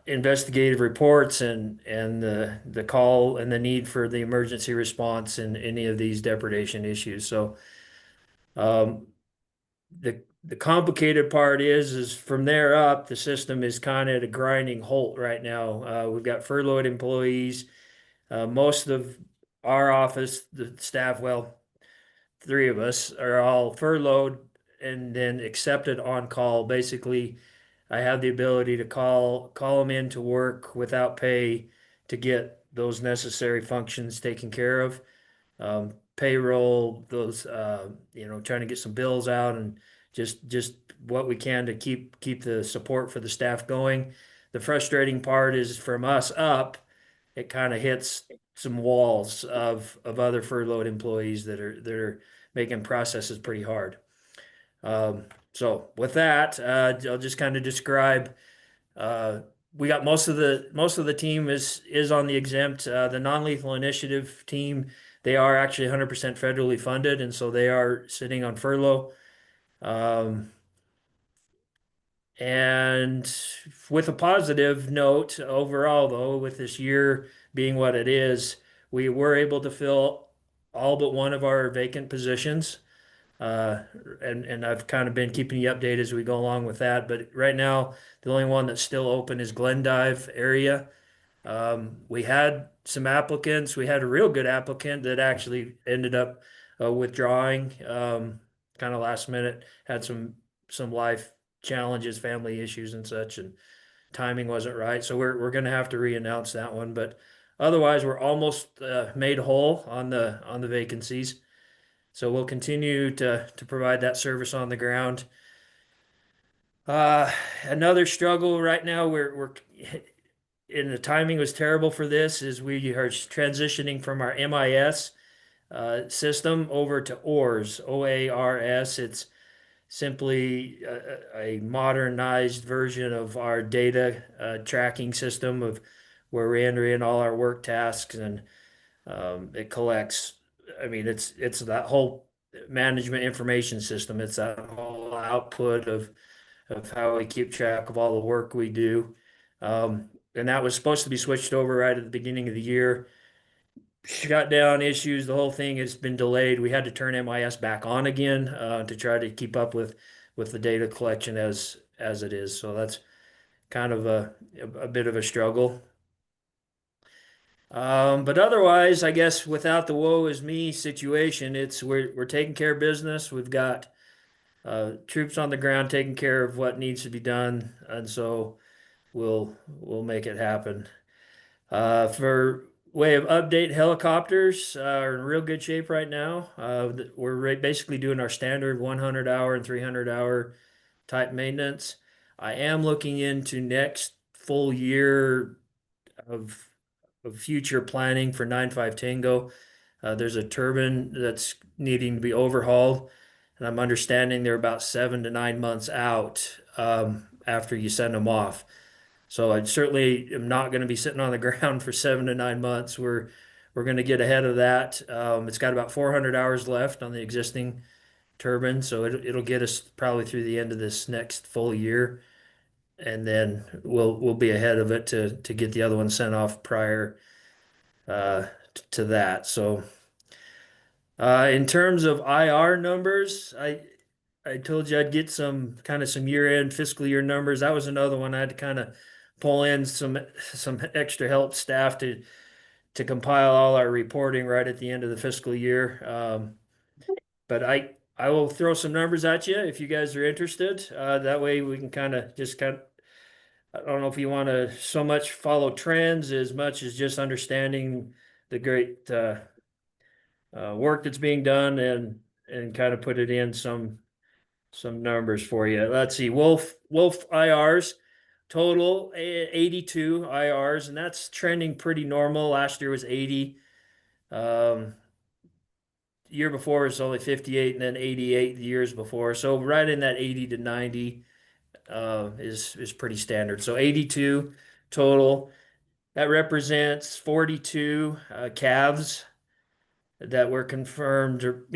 investigative reports and the call and the need for the emergency response in any of these depredation issues. So the complicated part is from there up, the system is kind of at a grinding halt right now. We've got furloughed employees. Most of our office, the staff, well, three of us are all furloughed and then accepted on call. Basically, I have the ability to call them in to work without pay to get those necessary functions taken care of. Payroll, those trying to get some bills out and just what we can to keep the support for the staff going. The frustrating part is from us up, it kind of hits some walls of other furloughed employees that are making processes pretty hard. So with that, I'll just kind of describe. We got most of the team is on the exempt. The non-lethal initiative team, they are actually 100% federally funded, and so they are sitting on furlough. And with a positive note overall, though, with this year being what it is, we were able to fill all but one of our vacant positions. And I've kind of been keeping you updated as we go along with that. But right now, the only one that's still open is Glendive area. We had some applicants. We had a real good applicant that actually ended up withdrawing kind of last minute, had some life challenges, family issues and such, and timing wasn't right. So we're going to have to re-announce that one. But otherwise, we're almost made whole on the vacancies. So we'll continue to provide that service on the ground. Another struggle right now, we're and the timing was terrible for this, is we are transitioning from our MIS system over to OARS, OARS. It's simply a modernized version of our data tracking system of where we enter in all our work tasks, and it collects. I mean, it's that whole management information system. It's that whole output of how we keep track of all the work we do. And that was supposed to be switched over right at the beginning of the year. Shutdown issues, the whole thing has been delayed. We had to turn MIS back on again to try to keep up with the data collection as it is. So that's kind of a bit of a struggle. But otherwise, I guess without the woe is me situation, we're taking care of business. We've got troops on the ground taking care of what needs to be done, and so we'll make it happen. For way of update, helicopters are in real good shape right now. We're basically doing our standard 100-hour and 300-hour type maintenance. I am looking into next full year of future planning for 95 Tango. There's a turbine that's needing to be overhauled, and I'm understanding they're about 7 to 9 months out after you send them off. So I certainly am not going to be sitting on the ground for 7 to 9 months. We're going to get ahead of that. It's got about 400 hours left on the existing turbine, so it'll get us probably through the end of this next full year, and then we'll be ahead of it to get the other one sent off prior to that. So in terms of IR numbers, I told you I'd get some year-end fiscal year numbers. That was another one I had to kind of pull in some extra help staff to compile all our reporting right at the end of the fiscal year. But I will throw some numbers at you if you guys are interested. That way we can I don't know if you want to so much follow trends as much as just understanding the great work that's being done and kind of put it in some numbers for you. Let's see, Wolf IRs total 82 IRs, and that's trending pretty normal. Last year was 80. Year before was only 58, and then 88 the years before. So right in that 80 to 90 is pretty standard. So 82 total. That represents 42 calves that were confirmed or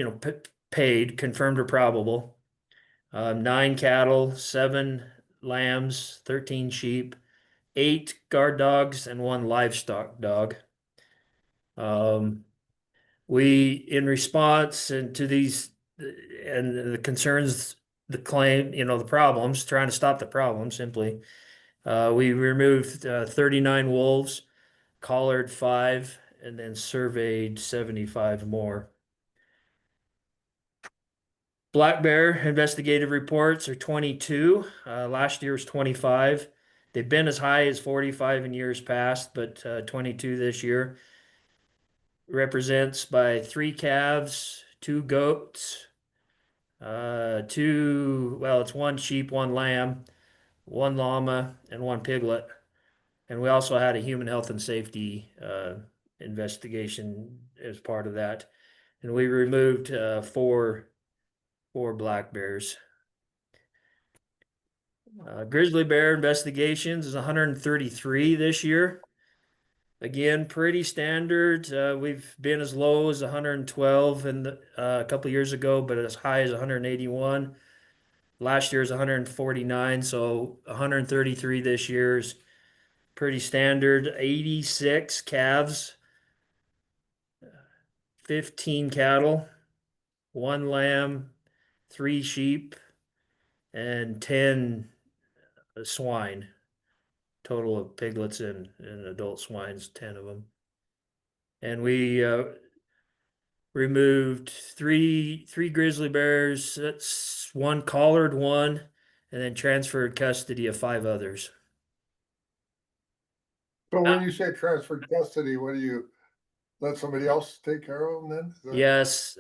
paid, confirmed or probable. 9 cattle, 7 lambs, 13 sheep, 8 guard dogs, and 1 livestock dog. We, in response and to these and the concerns, the claim, the problems, trying to stop the problem simply, we removed 39 wolves, collared 5, and then surveyed 75 more. Black bear investigative reports are 22. Last year was 25. They've been as high as 45 in years past, but 22 this year. Represents by 3 calves, 2 goats, it's 1 sheep, 1 lamb, 1 llama, and 1 piglet. And we also had a human health and safety investigation as part of that. And we removed 4 black bears. Grizzly bear investigations is 133 this year. Again, pretty standard. We've been as low as 112 a couple of years ago, but as high as 181. Last year is 149, so 133 this year is pretty standard. 86 calves, 15 cattle, 1 lamb, 3 sheep, and 10 swine. Total of piglets and adult swines, 10 of them. And we removed three grizzly bears. That's 1 collared 1, and then transferred custody of 5 others. So when you say transferred custody, what do you let somebody else take care of them then? Is that- Yes,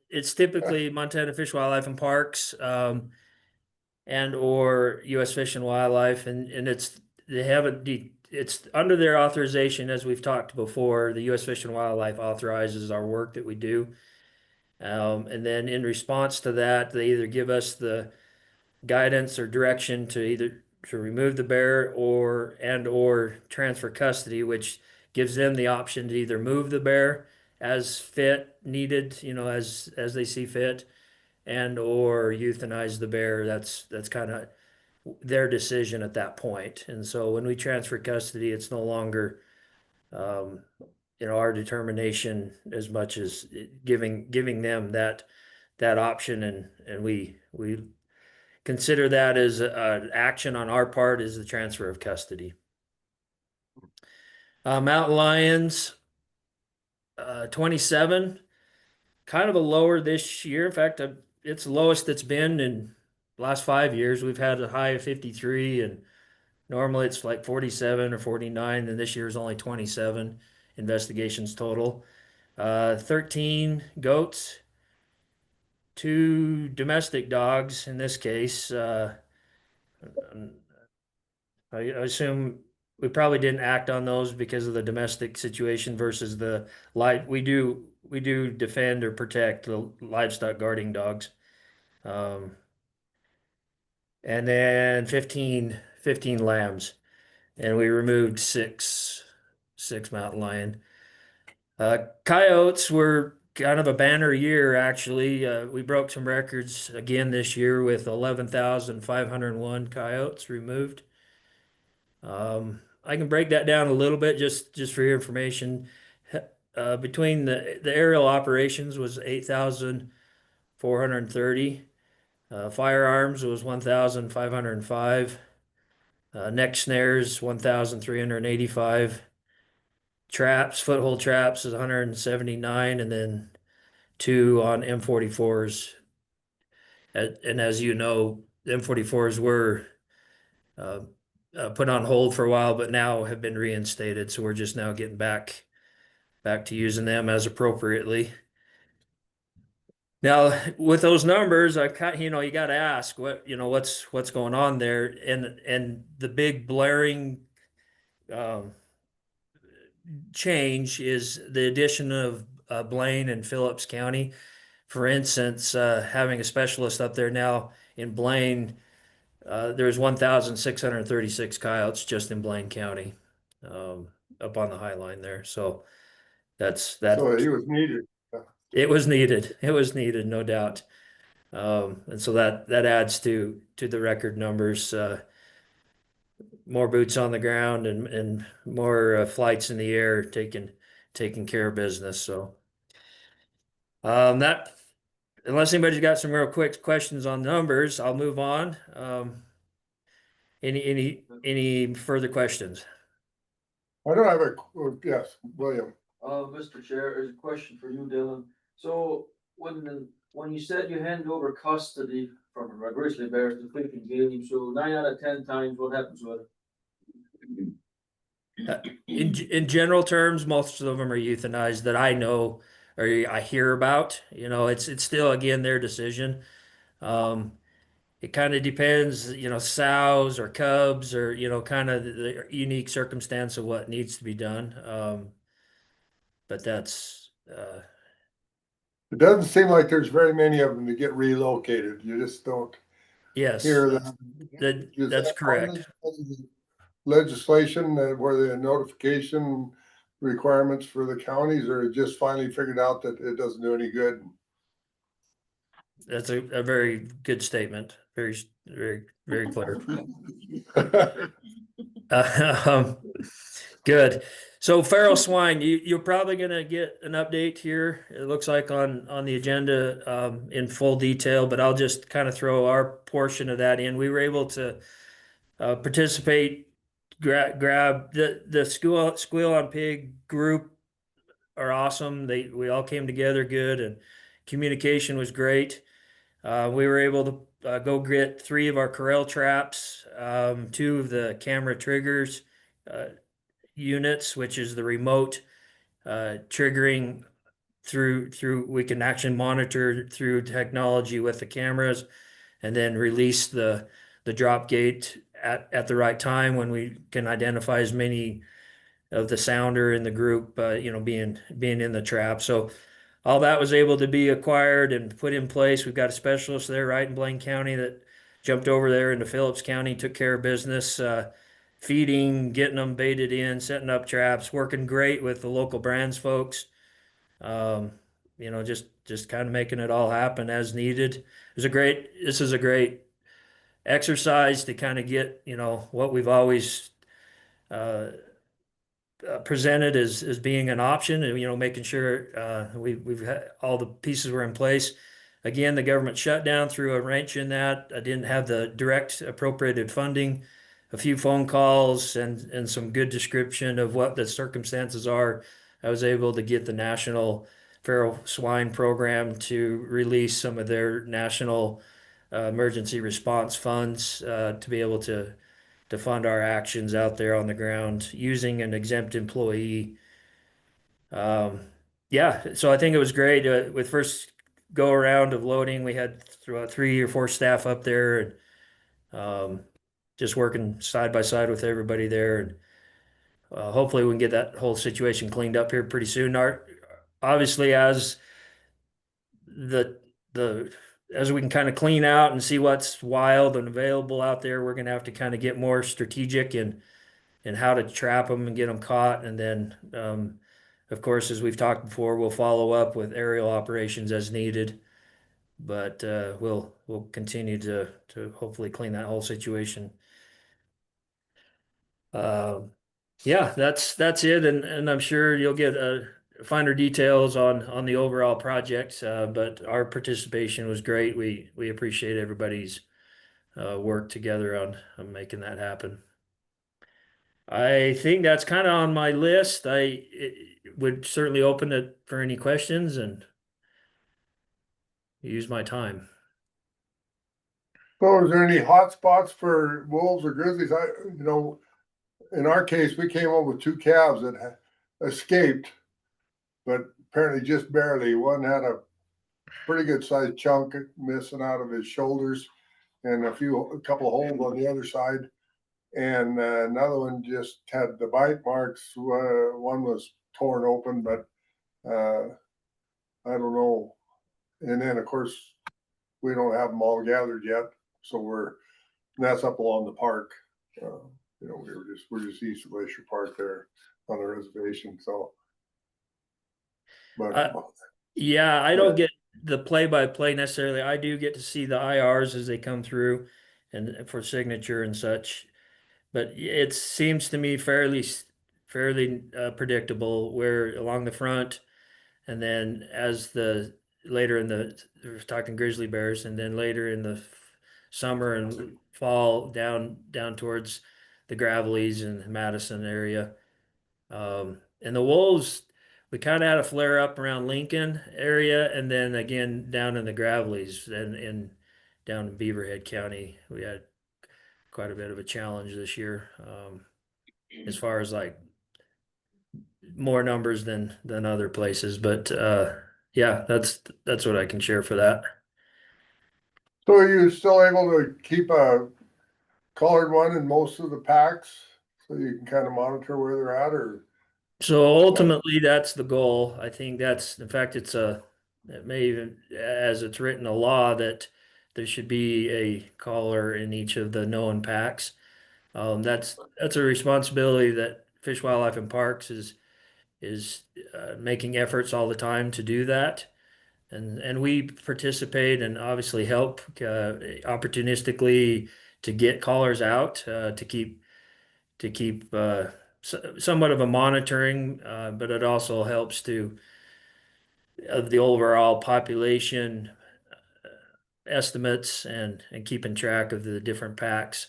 it's typically Montana Fish, Wildlife, and Parks, and or U.S. Fish and Wildlife, and it's under their authorization, as we've talked before. The U.S. Fish and Wildlife authorizes our work that we do, and then in response to that, they either give us the guidance or direction to remove the bear or transfer custody, which gives them the option to either move the bear as fit needed, as they see fit, and or euthanize the bear. That's kind of their decision at that point. And so when we transfer custody, it's no longer our determination as much as giving them that option, and we consider that as an action on our part is the transfer of custody. Mountain lions, 27, kind of a lower this year. In fact, it's the lowest it's been in the last 5 years. We've had a high of 53, and normally it's like 47 or 49, and this year is only 27 investigations total. 13 goats, two domestic dogs in this case. I assume we probably didn't act on those because of the domestic situation versus the live. We do defend or protect the livestock guarding dogs. Um, and then 15 lambs, and we removed six mountain lion. Coyotes were kind of a banner year, actually. We broke some records again this year with 11,501 coyotes removed. I can break that down a little bit just for your information. Between the aerial operations was 8,430. Firearms was 1,505. Neck snares 1,385. Traps, foothold traps is 179, and then two on M44s. And as you know, M44s were uh, put on hold for a while, but now have been reinstated. So we're just now getting back to using them as appropriately. Now, with those numbers, I you got to ask what's going on there, and the big blaring um, change is the addition of Blaine and Phillips County. For instance, having a specialist up there now in Blaine, there's 1,636 coyotes just in Blaine County, up on the High Line there. So that's that. So he was needed. It was needed. It was needed, no doubt. And so that adds to the record numbers. More boots on the ground and more flights in the air taking care of business. So that unless anybody's got some real quick questions on numbers, I'll move on. Any further questions? I don't have yes, William. Mr. Chair, there's a question for you, Dylan. So when you said you handed over custody from a grizzly bear to Quick and Game, so 9 out of 10 times, what happens with it? In general terms, most of them are euthanized that I know or I hear about. It's still again their decision. It kind of depends, sows or cubs or kind of the unique circumstance of what needs to be done. But that's It doesn't seem like there's very many of them to get relocated. You just don't yes, hear them. that's correct. Legislation where the notification requirements for the counties, or just finally figured out that it doesn't do any good. That's a very good statement. Very, very, very clear. Good. So feral swine, you're probably going to get an update here. It looks like on the agenda in full detail, but I'll just kind of throw our portion of that in. We were able to participate, grab the Squeal on Pig group are awesome. We all came together good, and communication was great. We were able to go get 3 of our corral traps, 2 of the camera triggers units, which is the remote triggering through we can actually monitor through technology with the cameras, and then release the drop gate at the right time when we can identify as many of the sounder in the group, being in the trap. So all that was able to be acquired and put in place. We've got a specialist there right in Blaine County that jumped over there into Phillips County, took care of business, feeding, getting them baited in, setting up traps, working great with the local brands folks. Just kind of making it all happen as needed. This is a great exercise to kind of get, what we've always presented as being an option, and making sure we've had all the pieces were in place. Again, the government shutdown threw a wrench in that. I didn't have the direct appropriated funding a few phone calls and some good description of what the circumstances are, I was able to get the National Feral Swine Program to release some of their national emergency response funds to be able to fund our actions out there on the ground using an exempt employee. Yeah, so I think it was great. With first go around of loading, we had 3 or 4 staff up there, and just working side by side with everybody there. And hopefully we can get that whole situation cleaned up here pretty soon. Obviously, the as we can kind of clean out and see what's wild and available out there, we're going to have to kind of get more strategic in how to trap them and get them caught. And then, of course, as we've talked before, we'll follow up with aerial operations as needed. But we'll continue to hopefully clean that whole situation. Yeah, that's it, and I'm sure you'll get finer details on the overall project. But our participation was great. We appreciate everybody's work together on making that happen. I think that's kind of on my list. Would certainly open it for any questions and use my time. So is there any hot spots for wolves or grizzlies? In our case, we came up with 2 calves that escaped, but apparently just barely. One had a pretty good sized chunk missing out of his shoulders and a couple of holes on the other side. And another one just had the bite marks. One was torn open, but I don't know. And then of course we don't have them all gathered yet, so that's up along the park. We're just east of Glacier Park there on the reservation. So, but yeah, I don't get the play-by-play necessarily. I do get to see the IRs as they come through, and for signature and such. But it seems to me fairly predictable. Where along the front, and then later in we're talking grizzly bears, and then later in the summer and fall down towards the Gravelies and Madison area. And the wolves, we kind of had a flare up around Lincoln area, and then again down in the Gravelies and down in Beaverhead County, we had quite a bit of a challenge this year, as far as like more numbers than other places. But yeah, that's what I can share for that. so are you still able to keep a colored one in most of the packs so you can kind of monitor where they're at? Or So ultimately, that's the goal. I think in fact, it may even, as it's written, a law that there should be a collar in each of the known packs. That's a responsibility that Fish, Wildlife, and Parks is making efforts all the time to do that, and we participate and obviously help opportunistically to get collars out to keep somewhat of a monitoring, but it also helps of the overall population estimates and keeping track of the different packs.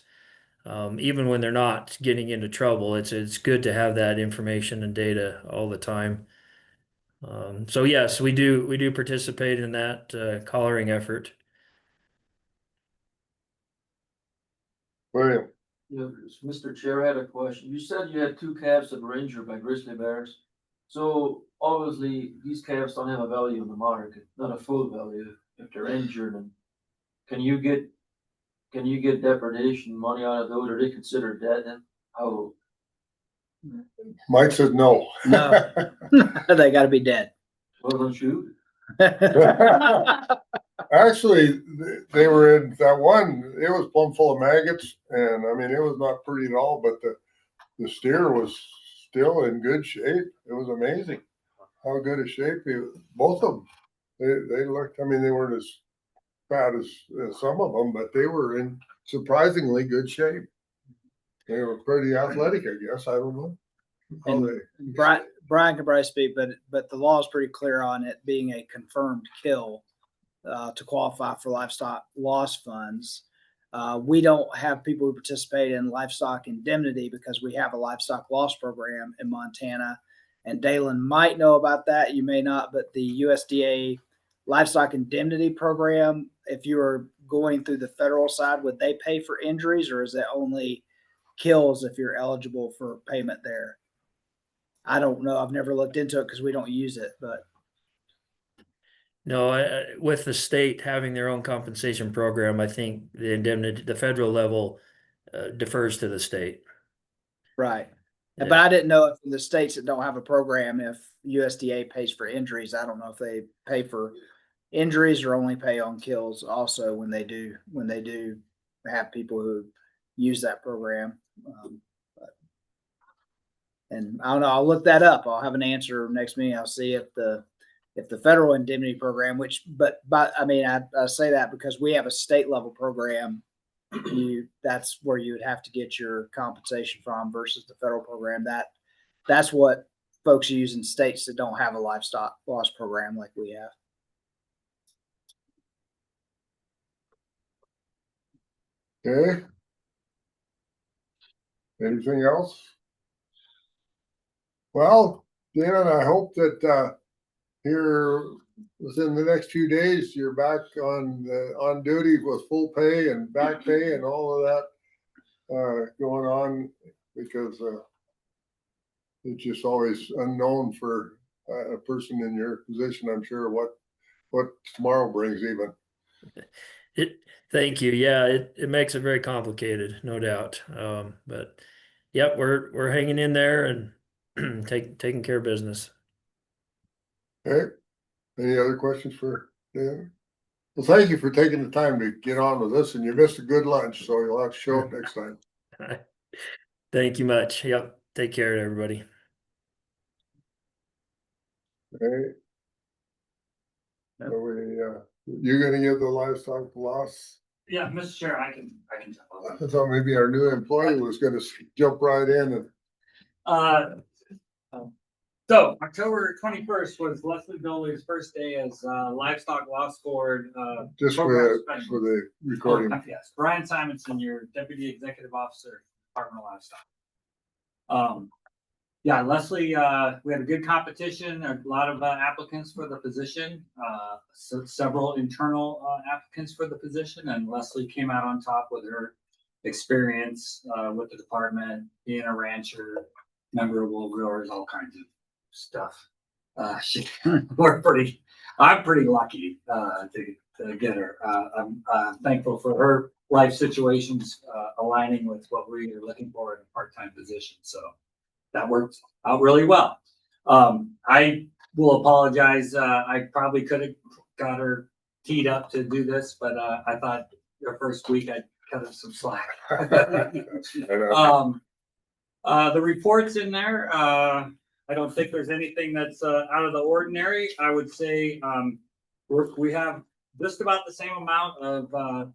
Even when they're not getting into trouble, it's good to have that information and data all the time. So yes, we do participate in that collaring effort. William? Yeah, Mr. Chair, I had a question. You said you had 2 calves that were injured by grizzly bears. So obviously these calves don't have a value in the market, not a full value if they're injured. And can you get depredation money out of those? Are they considered dead then? How? Mike says no. No. They got to be dead. Well, don't shoot. Actually, they were in that one. It was plumb full of maggots, and I mean, it was not pretty at all. But the steer was still in good shape. It was amazing how good a shape both of them. They looked. I mean, they weren't as fat as some of them, but they were in surprisingly good shape. They were pretty athletic, I guess. I don't know. Brian can probably speak, but the law is pretty clear on it being a confirmed kill to qualify for livestock loss funds. We don't have people who participate in livestock indemnity because we have a livestock loss program in Montana. And Dalen might know about that. You may not, but the USDA livestock indemnity program, if you are going through the federal side, would they pay for injuries, or is it only kills if you're eligible for payment there? I don't know. I've never looked into it because we don't use it, but No, with the state having their own compensation program, I think the indemnity, the federal level defers to the state. right. Yeah. But I didn't know if in the states that don't have a program, if USDA pays for injuries. I don't know if they pay for injuries or only pay on kills also when they do have people who use that program. And I don't know, I'll look that up. I'll have an answer next meeting. I'll see if the federal indemnity program, but I mean, I say that because we have a state level program. That's where you would have to get your compensation from versus the federal program. That's what folks use in states that don't have a livestock loss program like we have. Okay. Anything else? Well, Dan, I hope that here within the next few days, you're back on duty with full pay and back pay and all of that going on, because it's just always unknown for a person in your position. I'm sure what tomorrow brings even. Thank you. Yeah, it makes it very complicated, no doubt. But yep, we're hanging in there and taking care of business. Okay. Any other questions for Dan? Well, thank you for taking the time to get on with us, and you missed a good lunch, so you'll have to show up next time. Thank you much. Yep. Take care, everybody. Okay. Are we, you gonna give the livestock loss? Yeah, Mr. Chair, I can jump on. I thought maybe our new employee was gonna jump right in and. So October 21st was Leslie Doley's first day as Livestock Loss Board. Just program for the recording. Oh, yes, Brian Simonson, your Deputy Executive Officer, Department of Livestock. Yeah, Leslie, we had a good competition, a lot of applicants for the position, several internal applicants for the position, and Leslie came out on top with her experience with the department, being a rancher, member of wool growers, all kinds of stuff. I'm pretty lucky to get her. I'm thankful for her life situations aligning with what we are looking for in a part-time position. So that worked out really well. I will apologize. I probably could have got her teed up to do this, but I thought the first week I'd cut her some slack. The reports in there, I don't think there's anything that's out of the ordinary. I would say we have just about the same amount of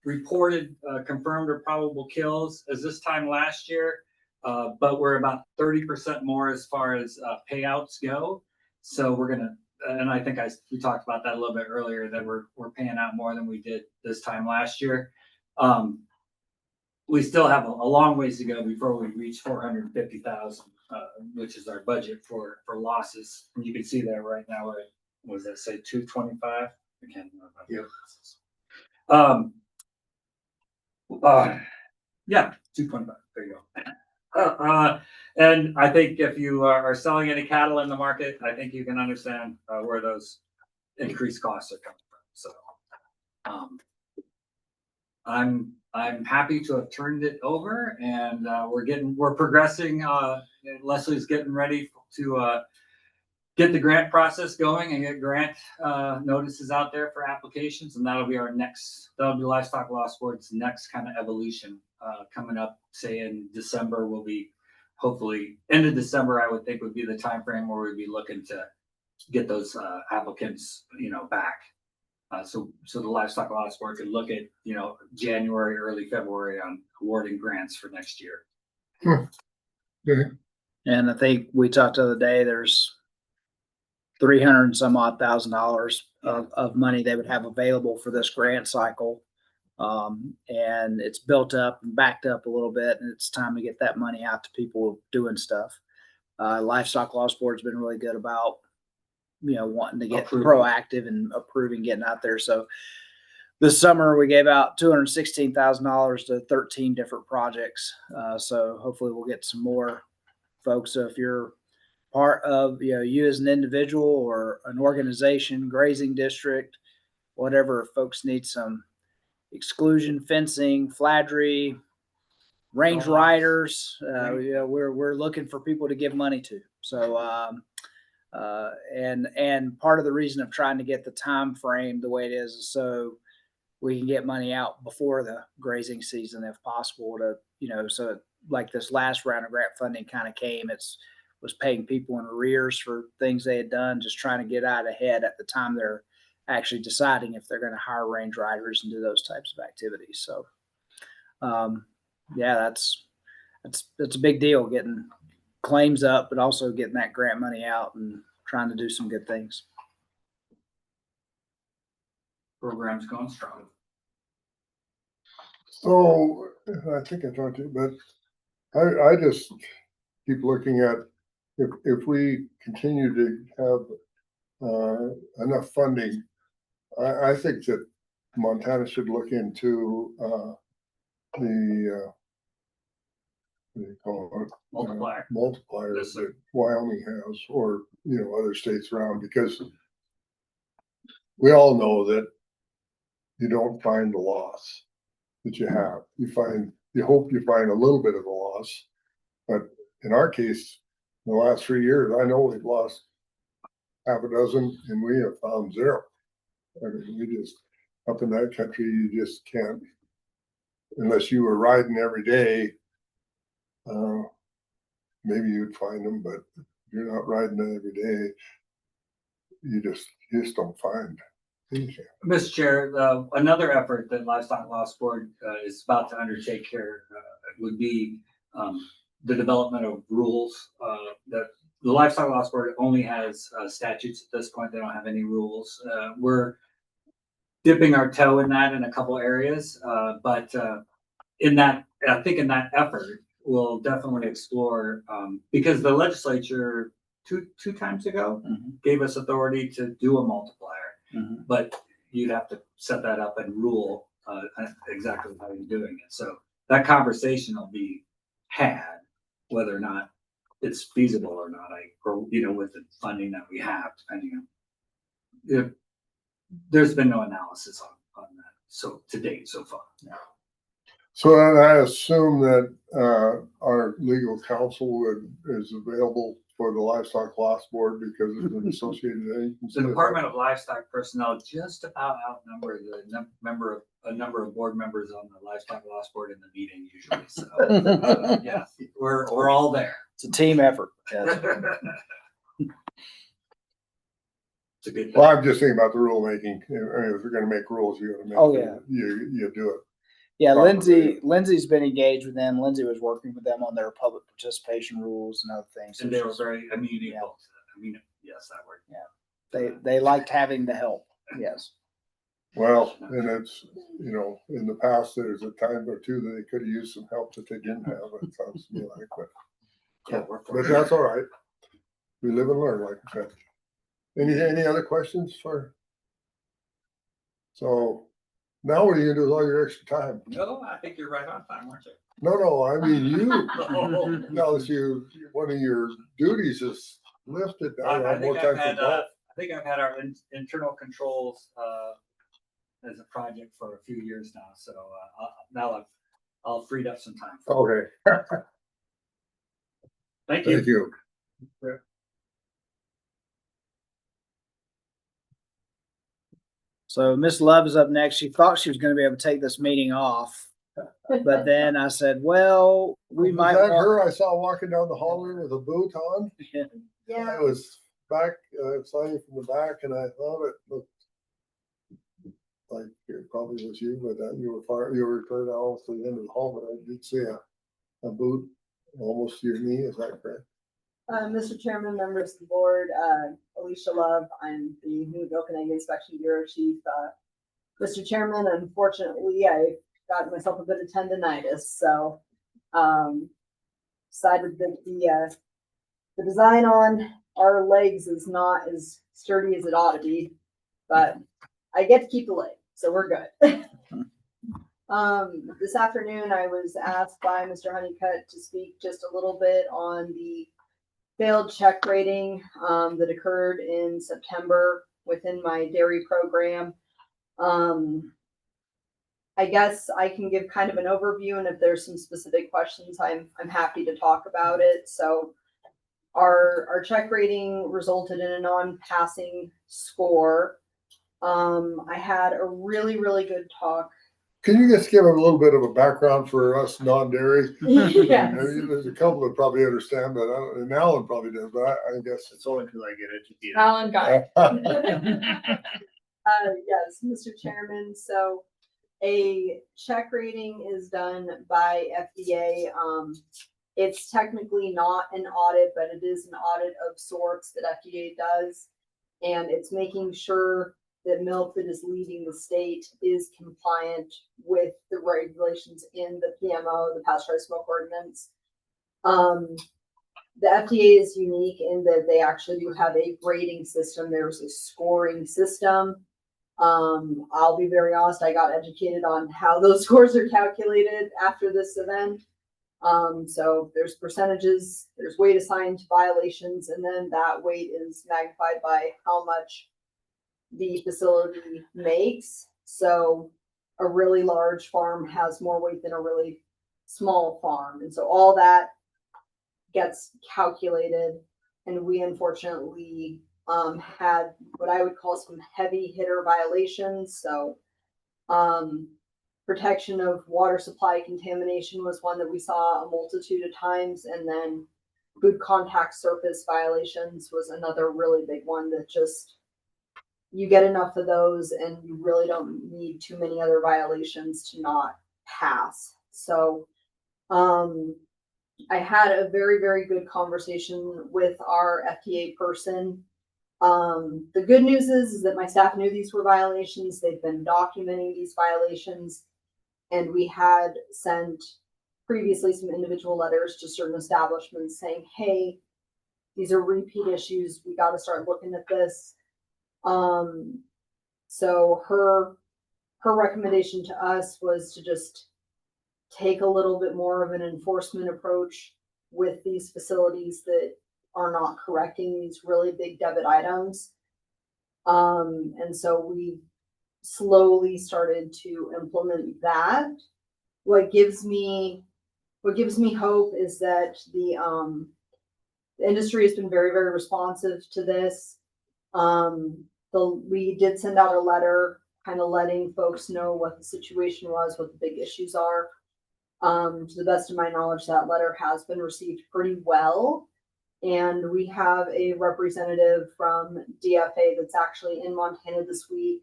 reported confirmed or probable kills as this time last year, but we're about 30% more as far as payouts go. So we're gonna, and I think we talked about that a little bit earlier, that we're paying out more than we did this time last year. We still have a long ways to go before we reach 450,000, which is our budget for losses. And you can see there right now, what does that say, 225? I can't remember. Yeah, 225. There you go. And I think if you are selling any cattle in the market, I think you can understand where those increased costs are coming from. So I'm happy to have turned it over, and we're progressing. Leslie's getting ready to get the grant process going and get grant notices out there for applications, and that'll be Livestock Loss Board's next kind of evolution coming up. Say in December, will be hopefully end of December. I would think would be the time frame where we'd be looking to get those applicants, back. So the Livestock Loss Board could look at, January, early February on awarding grants for next year. Okay. And I think we talked the other day, there's $300 and some odd thousand of money they would have available for this grant cycle. And it's built up and backed up a little bit, and it's time to get that money out to people doing stuff. Livestock Loss Board's been really good about, wanting to get Approving. proactive and approving, getting out there. So this summer we gave out $216,000 to 13 different projects. So hopefully we'll get some more folks. So if you're part of, you as an individual or an organization, grazing district, whatever, if folks need some exclusion fencing, fladry, range riders, we're looking for people to give money to. So, and part of the reason of trying to get the time frame the way it is so we can get money out before the grazing season if possible to, so like this last round of grant funding kind of came, was paying people in arrears for things they had done, just trying to get out ahead at the time they're actually deciding if they're going to hire range riders and do those types of activities. So, yeah, that's a big deal, getting claims up, but also getting that grant money out and trying to do some good things. Program's going strong. So I think I talked to you, but I just keep looking at if we continue to have enough funding, I think that Montana should look into the what do you call it? Multiplier. Multipliers that Wyoming has, or other states around, because we all know that you don't find the loss that you have. You hope you find a little bit of the loss, but in our case, in the last 3 years, I know we've lost half a dozen, and we have found zero. I mean, we just, up in that country, you just can't, unless you were riding every day. Maybe you'd find them, but if you're not riding every day, you just don't find anything. Mr. Chair, another effort that Livestock Loss Board is about to undertake here would be the development of rules. That the Livestock Loss Board only has statutes at this point. They don't have any rules. We're dipping our toe in that in a couple areas, but in that, I think in that effort, we'll definitely explore because the legislature two times ago gave us authority to do a multiplier, but you'd have to set that up and rule exactly how you're doing it. So that conversation will be had, whether or not it's feasible or not, or with the funding that we have, depending on if there's been no analysis on that so to date so far. So I assume that our legal counsel is available for the Livestock Loss Board because it's an associated agency. The Department of Livestock personnel just about outnumber the number of board members on the Livestock Loss Board in the meeting usually. So yeah, we're all there. It's a team effort. Yes. It's a good thing. Well, I'm just thinking about the rulemaking. If you're going to make rules, you got to make. Oh, yeah. You do it. Yeah, Lindsay's been engaged with them. Lindsay was working with them on their public participation rules and other things. And they were very amenable. Yeah. Yes, that word. Yeah, they liked having the help. Yes. Well, and it's in the past there's a time or two that they could have used some help that they didn't have. It sounds to me like, but that's all right. We live and learn, like I said. Any other questions for? So. Now what are you gonna do with all your extra time? No, I think you're right on time, aren't you? No, I mean you. Now that one of your duties is lifted. I think I've had our internal controls as a project for a few years now. So now I'll freed up some time. Okay. Thank you. Thank you. So Miss Love is up next. She thought she was going to be able to take this meeting off, but then I said, "Well, we might." Was that her I saw walking down the hallway with a boot on? Yeah. I was back, signing from the back, and I thought it looked like it probably was you, but you were turned almost to the end of the hall, but I did see a boot almost to your knee. Is that correct? Mr. Chairman, members of the board, Alicia Love, I'm the new Milk and Egg Inspection Bureau Chief. Mr. Chairman, unfortunately, I got myself a bit of tendonitis, so, decided that the design on our legs is not as sturdy as it ought to be, but I get to keep the leg, so we're good. This afternoon, I was asked by Mr. Honeycutt to speak just a little bit on the failed check rating that occurred in September within my dairy program. I guess I can give kind of an overview, and if there's some specific questions, I'm happy to talk about it. So our check rating resulted in a non-passing score. I had a really, really good talk. Can you just give a little bit of a background for us non-dairy? Yes. There's a couple that probably understand, but and Alan probably does, but I guess It's only because I get educated. Alan got it. Yes, Mr. Chairman, so a check rating is done by FDA. It's technically not an audit, but it is an audit of sorts that FDA does. And it's making sure that milk that is leaving the state is compliant with the regulations in the PMO, the Pasteurized Milk Ordinance. The FDA is unique in that they actually do have a grading system. There's a scoring system. I'll be very honest, I got educated on how those scores are calculated after this event. So there's percentages, there's weight assigned to violations, and then that weight is magnified by how much the facility makes. So a really large farm has more weight than a really small farm. And so all that gets calculated. And we unfortunately had what I would call some heavy hitter violations. So protection of water supply contamination was one that we saw a multitude of times. And then food contact surface violations was another really big one that just, you get enough of those and you really don't need too many other violations to not pass. So I had a very, very good conversation with our FDA person. The good news is that my staff knew these were violations. They've been documenting these violations. And we had sent previously some individual letters to certain establishments saying, hey, these are repeat issues. We got to start looking at this. So her recommendation to us was to just take a little bit more of an enforcement approach with these facilities that are not correcting these really big debit items. And so we slowly started to implement that. What gives me hope is that the industry has been very, very responsive to this. We did send out a letter kind of letting folks know what the situation was, what the big issues are. To the best of my knowledge, that letter has been received pretty well. And we have a representative from DFA that's actually in Montana this week,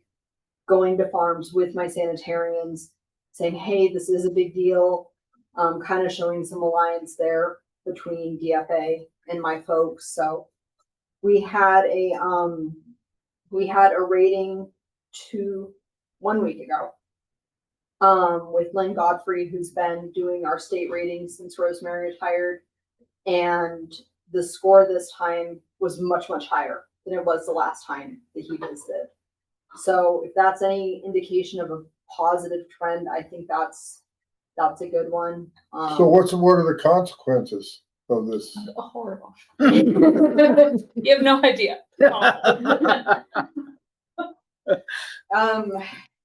going to farms with my sanitarians, saying, hey, this is a big deal. Kind of showing some alliance there between DFA and my folks. So we had a rating 1 week ago. With Lynn Godfrey, who's been doing our state ratings since Rosemary retired. And the score this time was much, much higher than it was the last time that he visited. So if that's any indication of a positive trend, I think that's a good one. So what are the consequences of this? Horrible. You have no idea.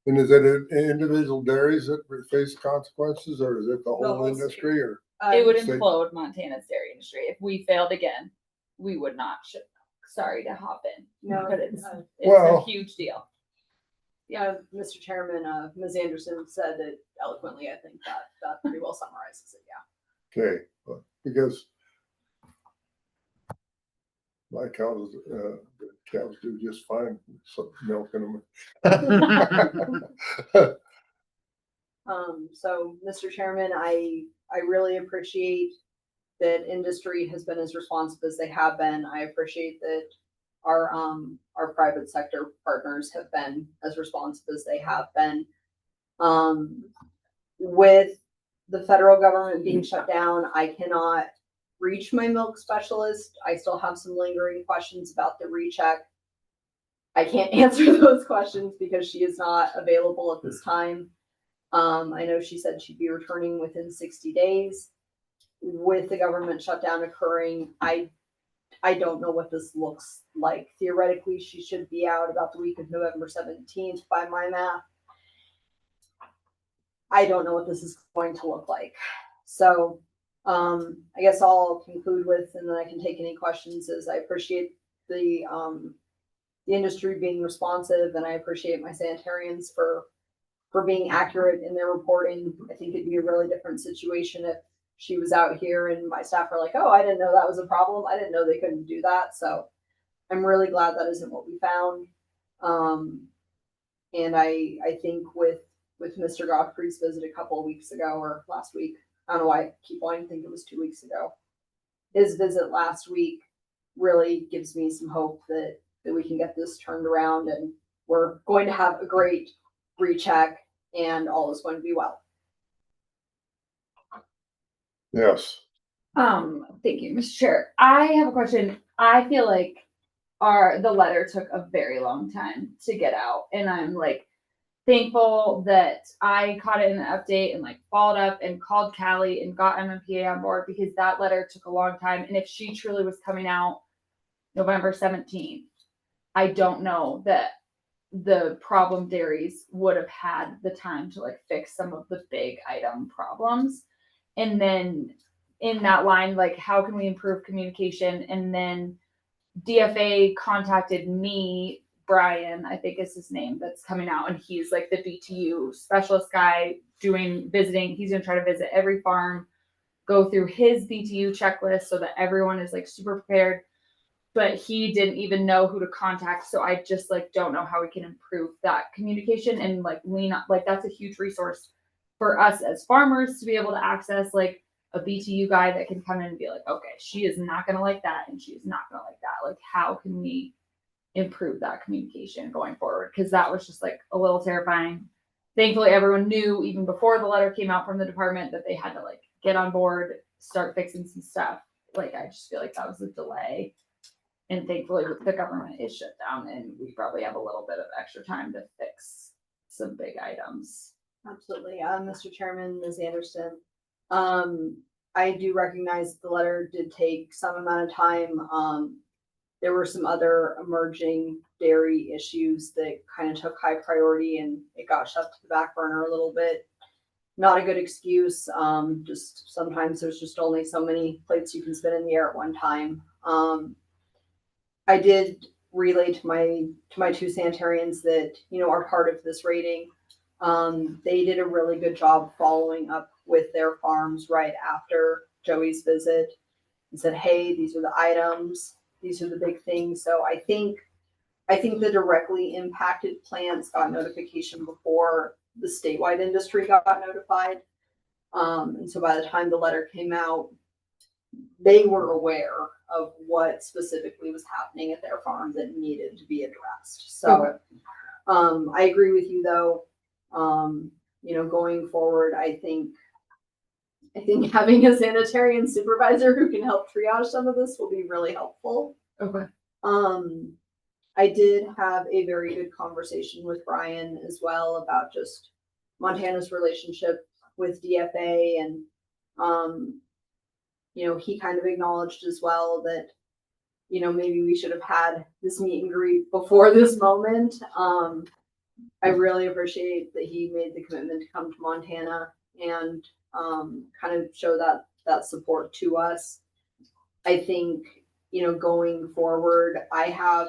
And is it individual dairies that face consequences, or is it the whole industry, or? It would State. implode Montana's dairy industry. If we failed again, we would not ship milk. Sorry to hop in. No, but it's well, a huge deal. Yeah, Mr. Chairman, Ms. Anderson said it eloquently. I think that pretty well summarizes it. Yeah. Okay, because my cows, the cows do just fine, milking them. So, Mr. Chairman, I really appreciate that industry has been as responsive as they have been. I appreciate that our private sector partners have been as responsive as they have been. With the federal government being shut down, I cannot reach my milk specialist. I still have some lingering questions about the recheck. I can't answer those questions because she is not available at this time. I know she said she'd be returning within 60 days. With the government shutdown occurring, I don't know what this looks like. Theoretically, she should be out about the week of November 17th by my math. I don't know what this is going to look like. So I guess I'll conclude with, and then I can take any questions, is I appreciate the industry being responsive, and I appreciate my sanitarians for being accurate in their reporting. I think it'd be a really different situation if she was out here and my staff are like, oh, I didn't know that was a problem. I didn't know they couldn't do that. So I'm really glad that isn't what we found. And I think with Mr. Godfrey's visit a couple of weeks ago or last week, I don't know why I keep wanting to think it was 2 weeks ago. His visit last week really gives me some hope that we can get this turned around, and we're going to have a great recheck and all is going to be well. Yes. Thank you, Mr. Chair. I have a question. I feel like the letter took a very long time to get out, and I'm like thankful that I caught it in the update and like followed up and called Callie and got MMPA on board, because that letter took a long time. And if she truly was coming out November 17th, I don't know that the problem dairies would have had the time to like fix some of the big item problems. And then in that line, like, how can we improve communication? And then DFA contacted me, Brian, I think is his name, that's coming out, and he's like the BTU specialist guy visiting. He's gonna try to visit every farm, go through his BTU checklist so that everyone is like super prepared. But he didn't even know who to contact. So I just like don't know how we can improve that communication and like lean up. Like, that's a huge resource for us as farmers to be able to access like a BTU guy that can come in and be like, okay, she is not going to like that, and she is not going to like that. Like, how can we improve that communication going forward? Because that was just like a little terrifying. Thankfully, everyone knew even before the letter came out from the department that they had to like get on board, start fixing some stuff. Like, I just feel like that was a delay. And thankfully the government is shut down, and we probably have a little bit of extra time to fix some big items. Absolutely. Mr. Chairman, Ms. Anderson, I do recognize the letter did take some amount of time. There were some other emerging dairy issues that kind of took high priority, and it got shoved to the back burner a little bit. Not a good excuse. Just sometimes there's just only so many plates you can spin in the air at one time. I did relay to my two sanitarians that, you know, are part of this rating. They did a really good job following up with their farms right after Joey's visit and said, hey, these are the items, these are the big things. So I think the directly impacted plants got notification before the statewide industry got notified. And so by the time the letter came out, they were aware of what specifically was happening at their farm that needed to be addressed. So I agree with you though. You know, going forward, I think having a sanitarian supervisor who can help triage some of this will be really helpful. Okay. I did have a very good conversation with Brian as well about just Montana's relationship with DFA, and you know, he kind of acknowledged as well that, you know, maybe we should have had this meet and greet before this moment. I really appreciate that he made the commitment to come to Montana and kind of show that support to us. I think, you know, going forward, I have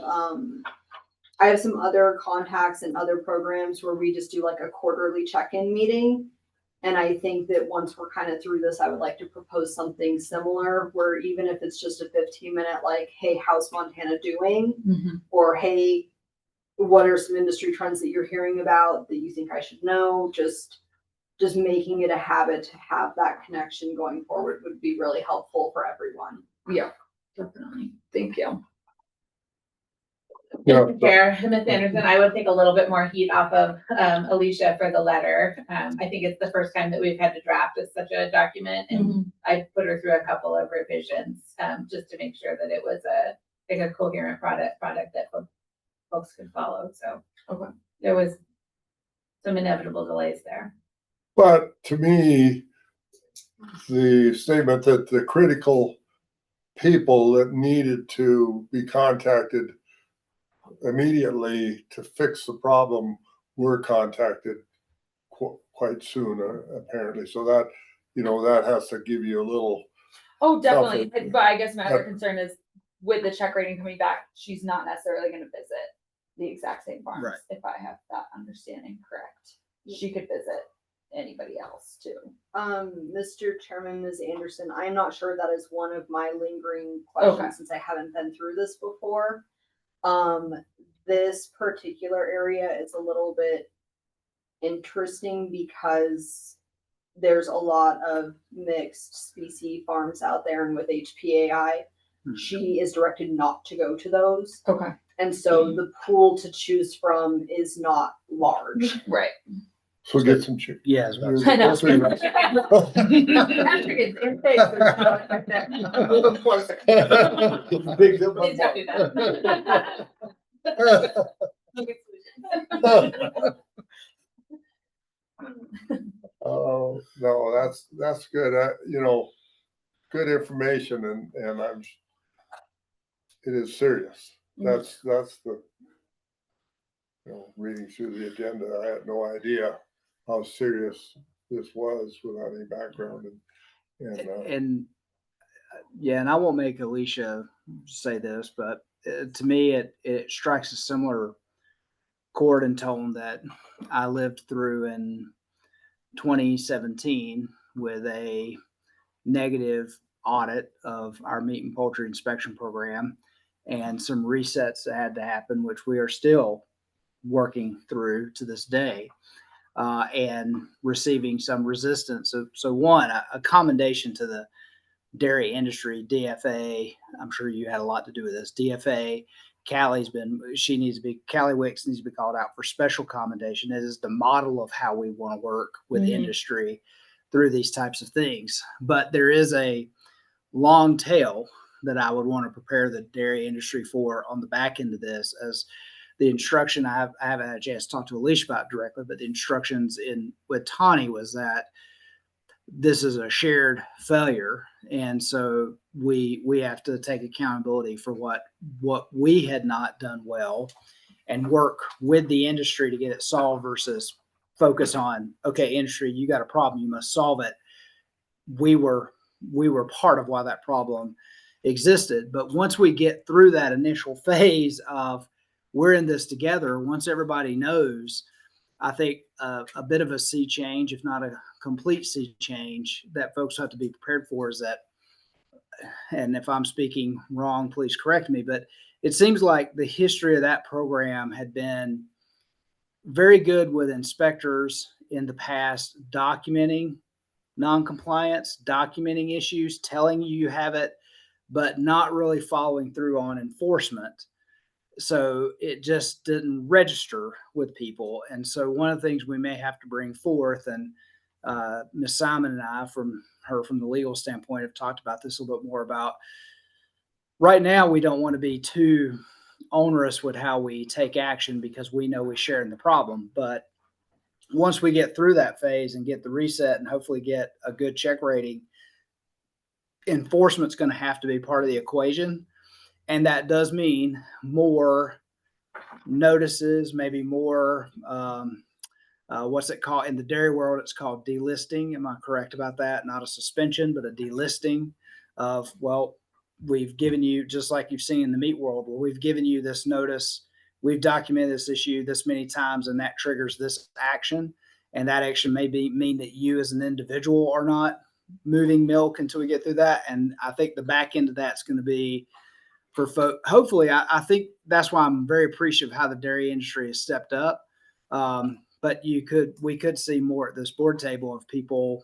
some other contacts and other programs where we just do like a quarterly check-in meeting. And I think that once we're kind of through this, I would like to propose something similar where even if it's just a 15-minute, like, hey, how's Montana doing? Mm-hmm. Or, hey, what are some industry trends that you're hearing about that you think I should know? Just just making it a habit to have that connection going forward would be really helpful for everyone. Yeah, definitely. Thank you. Yeah. Mr. Chair, Ms. Anderson, I would take a little bit more heat off of Alicia for the letter. I think it's the first time that we've had to draft such a document, and I put her through a couple of revisions just to make sure that it was a coherent product that folks could follow. So there was some inevitable delays there. But to me, the statement that the critical people that needed to be contacted immediately to fix the problem were contacted quite soon, apparently. So that, that has to give you a little. Oh, definitely. comfort. But I guess my other concern is with the check rating coming back, she's not necessarily going to visit the exact same farms. Right. If I have that understanding correct, she could visit anybody else too. Mr. Chairman, Ms. Anderson, I'm not sure that is one of my lingering questions since I haven't been through this before. This particular area is a little bit interesting because there's a lot of mixed species farms out there, and with HPAI, she is directed not to go to those. Okay. And so the pool to choose from is not large. Right. So get some chicken. Yes. I know. Big Please don't do that. Oh, no, that's good. Good information, and it is serious. That's the, reading through the agenda, I had no idea how serious this was without any background. And yeah, and I won't make Alicia say this, but to me, it strikes a similar chord and tone that I lived through in 2017 with a negative audit of our meat and poultry inspection program and some resets that had to happen, which we are still working through to this day, and receiving some resistance. So one, a commendation to the dairy industry, DFA. I'm sure you had a lot to do with this. DFA, Callie Wicks needs to be called out for special commendation. It is the model of how we want to work with industry through these types of things. But there is a long tail that I would want to prepare the dairy industry for on the back end of this, as the instruction I haven't had a chance to talk to Alicia about directly, but the instructions with Tawny was that this is a shared failure. And so we have to take accountability for what we had not done well and work with the industry to get it solved versus focus on, okay, industry, you got a problem, you must solve it. We were part of why that problem existed. But once we get through that initial phase of we're in this together, once everybody knows, I think a bit of a sea change, if not a complete sea change, that folks have to be prepared for is that, and if I'm speaking wrong, please correct me, but it seems like the history of that program had been very good with inspectors in the past documenting non-compliance, documenting issues, telling you have it, but not really following through on enforcement. So it just didn't register with people. And so one of the things we may have to bring forth, and Ms. Simon and I from the legal standpoint have talked about this a little bit more about, right now we don't want to be too onerous with how we take action because we know we share in the problem. But once we get through that phase and get the reset and hopefully get a good check rating, enforcement's going to have to be part of the equation. And that does mean more notices, maybe more, what's it called? In the dairy world, it's called delisting. Am I correct about that? Not a suspension, but a delisting of, well, we've given you, just like you've seen in the meat world, where we've given you this notice, we've documented this issue this many times, and that triggers this action. And that action may mean that you as an individual are not moving milk until we get through that. And I think the back end of that's going to be for folks. Hopefully, I think that's why I'm very appreciative of how the dairy industry has stepped up. but we could see more at this board table of people,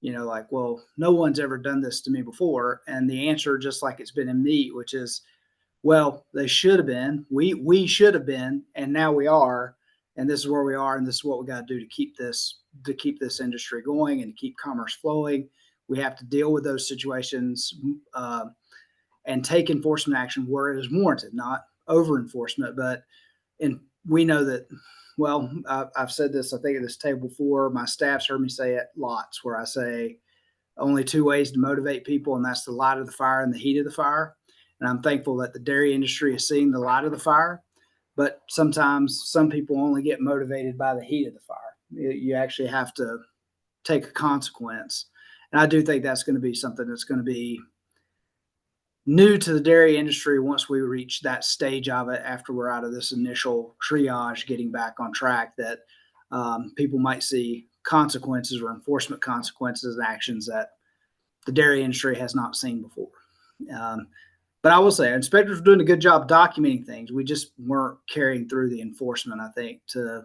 like, well, no one's ever done this to me before. And the answer, just like it's been in meat, which is, well, they should have been, we should have been, and now we are. And this is where we are. And this is what we got to do to keep this industry going and to keep commerce flowing. We have to deal with those situations, and take enforcement action where it is warranted, not over enforcement. And we know that, well, I've said this, I think at this table before, my staff's heard me say it lots, where I say only two ways to motivate people, and that's the light of the fire and the heat of the fire. And I'm thankful that the dairy industry is seeing the light of the fire, but sometimes some people only get motivated by the heat of the fire. You actually have to take a consequence. And I do think that's going to be something that's going to be new to the dairy industry once we reach that stage of it, after we're out of this initial triage, getting back on track, that people might see consequences or enforcement consequences and actions that the dairy industry has not seen before. But I will say, inspectors were doing a good job documenting things. We just weren't carrying through the enforcement, I think, to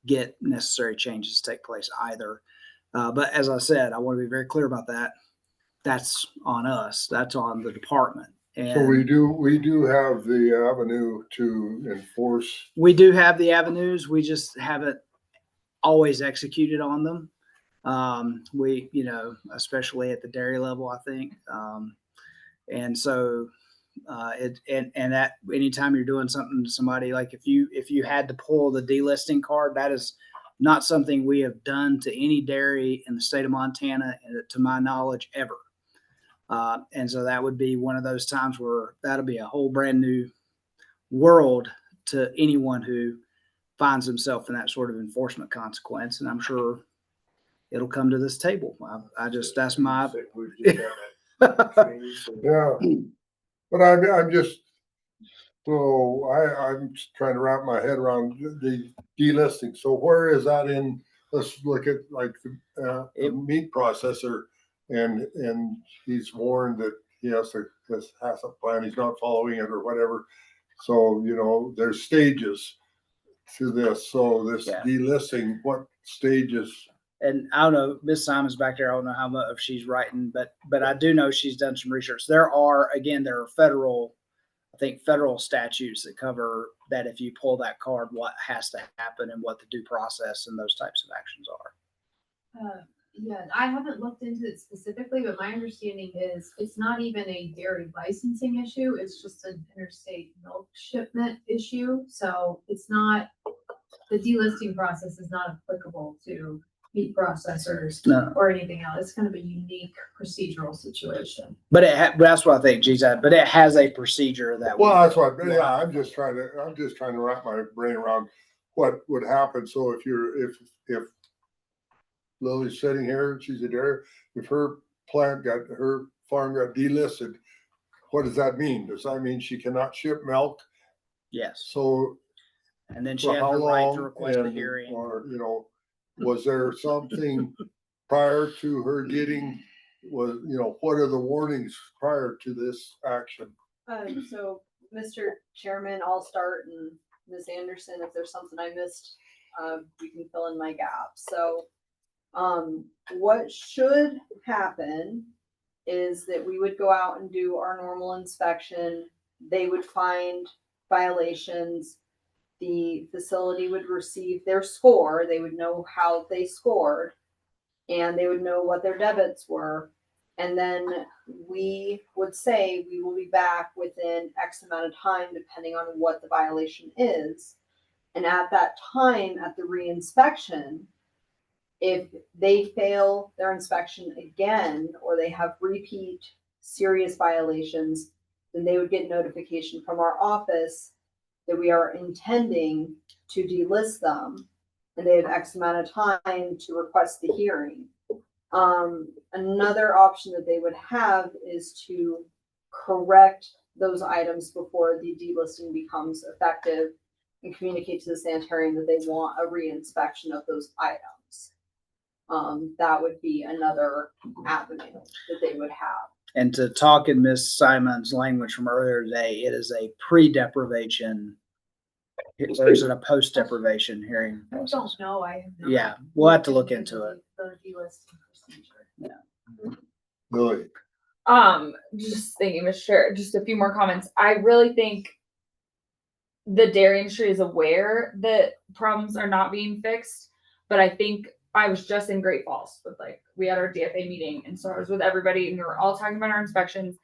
get necessary changes to take place either. But as I said, I want to be very clear about that. That's on us. That's on the department. And So we do have the avenue to enforce. we do have the avenues. We just haven't always executed on them. Especially at the dairy level, I think. And so, that anytime you're doing something to somebody, like if you had to pull the delisting card, that is not something we have done to any dairy in the state of Montana, to my knowledge, ever. And so that would be one of those times where that'll be a whole brand new world to anyone who finds himself in that sort of enforcement consequence. And I'm sure it'll come to this table. That's my. Yeah, but I'm just, so I'm just trying to wrap my head around the delisting. So where is that in? Let's look at like the meat processor, and he's warned that he has a plan. He's not following it or whatever. So there's stages to this. So this delisting, what stages? And I don't know, Miss Simon's back there. I don't know how much she's writing, but I do know she's done some research. There are federal statutes that cover that. If you pull that card, what has to happen and what the due process and those types of actions are. Yeah, I haven't looked into it specifically, but my understanding is it's not even a dairy licensing issue. It's just an interstate milk shipment issue. So it's not, the delisting process is not applicable to meat processors or anything else. It's kind of a unique procedural situation. But that's what I think, geez, but it has a procedure that. Well, that's what. Yeah, I'm just trying to wrap my brain around what would happen. So if Lily's sitting here, she's a dairy. If her farm got delisted, what does that mean? Does that mean she cannot ship milk? Yes. So. And then she has the right to request a hearing. Or was there something prior to her getting? What are the warnings prior to this action? So, Mr. Chairman, I'll start, and Ms. Anderson, if there's something I missed, we can fill in my gaps. So, what should happen is that we would go out and do our normal inspection. They would find violations. The facility would receive their score. They would know how they scored, and they would know what their debits were. And then we would say we will be back within X amount of time, depending on what the violation is. And at that time, at the reinspection, if they fail their inspection again, or they have repeat serious violations, then they would get notification from our office that we are intending to delist them, and they have X amount of time to request the hearing. Another option that they would have is to correct those items before the delisting becomes effective and communicate to the sanitarian that they want a reinspection of those items. That would be another avenue that they would have. And to talk in Miss Simon's language from earlier today, it is a pre-deprivation Or is it a post deprivation hearing? I don't know, I have not. Yeah, we'll have to look into it. The delisting procedure. Really, Just thinking, Mr. Chair, just a few more comments. I really think the dairy industry is aware that problems are not being fixed, but I think I was just in Great Falls with we had our DFA meeting, and so I was with everybody and we were all talking about our inspections.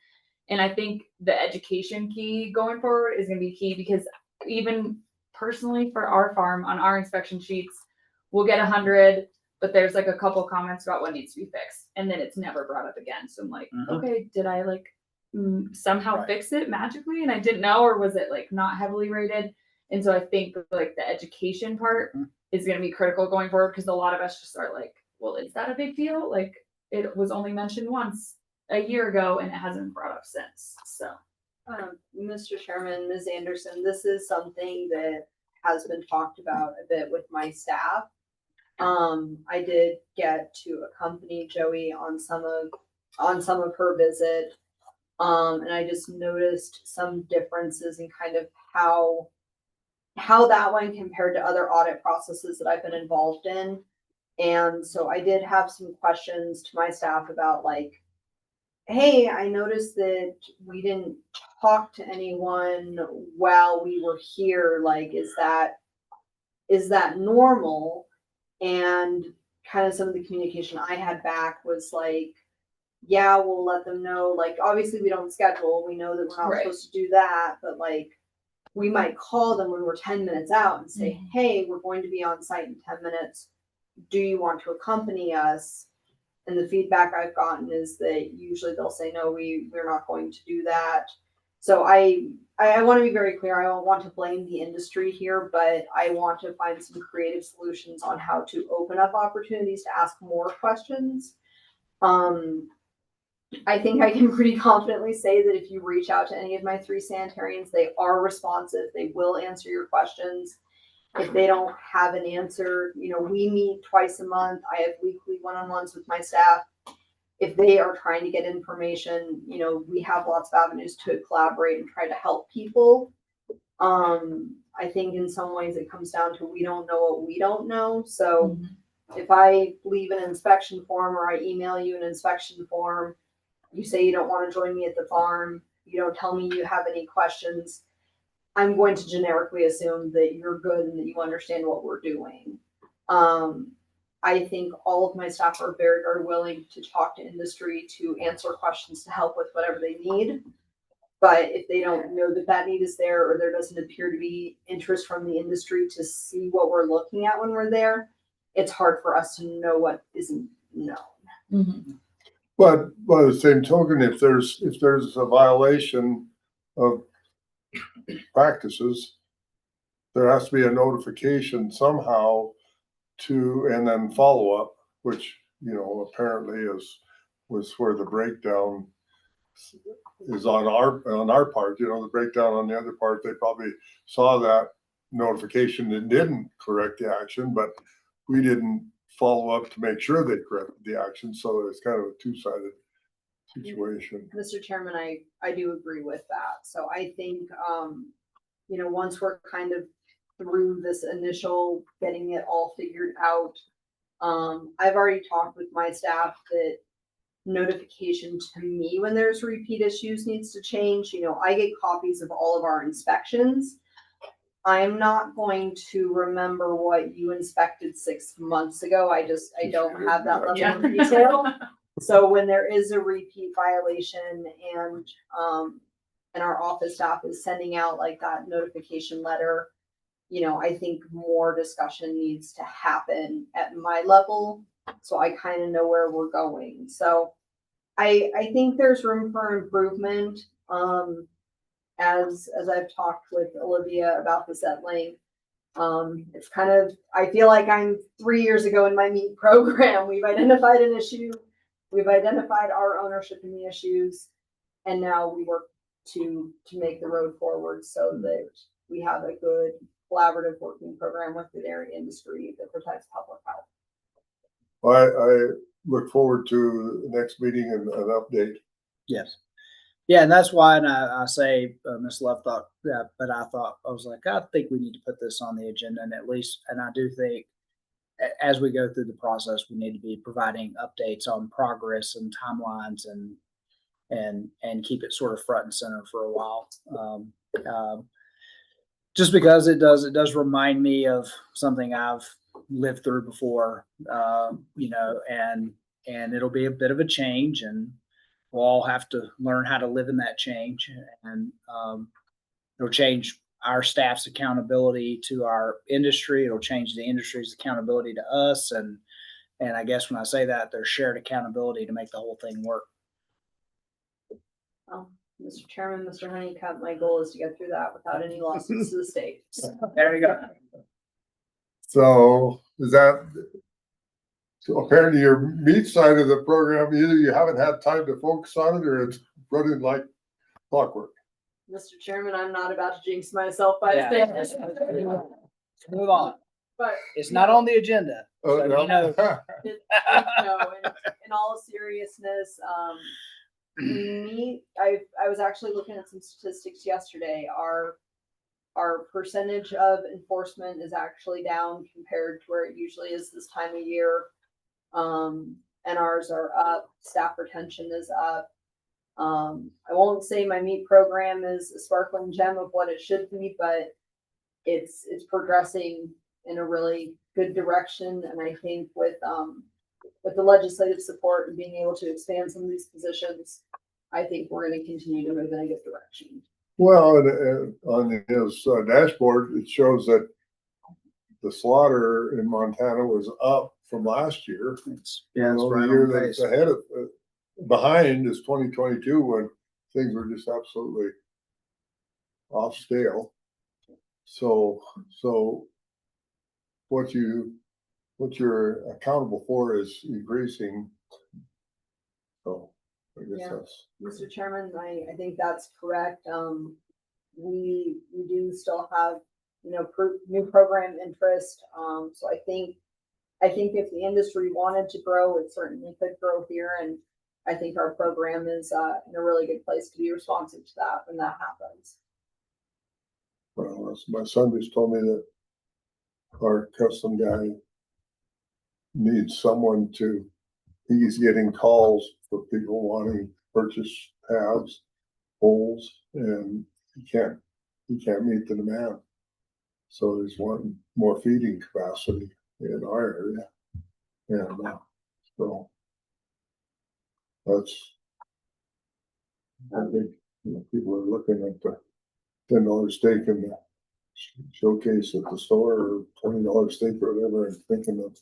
And I think the education key going forward is gonna be key, because even personally for our farm on our inspection sheets, we'll get 100, but there's a couple comments about what needs to be fixed, and then it's never brought up again. So I'm like, okay, did I somehow Right. fix it magically and I didn't know, or was it not heavily rated? And so I think the education part is going to be critical going forward, because a lot of us just are well, is that a big deal? It was only mentioned once a year ago and it hasn't been brought up since. So Mr. Chairman, Ms. Anderson, this is something that has been talked about a bit with my staff. I did get to accompany Joey on some of her visit. And I just noticed some differences in kind of how that went compared to other audit processes that I've been involved in. And so I did have some questions to my staff about hey, I noticed that we didn't talk to anyone while we were here. Is that normal? And kind of some of the communication I had back was yeah, we'll let them know. Obviously we don't schedule. We know that we're not Right. supposed to do that, but we might call them when we're 10 minutes out and say, hey, we're going to be on site in 10 minutes. Do you want to accompany us? And the feedback I've gotten is that usually they'll say, no, we're not going to do that. So I want to be very clear. I don't want to blame the industry here, but I want to find some creative solutions on how to open up opportunities to ask more questions. I think I can pretty confidently say that if you reach out to any of my 3 sanitarians, they are responsive. They will answer your questions. If they don't have an answer, we meet twice a month. I have weekly one-on-ones with my staff. If they are trying to get information, we have lots of avenues to collaborate and try to help people. I think in some ways it comes down to we don't know what we don't know. So if I leave an inspection form or I email you an inspection form, you say you don't want to join me at the farm, you don't tell me you have any questions, I'm going to generically assume that you're good and that you understand what we're doing. I think all of my staff are very, very willing to talk to industry, to answer questions, to help with whatever they need. But if they don't know that need is there, or there doesn't appear to be interest from the industry to see what we're looking at when we're there, it's hard for us to know what isn't known. but by the same token, if there's a violation of practices, there has to be a notification somehow and then follow up, which, apparently was where the breakdown is on our part. The breakdown on the other part, they probably saw that notification and didn't correct the action, but we didn't follow up to make sure they corrected the action. So it's kind of a two-sided situation. Mr. Chairman, I do agree with that. So I think, once we're kind of through this initial getting it all figured out, I've already talked with my staff that notification to me when there's repeat issues needs to change. I get copies of all of our inspections. I'm not going to remember what you inspected 6 months ago. I don't have that level of detail. So when there is a repeat violation and our office staff is sending out that notification letter, I think more discussion needs to happen at my level, so I kind of know where we're going. So I think there's room for improvement. As I've talked with Olivia about this at length, it's kind of, I feel like I'm 3 years ago in my MEET program. We've identified an issue, we've identified our ownership in the issues, and now we work to make the road forward so that we have a good collaborative working program with the dairy industry that protects public health. I look forward to the next meeting and an update. Yes. Yeah, and that's why, and I say, Ms. Love thought that, but I was like, I think we need to put this on the agenda and at least, and I do think as we go through the process, we need to be providing updates on progress and timelines and keep it sort of front and center for a while. Just because it does remind me of something I've lived through before, you know, and it'll be a bit of a change, and we'll all have to learn how to live in that change, and it'll change our staff's accountability to our industry. It'll change the industry's accountability to us, and I guess when I say that, there's shared accountability to make the whole thing work. Mr. Chairman, Mr. Honeycutt, my goal is to get through that without any losses to the state. There you go. So is that, so apparently your meat side of the program, either you haven't had time to focus on it or it's running like clockwork. Mr. Chairman, I'm not about to jinx myself by Yeah. saying Let's move on. but It's not on the agenda. Oh, So, no. you know, no, in all seriousness, I was actually looking at some statistics yesterday. Our percentage of enforcement is actually down compared to where it usually is this time of year. NRs are up, staff retention is up. I won't say my meat program is a sparkling gem of what it should be, but it's progressing in a really good direction. And I think with the legislative support and being able to expand some of these positions, I think we're going to continue to move in a good direction. Well, on his dashboard, it shows that the slaughter in Montana was up from last year. Yeah, it's The right year on that's pace. ahead of, behind is 2022 when things were just absolutely off scale. So what you're accountable for is increasing. So I guess Yeah. that's. Mr. Chairman, I think that's correct. We do still have, new program interest. So I think if the industry wanted to grow, it certainly could grow here. And I think our program is in a really good place to be responsive to that when that happens. Well, my son just told me that our custom guy needs someone to, he's getting calls for people wanting to purchase halves, wholes, and he can't meet the demand. So there's one more feeding capacity in our area. And so that's, I think, people are looking at the $10 steak in the showcase at the store or $20 steak or whatever and thinking that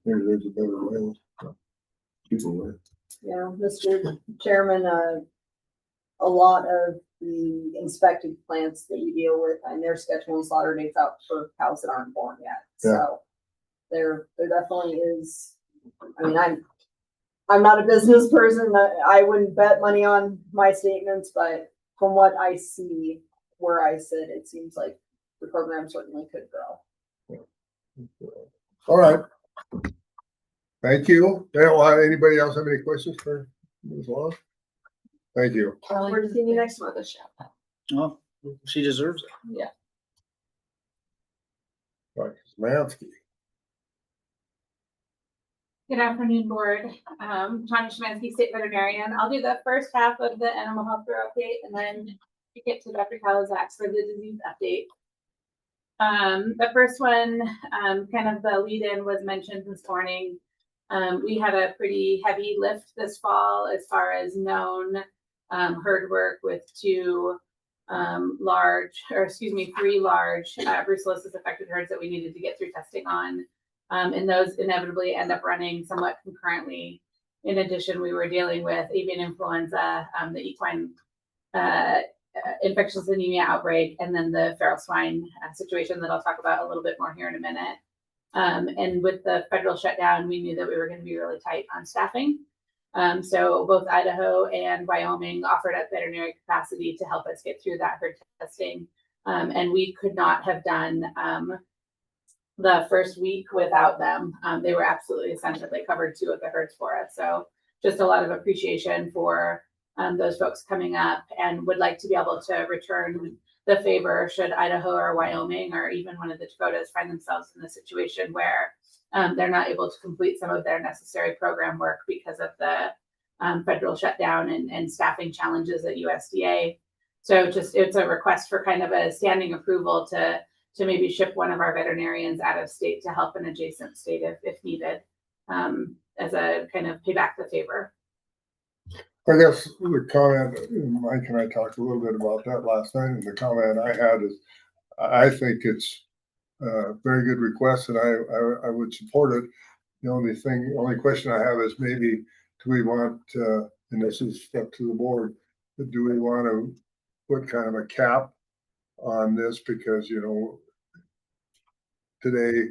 maybe there's a better way. People were. Yeah, Mr. Chairman, a lot of the inspected plants that you deal with and their scheduling slaughter dates out for cows that aren't born yet. Yeah. So there definitely is. I mean, I'm not a business person. I wouldn't bet money on my statements, but from what I see where I sit, it seems like the program certainly could grow. All right. Thank you. Anybody else have any questions for Ms. Long? Thank you. We're seeing you next month. Well, she deserves it. Yeah. Right, Mansky. Good afternoon, board. Tanya Szymanski, State Veterinarian. I'll do the first half of the animal health bureau update and then we get to Dr. Kalazaks for the disease update. The first one, kind of the lead in was mentioned this morning. We had a pretty heavy lift this fall as far as known herd work with three large brucellosis affected herds that we needed to get through testing on. And those inevitably end up running somewhat concurrently. In addition, we were dealing with avian influenza, the equine infectious anemia outbreak, and then the feral swine situation that I'll talk about a little bit more here in a minute. And with the federal shutdown, we knew that we were going to be really tight on staffing. So both Idaho and Wyoming offered up veterinary capacity to help us get through that herd testing. And we could not have done the first week without them. They were absolutely essential. They covered 2 of the herds for us. So just a lot of appreciation for those folks coming up and would like to be able to return the favor should Idaho or Wyoming or even one of the Dakotas find themselves in a situation where they're not able to complete some of their necessary program work because of the federal shutdown and staffing challenges at USDA. So it's a request for kind of a standing approval to maybe ship one of our veterinarians out of state to help an adjacent state if needed, as a kind of pay back the favor. I guess the comment, Mike and I talked a little bit about that last night, and the comment I had is, I think it's a very good request, and I would support it. The only question I have is maybe, do we want, and this is up to the board, but do we want to put kind of a cap on this? Because, today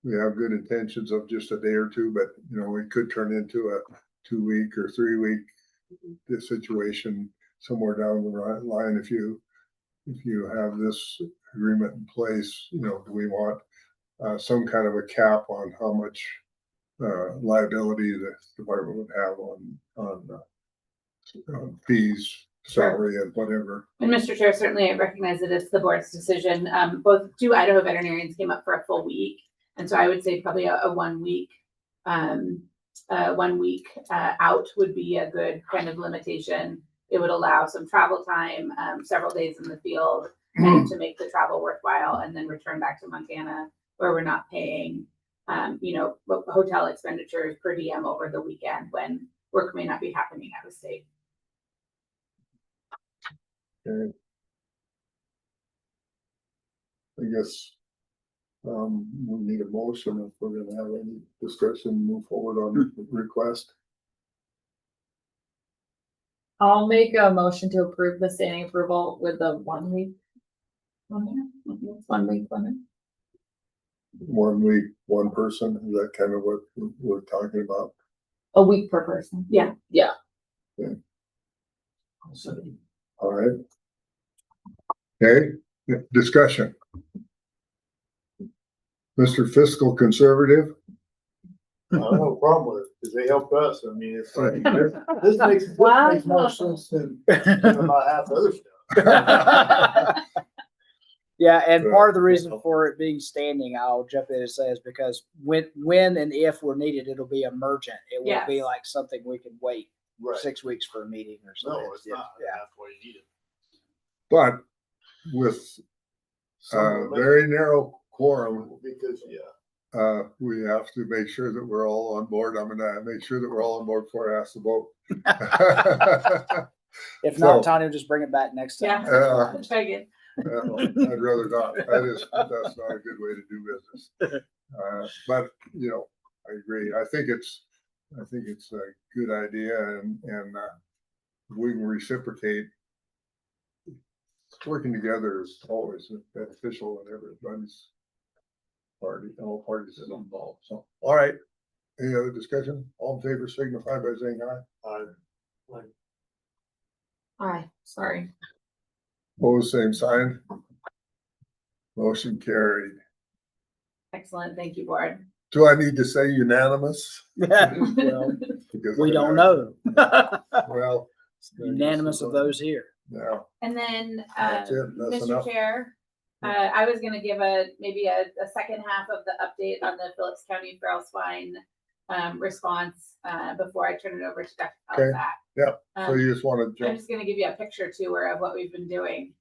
we have good intentions of just a day or two, but, it could turn into a 2-week or 3-week this situation somewhere down the line. If you have this agreement in place, do we want some kind of a cap on how much liability the department would have on fees, salary, and whatever? And Mr. Chair, certainly I recognize that it's the board's decision. Both 2 Idaho veterinarians came up for a full week. And so I would say probably a 1 week, 1 week out would be a good kind of limitation. It would allow some travel time, several days in the field to make the travel worthwhile, and then return back to Montana where we're not paying, hotel expenditures per diem over the weekend when work may not be happening out of state. Okay. I guess we need a motion if we're gonna have any discussion, move forward on the request. I'll make a motion to approve the standing approval with the 1 week. 1 week limit. 1 week, one person, is that kind of what we're talking about? A week per person. Yeah. Yeah. All right. Okay, discussion. Mr. Fiscal Conservative. I don't have a problem with it, because they help us. I mean, it's like, this makes more sense than about half the other stuff. Yeah, and part of the reason for it being standing, I'll jump in and say, is because when and if we're needed, it'll be emergent. It won't be like something we can wait 6 weeks for a meeting or something. No, it's not. That's why you need it. But with very narrow quorum, Because, we have to make sure that we're all on board. I'm gonna make sure that we're all on board before I ask the vote. If not, Tanya will just bring it back next time. Yeah, try again. I'd rather not. That's not a good way to do business. But I agree. I think it's a good idea, and we can reciprocate. Working together is always beneficial whenever everybody's all parties is involved. So, all right. Any other discussion? All in favor signify by saying aye. Aye. Sorry. Opposed, same sign. Motion carried. Excellent. Thank you, board. Do I need to say unanimous? Well, Because we don't know. Well, Unanimous of those here. Yeah. And then, That's it. That's Mr. enough. Chair, I was gonna give maybe a second half of the update on the Phillips County feral swine response before I turn it over to Dr. Okay. Pelzak. Yeah. So you just want to I'm jump? just gonna give you a picture tour of what we've been doing.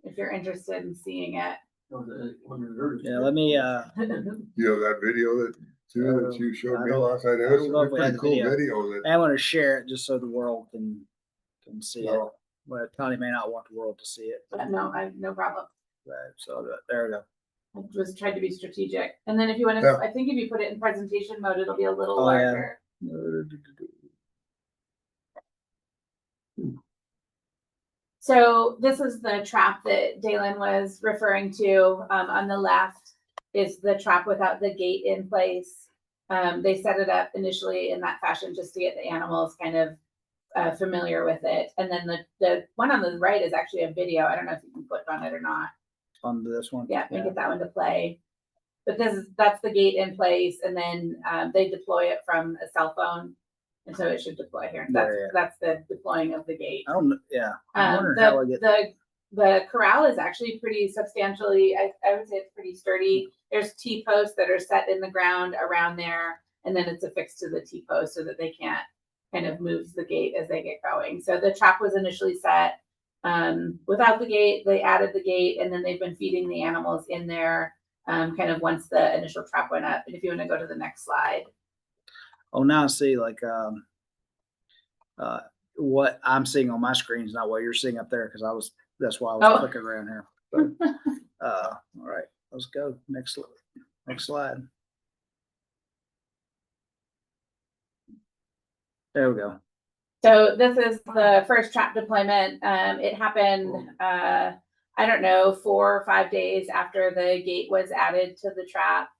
If you're interested in seeing it. Yeah, let me You know that video that you showed me last night? It was a pretty cool video. That I want to share it just so the world can see it. No. Well, Tony may not want the world to see it. But no, I have no problem. Right, so there we go. I just tried to be strategic. And then if you want to, Yeah. I think if you put it in presentation mode, it'll be a little Oh, yeah. larger. So this is the trap that Dalen was referring to. On the left is the trap without the gate in place. They set it up initially in that fashion just to get the animals kind of familiar with it. And then the one on the right is actually a video. I don't know if you can click on it or not. On this one. Yeah, and get that one to play. But that's the gate in place, and then they deploy it from a cell phone. And so it should deploy here. Yeah. That's the deploying of the gate. I don't, yeah. I'm wondering how I get. The corral is actually pretty substantially, I would say it's pretty sturdy. There's T-posts that are set in the ground around there, and then it's affixed to the T-post so that they can't kind of move the gate as they get going. So the trap was initially set without the gate. They added the gate, and then they've been feeding the animals in there kind of once the initial trap went up. And if you want to go to the next slide. Oh, now I see like what I'm seeing on my screen is not what you're seeing up there, because that's why I was clicking around here. So, all right, let's go. Next slide. There we go. So this is the first trap deployment. It happened, I don't know, 4 or 5 days after the gate was added to the trap.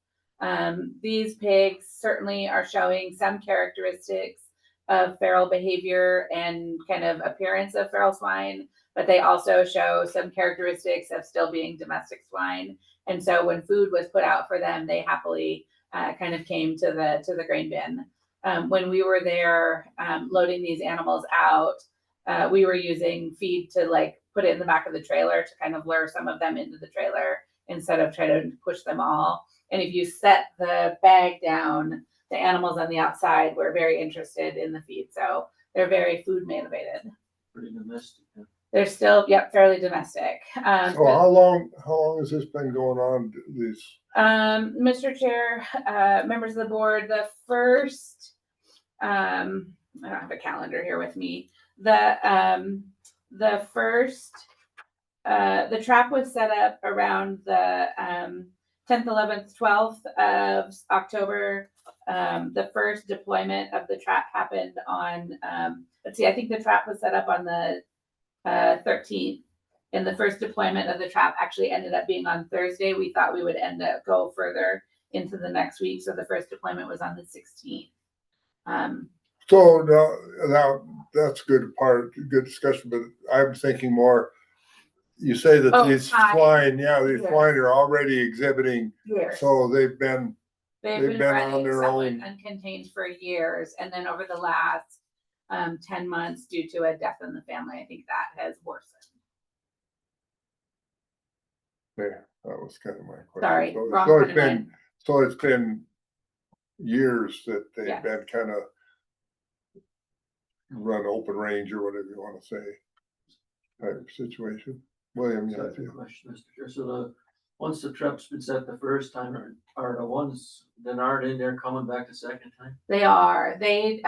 These pigs certainly are showing some characteristics of feral behavior and kind of appearance of feral swine, but they also show some characteristics of still being domestic swine. And so when food was put out for them, they happily kind of came to the grain bin. When we were there loading these animals out, we were using feed to like put it in the back of the trailer to kind of lure some of them into the trailer instead of try to push them all. And if you set the bag down, the animals on the outside were very interested in the feed. So they're very food motivated. Pretty domestic. Yeah. They're still, yep, fairly domestic. So how long has this been going on? This Mr. Chair, members of the board, the first, I don't have a calendar here with me. The first, the trap was set up around the 10th, 11th, 12th of October. The first deployment of the trap happened on, let's see, I think the trap was set up on the 13th. And the first deployment of the trap actually ended up being on Thursday. We thought we would go further into the next week. So the first deployment was on the 16th. So now that's good discussion, but I'm thinking more, you say that these swine, these swine are already exhibiting. Years. So they've been on their own. Uncontained for years. And then over the last 10 months due to a death in the family, I think that has worsened. Yeah, that was kind of my question. Sorry, So it's been years that they've been kind of run open range or whatever you want to say type of situation. William, yeah. Question, Mr. Chair. So once the trap's been set the first time, are the ones that aren't in there coming back the second time? They are. They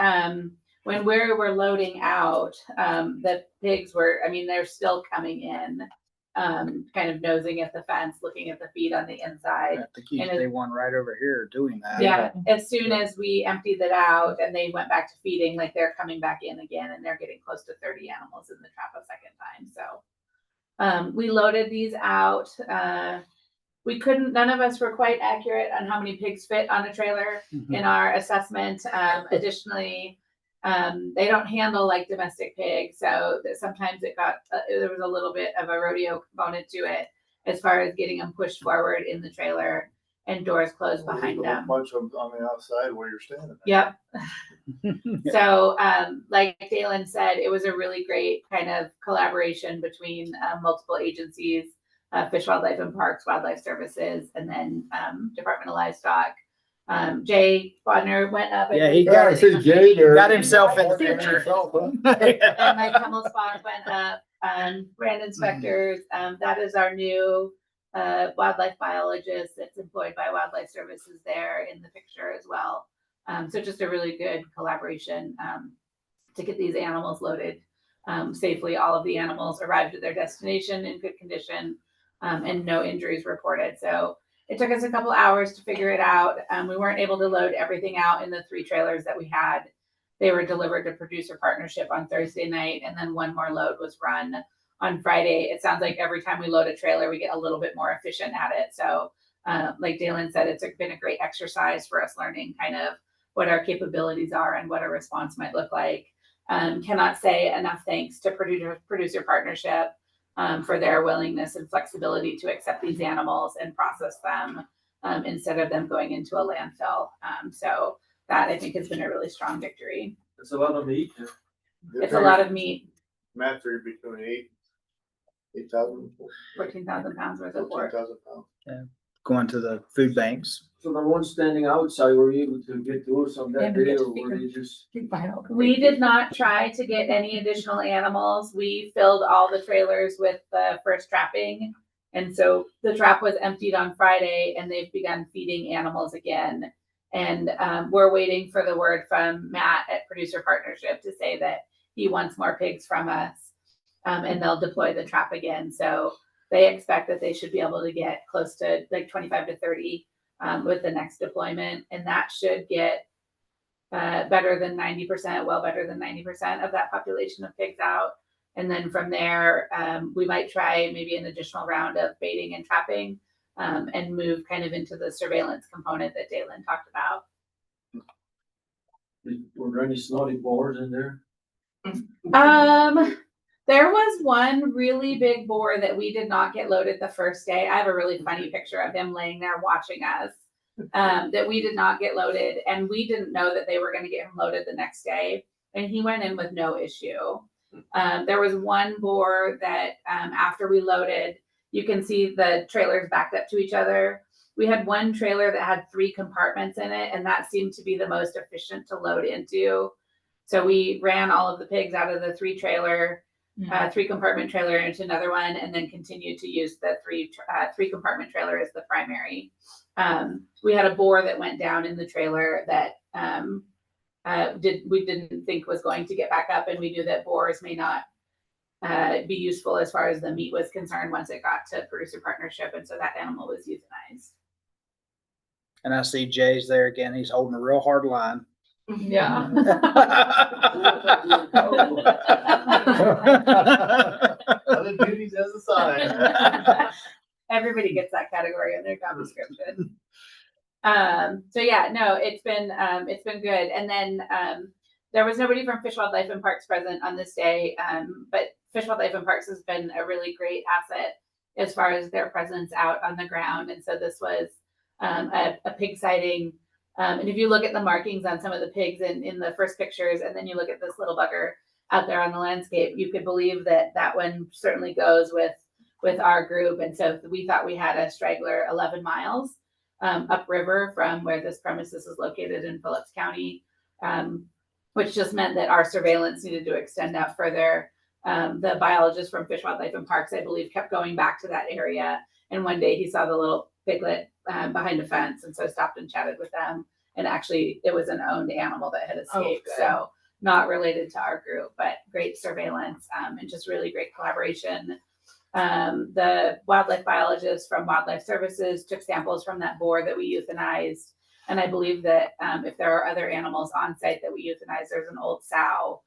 when we were loading out, the pigs were, they're still coming in. Kind of nosing at the fence, looking at the feed on the inside. I think you stay one right over here doing that. Yeah, as soon as we emptied it out and they went back to feeding, like they're coming back in again, and they're getting close to 30 animals in the trap a second time. So we loaded these out. None of us were quite accurate on how many pigs fit on a trailer in our assessment. Additionally, they don't handle like domestic pigs, so sometimes there was a little bit of a rodeo component to it as far as getting them pushed forward in the trailer and doors closed behind them. A bunch of on the outside where you're standing. Yep. So, like Dalen said, it was a really great kind of collaboration between multiple agencies, Fish, Wildlife and Parks, Wildlife Services, and then Department of Livestock. Jay Bodner went up. Yeah, he got himself in the picture. And Mike Hemmelsbach went up. Brand inspectors. That is our new wildlife biologist that's employed by Wildlife Services there in the picture as well. So just a really good collaboration to get these animals loaded safely. All of the animals arrived at their destination in good condition and no injuries reported. So it took us a couple hours to figure it out. We weren't able to load everything out in the 3 trailers that we had. They were delivered to Producer Partnership on Thursday night, and then one more load was run on Friday. It sounds like every time we load a trailer, we get a little bit more efficient at it. So like Dalen said, it's been a great exercise for us learning kind of what our capabilities are and what a response might look like. Cannot say enough thanks to Producer Partnership for their willingness and flexibility to accept these animals and process them instead of them going into a landfill. So that I think has been a really strong victory. It's a lot of meat. It's a lot of meat, Matt figured between 8,000, 14,000 pounds worth of 14,000 pork. pounds. Going to the food banks. So the one standing outside, were you able to get those on Yeah, that we day, get to or speak were with- they just? We did not try to get any additional animals. We filled all the trailers with the first trapping. And so the trap was emptied on Friday and they've begun feeding animals again. And we're waiting for the word from Matt at Producer Partnership to say that he wants more pigs from us. And they'll deploy the trap again. So they expect that they should be able to get close to like 25 to 30 with the next deployment. And that should get better than 90%, well better than 90% of that population of pigs out. And then from there, we might try maybe an additional round of baiting and trapping and move kind of into the surveillance component that Dalen talked about. Were there any snotty boars in there? There was one really big boar that we did not get loaded the first day. I have a really funny picture of him laying there watching us. That we did not get loaded, and we didn't know that they were going to get him loaded the next day, and he went in with no issue. There was one boar that after we loaded, you can see the trailers backed up to each other. We had one trailer that had 3 compartments in it, and that seemed to be the most efficient to load into. So we ran all of the pigs out of the 3 compartment trailer into another one, and then continued to use the 3 compartment trailer as the primary. We had a boar that went down in the trailer that we didn't think was going to get back up, and we knew that boars may not be useful as far as the meat was concerned once it got to Producer Partnership, and so that animal was euthanized. And I see Jay's there again. He's holding a real hard line. Yeah. Other duties as assigned. Everybody gets that category in their job description. So yeah, no, it's been good. And then there was nobody from Fish, Wildlife and Parks present on this day, but Fish, Wildlife and Parks has been a really great asset as far as their presence out on the ground. And so this was a pig sighting. And if you look at the markings on some of the pigs in the first pictures, and then you look at this little bugger out there on the landscape, you could believe that that one certainly goes with our group. And so we thought we had a straggler 11 miles upriver from where this premises is located in Phillips County, which just meant that our surveillance needed to extend out further. The biologist from Fish, Wildlife and Parks, I believe, kept going back to that area. And one day he saw the little piglet behind a fence, and so stopped and chatted with them. And actually, it was an owned animal that had escaped. good. So not related to our group, but great surveillance and just really great collaboration. The wildlife biologist from Wildlife Services took samples from that boar that we euthanized. And I believe that if there are other animals on site that we euthanize, there's an old sow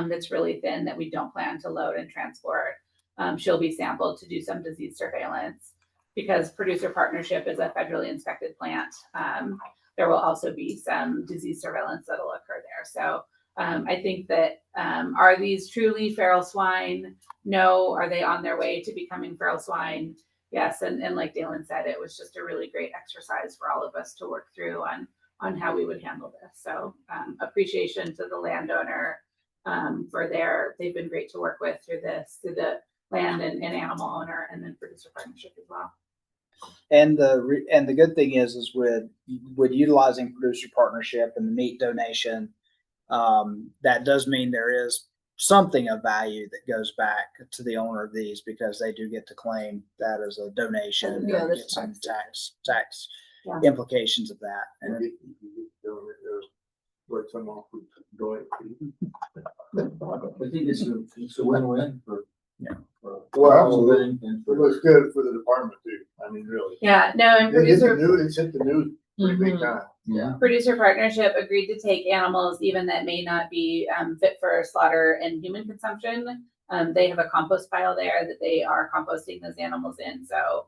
that's really thin that we don't plan to load and transport. She'll be sampled to do some disease surveillance. Because Producer Partnership is a federally inspected plant, there will also be some disease surveillance that'll occur there. So I think that are these truly feral swine? No. Are they on their way to becoming feral swine? Yes. And like Dalen said, it was just a really great exercise for all of us to work through on how we would handle this. So appreciation to the landowner they've been great to work with through the land and animal owner, and then Producer Partnership as well. And the good thing is with utilizing Producer Partnership and the meat donation, that does mean there is something of value that goes back to the owner of these, because they do get to claim that as a donation. Yeah, and that's get some tax Yeah. implications of that. And I think it's a win-win for. Yeah. Well, absolutely. And It for looks good for the department too. I mean, really. Yeah, no, and It's hit the news pretty big Mhm. time. Yeah. Producer Partnership agreed to take animals even that may not be fit for slaughter and human consumption. They have a compost pile there that they are composting those animals in. So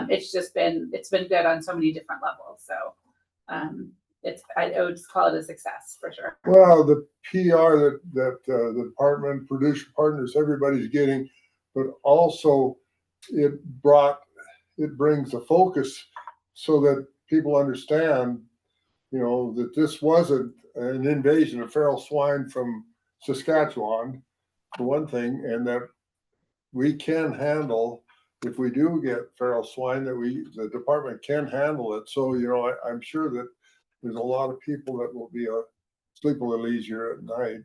it's been good on so many different levels. So I would just call it a success for sure. Well, the PR that the department, Producer Partners, everybody's getting, but also it brings a focus so that people understand, that this wasn't an invasion of feral swine from Saskatchewan, for one thing, and that we can handle, if we do get feral swine, that the department can handle it. So, I'm sure that there's a lot of people that will be sleep a little easier at night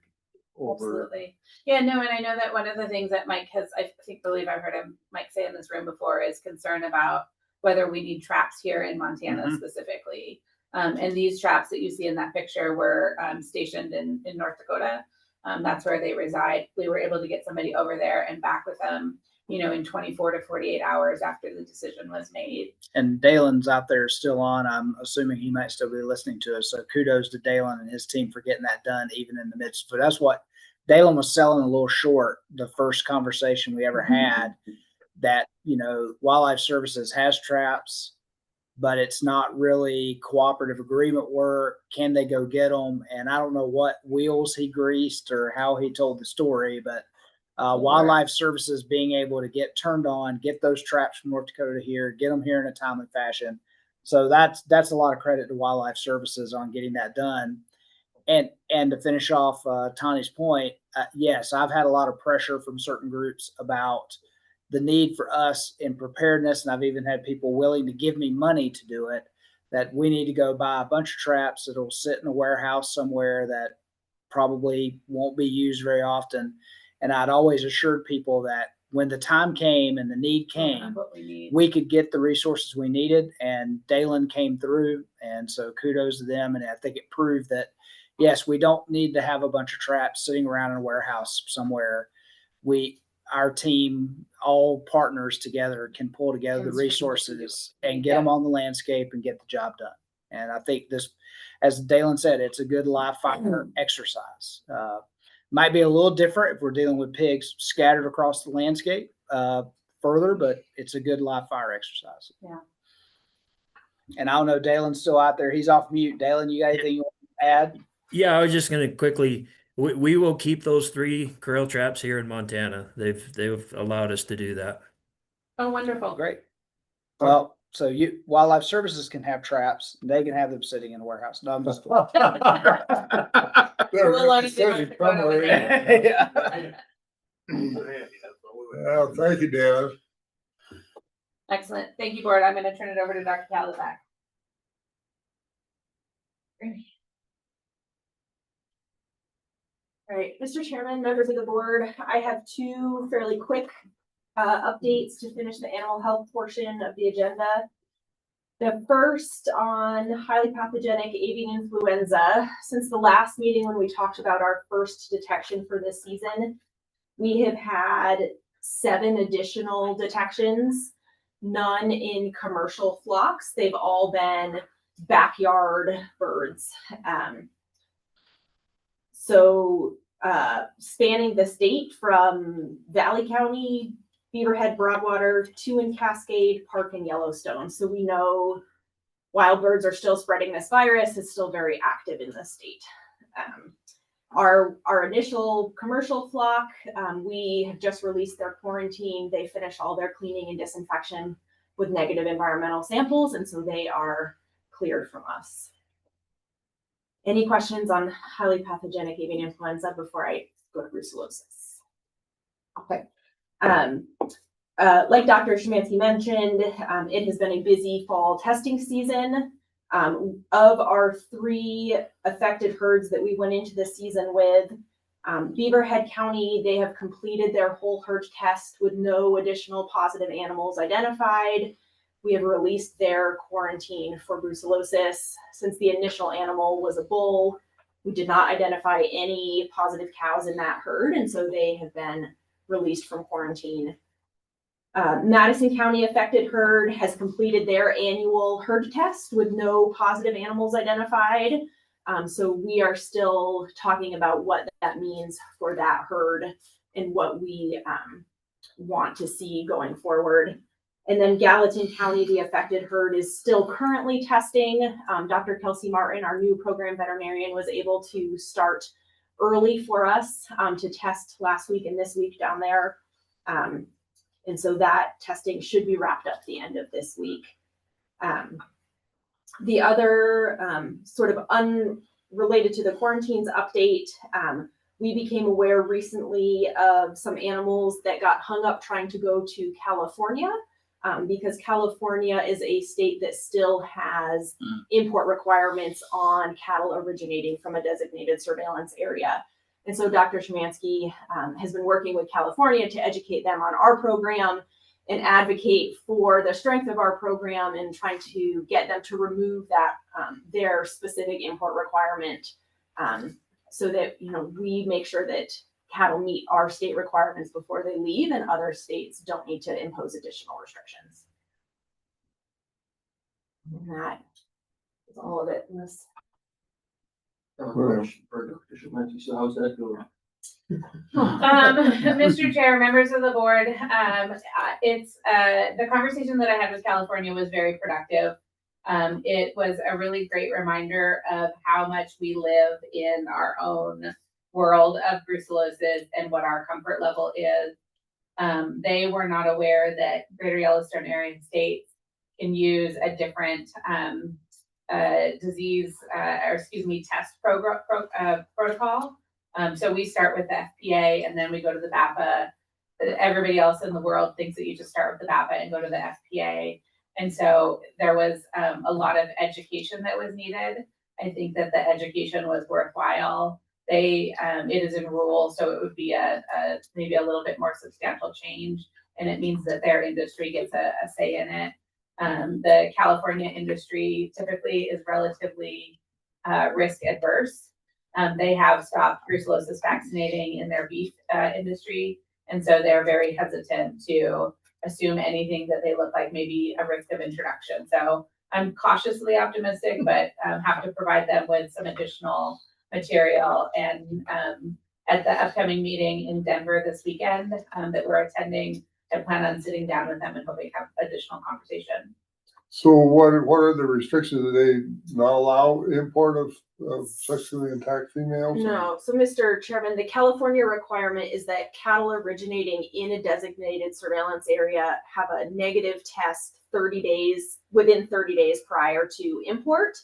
over. Absolutely. Yeah, no, and I know that one of the things that Mike has, believe I've heard him, Mike say in this room before, is concern about whether we need traps here in Montana specifically. And these traps that you see in that picture were stationed in North Dakota. That's where they reside. We were able to get somebody over there and back with them, in 24 to 48 hours after the decision was made. And Dalen's out there still on. I'm assuming he might still be listening to us. So kudos to Dalen and his team for getting that done, even in the midst. But that's what Dalen was selling a little short. The first conversation we ever had, that, Wildlife Services has traps, but it's not really cooperative agreement work. Can they go get them? And I don't know what wheels he greased or how he told the story, but Wildlife Services being able to get turned on, get those traps from North Dakota here, get them here in a timely fashion. So that's a lot of credit to Wildlife Services on getting that done. And to finish off Tani's point, yes, I've had a lot of pressure from certain groups about the need for us in preparedness, and I've even had people willing to give me money to do it, that we need to go buy a bunch of traps that'll sit in a warehouse somewhere that probably won't be used very often. And I'd always assured people that when the time came and the need came, we could get the resources we needed, and Dalen came through. And so kudos to them. And I think it proved that, yes, we don't need to have a bunch of traps sitting around in a warehouse somewhere. Our team, all partners together, can pull together the resources and get them on the landscape and get the job done. And I think this, as Dalen said, it's a good live fire exercise. Might be a little different if we're dealing with pigs scattered across the landscape further, but it's a good live fire exercise. Yeah. And I don't know, Dalen's still out there. He's off mute. Dalen, you got anything you want to add? Yeah, I was just going to quickly, we will keep those 3 quail traps here in Montana. They've allowed us to do that. Oh, wonderful. Great. Well, so Wildlife Services can have traps. They can have them sitting in a warehouse. No, I'm just. Well, thank you, Dan. Excellent. Thank you, board. I'm going to turn it over to Dr. Calabac. All right, Mr. Chairman, members of the board, I have 2 fairly quick updates to finish the animal health portion of the agenda. The first on highly pathogenic avian influenza. Since the last meeting when we talked about our first detection for this season, we have had 7 additional detections, none in commercial flocks. They've all been backyard birds. So spanning the state from Valley County, Beaverhead, Broadwater, 2 in Cascade, Park, and Yellowstone. So we know wild birds are still spreading this virus. It's still very active in the state. Our initial commercial flock, we have just released their quarantine. They finished all their cleaning and disinfection with negative environmental samples, and so they are cleared from us. Any questions on highly pathogenic avian influenza before I go to brucellosis? Okay. Like Dr. Szymanski mentioned, it has been a busy fall testing season. Of our 3 affected herds that we went into the season with, Beaverhead County, they have completed their whole herd test with no additional positive animals identified. We have released their quarantine for brucellosis. Since the initial animal was a bull, we did not identify any positive cows in that herd, and so they have been released from quarantine. Madison County affected herd has completed their annual herd test with no positive animals identified. So we are still talking about what that means for that herd and what we want to see going forward. And then Gallatin County, the affected herd is still currently testing. Dr. Kelsey Martin, our new program veterinarian, was able to start early for us to test last week and this week down there. And so that testing should be wrapped up the end of this week. The other sort of related to the quarantines update, we became aware recently of some animals that got hung up trying to go to California, because California is a state that still has import requirements on cattle originating from a designated surveillance area. And so Dr. Szymanski has been working with California to educate them on our program and advocate for the strength of our program and trying to get them to remove that their specific import requirement, so that, you know, we make sure that cattle meet our state requirements before they leave, and other states don't need to impose additional restrictions. And that is all of it in this. So how's that going? Mr. Chair, members of the board, it's the conversation that I had with California was very productive. It was a really great reminder of how much we live in our own world of brucellosis and what our comfort level is. They were not aware that Greater Yellowstone area states can use a different test protocol. So we start with the FPA and then we go to the BAPA. Everybody else in the world thinks that you just start with the BAPA and go to the FPA. And so there was a lot of education that was needed. I think that the education was worthwhile. It is in rule, so it would be maybe a little bit more substantial change, and it means that their industry gets a say in it. The California industry typically is relatively risk adverse. They have stopped brucellosis vaccinating in their beef industry, and so they're very hesitant to assume anything that they look like maybe a risk of introduction. So I'm cautiously optimistic, but have to provide them with some additional material. And at the upcoming meeting in Denver this weekend that we're attending, I plan on sitting down with them and hoping to have additional conversation. So what are the restrictions? Do they not allow import of sexually intact females? No. So, Mr. Chairman, the California requirement is that cattle originating in a designated surveillance area have a negative test within 30 days prior to import.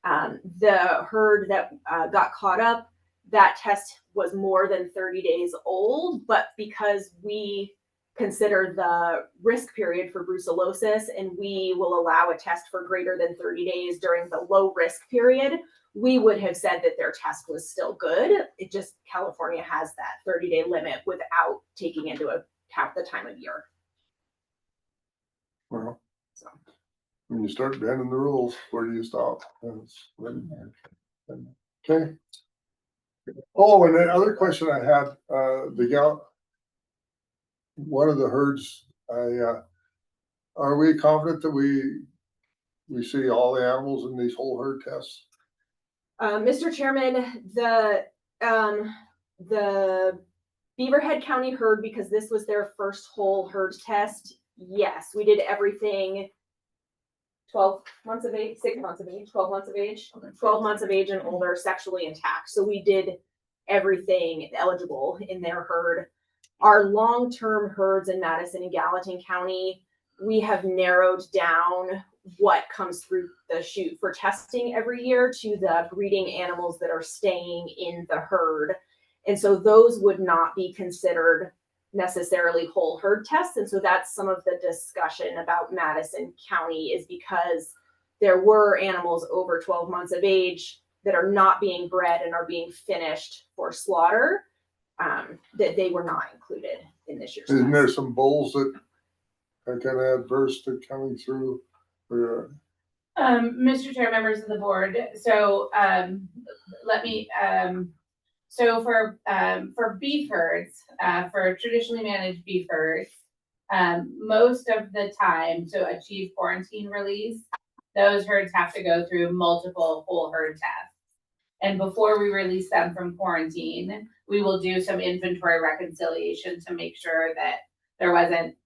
The herd that got caught up, that test was more than 30 days old, but because we consider the risk period for brucellosis and we will allow a test for greater than 30 days during the low risk period, we would have said that their test was still good. It just, California has that 30-day limit without taking into account the time of year. Well, when you start bending the rules, where do you stop? Okay. Oh, and the other question I had, one of the herds, are we confident that we see all the animals in these whole herd tests? Mr. Chairman, the Beaverhead County herd, because this was their first whole herd test, yes, we did everything 12 months of age, 6 months of age, 12 months of age, 12 months of age and older, sexually intact. So we did everything eligible in their herd. Our long-term herds in Madison and Gallatin County, we have narrowed down what comes through the chute for testing every year to the breeding animals that are staying in the herd. And so those would not be considered necessarily whole herd tests. And so that's some of the discussion about Madison County, is because there were animals over 12 months of age that are not being bred and are being finished for slaughter, that they were not included in this year's Isn't test. there some bulls that are kind of adverse to coming through? Mr. Chair, members of the board, so so for beef herds, for traditionally managed beef herds, most of the time to achieve quarantine release, those herds have to go through multiple whole herd tests. And before we release them from quarantine, we will do some inventory reconciliation to make sure that there wasn't,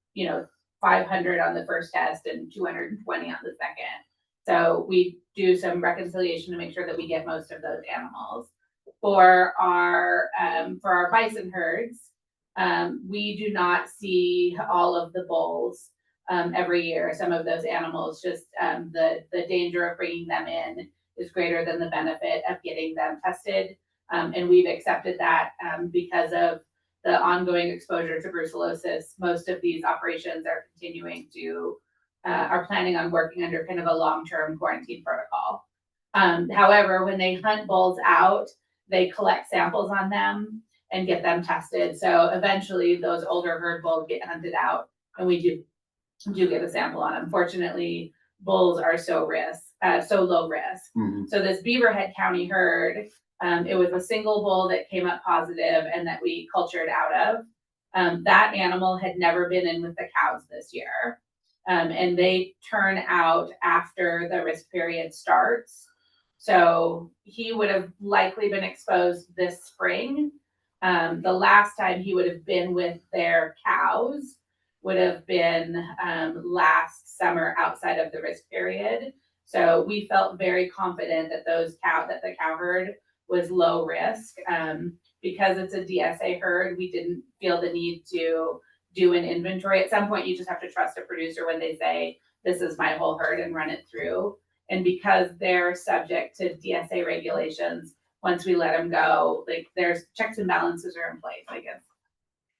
500 on the first test and 220 on the second. So we do some reconciliation to make sure that we get most of those animals. For our bison herds, we do not see all of the bulls every year. Some of those animals, just the danger of bringing them in is greater than the benefit of getting them tested. And we've accepted that because of the ongoing exposure to brucellosis. Most of these operations are continuing to, are planning on working under kind of a long-term quarantine protocol. However, when they hunt bulls out, they collect samples on them and get them tested. So eventually those older herd bulls get hunted out and we do get a sample on them. Fortunately, bulls are so low risk. So this Beaverhead County herd, it was a single bull that came up positive and that we cultured out of. That animal had never been in with the cows this year. And they turn out after the risk period starts. So he would have likely been exposed this spring. The last time he would have been with their cows would have been last summer outside of the risk period. So we felt very confident that the cow herd was low risk. Because it's a DSA herd, we didn't feel the need to do an inventory. At some point, you just have to trust a producer when they say, this is my whole herd, and run it through. And because they're subject to DSA regulations, once we let them go, like there's checks and balances are in place, I guess.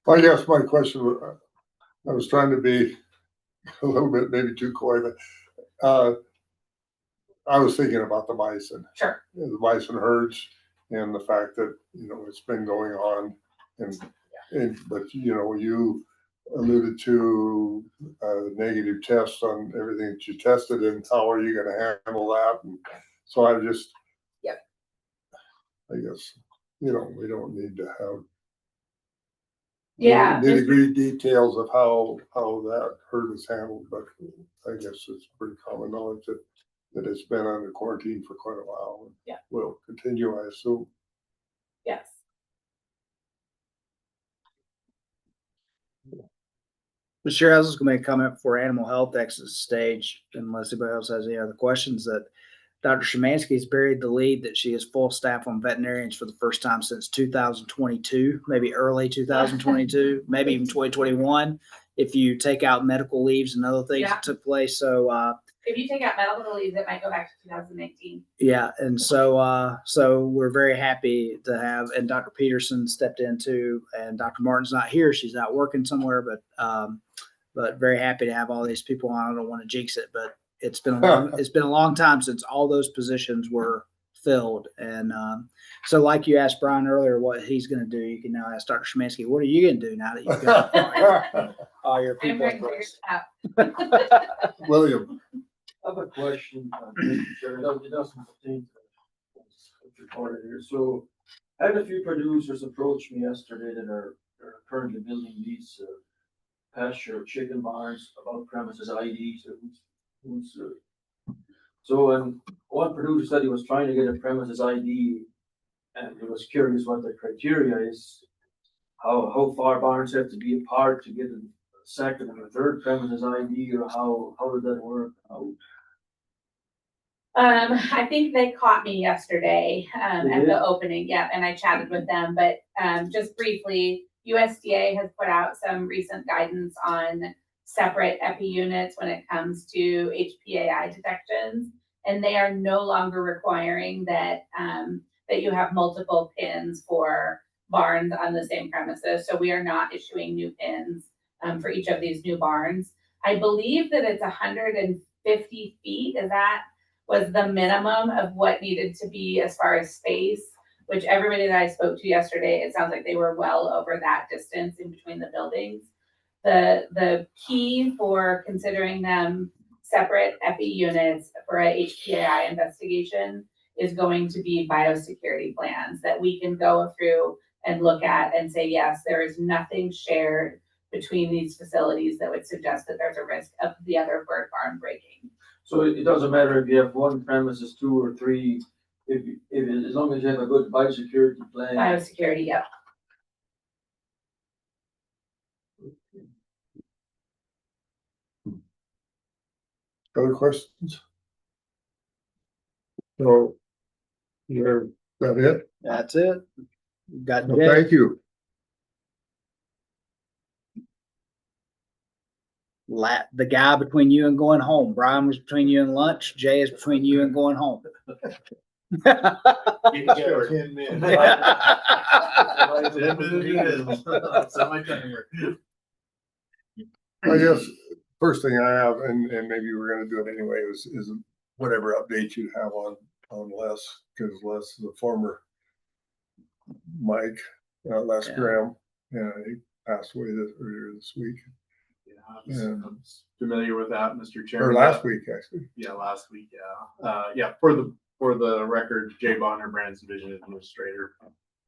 I guess my question, I was trying to be a little bit maybe too coy, but I was thinking about the bison. Sure. The bison herds and the fact that, it's been going on but you alluded to negative tests on everything that you tested, and how are you going to handle that? And so I just, I guess, we don't need to have nitty-gritty details of how that herd is handled, but I guess it's pretty common knowledge that it's been under quarantine for quite a while. And will continue, I assume. Yes. Mr. Chair, I was just going to make a comment before animal health exits the stage, unless anybody else has any other questions, that Dr. Szymanski's buried the lead that she has full staff on veterinarians for the first time since 2022, maybe early 2022, maybe even 2021, if you take out medical leaves and other things that took place. So if you take out medical leaves, it might go back to 2018. Yeah, and so we're very happy to have, and Dr. Peterson stepped in too, and Dr. Martin's not here; she's out working somewhere. But very happy to have all these people on. I don't want to jinx it, but it's been a long time since all those positions were filled, and so like you asked Brian earlier, what he's going to do, you can now ask Dr. Szymanski, what are you going to do now that you've got all your people in place? William. I have a question. It doesn't pertain to what's recorded here. So I had a few producers approach me yesterday that are currently building these pasture chicken barns about premises IDs. And one producer said he was trying to get a premises ID, and he was curious what the criteria is, how far barns have to be apart to get a second and a third premises ID, or how does that work? I think they caught me yesterday at the opening, and I chatted with them, but just briefly, USDA has put out some recent guidance on separate epi units when it comes to HPAI detections, and they are no longer requiring that you have multiple pins for barns on the same premises. So we are not issuing new pins for each of these new barns. I believe that it's 150 feet. Was the minimum of what needed to be as far as space, which everybody that I spoke to yesterday, it sounds like they were well over that distance in between the buildings. The key for considering them separate epi units for a HPAI investigation is going to be biosecurity plans that we can go through and look at and say, yes, there is nothing shared between these facilities that would suggest that there's a risk of the other bird barn breaking. So it doesn't matter if you have one premises, two or three, as long as you have a good biosecurity plan. Biosecurity, yeah. Other questions? So, is that it? That's it. Got well, thank you. the guy between you and going home. Brian was between you and lunch. Jay is between you and going home. Yeah, 10 minutes. 10 minutes. That's my timer. I guess first thing I have, and maybe we're gonna do it anyway, is whatever update you have on Les, because Les is a former Mike, Les Yeah. Graham, and he passed away earlier this week, Yeah, I'm familiar with that, Mr. or Chairman. last week, actually. Yeah, last week, yeah. Yeah, for the record, Jay Bonner, Brands Division Administrator.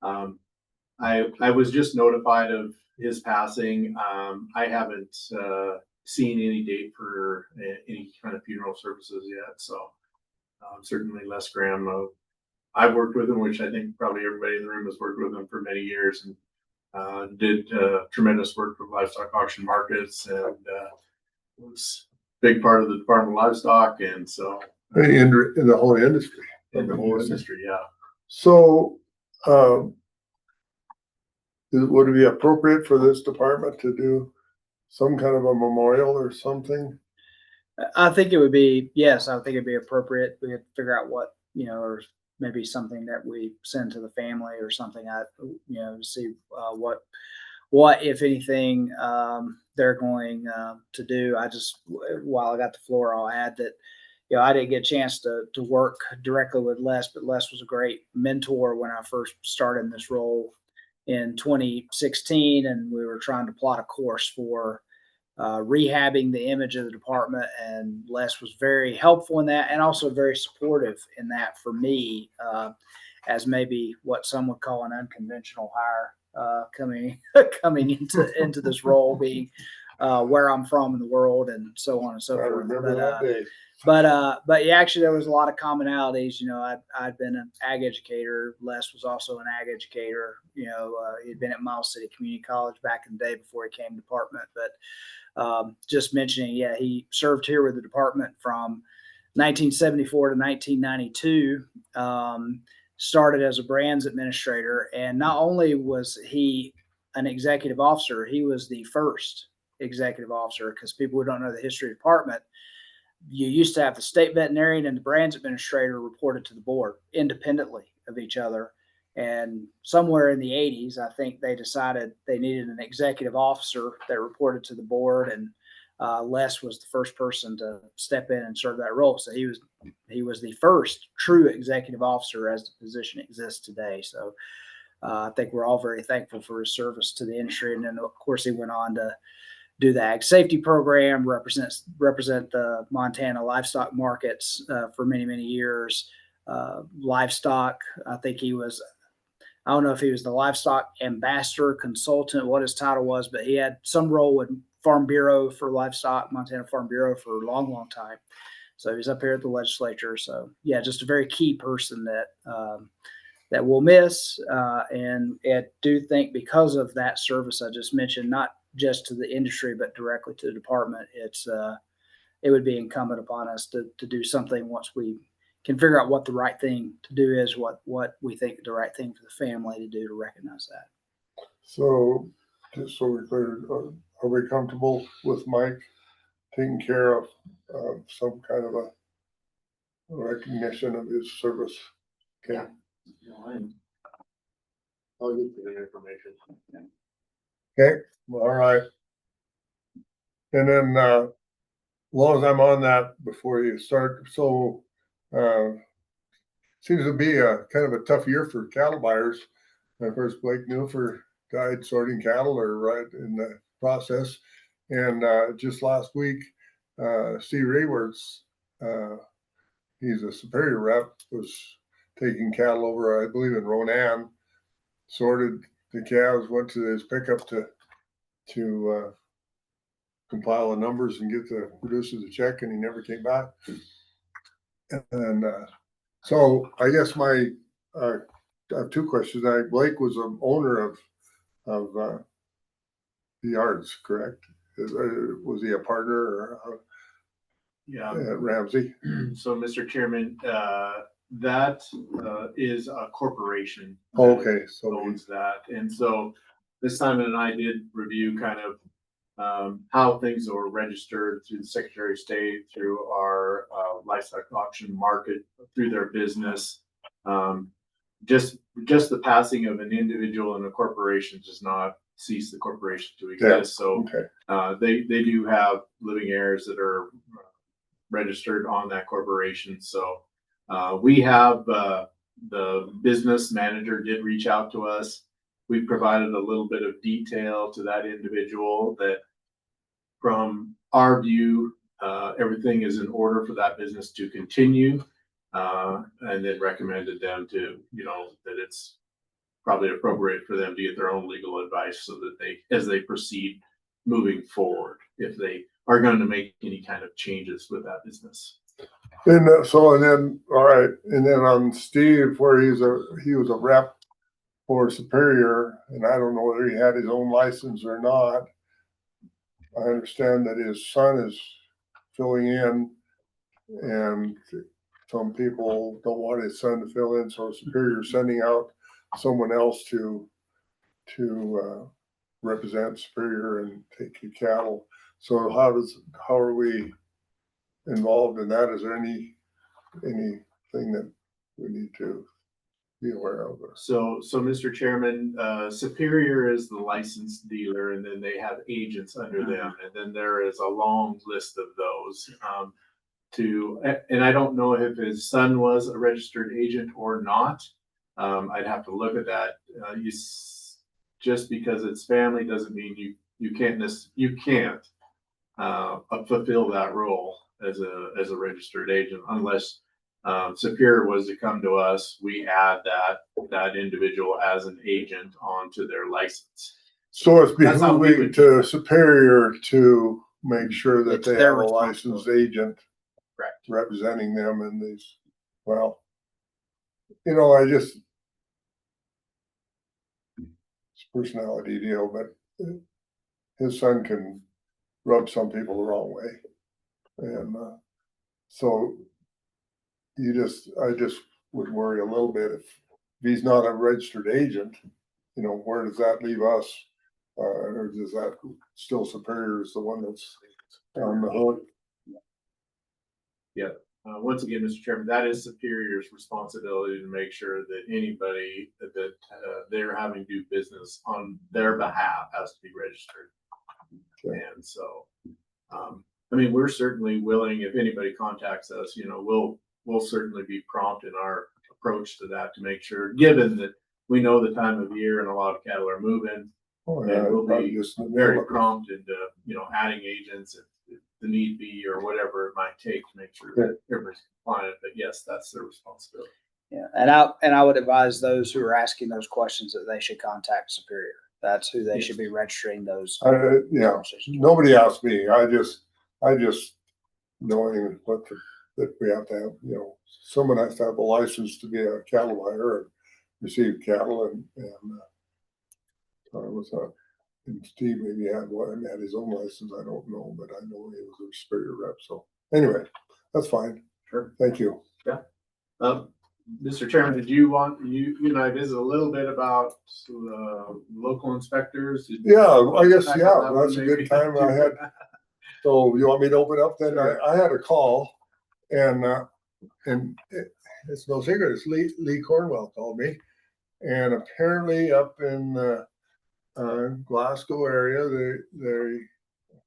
I was just notified of his passing. I haven't seen any date for any kind of funeral services yet, so certainly Les Graham. I've worked with him, which I think probably everybody in the room has worked with him for many years, and did tremendous work with livestock auction markets, and was a big part of the Department of Livestock, and so In the whole industry. in the whole industry, yeah. So, would it be appropriate for this department to do some kind of a memorial or something? I think it would be, yes, I think it'd be appropriate. We have to figure out what, or maybe something that we send to the family or something. To see what, if anything, they're going to do. While I got the floor, I'll add that, I didn't get a chance to work directly with Les, but Les was a great mentor when I first started in this role in 2016, and we were trying to plot a course for rehabbing the image of the department, and Les was very helpful in that, and also very supportive in that for me, as maybe what some would call an unconventional hire, coming into this role, being where I'm from in the world, and so on and so I forth. remember that day. But yeah, actually, there was a lot of commonalities. I'd been an ag educator. Les was also an ag educator. He'd been at Miles City Community College back in the day before he came to department. But just mentioning, yeah, he served here with the department from 1974 to 1992. Started as a brands administrator, and not only was he an executive officer, he was the first executive officer, because people who don't know the history of the department, you used to have the state veterinarian and the brands administrator reported to the board independently of each other. And somewhere in the 80s, I think they decided they needed an executive officer that reported to the board, and Les was the first person to step in and serve that role. So he was the first true executive officer as the position exists today. So I think we're all very thankful for his service to the industry. And then, of course, he went on to do the ag safety program, represent the Montana livestock markets for many, many years. Livestock, I think I don't know if he was the livestock ambassador, consultant, what his title was, but he had some role with Farm Bureau for livestock, Montana Farm Bureau, for a long, long time. So he was up here at the legislature. So yeah, just a very key person that we'll miss. And I do think because of that service I just mentioned, not just to the industry, but directly to the department, it would be incumbent upon us to do something once we can figure out what the right thing to do is, what we think the right thing for the family to do to recognize that. So, just so we're clear, are we comfortable with Mike taking care of some kind of a recognition of his service? Okay. I'll get you the information. Okay, all right. And then, as long as I'm on that before you start, so seems to be a kind of a tough year for cattle buyers. Of course, Blake Newfer died sorting cattle, or right in the process. And just last week, Steve Rayworth's, he's a Superior rep, was taking cattle over, I believe, in Ronan, sorted the calves, went to his pickup to compile the numbers and get the producers a check, and he never came back. And so I guess I have two questions. Blake was an owner of the yards, correct? Was he a partner or Yeah. Ramsey? So, Mr. Chairman, that is a corporation. Okay, so owns that, and so Ms. Simon and I did review kind of how things were registered through the Secretary of State, through our livestock auction market, through their business. Just the passing of an individual and a corporation does not cease the corporation to exist. So Okay. they do have living heirs that are registered on that corporation. So we have the business manager did reach out to us. We provided a little bit of detail to that individual that from our view, everything is in order for that business to continue. And then recommended them to, that it's probably appropriate for them to get their own legal advice so that as they proceed moving forward, if they are going to make any kind of changes with that business. And all right, and then on Steve, where he was a rep for Superior, and I don't know whether he had his own license or not. I understand that his son is filling in, and some people don't want his son to fill in, so Superior sending out someone else to represent Superior and take the cattle. So how are we involved in that? Is there anything that we need to be aware of? So Mr. Chairman, Superior is the licensed dealer, and then they have agents under them, and then there is a long list of those. And I don't know if his son was a registered agent or not. I'd have to look at that. Just because it's family doesn't mean you can't fulfill that role as a registered agent unless Superior was to come to us. We add that individual as an agent onto their license. So it's behooving to Superior to make sure that they have a licensed agent representing them in these. Well, it's a personality deal, but his son can rub some people the wrong way. And so I just would worry a little bit if he's not a registered agent, where does that leave us? Or does that still Superior is the one that's on the hook? Yeah. Once again, Mr. Chairman, that is Superior's responsibility to make sure that anybody that they're having to do business on their behalf has to be registered. Okay. And so, we're certainly willing, if anybody contacts us, we'll certainly be prompt in our approach to that to make sure, given that we know the time of year and a lot of cattle are moving, and we'll be very prompt into, adding agents if the need be or whatever it might take to make sure that everybody's compliant. But yes, that's their responsibility. Yeah, and I would advise those who are asking those questions that they should contact Superior. That's who they should be registering those. Nobody asked me. I just knowing that we have to have, someone has to have a license to be a cattle buyer and receive cattle, and and Steve maybe had his own license. I don't know, but I know he was a Superior rep. So anyway, that's fine. Sure. Thank you. Yeah. Mr. Chairman, did you want you and I visit a little bit about local inspectors? I guess that's a good time I had. So you want me to open up then? Sure. I had a call, and it's no secret. It's Lee Cornwell called me, and apparently up in the Glasgow area, they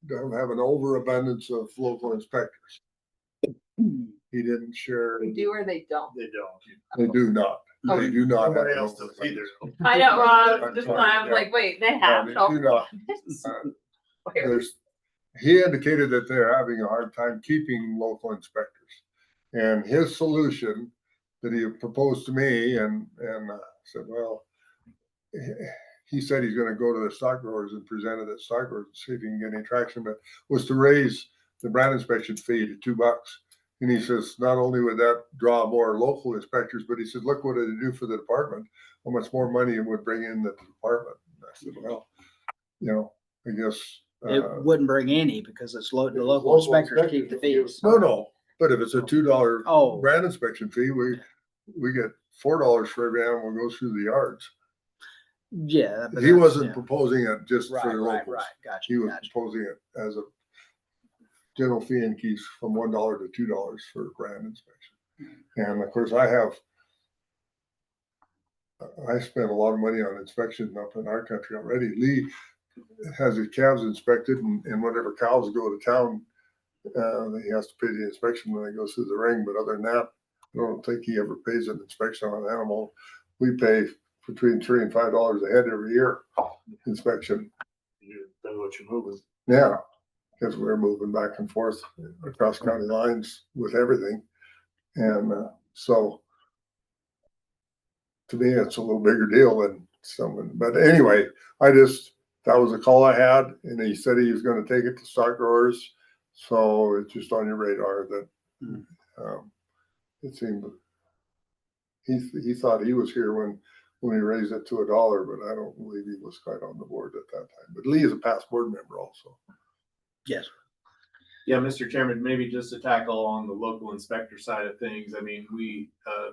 don't have an overabundance of local inspectors. He didn't share. They do or they don't? They don't. They do not. Okay. They do not. Nobody else does either. I know, Rob. I'm like, wait, they have. They do not. He indicated that they're having a hard time keeping local inspectors, and his solution that he proposed to me, and said, well, he said he's going to go to the stock growers and present it at stock growers and see if he can get any traction, but was to raise the brand inspection fee to $2. And he says, not only would that draw more local inspectors, but he said, look what it'd do for the department, how much more money it would bring in the department. And I said, well, I guess it wouldn't bring any because it's the local inspectors keep the fees. No, but if it's a $2 brand inspection fee, we get $4 for every animal goes through the yards. Yeah. but He that's- wasn't yeah. proposing it just Right, for right, locals. right. Gotcha. He was Gotcha. proposing it as a general fee increase from $1 to $2 for brand inspection. And of course, I spent a lot of money on inspection up in our country already. Lee has his calves inspected, and whenever cows go to town, he has to pay the inspection when they go through the ring. But other than that, I don't think he ever pays an inspection on an animal. We pay between $3 and $5 a head every year inspection. Depends what you're moving. Yeah, because we're moving back and forth across county lines with everything. And so to me, it's a little bigger deal than someone. But anyway, that was a call I had, and he said he was going to take it to stock growers. So it's just on your radar that it seemed he thought he was here when we raised it to $1, but I don't believe he was quite on the board at that time. But Lee is a past board member also. Yes. Yeah, Mr. Chairman, maybe just to tackle on the local inspector side of things. I mean,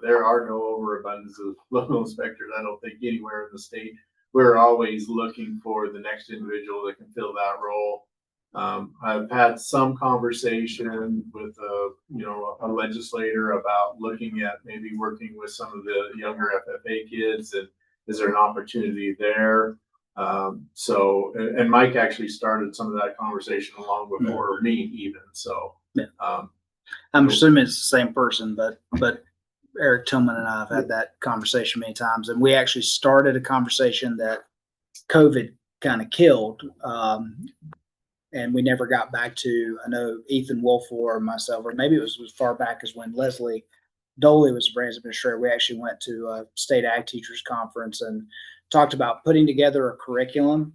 there are no overabundance of local inspectors, I don't think, anywhere in the state. We're always looking for the next individual that can fill that role. I've had some conversation with a legislator about looking at maybe working with some of the younger FFA kids, and is there an opportunity there? And Mike actually started some of that conversation along before me even, so. Yeah. I'm assuming it's the same person, but Eric Tillman and I have had that conversation many times, and we actually started a conversation that COVID kind of killed. And we never got back to, I know Ethan Wolf or myself, or maybe it was as far back as when Leslie Doley was the branch administrator. We actually went to a state ag teachers conference and talked about putting together a curriculum,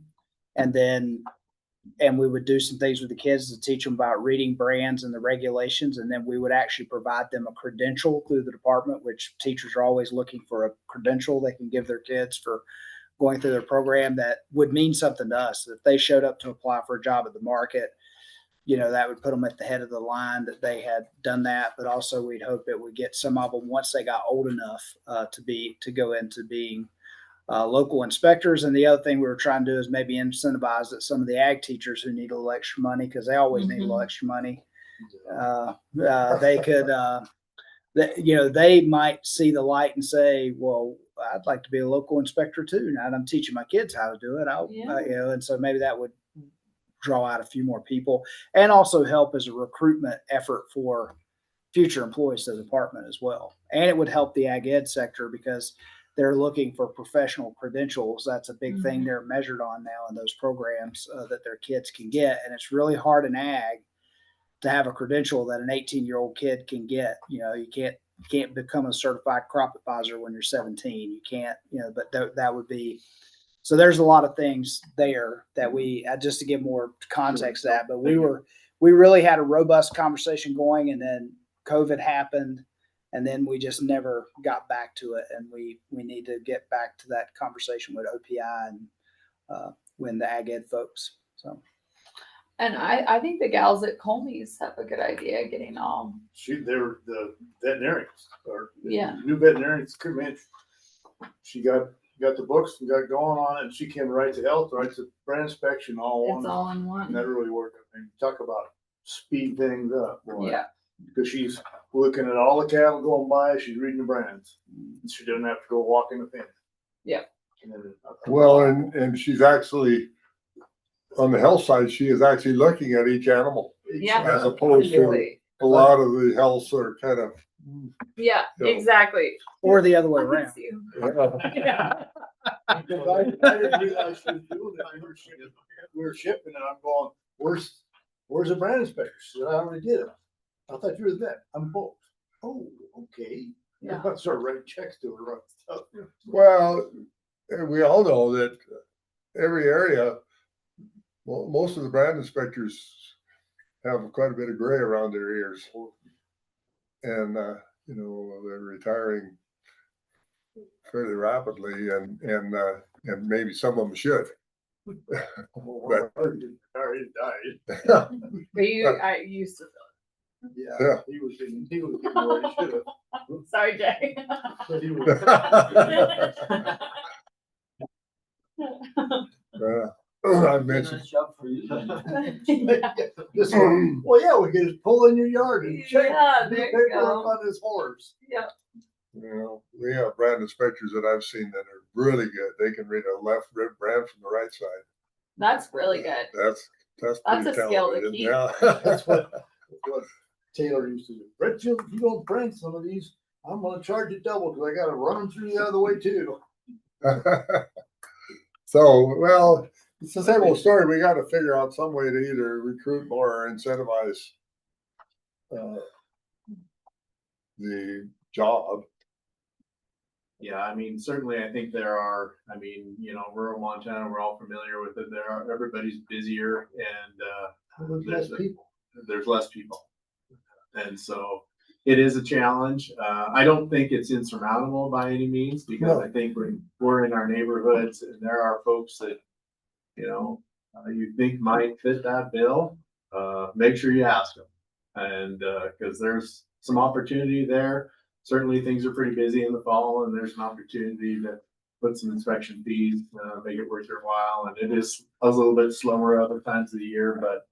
and we would do some things with the kids to teach them about reading brands and the regulations. And then we would actually provide them a credential through the department, which teachers are always looking for a credential they can give their kids for going through their program that would mean something to us. If they showed up to apply for a job at the market, that would put them at the head of the line that they had done that. But also we'd hope it would get some of them, once they got old enough to go into being local inspectors. And the other thing we were trying to do is maybe incentivize that some of the ag teachers who need a little extra money, because they always need a little extra money, they could, they might see the light and say, well, I'd like to be a local inspector too. Now that I'm teaching my kids how to do it, and so maybe that would draw out a few more people and also help as a recruitment effort for future employees to the department as well. And it would help the ag ed sector because they're looking for professional credentials. That's a big thing they're measured on now in those programs that their kids can get. And it's really hard in ag to have a credential that an 18-year-old kid can get. You can't become a certified crop advisor when you're 17. You can't, but that would be, so there's a lot of things there that we, just to give more context to that, but we really had a robust conversation going, and then COVID happened, and then we just never got back to it. And we need to get back to that conversation with OPI and when the ag ed folks. So. And I think the gals at Colmey's have a good idea getting all. They're the veterinarians, or Yeah. new veterinarians come in. She got the books and got going on it, and she came right to health, right to brand inspection, It's all in one. And that really worked. I mean, talk about speed things up, boy. Yeah. Because she's looking at all the cattle going by, she's reading the brands. And she doesn't have to go walk in the pen. Yeah. Well, and she's actually, on the health side, she is actually looking at each animal. Yeah. As opposed to a lot of the healths are kind of. Yeah, exactly. Or the other way around. Yeah. Because I didn't realize she was doing it. We were shipping, and I'm going, where's the brand inspector? She said, I already did it. I thought you were the vet. I'm both. Oh, okay. Yeah. I started writing checks to her. Stuff. Well, we all know that every area, well, most of the brand inspectors have quite a bit of gray around their ears. And, they're retiring fairly rapidly, and maybe some of them should. But already died. I used to Yeah. He was getting where he should have. Sorry, Jay. But he was. I mentioned, Nice job for you. This one, well, yeah, we can just pull in your yard and check. Yeah, do there you paperwork go. on this horse. Yeah. we have brand inspectors that I've seen that are really good. They can read a left rib brand from the right side. That's really good. That's That's pretty a skill to talented. keep. Yeah. That's what Taylor used to do. Redfield, if you don't brand some of these, I'm gonna charge you double because I gotta run them through the other way too. So, well, it's the same old story. We got to figure out some way to either recruit more or incentivize the job. Yeah, I mean, certainly, I think there are, rural Montana, we're all familiar with it. Everybody's busier and, There's less people. there's less people. And so it is a challenge. I don't think it's insurmountable by any means, because I think when we're in our neighborhoods and there are folks that, you think might fit that bill, make sure you ask them. And, cause there's some opportunity there. Certainly things are pretty busy in the fall, and there's an opportunity to put some inspection fees, make it worth your while. And it is a little bit slower other times of the year, but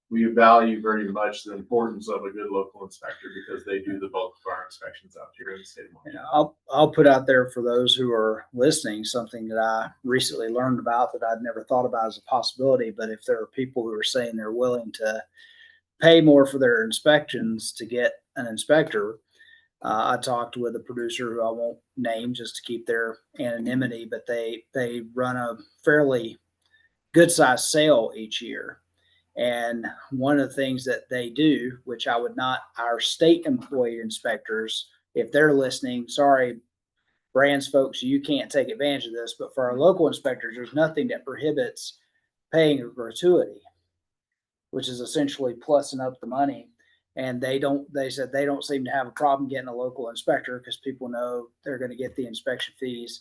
we value very much the importance of a good local inspector, because they do the bulk of our inspections out here in the state of Montana. I'll put out there for those who are listening, something that I recently learned about that I'd never thought about as a possibility. But if there are people who are saying they're willing to pay more for their inspections to get an inspector, I talked with a producer who I won't name just to keep their anonymity, but they run a fairly good sized sale each year. And one of the things that they do, which I would not, our state employee inspectors, if they're listening, sorry, brands folks, you can't take advantage of this, but for our local inspectors, there's nothing that prohibits paying a gratuity, which is essentially plussing up the money. And they said they don't seem to have a problem getting a local inspector, because people know they're going to get the inspection fees.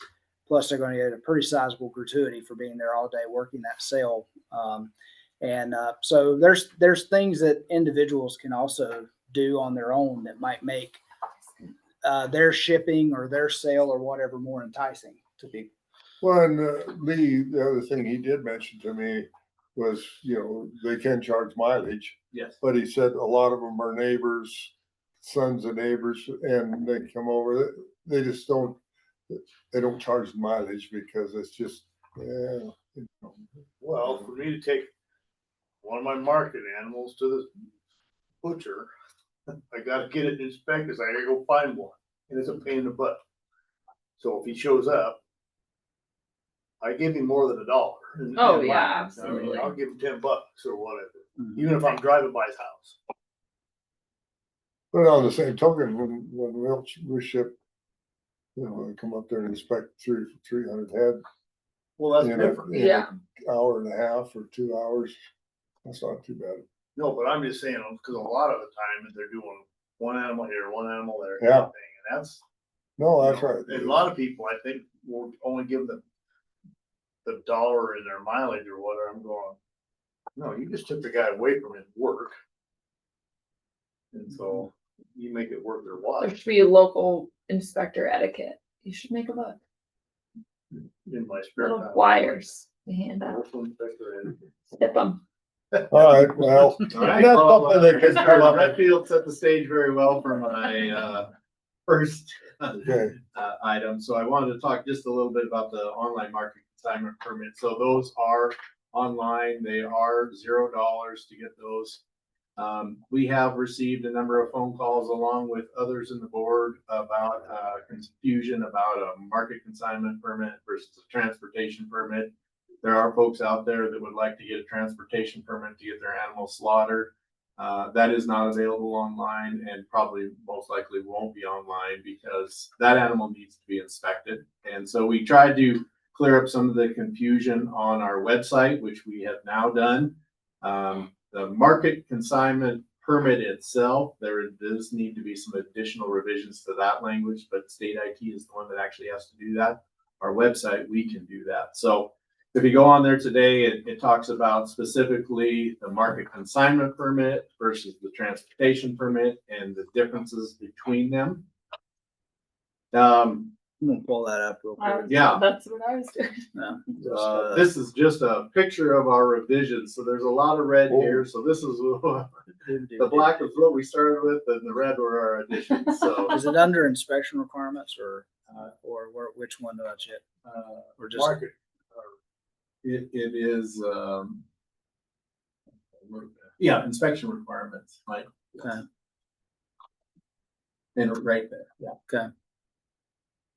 Plus they're going to get a pretty sizable gratuity for being there all day working that sale. So there's things that individuals can also do on their own that might make their shipping or their sale or whatever more enticing to people. Well, and Lee, the other thing he did mention to me was, they can charge mileage. Yes. But he said a lot of them are neighbors, sons of neighbors, and they come over. They just don't charge mileage because it's just, Well, for me to take one of my market animals to the butcher, I gotta get it inspected. I gotta go find one, and it's a pain in the butt. So if he shows up, I give him more than $1. Oh, yeah, absolutely. I'll give him $10 or whatever, even if I'm driving by his house. But on the same token, when we ship, they come up there and inspect 300 head. Well, that's different. In an hour and a half or 2 hours. That's not too bad. No, but I'm just saying, because a lot of the time they're doing one animal here, one animal there. Yeah. Kind of thing, and that's right. And a lot of people, I think, will only give them the $1 in their mileage or whatever. I'm going, no, you just took the guy away from his work. And so you make it worth their while. There should be a local inspector etiquette. You should make a book. In my spare Little time. flyers to hand out. Local inspector etiquette. Tip them. All right, well, All right, that's well, something that can come up. Redfield set the stage very well for my first Okay. item. So I wanted to talk just a little bit about the online market consignment permit. So those are online. They are $0 to get those. We have received a number of phone calls along with others in the board about confusion about a market consignment permit versus a transportation permit. There are folks out there that would like to get a transportation permit to get their animals slaughtered. That is not available online, and probably most likely won't be online, because that animal needs to be inspected. And so we tried to clear up some of the confusion on our website, which we have now done. The market consignment permit itself, there does need to be some additional revisions to that language, but state IT is the one that actually has to do that. Our website, we can do that. So if you go on there today, it talks about specifically the market consignment permit versus the transportation permit and the differences between them. I'm gonna pull that up real quick. Yeah. That's what I was doing. No, This is just a picture of our revision, so there's a lot of red here, so this is the black is what we started with, and the red were our additions, so. Is it under inspection requirements or which one do I check? Or just Market. It is, yeah, inspection requirements, like. Okay. And right there, yeah. Okay.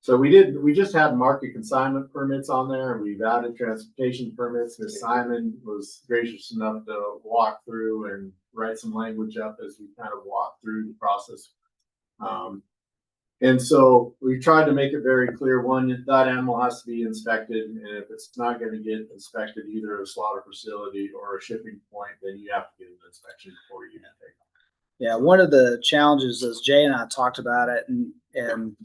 So we just had market consignment permits on there, and we've added transportation permits. Ms. Simon was gracious enough to walk through and write some language up as we kind of walk through the process. And so we tried to make it very clear, one, that animal has to be inspected, and if it's not gonna get inspected, either a slaughter facility or a shipping point, then you have to get an inspection before you can take it. Yeah, one of the challenges, as Jay and I talked about it, and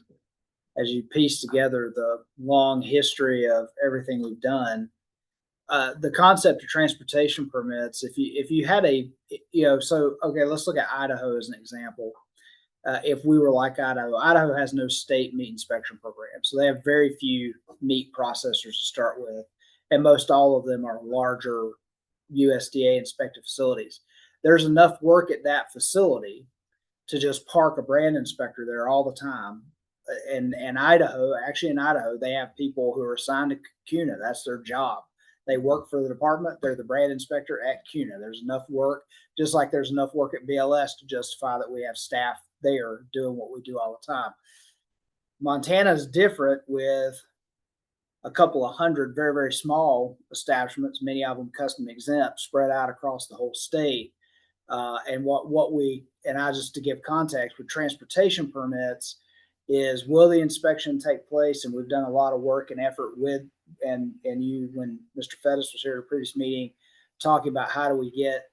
as you piece together the long history of everything we've done, the concept of transportation permits, if you had so, okay, let's look at Idaho as an example. If we were like Idaho has no state meat inspection program. So they have very few meat processors to start with. And most all of them are larger USDA inspected facilities. There's enough work at that facility to just park a brand inspector there all the time. And in Idaho, they have people who are assigned to CUNA. That's their job. They work for the department. They're the brand inspector at CUNA. There's enough work, just like there's enough work at BLS to justify that we have staff there doing what we do all the time. Montana is different with a couple of hundred very, very small establishments, many of them custom exempt, spread out across the whole state. And I just to give context with transportation permits is, will the inspection take place? And we've done a lot of work and effort with, and you, when Mr. Fettis was here at a previous meeting, talking about how do we get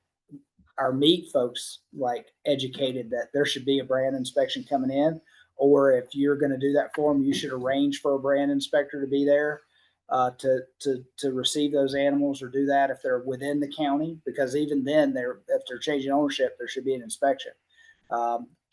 our meat folks like educated that there should be a brand inspection coming in, or if you're going to do that for them, you should arrange for a brand inspector to be there to receive those animals, or do that if they're within the county, because even then if they're changing ownership, there should be an inspection.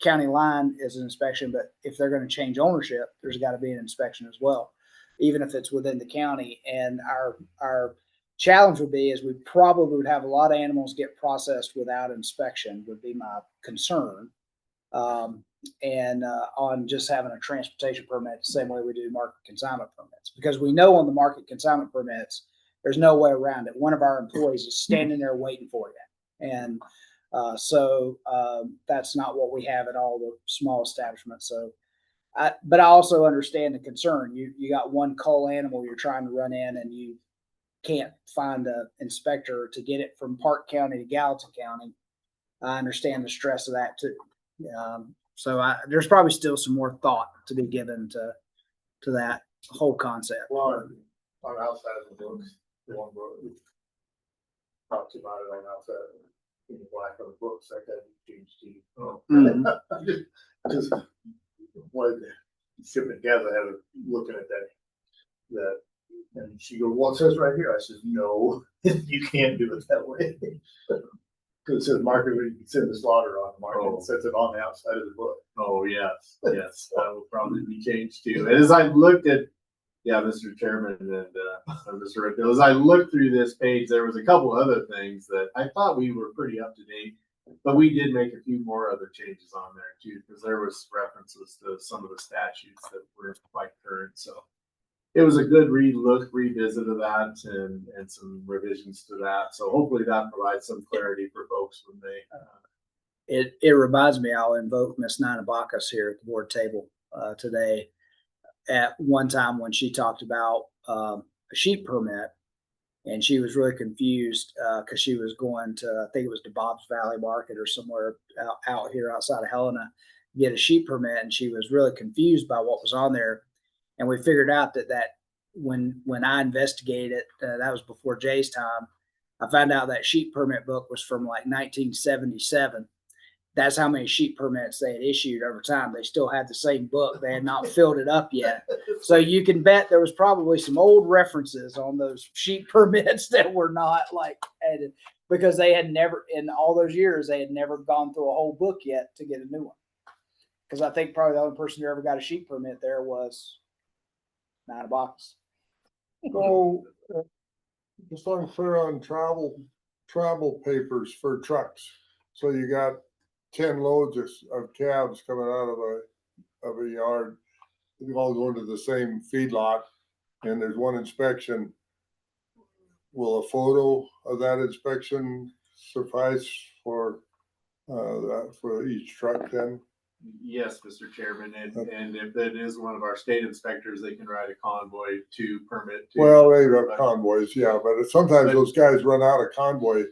County line is an inspection, but if they're going to change ownership, there's got to be an inspection as well, even if it's within the county. And our challenge would be is we probably would have a lot of animals get processed without inspection, would be my concern. On just having a transportation permit the same way we do market consignment permits, because we know on the market consignment permits, there's no way around it. One of our employees is standing there waiting for you. And so that's not what we have at all the small establishments. So, but I also understand the concern. You got one cull animal you're trying to run in, and you can't find an inspector to get it from Park County to Gallatin County. I understand the stress of that too. So there's probably still some more thought to be given to that whole concept. Well, on outside of the books, the one book we talked about it on outside in the black of the books, like that changed to. Just wanted to shipment gather, I had looking at that, and she goes, "Well, it says right here." I said, "No, you can't do it that way." Because it says market, you can send the slaughter on the market. It says it on the outside of the book. Oh, yes, yes, that will probably be changed too. And as I looked at, Mr. Chairman and Mr. Rick, as I looked through this page, there was a couple other things that I thought we were pretty up to date, but we did make a few more other changes on there too, because there was references to some of the statutes that were quite current. So it was a good revisit of that and some revisions to that. So hopefully that provides some clarity for folks when they. It reminds me, I'll invoke Miss Nina Bacchus here at the board table today. At one time when she talked about a sheep permit, and she was really confused because she was going to, I think it was to Bob's Valley Market or somewhere out here outside of Helena, get a sheep permit, and she was really confused by what was on there. And we figured out that when I investigated it, that was before Jay's time, I found out that sheep permit book was from like 1977. That's how many sheep permits they had issued over time. They still had the same book. They had not filled it up yet. So you can bet there was probably some old references on those sheep permits that were not like added, because they had never, in all those years, they had never gone through a whole book yet to get a new one. Because I think probably the only person who ever got a sheep permit there was 9 box. So, just unclear on travel papers for trucks. So you got 10 loads of calves coming out of a yard. They all go into the same feedlot, and there's one inspection. Will a photo of that inspection suffice for for each truck then? Yes, Mr. Chairman, and if it is one of our state inspectors, they can ride a convoy to permit. Well, they have convoys, yeah, but sometimes those guys run out of convoy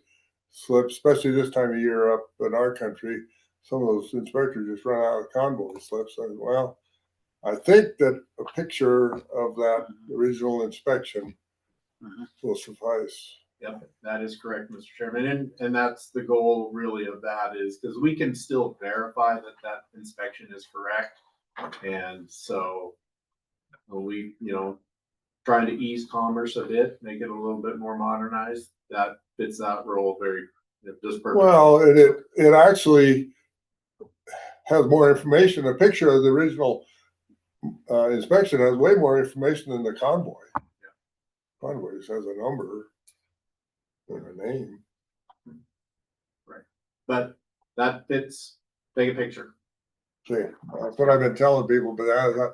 slips, especially this time of year up in our country. Some of those inspectors just run out of convoy slips. And well, I think that a picture of that original inspection will suffice. Yep, that is correct, Mr. Chairman, and that's the goal really of that is because we can still verify that that inspection is correct. And so we, try to ease commerce a bit, make it a little bit more modernized. That fits that role very, just perfect. Well, it actually has more information. A picture of the original inspection has way more information than the convoy. Yeah. Convoy just has a number and a name. Right, but that fits. Take a picture. See, that's what I've been telling people, but I thought,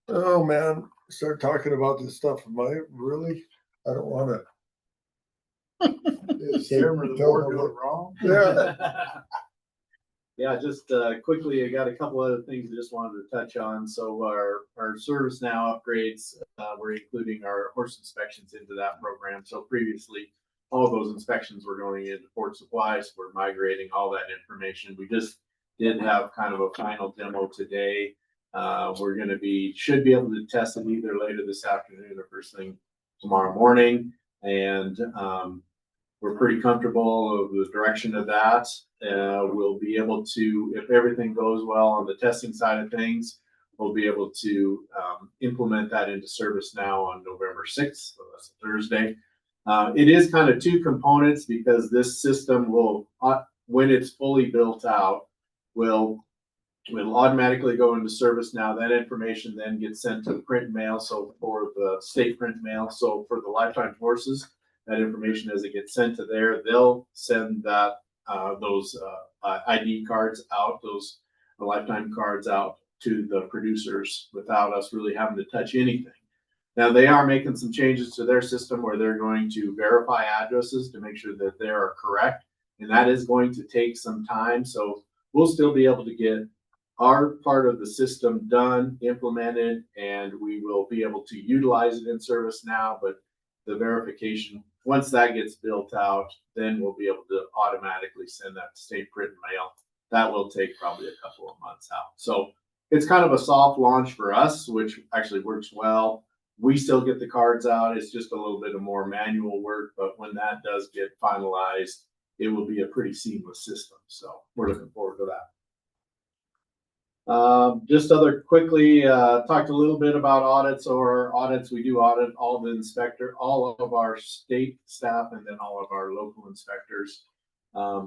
oh man, start talking about this stuff. Am I really? I don't want to. Is the chairman of the board doing wrong? Yeah. Yeah, just quickly, I got a couple other things I just wanted to touch on. So our ServiceNow upgrades, we're including our horse inspections into that program. So previously, all those inspections were going into Port Supplies. We're migrating all that information. We just did have kind of a final demo today. We're going to should be able to test it either later this afternoon or first thing tomorrow morning. And we're pretty comfortable of the direction of that. We'll be able to, if everything goes well on the testing side of things, we'll be able to implement that into ServiceNow on November 6th. So that's a Thursday. It is kind of two components because this system will, when it's fully built out, will automatically go into ServiceNow. That information then gets sent to print mail. So for the state print mail, so for the lifetime horses, that information as it gets sent to there, they'll send that those ID cards out, those lifetime cards out to the producers without us really having to touch anything. Now they are making some changes to their system where they're going to verify addresses to make sure that they are correct, and that is going to take some time. So we'll still be able to get our part of the system done, implemented, and we will be able to utilize it in ServiceNow. But the verification, once that gets built out, then we'll be able to automatically send that to state print and mail. That will take probably a couple of months out. So it's kind of a soft launch for us, which actually works well. We still get the cards out. It's just a little bit of more manual work, but when that does get finalized, it will be a pretty seamless system. So we're looking forward to that. Just other quickly, talked a little bit about audits or audits. We do audit all of our state staff and then all of our local inspectors. I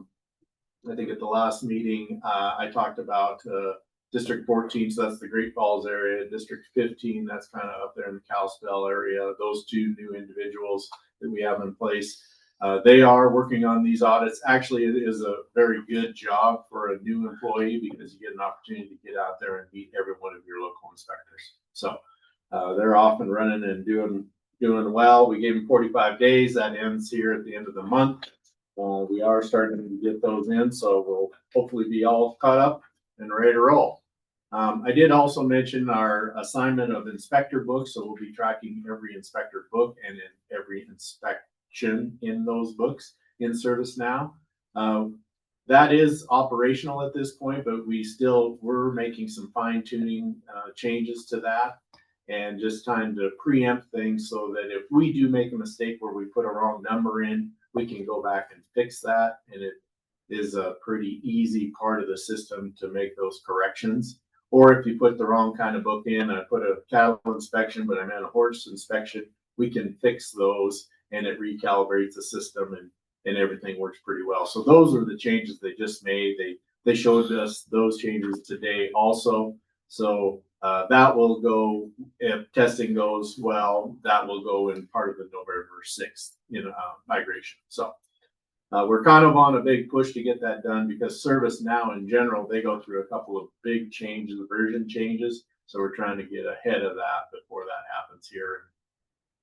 think at the last meeting, I talked about District 14, so that's the Great Falls area. District 15, that's kind of up there in the Kalispell area. Those two new individuals that we have in place. They are working on these audits. Actually, it is a very good job for a new employee because you get an opportunity to get out there and meet every one of your local inspectors. So they're off and running and doing well. We gave them 45 days. That ends here at the end of the month. We are starting to get those in, so we'll hopefully be all caught up and ready to roll. I did also mention our assignment of inspector books, so we'll be tracking every inspector book and in every inspection in those books in ServiceNow. That is operational at this point, but we're making some fine tuning changes to that and just trying to preempt things so that if we do make a mistake where we put a wrong number in, we can go back and fix that. And it is a pretty easy part of the system to make those corrections. Or if you put the wrong kind of book in, I put a cattle inspection, but I meant a horse inspection, we can fix those and it recalibrates the system and everything works pretty well. So those are the changes they just made. They showed us those changes today also. So That will go, if testing goes well, that will go in part of the November 6th, migration. So we're kind of on a big push to get that done because ServiceNow in general, they go through a couple of big changes, version changes. So we're trying to get ahead of that before that happens here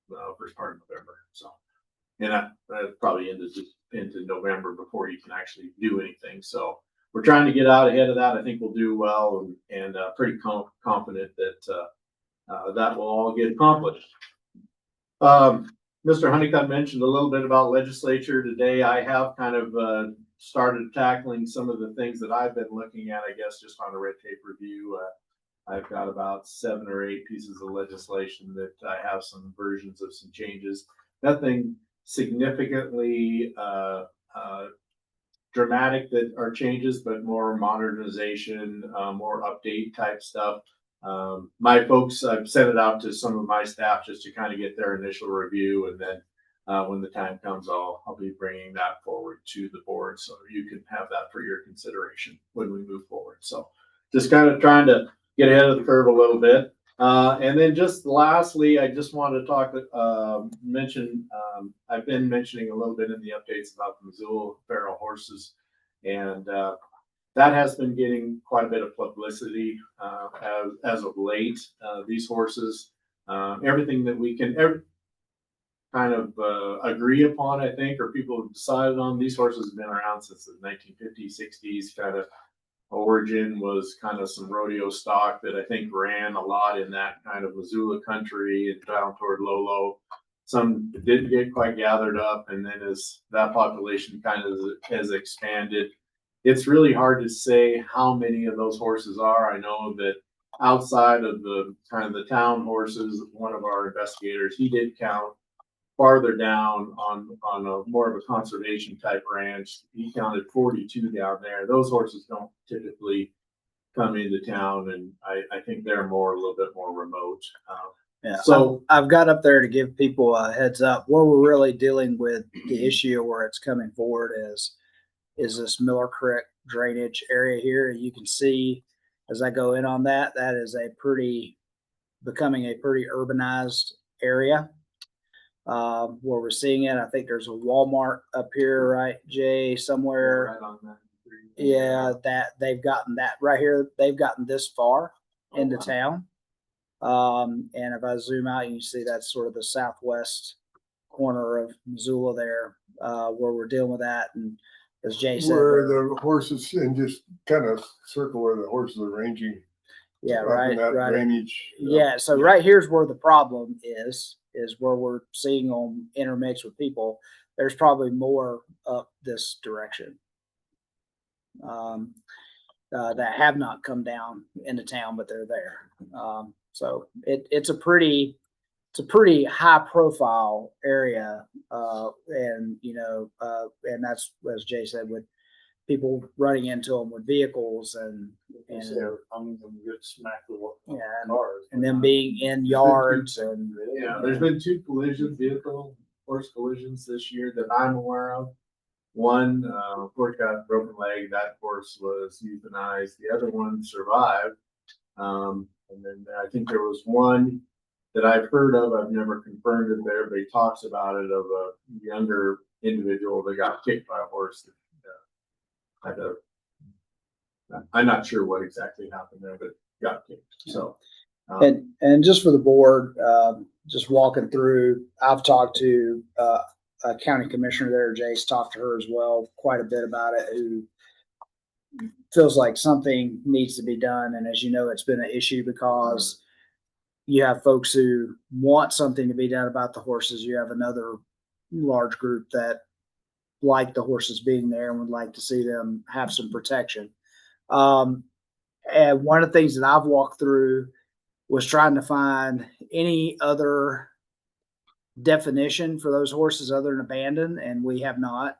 in first part of November. So, and that probably into November before you can actually do anything. So we're trying to get out ahead of that. I think we'll do well and pretty confident that that will all get accomplished. Mr. Honeycutt mentioned a little bit about legislature today. I have kind of started tackling some of the things that I've been looking at, I guess, just on a red tape review. I've got about 7 or 8 pieces of legislation that I have some versions of some changes. Nothing significantly dramatic that are changes, but more modernization, more update type stuff. My folks, I've sent it out to some of my staff just to kind of get their initial review, and then when the time comes, I'll be bringing that forward to the board so you can have that for your consideration when we move forward. So just kind of trying to get ahead of the curve a little bit. And then just lastly, I just wanted to talk, mention, I've been mentioning a little bit in the updates about the Missoula feral horses, and that has been getting quite a bit of publicity as of late. These horses, everything that we can kind of agree upon, I think, or people have decided on, these horses have been around since the 1950s, 60s, kind of origin was kind of some rodeo stock that I think ran a lot in that kind of Missoula country and down toward Lolo. Some didn't get quite gathered up, and then as that population kind of has expanded, it's really hard to say how many of those horses are. I know that outside of the kind of the town horses, one of our investigators, he did count farther down on a more of a conservation type ranch. He counted 42 down there. Those horses don't typically come into town, and I think they're a little bit more remote. Yeah, so I've got up there to give people a heads up where we're really dealing with the issue where it's coming forward is this Miller Creek drainage area here. You can see as I go in on that, that is becoming a pretty urbanized area. Where we're seeing it, I think there's a Walmart up here, right, Jay, somewhere. Right on that. Yeah, that they've gotten that right here. They've gotten this far into town. And if I zoom out, you can see that's sort of the southwest corner of Missoula there, where we're dealing with that. And as Jay said, where the horses, and just kind of circle where the horses are ranging. Yeah, up right, in that right. drainage. Yeah, so right here's where the problem is where we're seeing them intermix with people. There's probably more up this direction that have not come down into town, but they're there. So it's a pretty high profile area, and and that's, as Jay said, with people running into them with vehicles and I'm gonna get smacked with yeah, cars. and them being in yards and Yeah, there's been 2 horse collisions this year that I'm aware of. One, of course, got a broken leg. That horse was euthanized. The other one survived. And then I think there was one that I've heard of. I've never confirmed it there, but he talks about it, of a younger individual that got kicked by a horse that I'm not sure what exactly happened there, but got kicked. So, and just for the board, just walking through, I've talked to a county commissioner there. Jay's talked to her as well quite a bit about it, who feels like something needs to be done. And as you know, it's been an issue because you have folks who want something to be done about the horses. You have another large group that like the horses being there and would like to see them have some protection. And one of the things that I've walked through was trying to find any other definition for those horses other than abandoned, and we have not.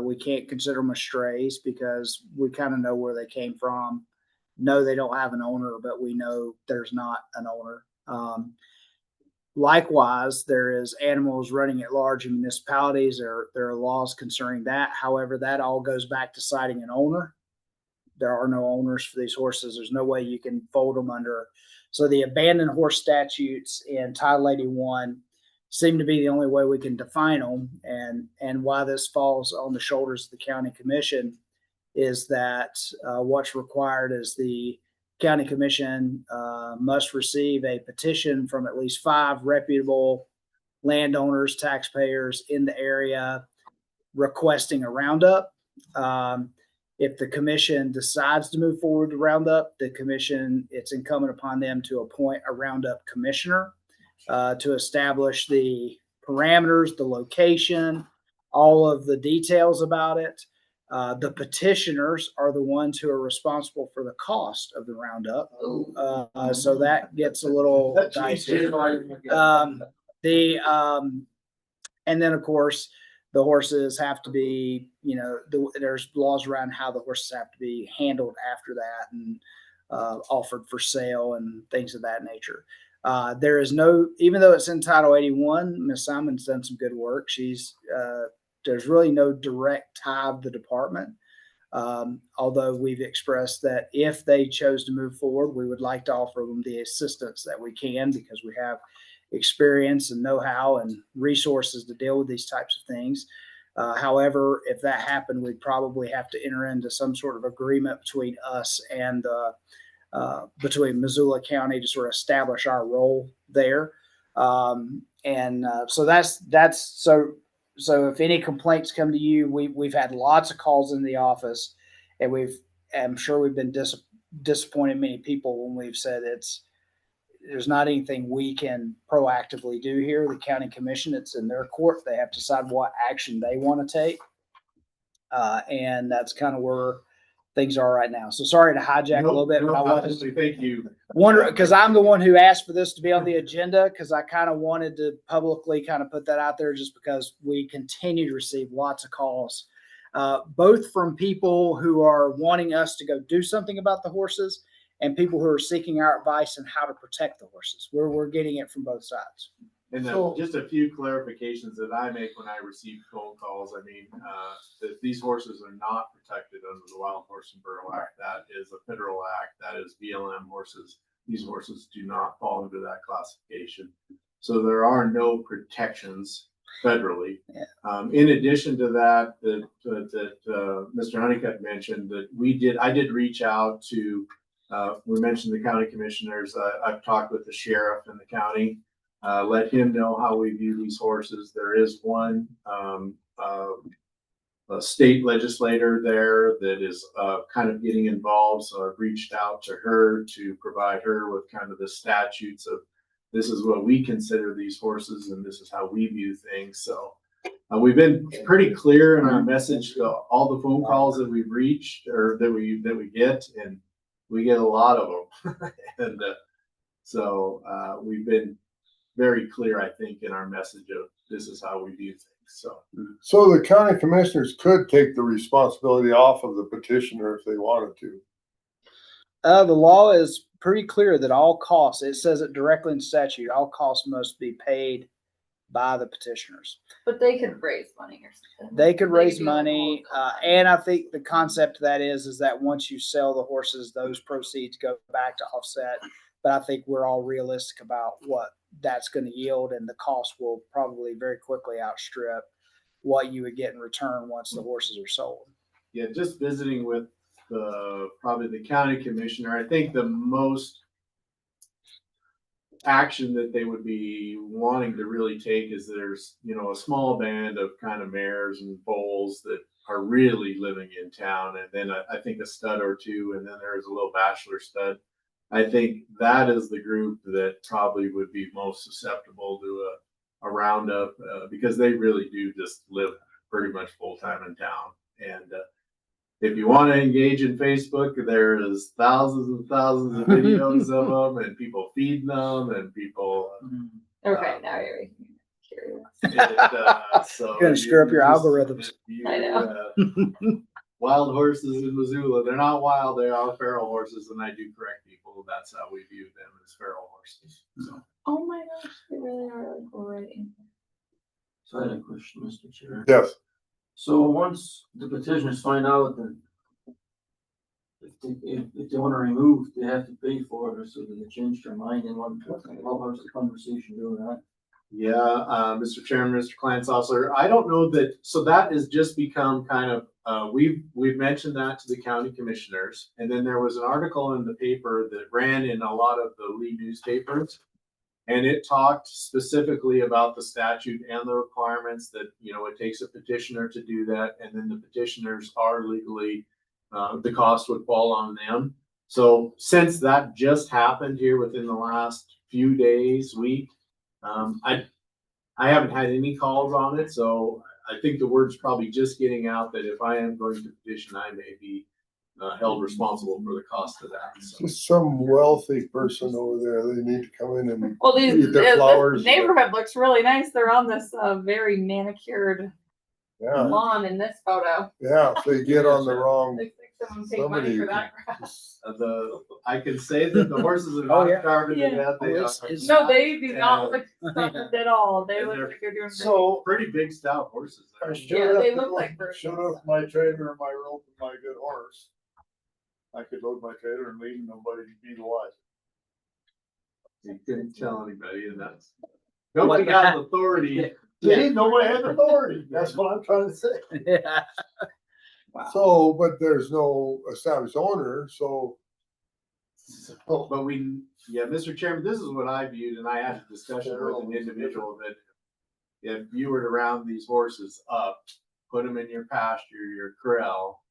We can't consider them as strays because we kind of know where they came from. No, they don't have an owner, but we know there's not an owner. Likewise, there is animals running at large in municipalities. There are laws concerning that. However, that all goes back to citing an owner. There are no owners for these horses. There's no way you can fold them under So the abandoned horse statutes in Title 81 seem to be the only way we can define them. And why this falls on the shoulders of the county commission is that what's required is the county commission must receive a petition from at least 5 reputable landowners, taxpayers in the area requesting a roundup. If the commission decides to move forward to roundup, the commission, it's incumbent upon them to appoint a roundup commissioner to establish the parameters, the location, all of the details about it. The petitioners are the ones who are responsible for the cost of the roundup. So that gets a little dicey. And then of course, the horses have to be, there's laws around how the horses have to be handled after that and offered for sale and things of that nature. There is no, even though it's in Title 81, Ms. Simon's done some good work. There's really no direct tie of the department. Although we've expressed that if they chose to move forward, we would like to offer them the assistance that we can, because we have experience and know-how and resources to deal with these types of things. However, if that happened, we'd probably have to enter into some sort of agreement between us and between Missoula County to sort of establish our role there. So that's so if any complaints come to you, we've had lots of calls in the office, and I'm sure we've been disappointed many people when we've said there's not anything we can proactively do here. The county commission, it's in their court. They have to decide what action they want to take. And that's kind of where things are right now. So sorry to hijack a little bit, but I wanted to thank you. wonder, because I'm the one who asked for this to be on the agenda, because I kind of wanted to publicly kind of put that out there, just because we continue to receive lots of calls, both from people who are wanting us to go do something about the horses and people who are seeking our advice on how to protect the horses. We're getting it from both sides. And just a few clarifications that I make when I receive phone calls. I mean, that these horses are not protected under the Wild Horse and Burro Act. That is a federal act. That is BLM horses. These horses do not fall into that classification. So there are no protections federally. Yeah. In addition to that, Mr. Honeycutt mentioned that I did reach out to, we mentioned the county commissioners. I've talked with the sheriff in the county. Let him know how we view these horses. There is one a state legislator there that is kind of getting involved. So I've reached out to her to provide her with kind of the statutes of this is what we consider these horses and this is how we view things. So we've been pretty clear in our message to all the phone calls that we've reached or that we get, and we get a lot of them. And so we've been very clear, I think, in our message of this is how we view things. So the county commissioners could take the responsibility off of the petitioner if they wanted to. The law is pretty clear that all costs, it says it directly in statute, all costs must be paid by the petitioners. But they could raise money or something. They could raise money. And I think the concept of that is that once you sell the horses, those proceeds go back to offset. But I think we're all realistic about what that's going to yield, and the cost will probably very quickly outstrip what you would get in return once the horses are sold. Yeah, just visiting with probably the county commissioner, I think the most action that they would be wanting to really take is there's, a small band of kind of mares and foals that are really living in town. And then I think a stud or two, and then there's a little bachelor stud. I think that is the group that probably would be most susceptible to a roundup because they really do just live pretty much full time in town. And if you want to engage in Facebook, there is thousands and thousands of videos of them and people feeding them and people. Okay, now you're making me curious. So you're going to screw up your algorithms. I know. Wild horses in Missoula, they're not wild, they are feral horses, and I do correct people. That's how we view them, as feral horses. So. Oh my gosh, they really are like already. So I had a question, Mr. Chair. Yes. So once the petitioners find out that if they wanna remove, they have to pay for it, so they changed their mind and want to have the conversation doing that. Yeah, Mr. Chairman, Mr. Clan Saucer, I don't know that, so that has just become kind of, we've mentioned that to the county commissioners. And then there was an article in the paper that ran in a lot of the lead newspapers. And it talked specifically about the statute and the requirements that, you know, it takes a petitioner to do that. And then the petitioners are legally, the cost would fall on them. So since that just happened here within the last few days, week, I haven't had any calls on it, so I think the word's probably just getting out that if I am going to petition, I may be held responsible for the cost of that. So. Just some wealthy person over there, they need to come in and Well, eat these, their flowers. this neighborhood looks really nice. They're on this very manicured Yeah, lawn in this photo. yeah, if they get on the wrong, Looks like someone paid money for that grass. I can say that the horses are Oh, not yeah. starving to Yeah. death. They Oh, are it's- No, they do not Yeah. look stuffed at all. They And look they're like they're doing great. so pretty big stout horses. I Yeah, they look like birds. showed up my trailer and my rope and my good horse. I could load my trailer and leave nobody to be alive. You couldn't tell anybody, and that's nobody has authority. See, nobody has authority. That's what I'm trying to say. Yeah. Wow. So, but there's no established owner, so. But yeah, Mr. Chairman, this is what I viewed, and I had a discussion with an individual that if you were to round these horses up, put them in your pasture, your corral,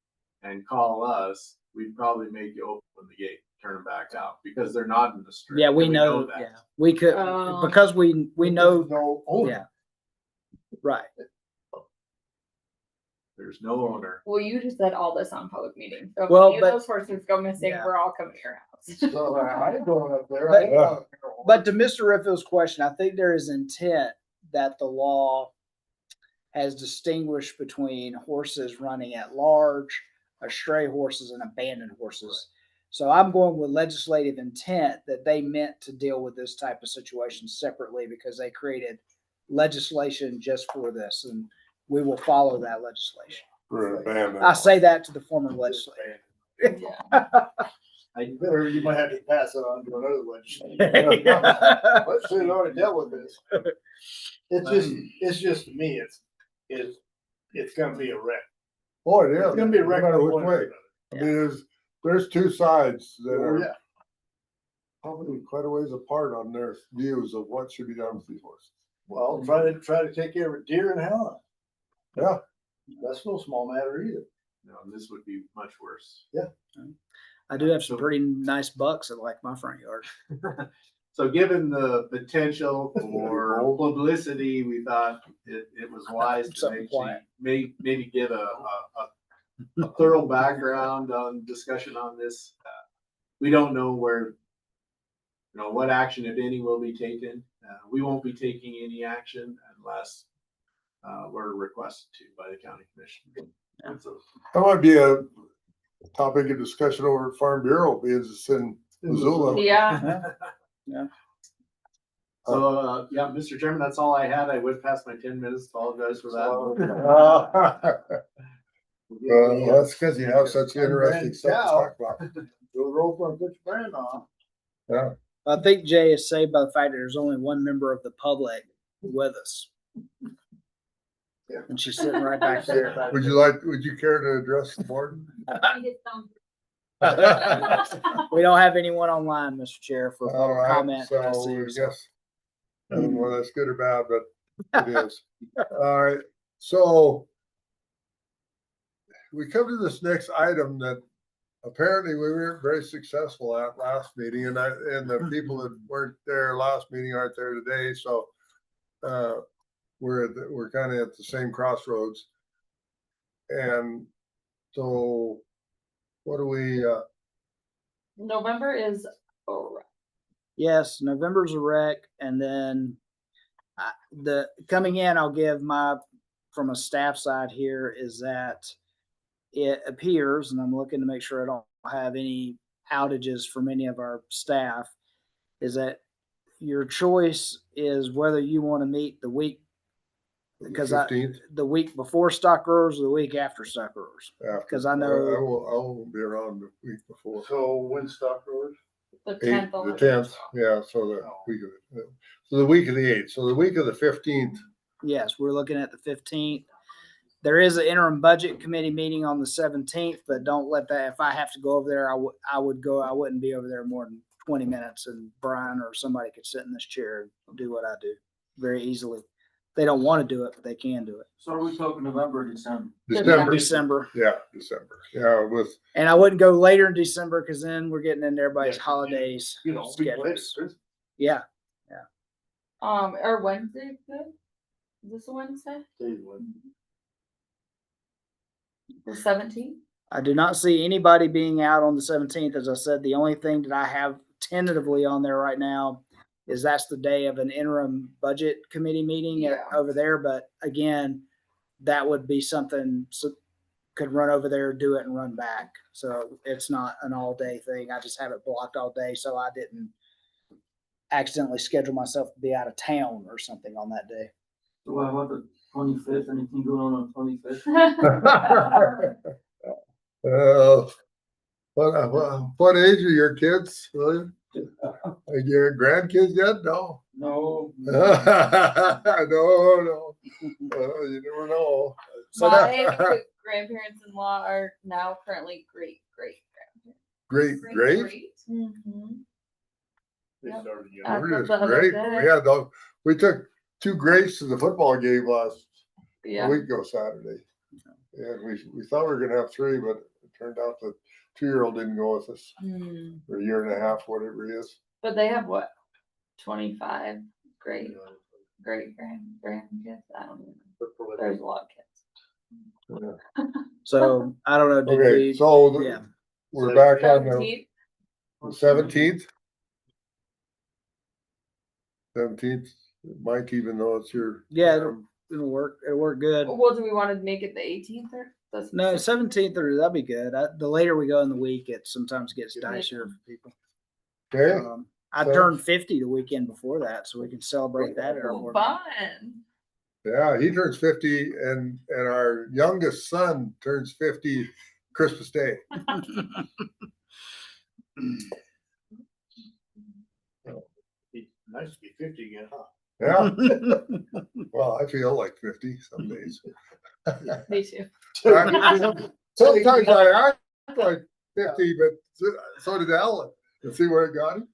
and call us, we'd probably make you open the gate, turn them back out, because they're not in the street. Yeah, we and know, that. yeah, we could, Oh. because we know, No owner. yeah. Right. There's no owner. Well, you just said all this on public meeting. So if Well, any of but- those horses go missing, Yeah. we're all coming to your house. So I ain't going up there. But- But to Mr. Riffill's question, I think there is intent that the law has distinguished between horses running at large, stray horses, and abandoned horses. So I'm going with legislative intent that they meant to deal with this type of situation separately because they created legislation just for this, and we will follow that legislation. For abandoned. I say that to the former legislator. You might have to pass it on to another legislator. Let's say they already dealt with this. It's just to me, it's gonna be a wreck. Oh, it is. It's gonna be a wreck. No matter one which way or way. another. I mean, there's two sides that Oh, are yeah. probably quite a ways apart on their views of what should be done with these horses. Well, try to take care of a deer and hound. Yeah. That's no small matter either. No, this would be much worse. I do have some pretty nice bucks that like my front yard. So given the potential for publicity, we thought it was wise to Something quiet. maybe give a thorough background on discussion on this. We don't know where, what action, if any, will be taken. We won't be taking any action unless we're requested to by the county commission. So, That might be a topic of discussion over at Farm Bureau, because it's in Missoula. Yeah. So, yeah, Mr. Chairman, that's all I had. I would pass my 10 minutes. Apologize for that. That's because you have such interesting stuff to talk about. Go rope and put your brand on. Yeah. I think Jay is saved by the fact that there's only one member of the public with us. Yeah. And she's sitting right back there. Would you care to address the board? We don't have anyone online, Mr. Chair, for All public right, comment. that I so see, I so. guess, I don't know whether that's good or bad, but it is. All right, so we come to this next item that apparently we weren't very successful at last meeting, and the people that weren't there last meeting aren't there today, so we're kind of at the same crossroads. And so what do we, November is Yes, November's a wreck, and then the coming in, I'll give from a staff side here is that it appears, and I'm looking to make sure I don't have any outages from any of our staff, is that your choice is whether you want to meet the week because 15th? the week before stock growers or the week after stock growers. After. 'Cause I I know- won't be around the week before. So when stock growers? The The 10th. 10th, yeah, so the week of it, so the week of the 8th, so the week of the 15th. Yes, we're looking at the 15th. There is an interim budget committee meeting on the 17th, but don't let that, if I have to go over there, I would go, I wouldn't be over there more than 20 minutes, and Brian or somebody could sit in this chair and do what I do very easily. They don't want to do it, but they can do it. So are we talking November or December? December. Yeah, December. Yeah, with And I wouldn't go later in December because then we're getting into everybody's Yeah, holidays You know, people later, schedules. Chris. Yeah. Or Wednesday, good? Is this a Wednesday? The 17th? I do not see anybody being out on the 17th. As I said, the only thing that I have tentatively on there right now is that's the day of an interim budget committee meeting over there. But again, that would be something could run over there, do it and run back. So it's not an all day thing. I just have it blocked all day. So I didn't accidentally schedule myself to be out of town or something on that day. So what about the 25th? Anything going on 25th? What age are your kids, William? Are your grandkids yet? No. No. No. You never know. My grandparents-in-law are now currently great-great-grandparents. Great. Mm-hmm. They Yep. started young. That's We're just the other great. day. We took 2 greats to the football game last Yeah. week ago Saturday. And we thought we were gonna have 3, but it turned out the 2-year-old didn't go with us Hmm. for a year and a half, whatever he is. But they have what? 25 great grandkids? I don't even know. There's a lot of kids. Yeah. So I don't know. Okay, so yeah. we're back on the 17th? 17th. 17th, Mike, even though it's your. Yeah, it'll work. It'll work good. Well, do we want to make it the 18th or? No, 17th or that'd be good. The later we go in the week, it sometimes gets dicier for people. Okay. I turned 50 the weekend before that, so we can celebrate that at our board. Fun. Yeah, he turns 50 and our youngest son turns 50 Christmas Day. Nice to be 50 again, huh? Yeah. Well, I feel like 50 some days. Me too. Sometimes I act like 50, but so did Alan. You see where it got him?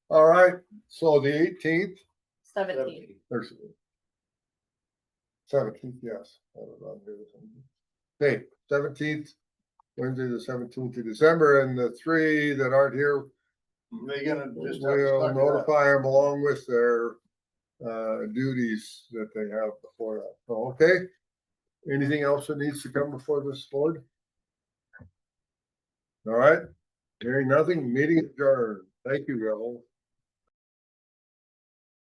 All right, so the 18th. 17th. 17th, yes. Okay, 17th, Wednesday, the 17th of December, and the 3 that aren't here, They gonna just have to we'll suck it up. notify them along with their duties that they have before that. So, okay. Anything else that needs to come before this board? All right, hearing nothing, meeting adjourned. Thank you, Raoul.